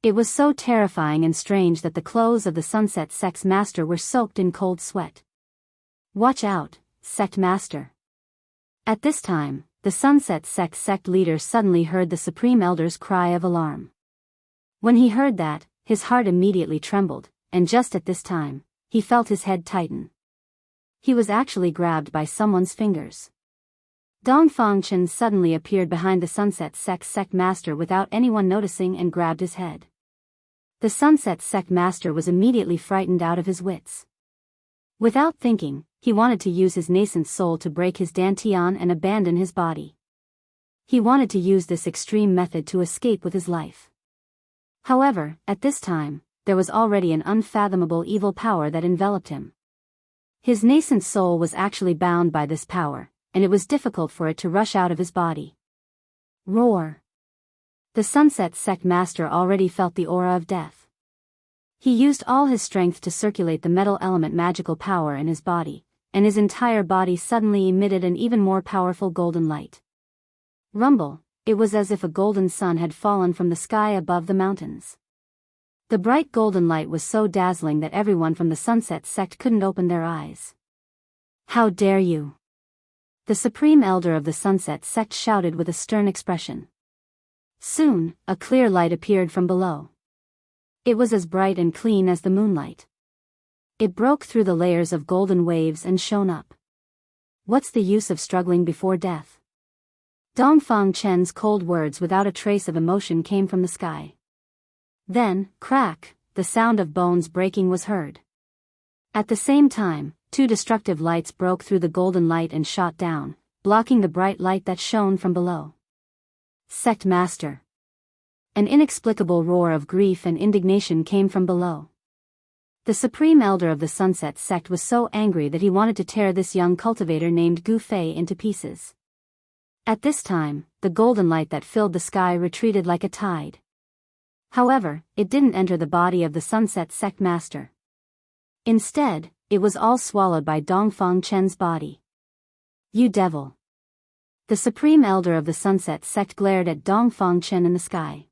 It was so terrifying and strange that the clothes of the Sunset Sect's master were soaked in cold sweat. "Watch out, Sect Master." At this time, the Sunset Sect leader suddenly heard the Supreme Elder's cry of alarm. When he heard that, his heart immediately trembled, and just at this time, he felt his head tighten. He was actually grabbed by someone's fingers. Dongfang Chen suddenly appeared behind the Sunset Sect master without anyone noticing and grabbed his head. The Sunset Sect master was immediately frightened out of his wits. Without thinking, he wanted to use his nascent soul to break his dantian and abandon his body. He wanted to use this extreme method to escape with his life. However, at this time, there was already an unfathomable evil power that enveloped him. His nascent soul was actually bound by this power, and it was difficult for it to rush out of his body. Roar! The Sunset Sect master already felt the aura of death. He used all his strength to circulate the metal element magical power in his body, and his entire body suddenly emitted an even more powerful golden light. Rumble, it was as if a golden sun had fallen from the sky above the mountains. The bright golden light was so dazzling that everyone from the Sunset Sect couldn't open their eyes. "How dare you!" The Supreme Elder of the Sunset Sect shouted with a stern expression. Soon, a clear light appeared from below. It was as bright and clean as the moonlight. It broke through the layers of golden waves and shone up. "What's the use of struggling before death?" Dongfang Chen's cold words without a trace of emotion came from the sky. Then, crack, the sound of bones breaking was heard. At the same time, two destructive lights broke through the golden light and shot down, blocking the bright light that shone from below. "Sect Master!" An inexplicable roar of grief and indignation came from below. The Supreme Elder of the Sunset Sect was so angry that he wanted to tear this young cultivator named Gu Fei into pieces. At this time, the golden light that filled the sky retreated like a tide. However, it didn't enter the body of the Sunset Sect Master. Instead, it was all swallowed by Dongfang Chen's body. "You devil!" The Supreme Elder of the Sunset Sect glared at Dongfang Chen in the sky.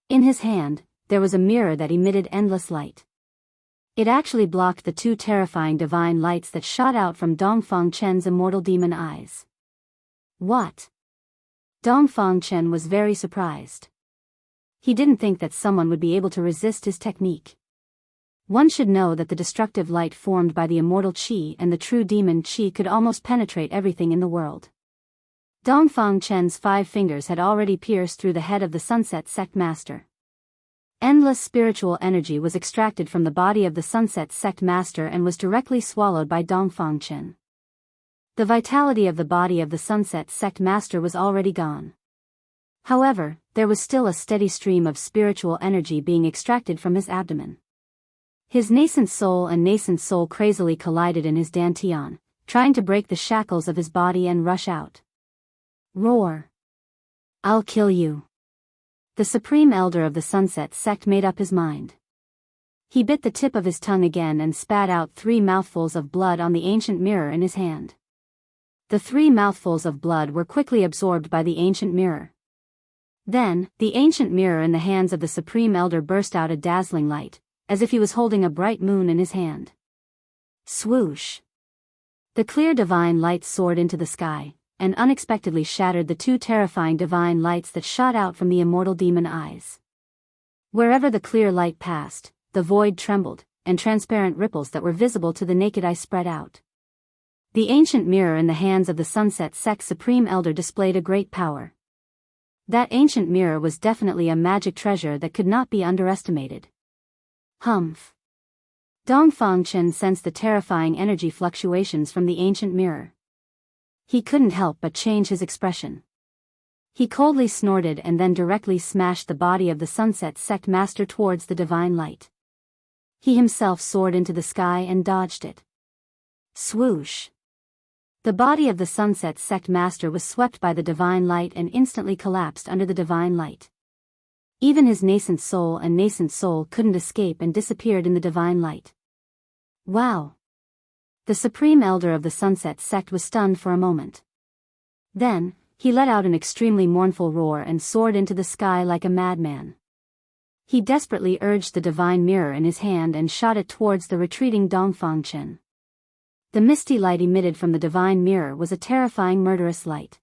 In his hand, there was a mirror that emitted endless light. It actually blocked the two terrifying divine lights that shot out from Dongfang Chen's immortal demon eyes. "What?" Dongfang Chen was very surprised. He didn't think that someone would be able to resist his technique. One should know that the destructive light formed by the immortal qi and the true demon qi could almost penetrate everything in the world. Dongfang Chen's 5 fingers had already pierced through the head of the Sunset Sect Master. Endless spiritual energy was extracted from the body of the Sunset Sect Master and was directly swallowed by Dongfang Chen. The vitality of the body of the Sunset Sect Master was already gone. However, there was still a steady stream of spiritual energy being extracted from his abdomen. His nascent soul and nascent soul crazily collided in his dantian, trying to break the shackles of his body and rush out. Roar! "I'll kill you!" The Supreme Elder of the Sunset Sect made up his mind. He bit the tip of his tongue again and spat out 3 mouthfuls of blood on the ancient mirror in his hand. The 3 mouthfuls of blood were quickly absorbed by the ancient mirror. Then, the ancient mirror in the hands of the Supreme Elder burst out a dazzling light, as if he was holding a bright moon in his hand. Swoosh! The clear divine light soared into the sky, and unexpectedly shattered the 2 terrifying divine lights that shot out from the immortal demon eyes. Wherever the clear light passed, the void trembled, and transparent ripples that were visible to the naked eye spread out. The ancient mirror in the hands of the Sunset Sect Supreme Elder displayed a great power. That ancient mirror was definitely a magic treasure that could not be underestimated. Humph! Dongfang Chen sensed the terrifying energy fluctuations from the ancient mirror. He couldn't help but change his expression. He coldly snorted and then directly smashed the body of the Sunset Sect Master towards the divine light. He himself soared into the sky and dodged it. Swoosh! The body of the Sunset Sect Master was swept by the divine light and instantly collapsed under the divine light. Even his nascent soul couldn't escape and disappeared in the divine light. Wow! The Supreme Elder of the Sunset Sect was stunned for a moment. Then, he let out an extremely mournful roar and soared into the sky like a madman. He desperately urged the divine mirror in his hand and shot it towards the retreating Dongfang Chen. The misty light emitted from the divine mirror was a terrifying murderous light.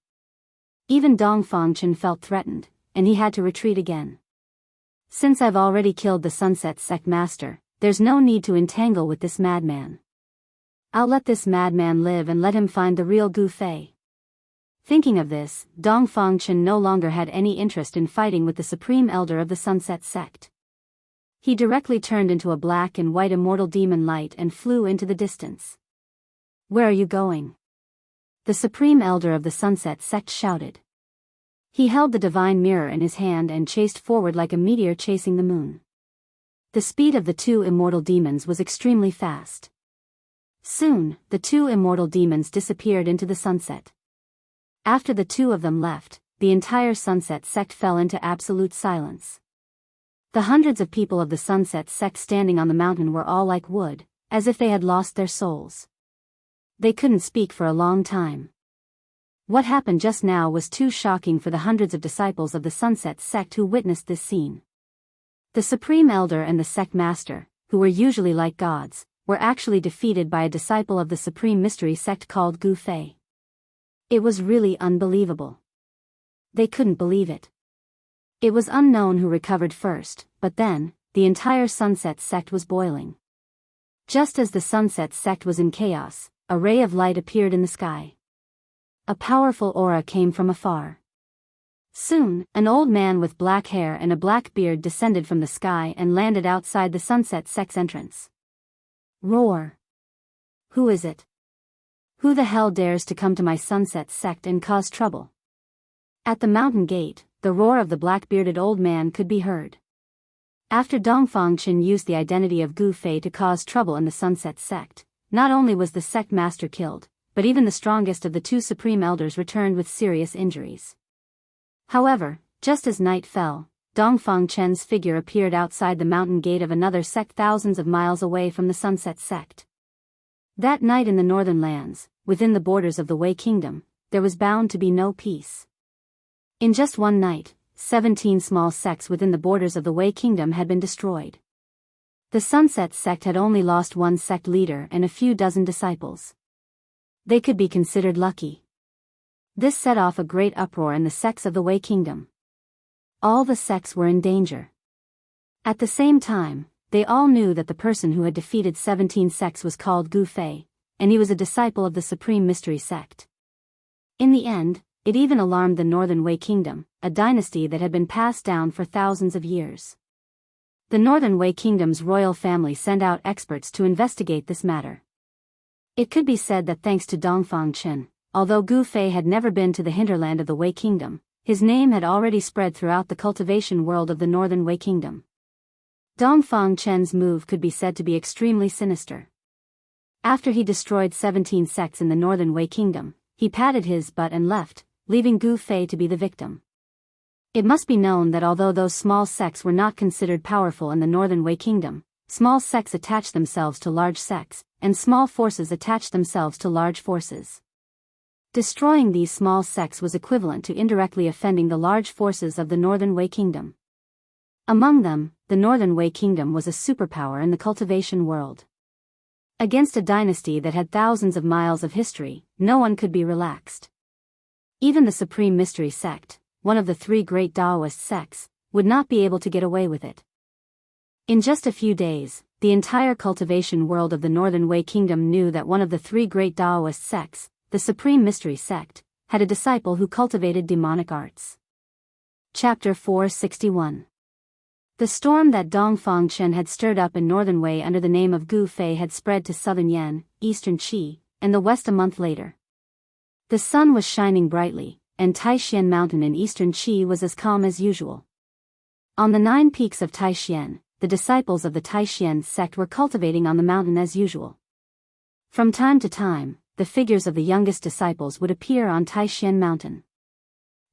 Even Dongfang Chen felt threatened, and he had to retreat again. "Since I've already killed the Sunset Sect Master, there's no need to entangle with this madman. I'll let this madman live and let him find the real Gu Fei." Thinking of this, Dongfang Chen no longer had any interest in fighting with the Supreme Elder of the Sunset Sect. He directly turned into a black and white immortal demon light and flew into the distance. "Where are you going?" The Supreme Elder of the Sunset Sect shouted. He held the divine mirror in his hand and chased forward like a meteor chasing the moon. The speed of the 2 immortal demons was extremely fast. Soon, the 2 immortal demons disappeared into the sunset. After the 2 of them left, the entire Sunset Sect fell into absolute silence. The hundreds of people of the Sunset sect standing on the mountain were all like wood, as if they had lost their souls. They couldn't speak for a long time. What happened just now was too shocking for the hundreds of disciples of the Sunset sect who witnessed this scene. The Supreme Elder and the Sect Master, who were usually like gods, were actually defeated by a disciple of the Supreme Mystery sect called Gu Fei. It was really unbelievable. They couldn't believe it. It was unknown who recovered first, but then, the entire Sunset sect was boiling. Just as the Sunset sect was in chaos, a ray of light appeared in the sky. A powerful aura came from afar. Soon, an old man with black hair and a black beard descended from the sky and landed outside the Sunset sect's entrance. Roar! Who is it? Who the hell dares to come to my Sunset sect and cause trouble? At the mountain gate, the roar of the black-bearded old man could be heard. After Dongfang Chen used the identity of Gu Fei to cause trouble in the Sunset sect, not only was the sect master killed, but even the strongest of the two supreme elders returned with serious injuries. However, just as night fell, Dongfang Chen's figure appeared outside the mountain gate of another sect thousands of miles away from the Sunset sect. That night in the northern lands, within the borders of the Wei Kingdom, there was bound to be no peace. In just one night, 17 small sects within the borders of the Wei Kingdom had been destroyed. The Sunset sect had only lost one sect leader and a few dozen disciples. They could be considered lucky. This set off a great uproar in the sects of the Wei Kingdom. All the sects were in danger. At the same time, they all knew that the person who had defeated 17 sects was called Gu Fei, and he was a disciple of the Supreme Mystery sect. In the end, it even alarmed the Northern Wei Kingdom, a dynasty that had been passed down for thousands of years. The Northern Wei Kingdom's royal family sent out experts to investigate this matter. It could be said that thanks to Dongfang Chen, although Gu Fei had never been to the hinterland of the Wei Kingdom, his name had already spread throughout the cultivation world of the Northern Wei Kingdom. Dongfang Chen's move could be said to be extremely sinister. After he destroyed 17 sects in the Northern Wei Kingdom, he patted his butt and left, leaving Gu Fei to be the victim. It must be known that although those small sects were not considered powerful in the Northern Wei Kingdom, small sects attached themselves to large sects, and small forces attached themselves to large forces. Destroying these small sects was equivalent to indirectly offending the large forces of the Northern Wei Kingdom. Among them, the Northern Wei Kingdom was a superpower in the cultivation world. Against a dynasty that had thousands of miles of history, no one could be relaxed. Even the Supreme Mystery sect, one of the three great Taoist sects, would not be able to get away with it. In just a few days, the entire cultivation world of the Northern Wei Kingdom knew that one of the three great Taoist sects, the Supreme Mystery sect, had a disciple who cultivated demonic arts. Chapter 461. The storm that Dongfang Chen had stirred up in Northern Wei under the name of Gu Fei had spread to Southern Yan, Eastern Qi, and the West a month later. The sun was shining brightly, and Taishan Mountain in Eastern Qi was as calm as usual. On the 9 peaks of Taishan, the disciples of the Taishan sect were cultivating on the mountain as usual. From time to time, the figures of the youngest disciples would appear on Taishan Mountain.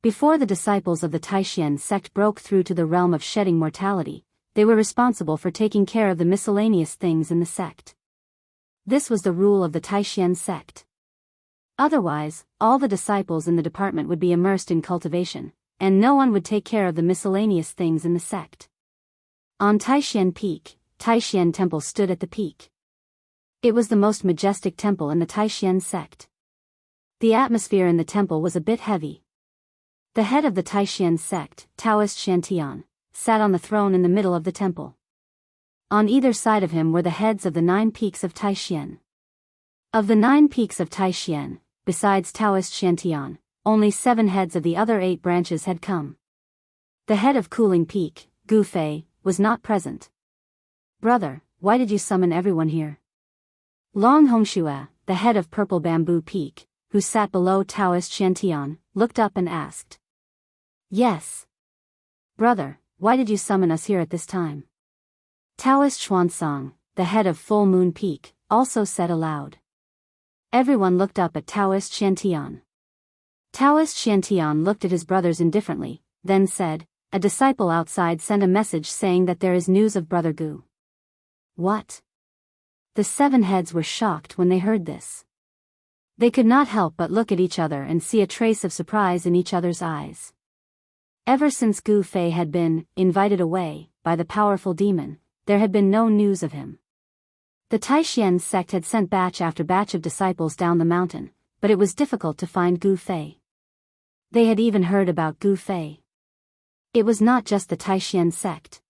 Before the disciples of the Taishan sect broke through to the realm of shedding mortality, they were responsible for taking care of the miscellaneous things in the sect. This was the rule of the Taishan sect. Otherwise, all the disciples in the department would be immersed in cultivation, and no one would take care of the miscellaneous things in the sect. On Taishan Peak, Taishan Temple stood at the peak. It was the most majestic temple in the Taishan sect. The atmosphere in the temple was a bit heavy. The head of the Taishan sect, Taoist Shantian, sat on the throne in the middle of the temple. On either side of him were the heads of the 9 peaks of Taishan. Of the 9 peaks of Taishan, besides Taoist Shantian, only 7 heads of the other 8 branches had come. The head of Cooling Peak, Gu Fei, was not present. "Brother, why did you summon everyone here?" Long Hongxue, the head of Purple Bamboo Peak, who sat below Taoist Shantian, looked up and asked. "Yes. Brother, why did you summon us here at this time?" Taoist Xuansong, the head of Full Moon Peak, also said aloud. Everyone looked up at Taoist Shantian. Taoist Shantian looked at his brothers indifferently, then said, a disciple outside sent a message saying that there is news of Brother Gu. What? The 7 heads were shocked when they heard this. They could not help but look at each other and see a trace of surprise in each other's eyes. Ever since Gu Fei had been invited away by the powerful demon, there had been no news of him. The Taishan sect had sent batch after batch of disciples down the mountain, but it was difficult to find Gu Fei. They had even heard about Gu Fei. It was not just the Taishan sect.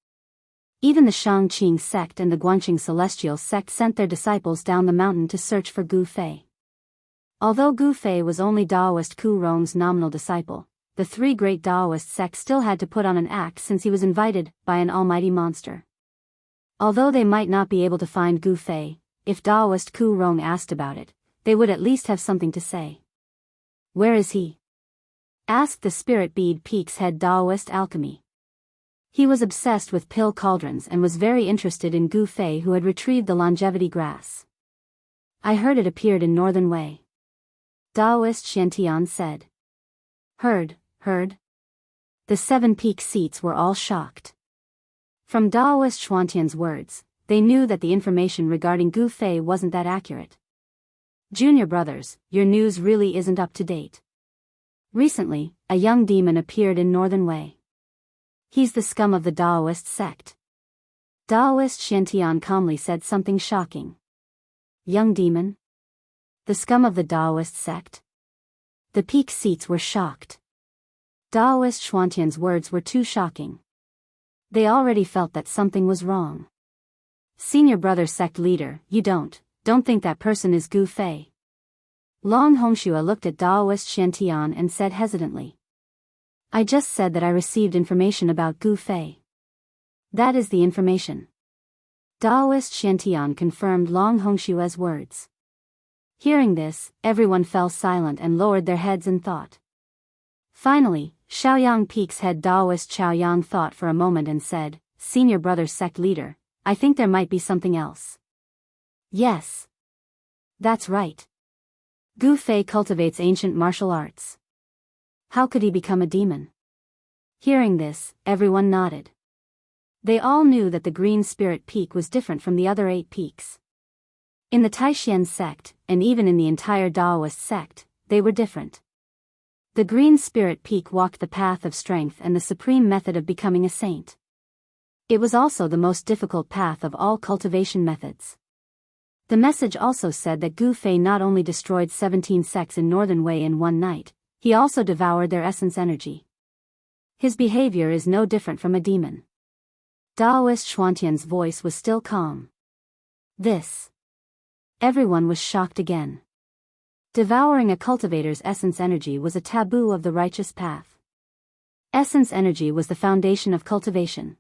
Even the Shangqing sect and the Guanqing Celestial sect sent their disciples down the mountain to search for Gu Fei. Although Gu Fei was only Daoist Ku Rong's nominal disciple, the 3 great Daoist sects still had to put on an act since he was invited by an almighty monster. Although they might not be able to find Gu Fei, if Daoist Ku Rong asked about it, they would at least have something to say. Where is he? Asked the Spirit Bead Peak's head Daoist alchemy. He was obsessed with pill cauldrons and was very interested in Gu Fei, who had retrieved the longevity grass. I heard it appeared in Northern Wei. Daoist Shantian said. Heard. The 7 peak seats were all shocked. From Daoist Xuantian's words, they knew that the information regarding Gu Fei wasn't that accurate. Junior brothers, your news really isn't up to date. Recently, a young demon appeared in Northern Wei. He's the scum of the Daoist sect. Daoist Shantian calmly said something shocking. Young demon? The scum of the Daoist sect? The peak seats were shocked. Daoist Xuantian's words were too shocking. They already felt that something was wrong. Senior brother sect leader, you don't think that person is Gu Fei. Long Hongxue looked at Daoist Shantian and said hesitantly. I just said that I received information about Gu Fei. That is the information. Daoist Shantian confirmed Long Hongxue's words. Hearing this, everyone fell silent and lowered their heads in thought. Finally, Shaoyang Peak's head Daoist Chaoyang thought for a moment and said, Senior brother sect leader, I think there might be something else. Yes. That's right. Gu Fei cultivates ancient martial arts. How could he become a demon? Hearing this, everyone nodded. They all knew that the Green Spirit Peak was different from the other 8 peaks. In the Taishan sect, and even in the entire Daoist sect, they were different. The Green Spirit Peak walked the path of strength and the supreme method of becoming a saint. It was also the most difficult path of all cultivation methods. The message also said that Gu Fei not only destroyed 17 sects in Northern Wei in one night, he also devoured their essence energy. His behavior is no different from a demon. Daoist Xuantian's voice was still calm. This. Everyone was shocked again. Devouring a cultivator's essence energy was a taboo of the righteous path. Essence energy was the foundation of cultivation.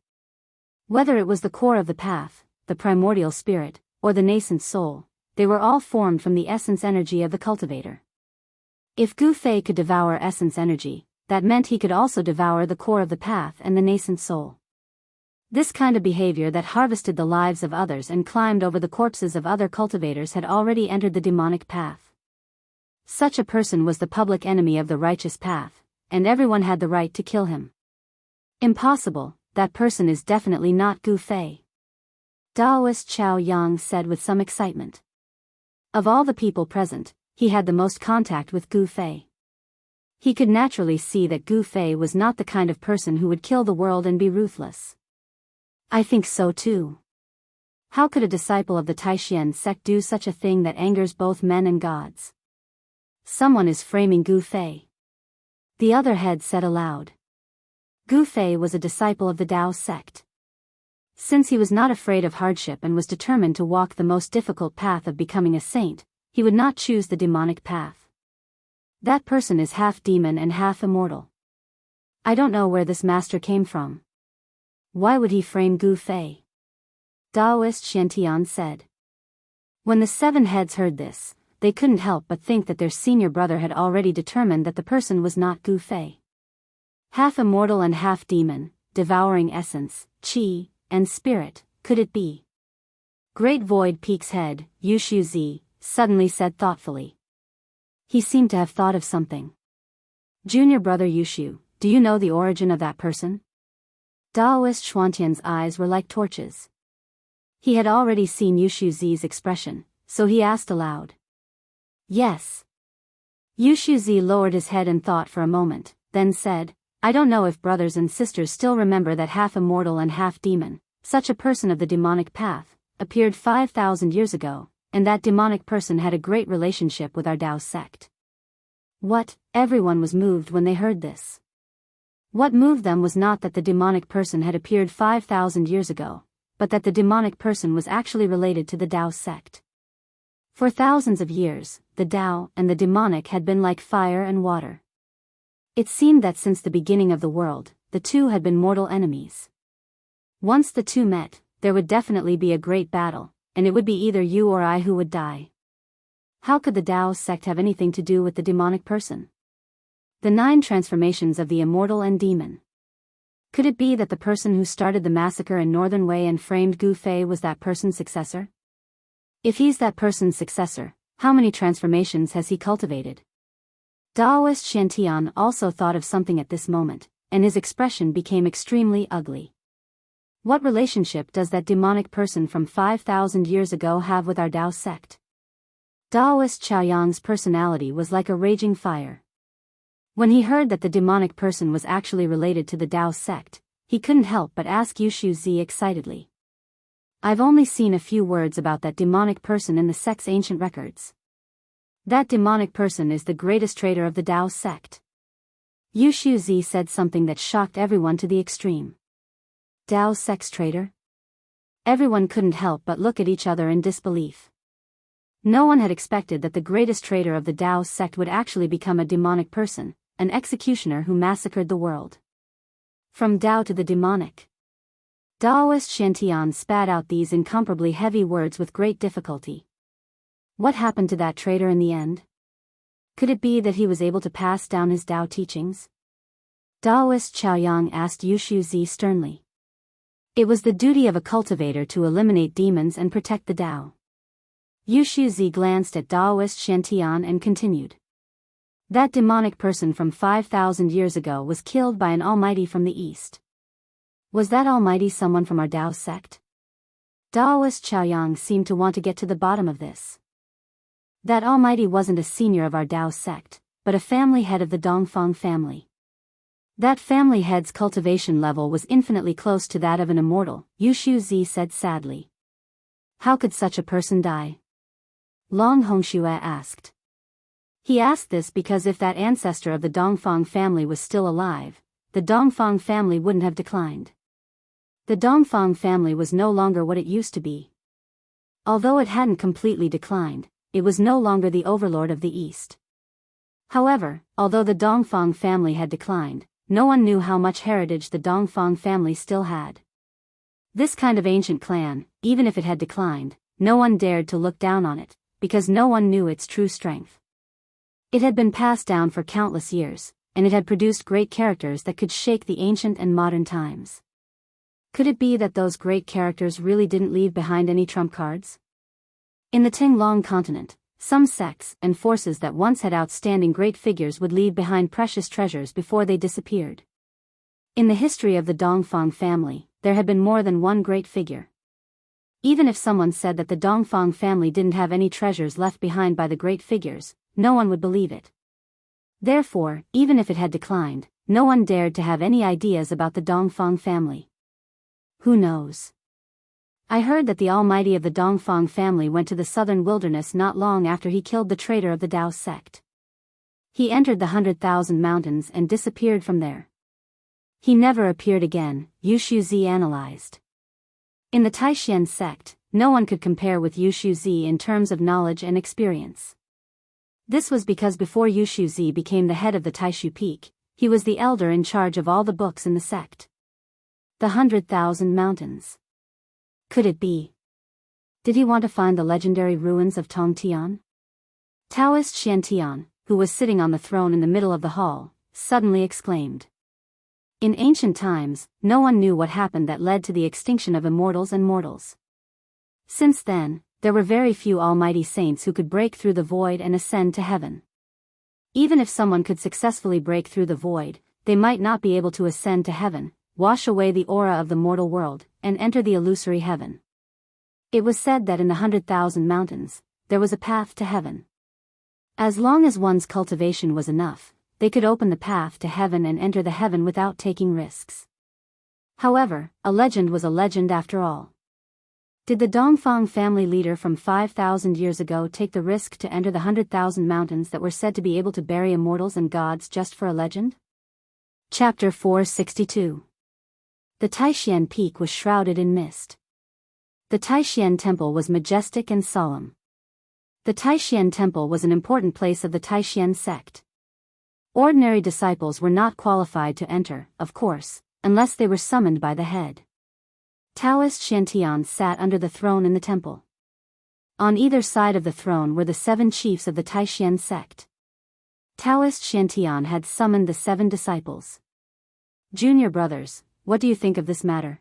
Whether it was the core of the path, the primordial spirit, or the nascent soul, they were all formed from the essence energy of the cultivator. If Gu Fei could devour essence energy, that meant he could also devour the core of the path and the nascent soul. This kind of behavior that harvested the lives of others and climbed over the corpses of other cultivators had already entered the demonic path. Such a person was the public enemy of the righteous path, and everyone had the right to kill him. Impossible, that person is definitely not Gu Fei. Daoist Chao Yang said with some excitement. Of all the people present, he had the most contact with Gu Fei. He could naturally see that Gu Fei was not the kind of person who would kill the world and be ruthless. I think so too. How could a disciple of the Taishan sect do such a thing that angers both men and gods? Someone is framing Gu Fei. The other head said aloud. Gu Fei was a disciple of the Dao sect. Since he was not afraid of hardship and was determined to walk the most difficult path of becoming a saint, he would not choose the demonic path. That person is half demon and half immortal. I don't know where this master came from. Why would he frame Gu Fei? Daoist Shantian said. When the 7 heads heard this, they couldn't help but think that their senior brother had already determined that the person was not Gu Fei. Half immortal and half demon, devouring essence, qi, and spirit, could it be? Great Void Peak's head, Yushu Zi, suddenly said thoughtfully. He seemed to have thought of something. Junior brother Yushu, do you know the origin of that person? Daoist Xuantian's eyes were like torches. He had already seen Yushu Zi's expression, so he asked aloud. Yes. Yushu Zi lowered his head and thought for a moment, then said, I don't know if brothers and sisters still remember that half immortal and half demon, such a person of the demonic path, appeared 5,000 years ago, and that demonic person had a great relationship with our Dao sect. What? Everyone was moved when they heard this. What moved them was not that the demonic person had appeared 5,000 years ago, but that the demonic person was actually related to the Dao sect. For thousands of years, the Dao and the demonic had been like fire and water. It seemed that since the beginning of the world, the two had been mortal enemies. Once the two met, there would definitely be a great battle, and it would be either you or I who would die. How could the Dao sect have anything to do with the demonic person? The 9 transformations of the immortal and demon. Could it be that the person who started the massacre in Northern Wei and framed Gu Fei was that person's successor? If he's that person's successor, how many transformations has he cultivated? Daoist Xiantian also thought of something at this moment, and his expression became extremely ugly. What relationship does that demonic person from 5,000 years ago have with our Dao sect? Daoist Chaoyang's personality was like a raging fire. When he heard that the demonic person was actually related to the Dao sect, he couldn't help but ask Yushu Zi excitedly. I've only seen a few words about that demonic person in the sect's ancient records. That demonic person is the greatest traitor of the Dao sect. Yushu Zi said something that shocked everyone to the extreme. Dao sect's traitor? Everyone couldn't help but look at each other in disbelief. No one had expected that the greatest traitor of the Dao sect would actually become a demonic person, an executioner who massacred the world. From Dao to the demonic. Daoist Xiantian spat out these incomparably heavy words with great difficulty. What happened to that traitor in the end? Could it be that he was able to pass down his Dao teachings? Daoist Chaoyang asked Yushu Zi sternly. It was the duty of a cultivator to eliminate demons and protect the Dao. Yushu Zi glanced at Daoist Xiantian and continued. That demonic person from 5,000 years ago was killed by an almighty from the east. Was that almighty someone from our Dao sect? Daoist Chaoyang seemed to want to get to the bottom of this. That almighty wasn't a senior of our Dao sect, but a family head of the Dongfang family. That family head's cultivation level was infinitely close to that of an immortal, Yushu Zi said sadly. How could such a person die? Long Hongxue asked. He asked this because if that ancestor of the Dongfang family was still alive, the Dongfang family wouldn't have declined. The Dongfang family was no longer what it used to be. Although it hadn't completely declined, it was no longer the overlord of the East. However, although the Dongfang family had declined, no one knew how much heritage the Dongfang family still had. This kind of ancient clan, even if it had declined, no one dared to look down on it, because no one knew its true strength. It had been passed down for countless years, and it had produced great characters that could shake the ancient and modern times. Could it be that those great characters really didn't leave behind any trump cards? In the Tinglong continent, some sects and forces that once had outstanding great figures would leave behind precious treasures before they disappeared. In the history of the Dongfang family, there had been more than one great figure. Even if someone said that the Dongfang family didn't have any treasures left behind by the great figures, no one would believe it. Therefore, even if it had declined, no one dared to have any ideas about the Dongfang family. Who knows? I heard that the almighty of the Dongfang family went to the southern wilderness not long after he killed the traitor of the Dao sect. He entered the 100,000 mountains and disappeared from there. He never appeared again, Yushu Zi analyzed. In the Taishan sect, no one could compare with Yushu Zi in terms of knowledge and experience. This was because before Yushu Zi became the head of the Taishu Peak, he was the elder in charge of all the books in the sect. The 100,000 mountains. Could it be? Did he want to find the legendary ruins of Tongtian? Taoist Xiantian, who was sitting on the throne in the middle of the hall, suddenly exclaimed. In ancient times, no one knew what happened that led to the extinction of immortals and mortals. Since then, there were very few almighty saints who could break through the void and ascend to heaven. Even if someone could successfully break through the void, they might not be able to ascend to heaven, wash away the aura of the mortal world, and enter the illusory heaven. It was said that in the 100,000 mountains, there was a path to heaven. As long as one's cultivation was enough, they could open the path to heaven and enter the heaven without taking risks. However, a legend was a legend after all. Did the Dongfang family leader from 5,000 years ago take the risk to enter the 100,000 mountains that were said to be able to bury immortals and gods just for a legend? Chapter 462. The Taishan Peak was shrouded in mist. The Taishan Temple was majestic and solemn. The Taishan Temple was an important place of the Taishan sect. Ordinary disciples were not qualified to enter, of course, unless they were summoned by the head. Taoist Shantian sat under the throne in the temple. On either side of the throne were the 7 chiefs of the Taishan sect. Taoist Shantian had summoned the 7 disciples. Junior brothers, what do you think of this matter?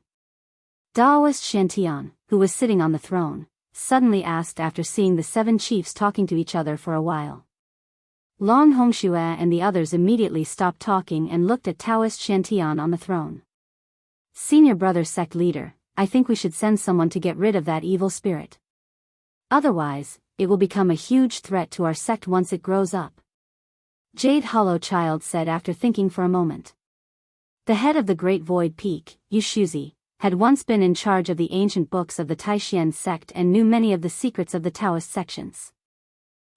Taoist Shantian, who was sitting on the throne, suddenly asked after seeing the 7 chiefs talking to each other for a while. Long Hongxue and the others immediately stopped talking and looked at Taoist Shantian on the throne. Senior brother sect leader, I think we should send someone to get rid of that evil spirit. Otherwise, it will become a huge threat to our sect once it grows up. Jade Hollow Child said after thinking for a moment. The head of the Great Void Peak, Yushuzi, had once been in charge of the ancient books of the Taishan sect and knew many of the secrets of the Taoist sections.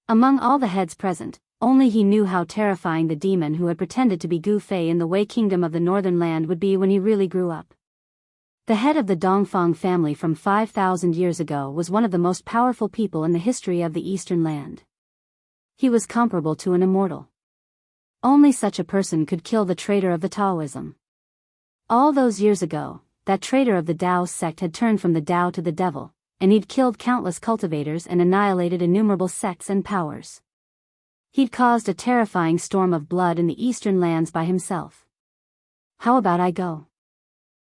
Among all the heads present, only he knew how terrifying the demon who had pretended to be Gu Fei in the Wei Kingdom of the Northern Land would be when he really grew up. The head of the Dongfang family from 5,000 years ago was one of the most powerful people in the history of the Eastern Land. He was comparable to an immortal. Only such a person could kill the traitor of the Taoism. All those years ago, that traitor of the Tao sect had turned from the Tao to the devil, and he'd killed countless cultivators and annihilated innumerable sects and powers. He'd caused a terrifying storm of blood in the Eastern lands by himself. How about I go?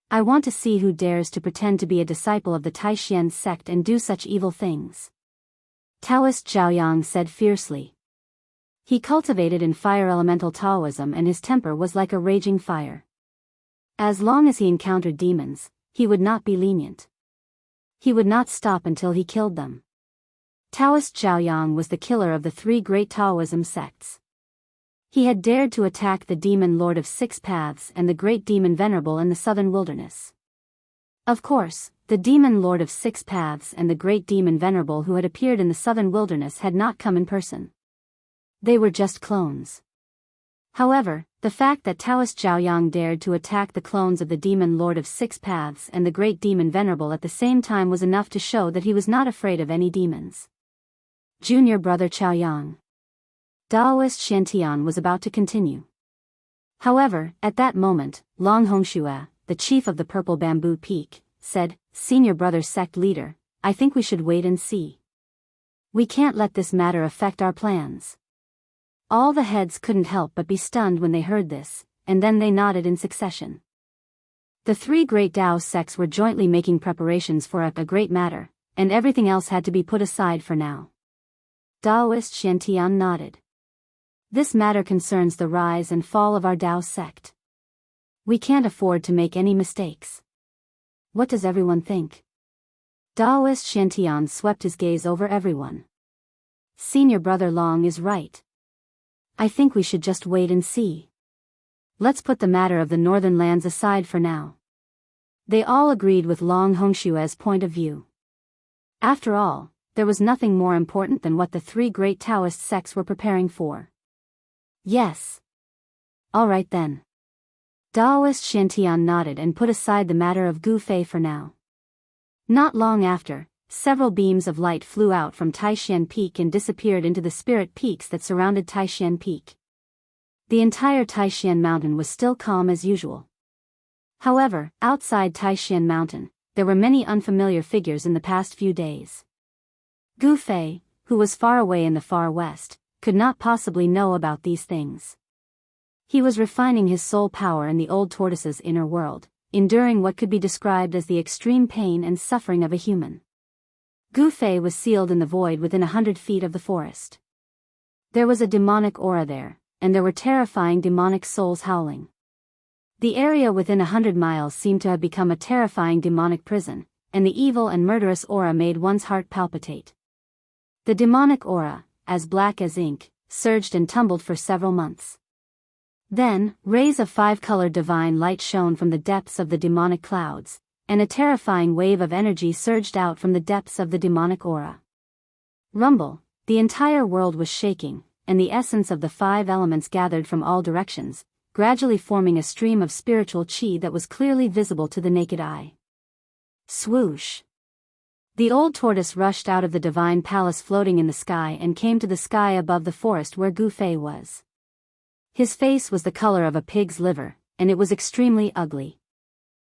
I want to see who dares to pretend to be a disciple of the Taishan sect and do such evil things. Taoist Zhaoyang said fiercely. He cultivated in fire elemental Taoism and his temper was like a raging fire. As long as he encountered demons, he would not be lenient. He would not stop until he killed them. Taoist Zhaoyang was the killer of the 3 great Taoism sects. He had dared to attack the demon Lord of 6 Paths and the great demon Venerable in the southern wilderness. Of course, the demon Lord of 6 Paths and the great demon Venerable who had appeared in the southern wilderness had not come in person. They were just clones. However, the fact that Taoist Zhaoyang dared to attack the clones of the demon Lord of 6 Paths and the great demon Venerable at the same time was enough to show that he was not afraid of any demons. Junior brother Chaoyang. Taoist Shantian was about to continue. However, at that moment, Long Hongxue, the chief of the Purple Bamboo Peak, said, Senior brother sect leader, I think we should wait and see. We can't let this matter affect our plans. All the heads couldn't help but be stunned when they heard this, and then they nodded in succession. The 3 great Tao sects were jointly making preparations for a great matter, and everything else had to be put aside for now. Taoist Shantian nodded. This matter concerns the rise and fall of our Tao sect. We can't afford to make any mistakes. What does everyone think? Taoist Shantian swept his gaze over everyone. Senior brother Long is right. I think we should just wait and see. Let's put the matter of the northern lands aside for now. They all agreed with Long Hongxue's point of view. After all, there was nothing more important than what the 3 great Taoist sects were preparing for. Yes. All right then. Taoist Shantian nodded and put aside the matter of Gu Fei for now. Not long after, several beams of light flew out from Taishan Peak and disappeared into the spirit peaks that surrounded Taishan Peak. The entire Taishan Mountain was still calm as usual. However, outside Taishan Mountain, there were many unfamiliar figures in the past few days. Gu Fei, who was far away in the far west, could not possibly know about these things. He was refining his soul power in the old tortoise's inner world, enduring what could be described as the extreme pain and suffering of a human. Gu Fei was sealed in the void within 100 feet of the forest. There was a demonic aura there, and there were terrifying demonic souls howling. The area within 100 miles seemed to have become a terrifying demonic prison, and the evil and murderous aura made one's heart palpitate. The demonic aura, as black as ink, surged and tumbled for several months. Then, rays of 5-colored divine light shone from the depths of the demonic clouds, and a terrifying wave of energy surged out from the depths of the demonic aura. Rumble, the entire world was shaking, and the essence of the 5 elements gathered from all directions, gradually forming a stream of spiritual chi that was clearly visible to the naked eye. Swoosh! The old tortoise rushed out of the divine palace floating in the sky and came to the sky above the forest where Gu Fei was. His face was the color of a pig's liver, and it was extremely ugly.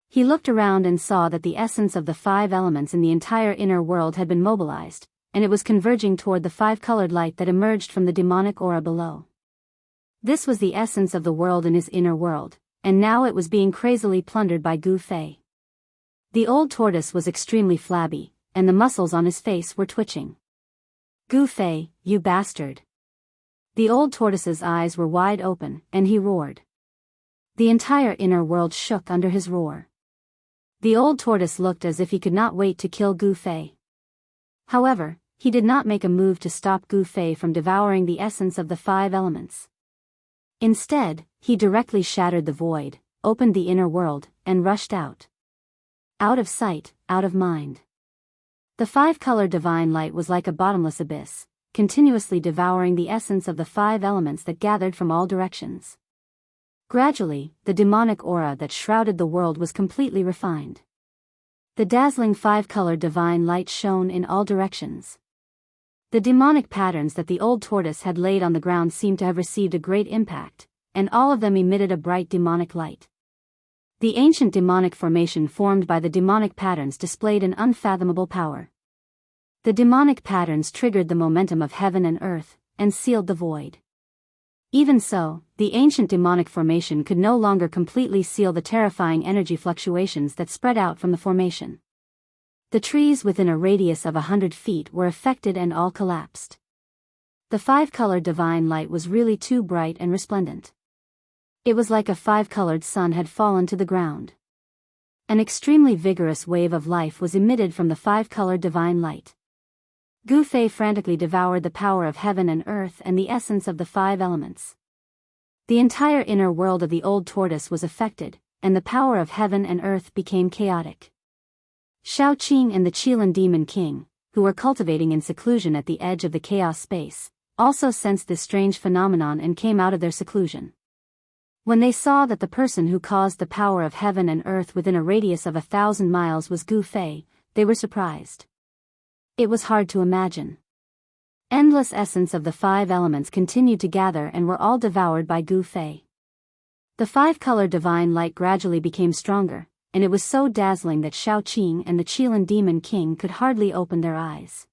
He looked around and saw that the essence of the 5 elements in the entire inner world had been mobilized, and it was converging toward the 5-colored light that emerged from the demonic aura below. This was the essence of the world in his inner world, and now it was being crazily plundered by Gu Fei. The old tortoise was extremely flabby, and the muscles on his face were twitching. Gu Fei, you bastard! The old tortoise's eyes were wide open, and he roared. The entire inner world shook under his roar. The old tortoise looked as if he could not wait to kill Gu Fei. However, he did not make a move to stop Gu Fei from devouring the essence of the 5 elements. Instead, he directly shattered the void, opened the inner world, and rushed out. Out of sight, out of mind. The 5-colored divine light was like a bottomless abyss, continuously devouring the essence of the 5 elements that gathered from all directions. Gradually, the demonic aura that shrouded the world was completely refined. The dazzling 5-colored divine light shone in all directions. The demonic patterns that the old tortoise had laid on the ground seemed to have received a great impact, and all of them emitted a bright demonic light. The ancient demonic formation formed by the demonic patterns displayed an unfathomable power. The demonic patterns triggered the momentum of heaven and earth, and sealed the void. Even so, the ancient demonic formation could no longer completely seal the terrifying energy fluctuations that spread out from the formation. The trees within a radius of 100 feet were affected and all collapsed. The 5-colored divine light was really too bright and resplendent. It was like a 5-colored sun had fallen to the ground. An extremely vigorous wave of life was emitted from the 5-colored divine light. Gu Fei frantically devoured the power of heaven and earth and the essence of the 5 elements. The entire inner world of the old tortoise was affected, and the power of heaven and earth became chaotic. Shao Qing and the Qilin Demon King, who were cultivating in seclusion at the edge of the chaos space, also sensed this strange phenomenon and came out of their seclusion. When they saw that the person who caused the power of heaven and earth within a radius of 1,000 miles was Gu Fei, they were surprised. It was hard to imagine. Endless essence of the 5 elements continued to gather and were all devoured by Gu Fei. The 5-colored divine light gradually became stronger, and it was so dazzling that Shao Qing and the Qilin Demon King could hardly open their eyes.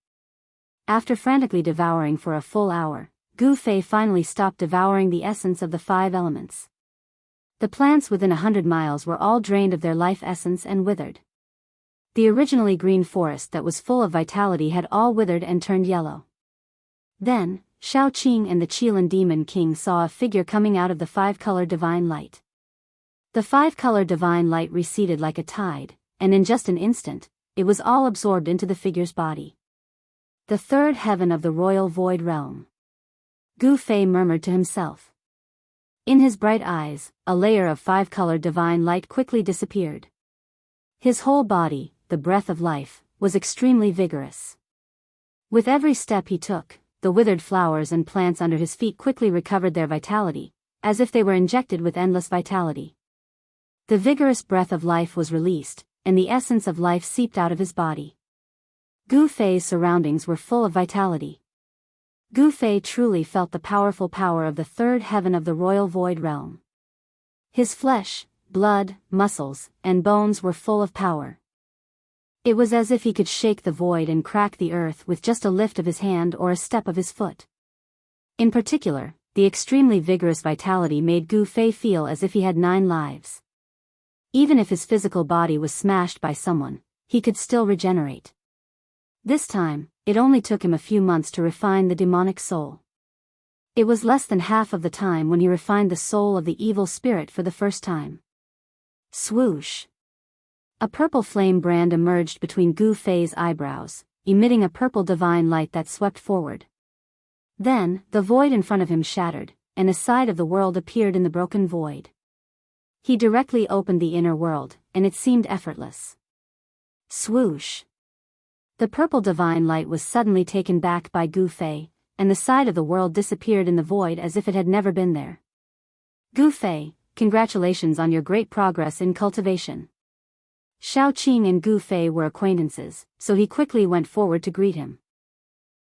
After frantically devouring for a full hour, Gu Fei finally stopped devouring the essence of the 5 elements. The plants within 100 miles were all drained of their life essence and withered. The originally green forest that was full of vitality had all withered and turned yellow. Then, Shao Qing and the Qilin Demon King saw a figure coming out of the 5-colored divine light. The 5-colored divine light receded like a tide, and in just an instant, it was all absorbed into the figure's body. The third heaven of the royal void realm. Gu Fei murmured to himself. In his bright eyes, a layer of 5-colored divine light quickly disappeared. His whole body, the breath of life, was extremely vigorous. With every step he took, the withered flowers and plants under his feet quickly recovered their vitality, as if they were injected with endless vitality. The vigorous breath of life was released, and the essence of life seeped out of his body. Gu Fei's surroundings were full of vitality. Gu Fei truly felt the powerful power of the third heaven of the royal void realm. His flesh, blood, muscles, and bones were full of power. It was as if he could shake the void and crack the earth with just a lift of his hand or a step of his foot. In particular, the extremely vigorous vitality made Gu Fei feel as if he had 9 lives. Even if his physical body was smashed by someone, he could still regenerate. This time, it only took him a few months to refine the demonic soul. It was less than half of the time when he refined the soul of the evil spirit for the first time. Swoosh! A purple flame brand emerged between Gu Fei's eyebrows, emitting a purple divine light that swept forward. Then, the void in front of him shattered, and a side of the world appeared in the broken void. He directly opened the inner world, and it seemed effortless. Swoosh! The purple divine light was suddenly taken back by Gu Fei, and the side of the world disappeared in the void as if it had never been there. Gu Fei, congratulations on your great progress in cultivation. Xiaoqing and Gu Fei were acquaintances, so he quickly went forward to greet him.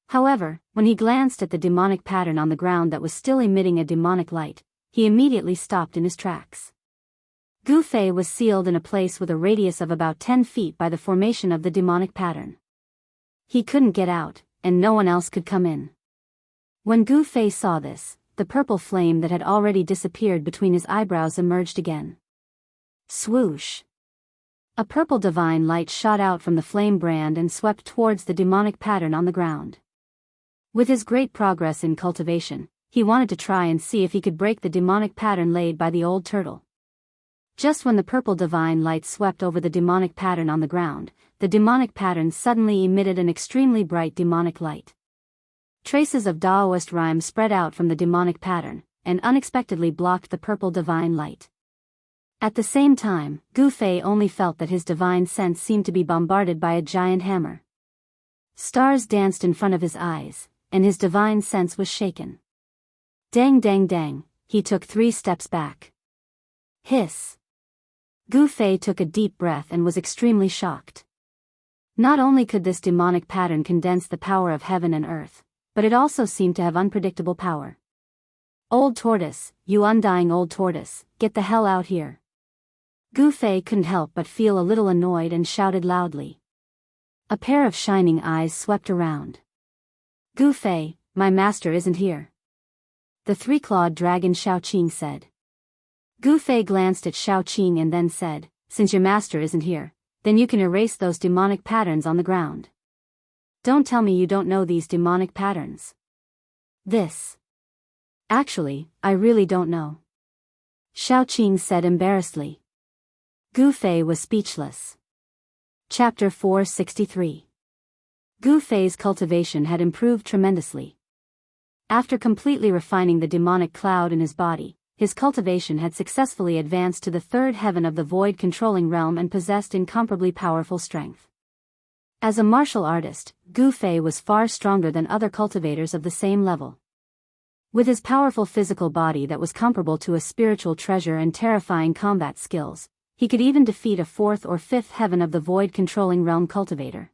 However, when he glanced at the demonic pattern on the ground that was still emitting a demonic light, he immediately stopped in his tracks. Gu Fei was sealed in a place with a radius of about 10 feet by the formation of the demonic pattern. He couldn't get out, and no one else could come in. When Gu Fei saw this, the purple flame that had already disappeared between his eyebrows emerged again. Swoosh! A purple divine light shot out from the flame brand and swept towards the demonic pattern on the ground. With his great progress in cultivation, he wanted to try and see if he could break the demonic pattern laid by the old turtle. Just when the purple divine light swept over the demonic pattern on the ground, the demonic pattern suddenly emitted an extremely bright demonic light. Traces of Taoist rhyme spread out from the demonic pattern, and unexpectedly blocked the purple divine light. At the same time, Gu Fei only felt that his divine sense seemed to be bombarded by a giant hammer. Stars danced in front of his eyes, and his divine sense was shaken. Dang dang dang, he took 3 steps back. Hiss! Gu Fei took a deep breath and was extremely shocked. Not only could this demonic pattern condense the power of heaven and earth, but it also seemed to have unpredictable power. Old tortoise, you undying old tortoise, get the hell out here. Gu Fei couldn't help but feel a little annoyed and shouted loudly. A pair of shining eyes swept around. Gu Fei, my master isn't here. The 3-clawed dragon Xiaoqing said. Gu Fei glanced at Xiaoqing and then said, since your master isn't here, then you can erase those demonic patterns on the ground. Don't tell me you don't know these demonic patterns. This. Actually, I really don't know. Xiaoqing said embarrassedly. Gu Fei was speechless. Chapter 463. Gu Fei's cultivation had improved tremendously. After completely refining the demonic cloud in his body, his cultivation had successfully advanced to the 3rd heaven of the void controlling realm and possessed incomparably powerful strength. As a martial artist, Gu Fei was far stronger than other cultivators of the same level. With his powerful physical body that was comparable to a spiritual treasure and terrifying combat skills, he could even defeat a 4th or 5th heaven of the void controlling realm cultivator.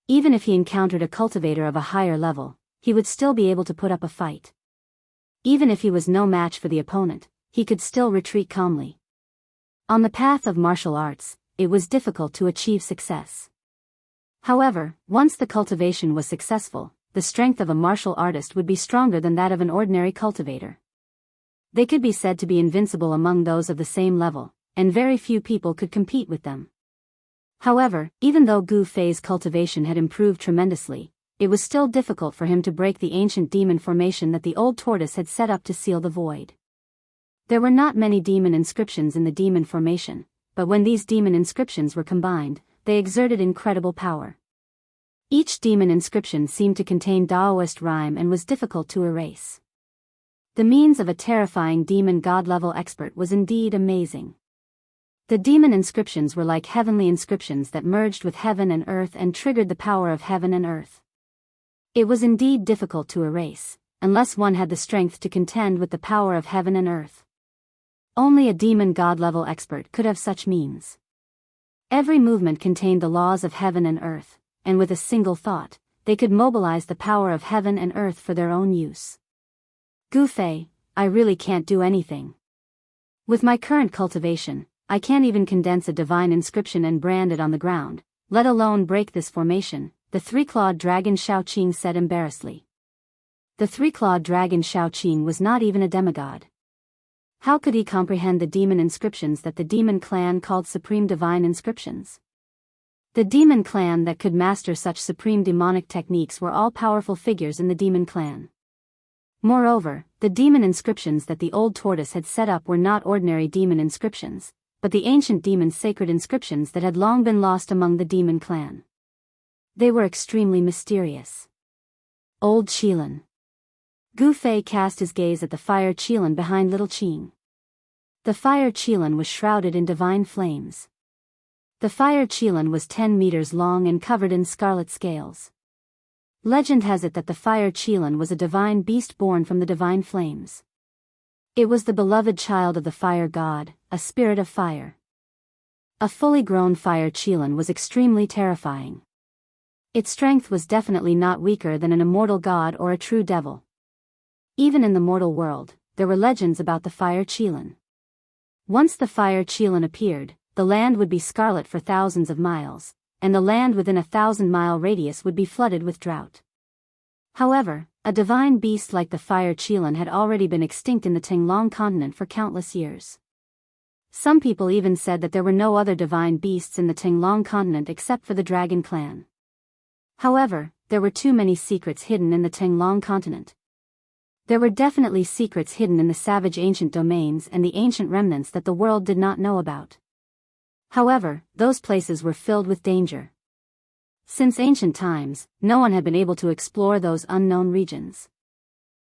Even if he encountered a cultivator of a higher level, he would still be able to put up a fight. Even if he was no match for the opponent, he could still retreat calmly. On the path of martial arts, it was difficult to achieve success. However, once the cultivation was successful, the strength of a martial artist would be stronger than that of an ordinary cultivator. They could be said to be invincible among those of the same level, and very few people could compete with them. However, even though Gu Fei's cultivation had improved tremendously, it was still difficult for him to break the ancient demon formation that the old tortoise had set up to seal the void. There were not many demon inscriptions in the demon formation, but when these demon inscriptions were combined, they exerted incredible power. Each demon inscription seemed to contain Taoist rhyme and was difficult to erase. The means of a terrifying demon god-level expert was indeed amazing. The demon inscriptions were like heavenly inscriptions that merged with heaven and earth and triggered the power of heaven and earth. It was indeed difficult to erase, unless one had the strength to contend with the power of heaven and earth. Only a demon god-level expert could have such means. Every movement contained the laws of heaven and earth, and with a single thought, they could mobilize the power of heaven and earth for their own use. Gu Fei, I really can't do anything. With my current cultivation, I can't even condense a divine inscription and brand it on the ground, let alone break this formation, the 3-clawed dragon Xiaoqing said embarrassedly. The 3-clawed dragon Xiaoqing was not even a demigod. How could he comprehend the demon inscriptions that the demon clan called supreme divine inscriptions? The demon clan that could master such supreme demonic techniques were all powerful figures in the demon clan. Moreover, the demon inscriptions that the old tortoise had set up were not ordinary demon inscriptions, but the ancient demon's sacred inscriptions that had long been lost among the demon clan. They were extremely mysterious. Old Qilin. Gu Fei cast his gaze at the fire Qilin behind little Qing. The fire Qilin was shrouded in divine flames. The fire Qilin was 10 meters long and covered in scarlet scales. Legend has it that the fire Qilin was a divine beast born from the divine flames. It was the beloved child of the fire god, a spirit of fire. A fully grown fire Qilin was extremely terrifying. Its strength was definitely not weaker than an immortal god or a true devil. Even in the mortal world, there were legends about the fire Qilin. Once the fire Qilin appeared, the land would be scarlet for thousands of miles, and the land within a 1,000-mile radius would be flooded with drought. However, a divine beast like the fire Qilin had already been extinct in the Tinglong continent for countless years. Some people even said that there were no other divine beasts in the Tinglong continent except for the dragon clan. However, there were too many secrets hidden in the Tinglong continent. There were definitely secrets hidden in the savage ancient domains and the ancient remnants that the world did not know about. However, those places were filled with danger. Since ancient times, no one had been able to explore those unknown regions.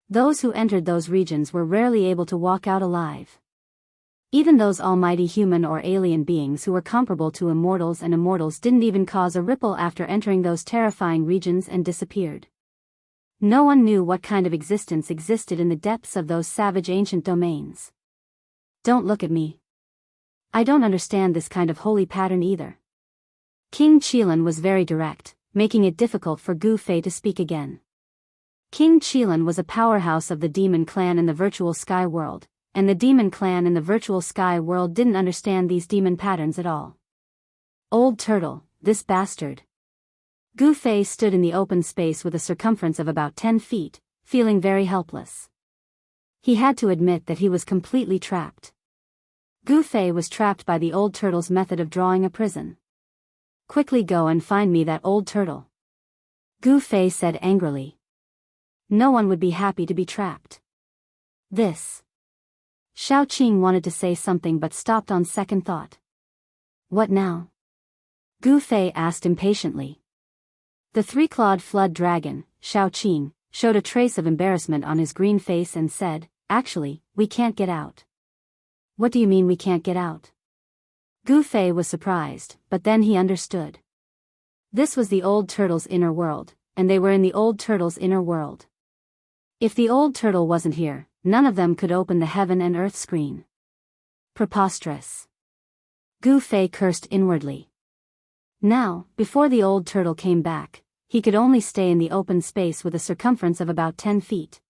Those who entered those regions were rarely able to walk out alive. Even those almighty human or alien beings who were comparable to immortals and immortals didn't even cause a ripple after entering those terrifying regions and disappeared. No one knew what kind of existence existed in the depths of those savage ancient domains. Don't look at me. I don't understand this kind of holy pattern either. King Qilin was very direct, making it difficult for Gu Fei to speak again. King Qilin was a powerhouse of the demon clan in the virtual sky world, and the demon clan in the virtual sky world didn't understand these demon patterns at all. Old turtle, this bastard. Gu Fei stood in the open space with a circumference of about 10 feet, feeling very helpless. He had to admit that he was completely trapped. Gu Fei was trapped by the old turtle's method of drawing a prison. Quickly go and find me that old turtle. Gu Fei said angrily. No one would be happy to be trapped. This. Xiao Qing wanted to say something but stopped on second thought. What now? Gu Fei asked impatiently. The three-clawed flood dragon, Xiao Qing, showed a trace of embarrassment on his green face and said, actually, we can't get out. What do you mean we can't get out? Gu Fei was surprised, but then he understood. This was the old turtle's inner world, and they were in the old turtle's inner world. If the old turtle wasn't here, none of them could open the heaven and earth screen. Preposterous. Gu Fei cursed inwardly. Now, before the old turtle came back, he could only stay in the open space with a circumference of about 10 feet.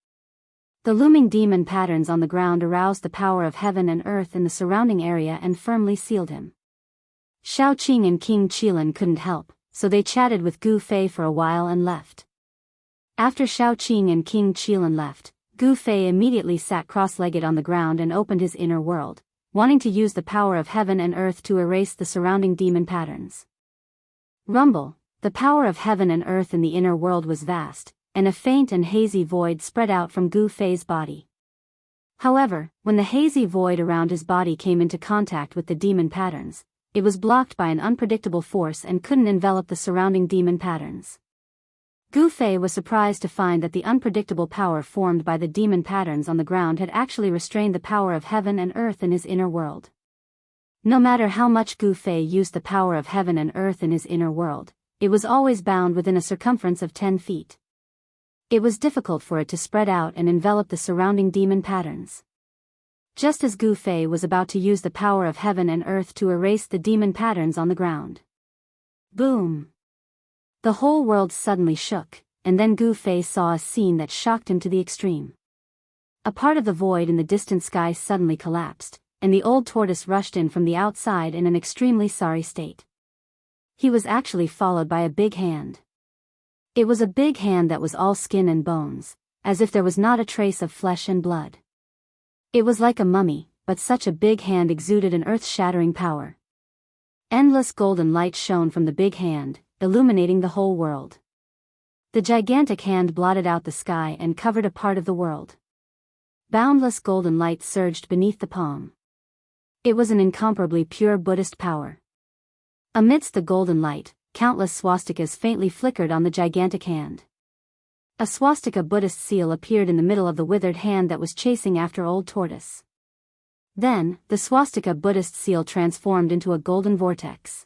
The looming demon patterns on the ground aroused the power of heaven and earth in the surrounding area and firmly sealed him. Xiao Qing and King Qilin couldn't help, so they chatted with Gu Fei for a while and left. After Xiao Qing and King Qilin left, Gu Fei immediately sat cross-legged on the ground and opened his inner world, wanting to use the power of heaven and earth to erase the surrounding demon patterns. Rumble, the power of heaven and earth in the inner world was vast, and a faint and hazy void spread out from Gu Fei's body. However, when the hazy void around his body came into contact with the demon patterns, it was blocked by an unpredictable force and couldn't envelop the surrounding demon patterns. Gu Fei was surprised to find that the unpredictable power formed by the demon patterns on the ground had actually restrained the power of heaven and earth in his inner world. No matter how much Gu Fei used the power of heaven and earth in his inner world, it was always bound within a circumference of 10 feet. It was difficult for it to spread out and envelop the surrounding demon patterns. Just as Gu Fei was about to use the power of heaven and earth to erase the demon patterns on the ground. Boom! The whole world suddenly shook, and then Gu Fei saw a scene that shocked him to the extreme. A part of the void in the distant sky suddenly collapsed, and the old tortoise rushed in from the outside in an extremely sorry state. He was actually followed by a big hand. It was a big hand that was all skin and bones, as if there was not a trace of flesh and blood. It was like a mummy, but such a big hand exuded an earth-shattering power. Endless golden light shone from the big hand, illuminating the whole world. The gigantic hand blotted out the sky and covered a part of the world. Boundless golden light surged beneath the palm. It was an incomparably pure Buddhist power. Amidst the golden light, countless swastikas faintly flickered on the gigantic hand. A swastika Buddhist seal appeared in the middle of the withered hand that was chasing after Old Tortoise. Then, the swastika Buddhist seal transformed into a golden vortex.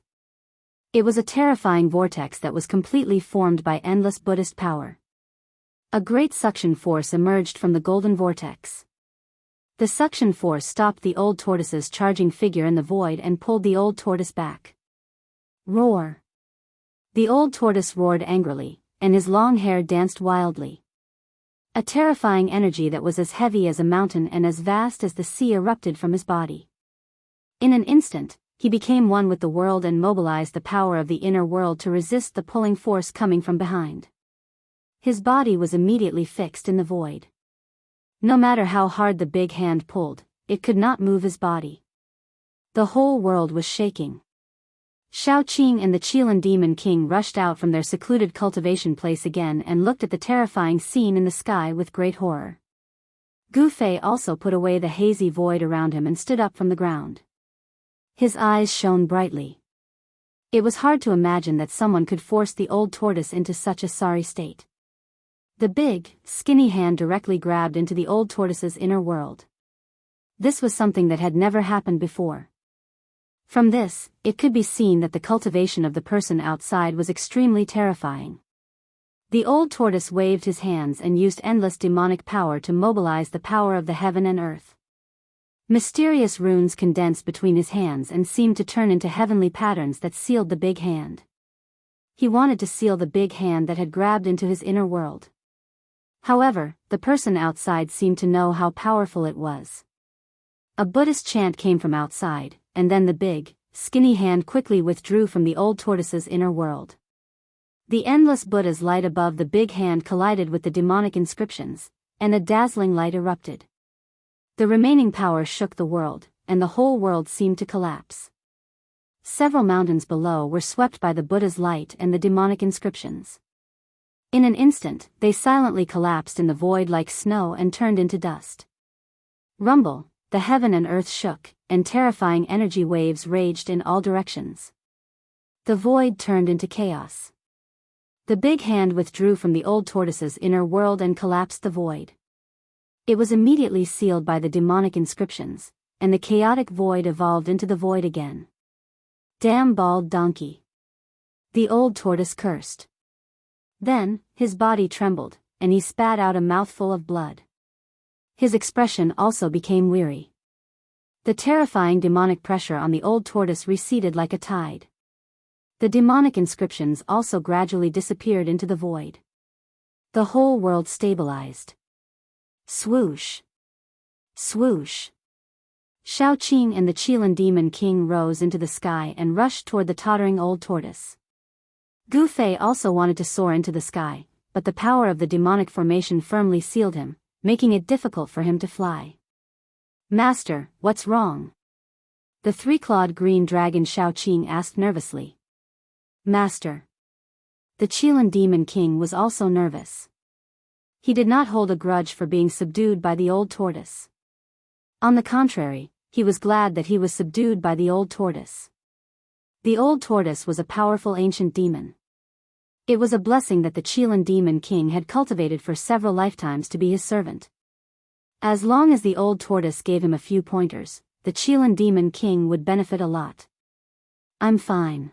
It was a terrifying vortex that was completely formed by endless Buddhist power. A great suction force emerged from the golden vortex. The suction force stopped the Old Tortoise's charging figure in the void and pulled the Old Tortoise back. Roar! The Old Tortoise roared angrily, and his long hair danced wildly. A terrifying energy that was as heavy as a mountain and as vast as the sea erupted from his body. In an instant, he became one with the world and mobilized the power of the inner world to resist the pulling force coming from behind. His body was immediately fixed in the void. No matter how hard the big hand pulled, it could not move his body. The whole world was shaking. Xiaoqing and the Qilan Demon King rushed out from their secluded cultivation place again and looked at the terrifying scene in the sky with great horror. Gu Fei also put away the hazy void around him and stood up from the ground. His eyes shone brightly. It was hard to imagine that someone could force the Old Tortoise into such a sorry state. The big, skinny hand directly grabbed into the Old Tortoise's inner world. This was something that had never happened before. From this, it could be seen that the cultivation of the person outside was extremely terrifying. The Old Tortoise waved his hands and used endless demonic power to mobilize the power of the heaven and earth. Mysterious runes condensed between his hands and seemed to turn into heavenly patterns that sealed the big hand. He wanted to seal the big hand that had grabbed into his inner world. However, the person outside seemed to know how powerful it was. A Buddhist chant came from outside, and then the big, skinny hand quickly withdrew from the Old Tortoise's inner world. The endless Buddha's light above the big hand collided with the demonic inscriptions, and a dazzling light erupted. The remaining power shook the world, and the whole world seemed to collapse. Several mountains below were swept by the Buddha's light and the demonic inscriptions. In an instant, they silently collapsed in the void like snow and turned into dust. Rumble! The heaven and earth shook, and terrifying energy waves raged in all directions. The void turned into chaos. The big hand withdrew from the Old Tortoise's inner world and collapsed the void. It was immediately sealed by the demonic inscriptions, and the chaotic void evolved into the void again. Damn bald donkey! The Old Tortoise cursed. Then, his body trembled, and he spat out a mouthful of blood. His expression also became weary. The terrifying demonic pressure on the Old Tortoise receded like a tide. The demonic inscriptions also gradually disappeared into the void. The whole world stabilized. Swoosh! Swoosh! Xiaoqing and the Qilan Demon King rose into the sky and rushed toward the tottering Old Tortoise. Gu Fei also wanted to soar into the sky, but the power of the demonic formation firmly sealed him, making it difficult for him to fly. Master, what's wrong? The three-clawed green dragon Xiaoqing asked nervously. Master. The Qilan Demon King was also nervous. He did not hold a grudge for being subdued by the Old Tortoise. On the contrary, he was glad that he was subdued by the Old Tortoise. The Old Tortoise was a powerful ancient demon. It was a blessing that the Qilan Demon King had cultivated for several lifetimes to be his servant. As long as the Old Tortoise gave him a few pointers, the Qilan Demon King would benefit a lot. I'm fine.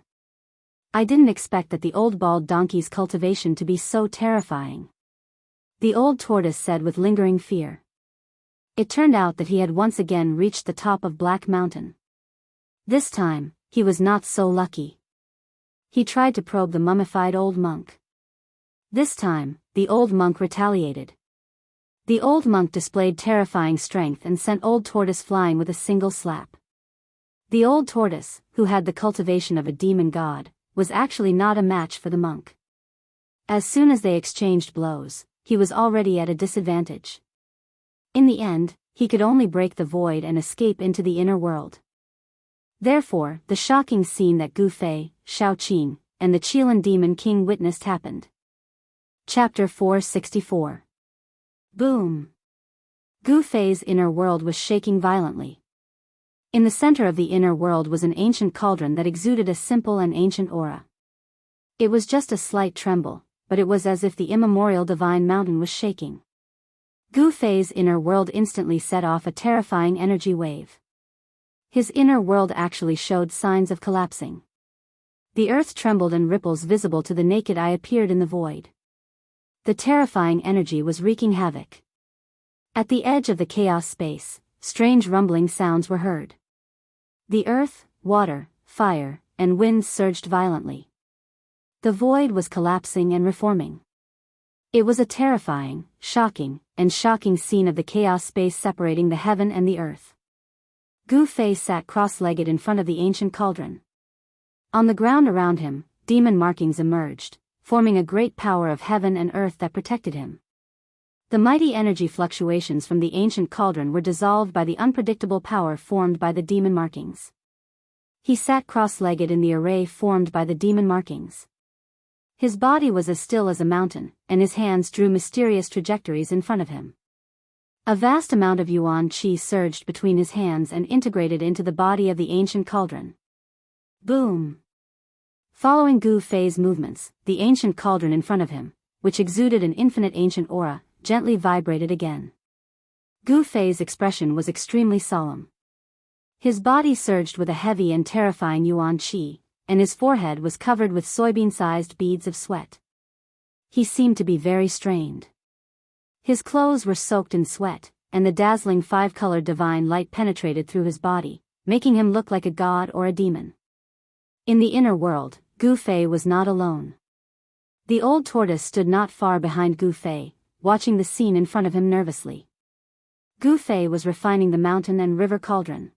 I didn't expect that the old bald donkey's cultivation to be so terrifying. The Old Tortoise said with lingering fear. It turned out that he had once again reached the top of Black Mountain. This time, he was not so lucky. He tried to probe the mummified old monk. This time, the old monk retaliated. The old monk displayed terrifying strength and sent Old Tortoise flying with a single slap. The Old Tortoise, who had the cultivation of a demon god, was actually not a match for the monk. As soon as they exchanged blows, he was already at a disadvantage. In the end, he could only break the void and escape into the inner world. Therefore, the shocking scene that Gu Fei, Xiaoqing, and the Qilan Demon King witnessed happened. Chapter 464. Boom! Gu Fei's inner world was shaking violently. In the center of the inner world was an ancient cauldron that exuded a simple and ancient aura. It was just a slight tremble, but it was as if the immemorial divine mountain was shaking. Gu Fei's inner world instantly set off a terrifying energy wave. His inner world actually showed signs of collapsing. The earth trembled and ripples visible to the naked eye appeared in the void. The terrifying energy was wreaking havoc. At the edge of the chaos space, strange rumbling sounds were heard. The earth, water, fire, and wind surged violently. The void was collapsing and reforming. It was a terrifying, shocking scene of the chaos space separating the heaven and the earth. Gu Fei sat cross-legged in front of the ancient cauldron. On the ground around him, demon markings emerged, forming a great power of heaven and earth that protected him. The mighty energy fluctuations from the ancient cauldron were dissolved by the unpredictable power formed by the demon markings. He sat cross-legged in the array formed by the demon markings. His body was as still as a mountain, and his hands drew mysterious trajectories in front of him. A vast amount of yuan qi surged between his hands and integrated into the body of the ancient cauldron. Boom! Following Gu Fei's movements, the ancient cauldron in front of him, which exuded an infinite ancient aura, gently vibrated again. Gu Fei's expression was extremely solemn. His body surged with a heavy and terrifying yuan qi, and his forehead was covered with soybean-sized beads of sweat. He seemed to be very strained. His clothes were soaked in sweat, and the dazzling five-colored divine light penetrated through his body, making him look like a god or a demon. In the inner world, Gu Fei was not alone. The old tortoise stood not far behind Gu Fei, watching the scene in front of him nervously. Gu Fei was refining the mountain and river cauldron.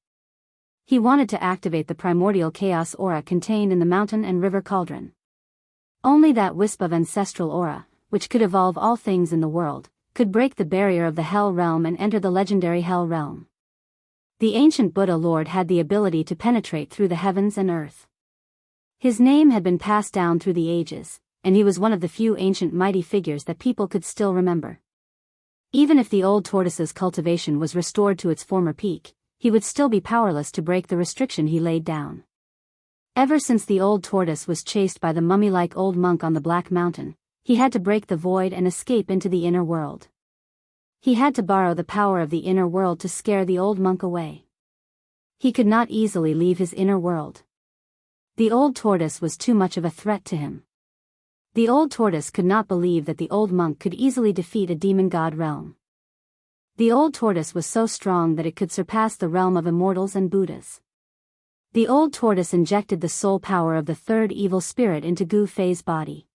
He wanted to activate the primordial chaos aura contained in the mountain and river cauldron. Only that wisp of ancestral aura, which could evolve all things in the world, could break the barrier of the Hell Realm and enter the legendary Hell Realm. The ancient Buddha Lord had the ability to penetrate through the heavens and earth. His name had been passed down through the ages, and he was one of the few ancient mighty figures that people could still remember. Even if the old tortoise's cultivation was restored to its former peak, he would still be powerless to break the restriction he laid down. Ever since the old tortoise was chased by the mummy-like old monk on the Black Mountain, he had to break the void and escape into the inner world. He had to borrow the power of the inner world to scare the old monk away. He could not easily leave his inner world. The old tortoise was too much of a threat to him. The old tortoise could not believe that the old monk could easily defeat a demon god realm. The old tortoise was so strong that it could surpass the realm of immortals and Buddhas. The old tortoise injected the soul power of the third evil spirit into Gu Fei's body.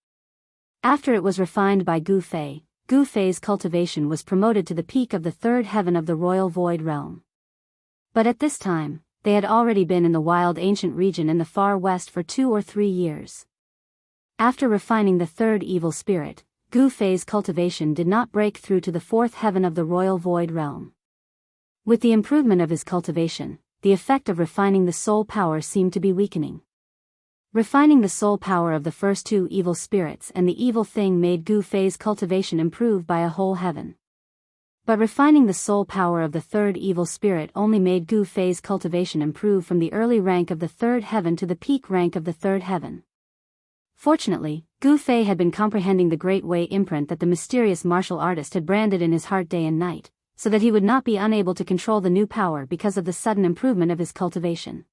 After it was refined by Gu Fei's cultivation was promoted to the peak of the third heaven of the royal void realm. But at this time, they had already been in the wild ancient region in the far west for 2 or 3 years. After refining the third evil spirit, Gu Fei's cultivation did not break through to the fourth heaven of the royal void realm. With the improvement of his cultivation, the effect of refining the soul power seemed to be weakening. Refining the soul power of the first 2 evil spirits and the evil thing made Gu Fei's cultivation improve by a whole heaven. But refining the soul power of the third evil spirit only made Gu Fei's cultivation improve from the early rank of the third heaven to the peak rank of the third heaven. Fortunately, Gu Fei had been comprehending the Great Way imprint that the mysterious martial artist had branded in his heart day and night, so that he would not be unable to control the new power because of the sudden improvement of his cultivation.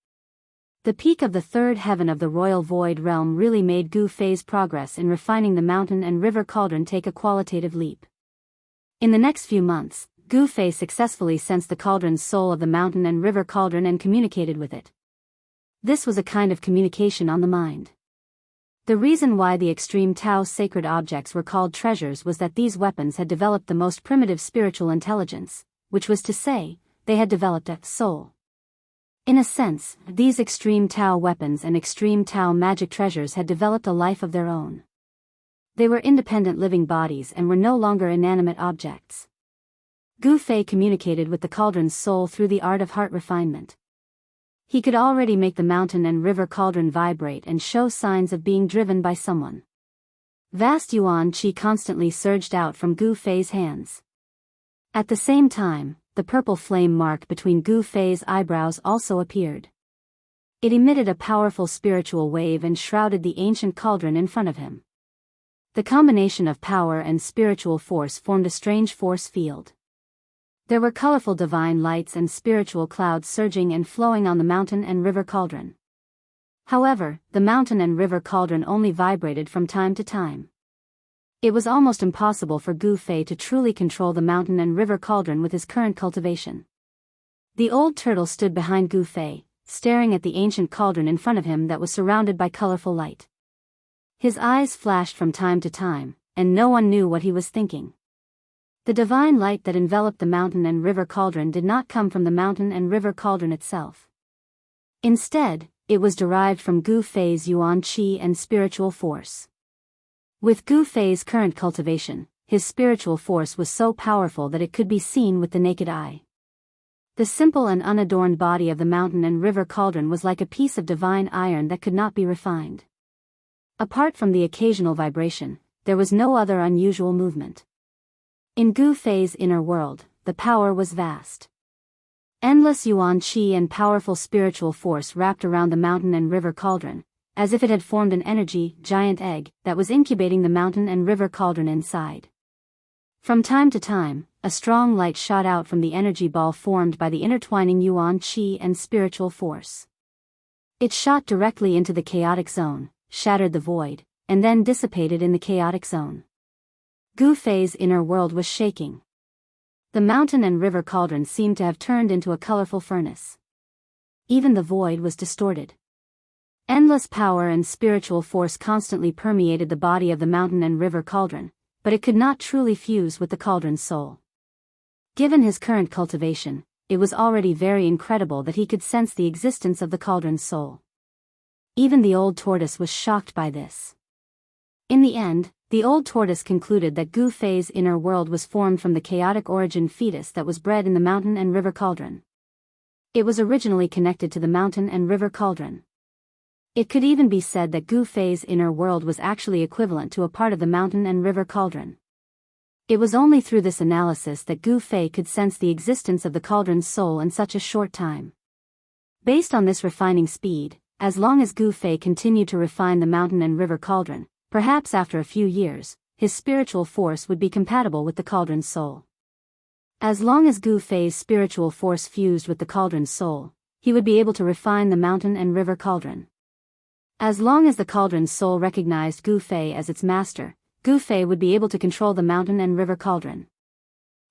The peak of the third heaven of the royal void realm really made Gu Fei's progress in refining the mountain and river cauldron take a qualitative leap. In the next few months, Gu Fei successfully sensed the cauldron's soul of the mountain and river cauldron and communicated with it. This was a kind of communication on the mind. The reason why the extreme Tao sacred objects were called treasures was that these weapons had developed the most primitive spiritual intelligence, which was to say, they had developed a soul. In a sense, these extreme Tao weapons and extreme Tao magic treasures had developed a life of their own. They were independent living bodies and were no longer inanimate objects. Gu Fei communicated with the cauldron's soul through the art of heart refinement. He could already make the mountain and river cauldron vibrate and show signs of being driven by someone. Vast yuan qi constantly surged out from Gu Fei's hands. At the same time, the purple flame mark between Gu Fei's eyebrows also appeared. It emitted a powerful spiritual wave and shrouded the ancient cauldron in front of him. The combination of power and spiritual force formed a strange force field. There were colorful divine lights and spiritual clouds surging and flowing on the mountain and river cauldron. However, the mountain and river cauldron only vibrated from time to time. It was almost impossible for Gu Fei to truly control the mountain and river cauldron with his current cultivation. The old turtle stood behind Gu Fei, staring at the ancient cauldron in front of him that was surrounded by colorful light. His eyes flashed from time to time, and no one knew what he was thinking. The divine light that enveloped the mountain and river cauldron did not come from the mountain and river cauldron itself. Instead, it was derived from Gu Fei's yuan qi and spiritual force. With Gu Fei's current cultivation, his spiritual force was so powerful that it could be seen with the naked eye. The simple and unadorned body of the mountain and river cauldron was like a piece of divine iron that could not be refined. Apart from the occasional vibration, there was no other unusual movement. In Gu Fei's inner world, the power was vast. Endless yuan qi and powerful spiritual force wrapped around the mountain and river cauldron, as if it had formed an energy giant egg that was incubating the mountain and river cauldron inside. From time to time, a strong light shot out from the energy ball formed by the intertwining yuan qi and spiritual force. It shot directly into the chaotic zone, shattered the void, and then dissipated in the chaotic zone. Gu Fei's inner world was shaking. The mountain and river cauldron seemed to have turned into a colorful furnace. Even the void was distorted. Endless power and spiritual force constantly permeated the body of the mountain and river cauldron, but it could not truly fuse with the cauldron's soul. Given his current cultivation, it was already very incredible that he could sense the existence of the cauldron's soul. Even the old tortoise was shocked by this. In the end, the old tortoise concluded that Gu Fei's inner world was formed from the chaotic origin fetus that was bred in the mountain and river cauldron. It was originally connected to the mountain and river cauldron. It could even be said that Gu Fei's inner world was actually equivalent to a part of the mountain and river cauldron. It was only through this analysis that Gu Fei could sense the existence of the cauldron's soul in such a short time. Based on this refining speed, as long as Gu Fei continued to refine the mountain and river cauldron, perhaps after a few years, his spiritual force would be compatible with the cauldron's soul. As long as Gu Fei's spiritual force fused with the cauldron's soul, he would be able to refine the mountain and river cauldron. As long as the cauldron's soul recognized Gu Fei as its master, Gu Fei would be able to control the mountain and river cauldron.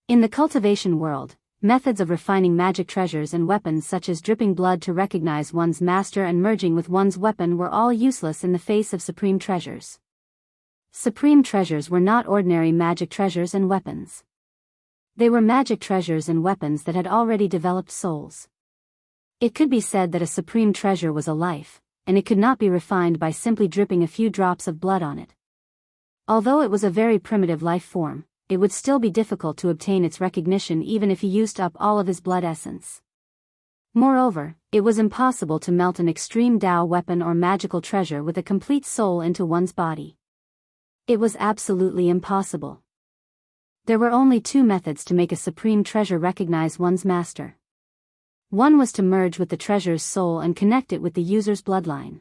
In the cultivation world, methods of refining magic treasures and weapons such as dripping blood to recognize one's master and merging with one's weapon were all useless in the face of supreme treasures. Supreme treasures were not ordinary magic treasures and weapons. They were magic treasures and weapons that had already developed souls. It could be said that a supreme treasure was a life, and it could not be refined by simply dripping a few drops of blood on it. Although it was a very primitive life form, it would still be difficult to obtain its recognition even if he used up all of his blood essence. Moreover, it was impossible to melt an extreme Dao weapon or magical treasure with a complete soul into one's body. It was absolutely impossible. There were only two methods to make a supreme treasure recognize one's master. One was to merge with the treasure's soul and connect it with the user's bloodline.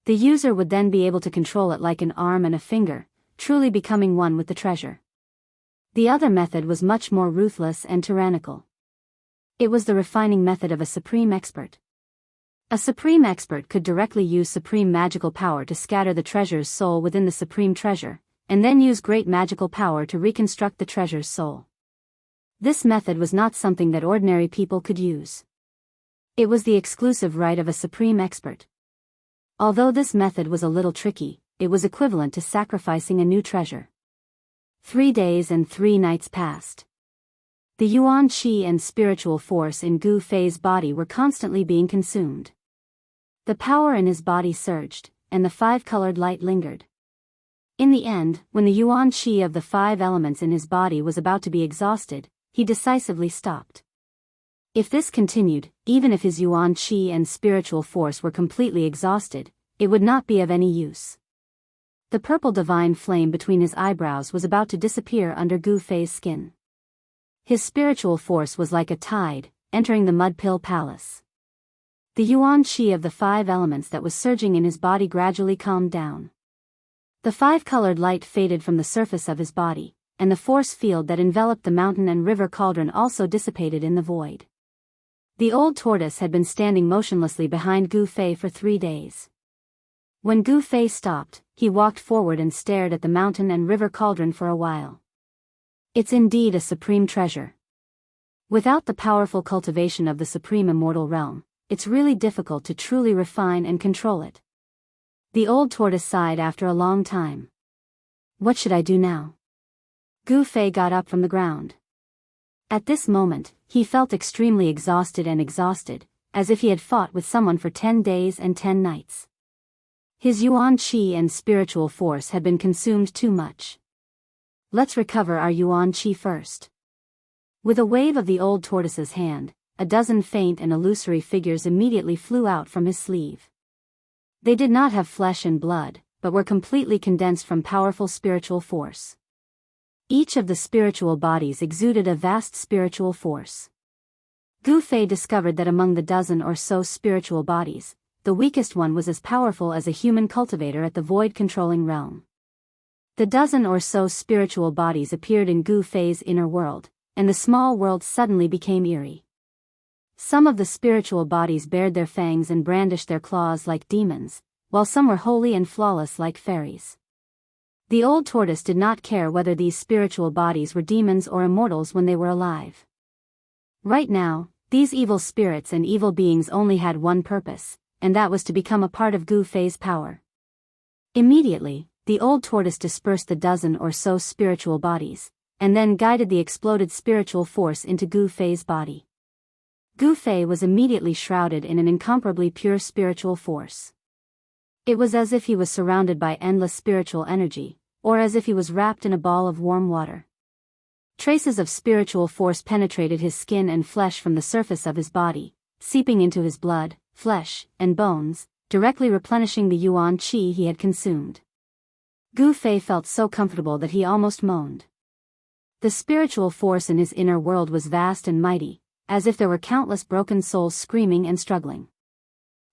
The user would then be able to control it like an arm and a finger, truly becoming one with the treasure. The other method was much more ruthless and tyrannical. It was the refining method of a supreme expert. A supreme expert could directly use supreme magical power to scatter the treasure's soul within the supreme treasure, and then use great magical power to reconstruct the treasure's soul. This method was not something that ordinary people could use. It was the exclusive right of a supreme expert. Although this method was a little tricky, it was equivalent to sacrificing a new treasure. 3 days and 3 nights passed. The yuan qi and spiritual force in Gu Fei's body were constantly being consumed. The power in his body surged, and the 5-colored light lingered. In the end, when the yuan qi of the 5 elements in his body was about to be exhausted, he decisively stopped. If this continued, even if his yuan qi and spiritual force were completely exhausted, it would not be of any use. The purple divine flame between his eyebrows was about to disappear under Gu Fei's skin. His spiritual force was like a tide, entering the Mud Pill Palace. The yuan qi of the 5 elements that was surging in his body gradually calmed down. The 5-colored light faded from the surface of his body, and the force field that enveloped the mountain and river cauldron also dissipated in the void. The old tortoise had been standing motionlessly behind Gu Fei for 3 days. When Gu Fei stopped, he walked forward and stared at the mountain and river cauldron for a while. It's indeed a supreme treasure. Without the powerful cultivation of the supreme immortal realm, it's really difficult to truly refine and control it. The old tortoise sighed after a long time. What should I do now? Gu Fei got up from the ground. At this moment, he felt extremely exhausted, as if he had fought with someone for 10 days and 10 nights. His yuan qi and spiritual force had been consumed too much. Let's recover our yuan qi first. With a wave of the old tortoise's hand, a dozen faint and illusory figures immediately flew out from his sleeve. They did not have flesh and blood, but were completely condensed from powerful spiritual force. Each of the spiritual bodies exuded a vast spiritual force. Gu Fei discovered that among the dozen or so spiritual bodies, the weakest one was as powerful as a human cultivator at the void-controlling realm. The dozen or so spiritual bodies appeared in Gu Fei's inner world, and the small world suddenly became eerie. Some of the spiritual bodies bared their fangs and brandished their claws like demons, while some were holy and flawless like fairies. The old tortoise did not care whether these spiritual bodies were demons or immortals when they were alive. Right now, these evil spirits and evil beings only had one purpose, and that was to become a part of Gu Fei's power. Immediately, the old tortoise dispersed the dozen or so spiritual bodies, and then guided the exploded spiritual force into Gu Fei's body. Gu Fei was immediately shrouded in an incomparably pure spiritual force. It was as if he was surrounded by endless spiritual energy, or as if he was wrapped in a ball of warm water. Traces of spiritual force penetrated his skin and flesh from the surface of his body, seeping into his blood, flesh, and bones, directly replenishing the yuan qi he had consumed. Gu Fei felt so comfortable that he almost moaned. The spiritual force in his inner world was vast and mighty, as if there were countless broken souls screaming and struggling.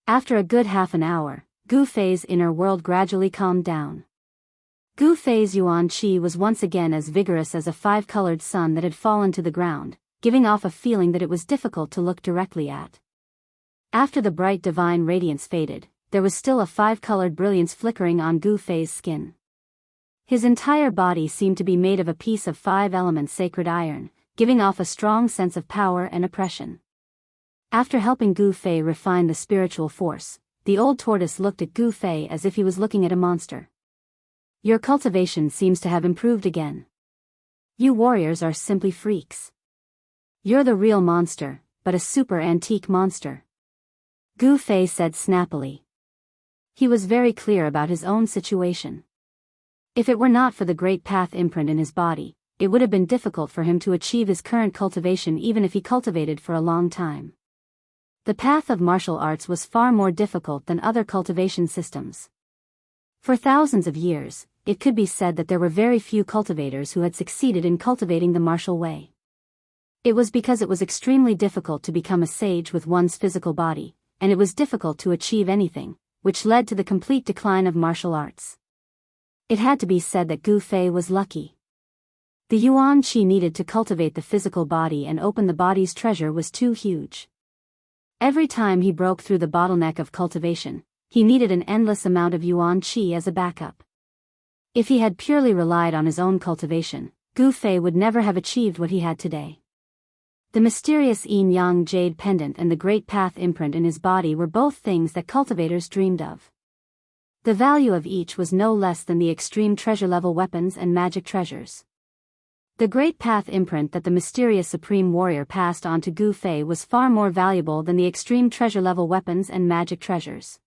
After a good half an hour, Gu Fei's inner world gradually calmed down. Gu Fei's yuan qi was once again as vigorous as a 5-colored sun that had fallen to the ground, giving off a feeling that it was difficult to look directly at. After the bright divine radiance faded, there was still a 5-colored brilliance flickering on Gu Fei's skin. His entire body seemed to be made of a piece of 5 elements sacred iron, giving off a strong sense of power and oppression. After helping Gu Fei refine the spiritual force, the old tortoise looked at Gu Fei as if he was looking at a monster. Your cultivation seems to have improved again. You warriors are simply freaks. You're the real monster, but a super antique monster. Gu Fei said snappily. He was very clear about his own situation. If it were not for the great path imprint in his body, it would have been difficult for him to achieve his current cultivation even if he cultivated for a long time. The path of martial arts was far more difficult than other cultivation systems. For thousands of years, it could be said that there were very few cultivators who had succeeded in cultivating the martial way. It was because it was extremely difficult to become a sage with one's physical body, and it was difficult to achieve anything, which led to the complete decline of martial arts. It had to be said that Gu Fei was lucky. The yuan qi needed to cultivate the physical body and open the body's treasure was too huge. Every time he broke through the bottleneck of cultivation, he needed an endless amount of yuan qi as a backup. If he had purely relied on his own cultivation, Gu Fei would never have achieved what he had today. The mysterious yin-yang jade pendant and the great path imprint in his body were both things that cultivators dreamed of. The value of each was no less than the extreme treasure-level weapons and magic treasures. The great path imprint that the mysterious supreme warrior passed on to Gu Fei was far more valuable than the extreme treasure-level weapons and magic treasures.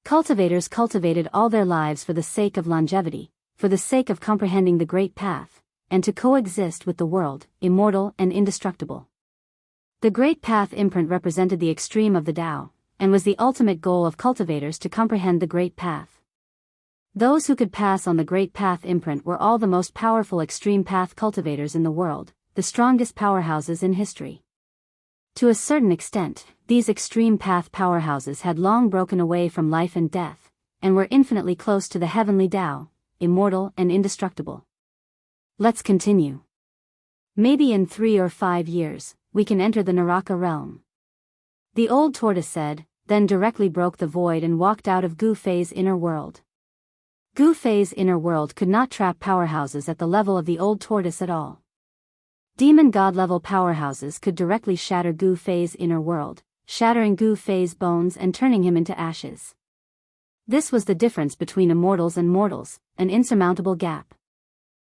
Cultivators cultivated all their lives for the sake of longevity, for the sake of comprehending the great path, and to coexist with the world, immortal and indestructible. The great path imprint represented the extreme of the Tao, and was the ultimate goal of cultivators to comprehend the great path. Those who could pass on the great path imprint were all the most powerful extreme path cultivators in the world, the strongest powerhouses in history. To a certain extent, these extreme path powerhouses had long broken away from life and death, and were infinitely close to the heavenly Tao, immortal and indestructible. Let's continue. Maybe in 3 or 5 years, we can enter the Naraka realm. The old tortoise said, then directly broke the void and walked out of Gu Fei's inner world. Gu Fei's inner world could not trap powerhouses at the level of the old tortoise at all. Demon god level powerhouses could directly shatter Gu Fei's inner world, shattering Gu Fei's bones and turning him into ashes. This was the difference between immortals and mortals, an insurmountable gap.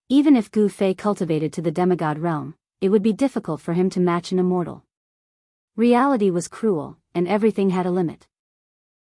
Even if Gu Fei cultivated to the demigod realm, it would be difficult for him to match an immortal. Reality was cruel, and everything had a limit.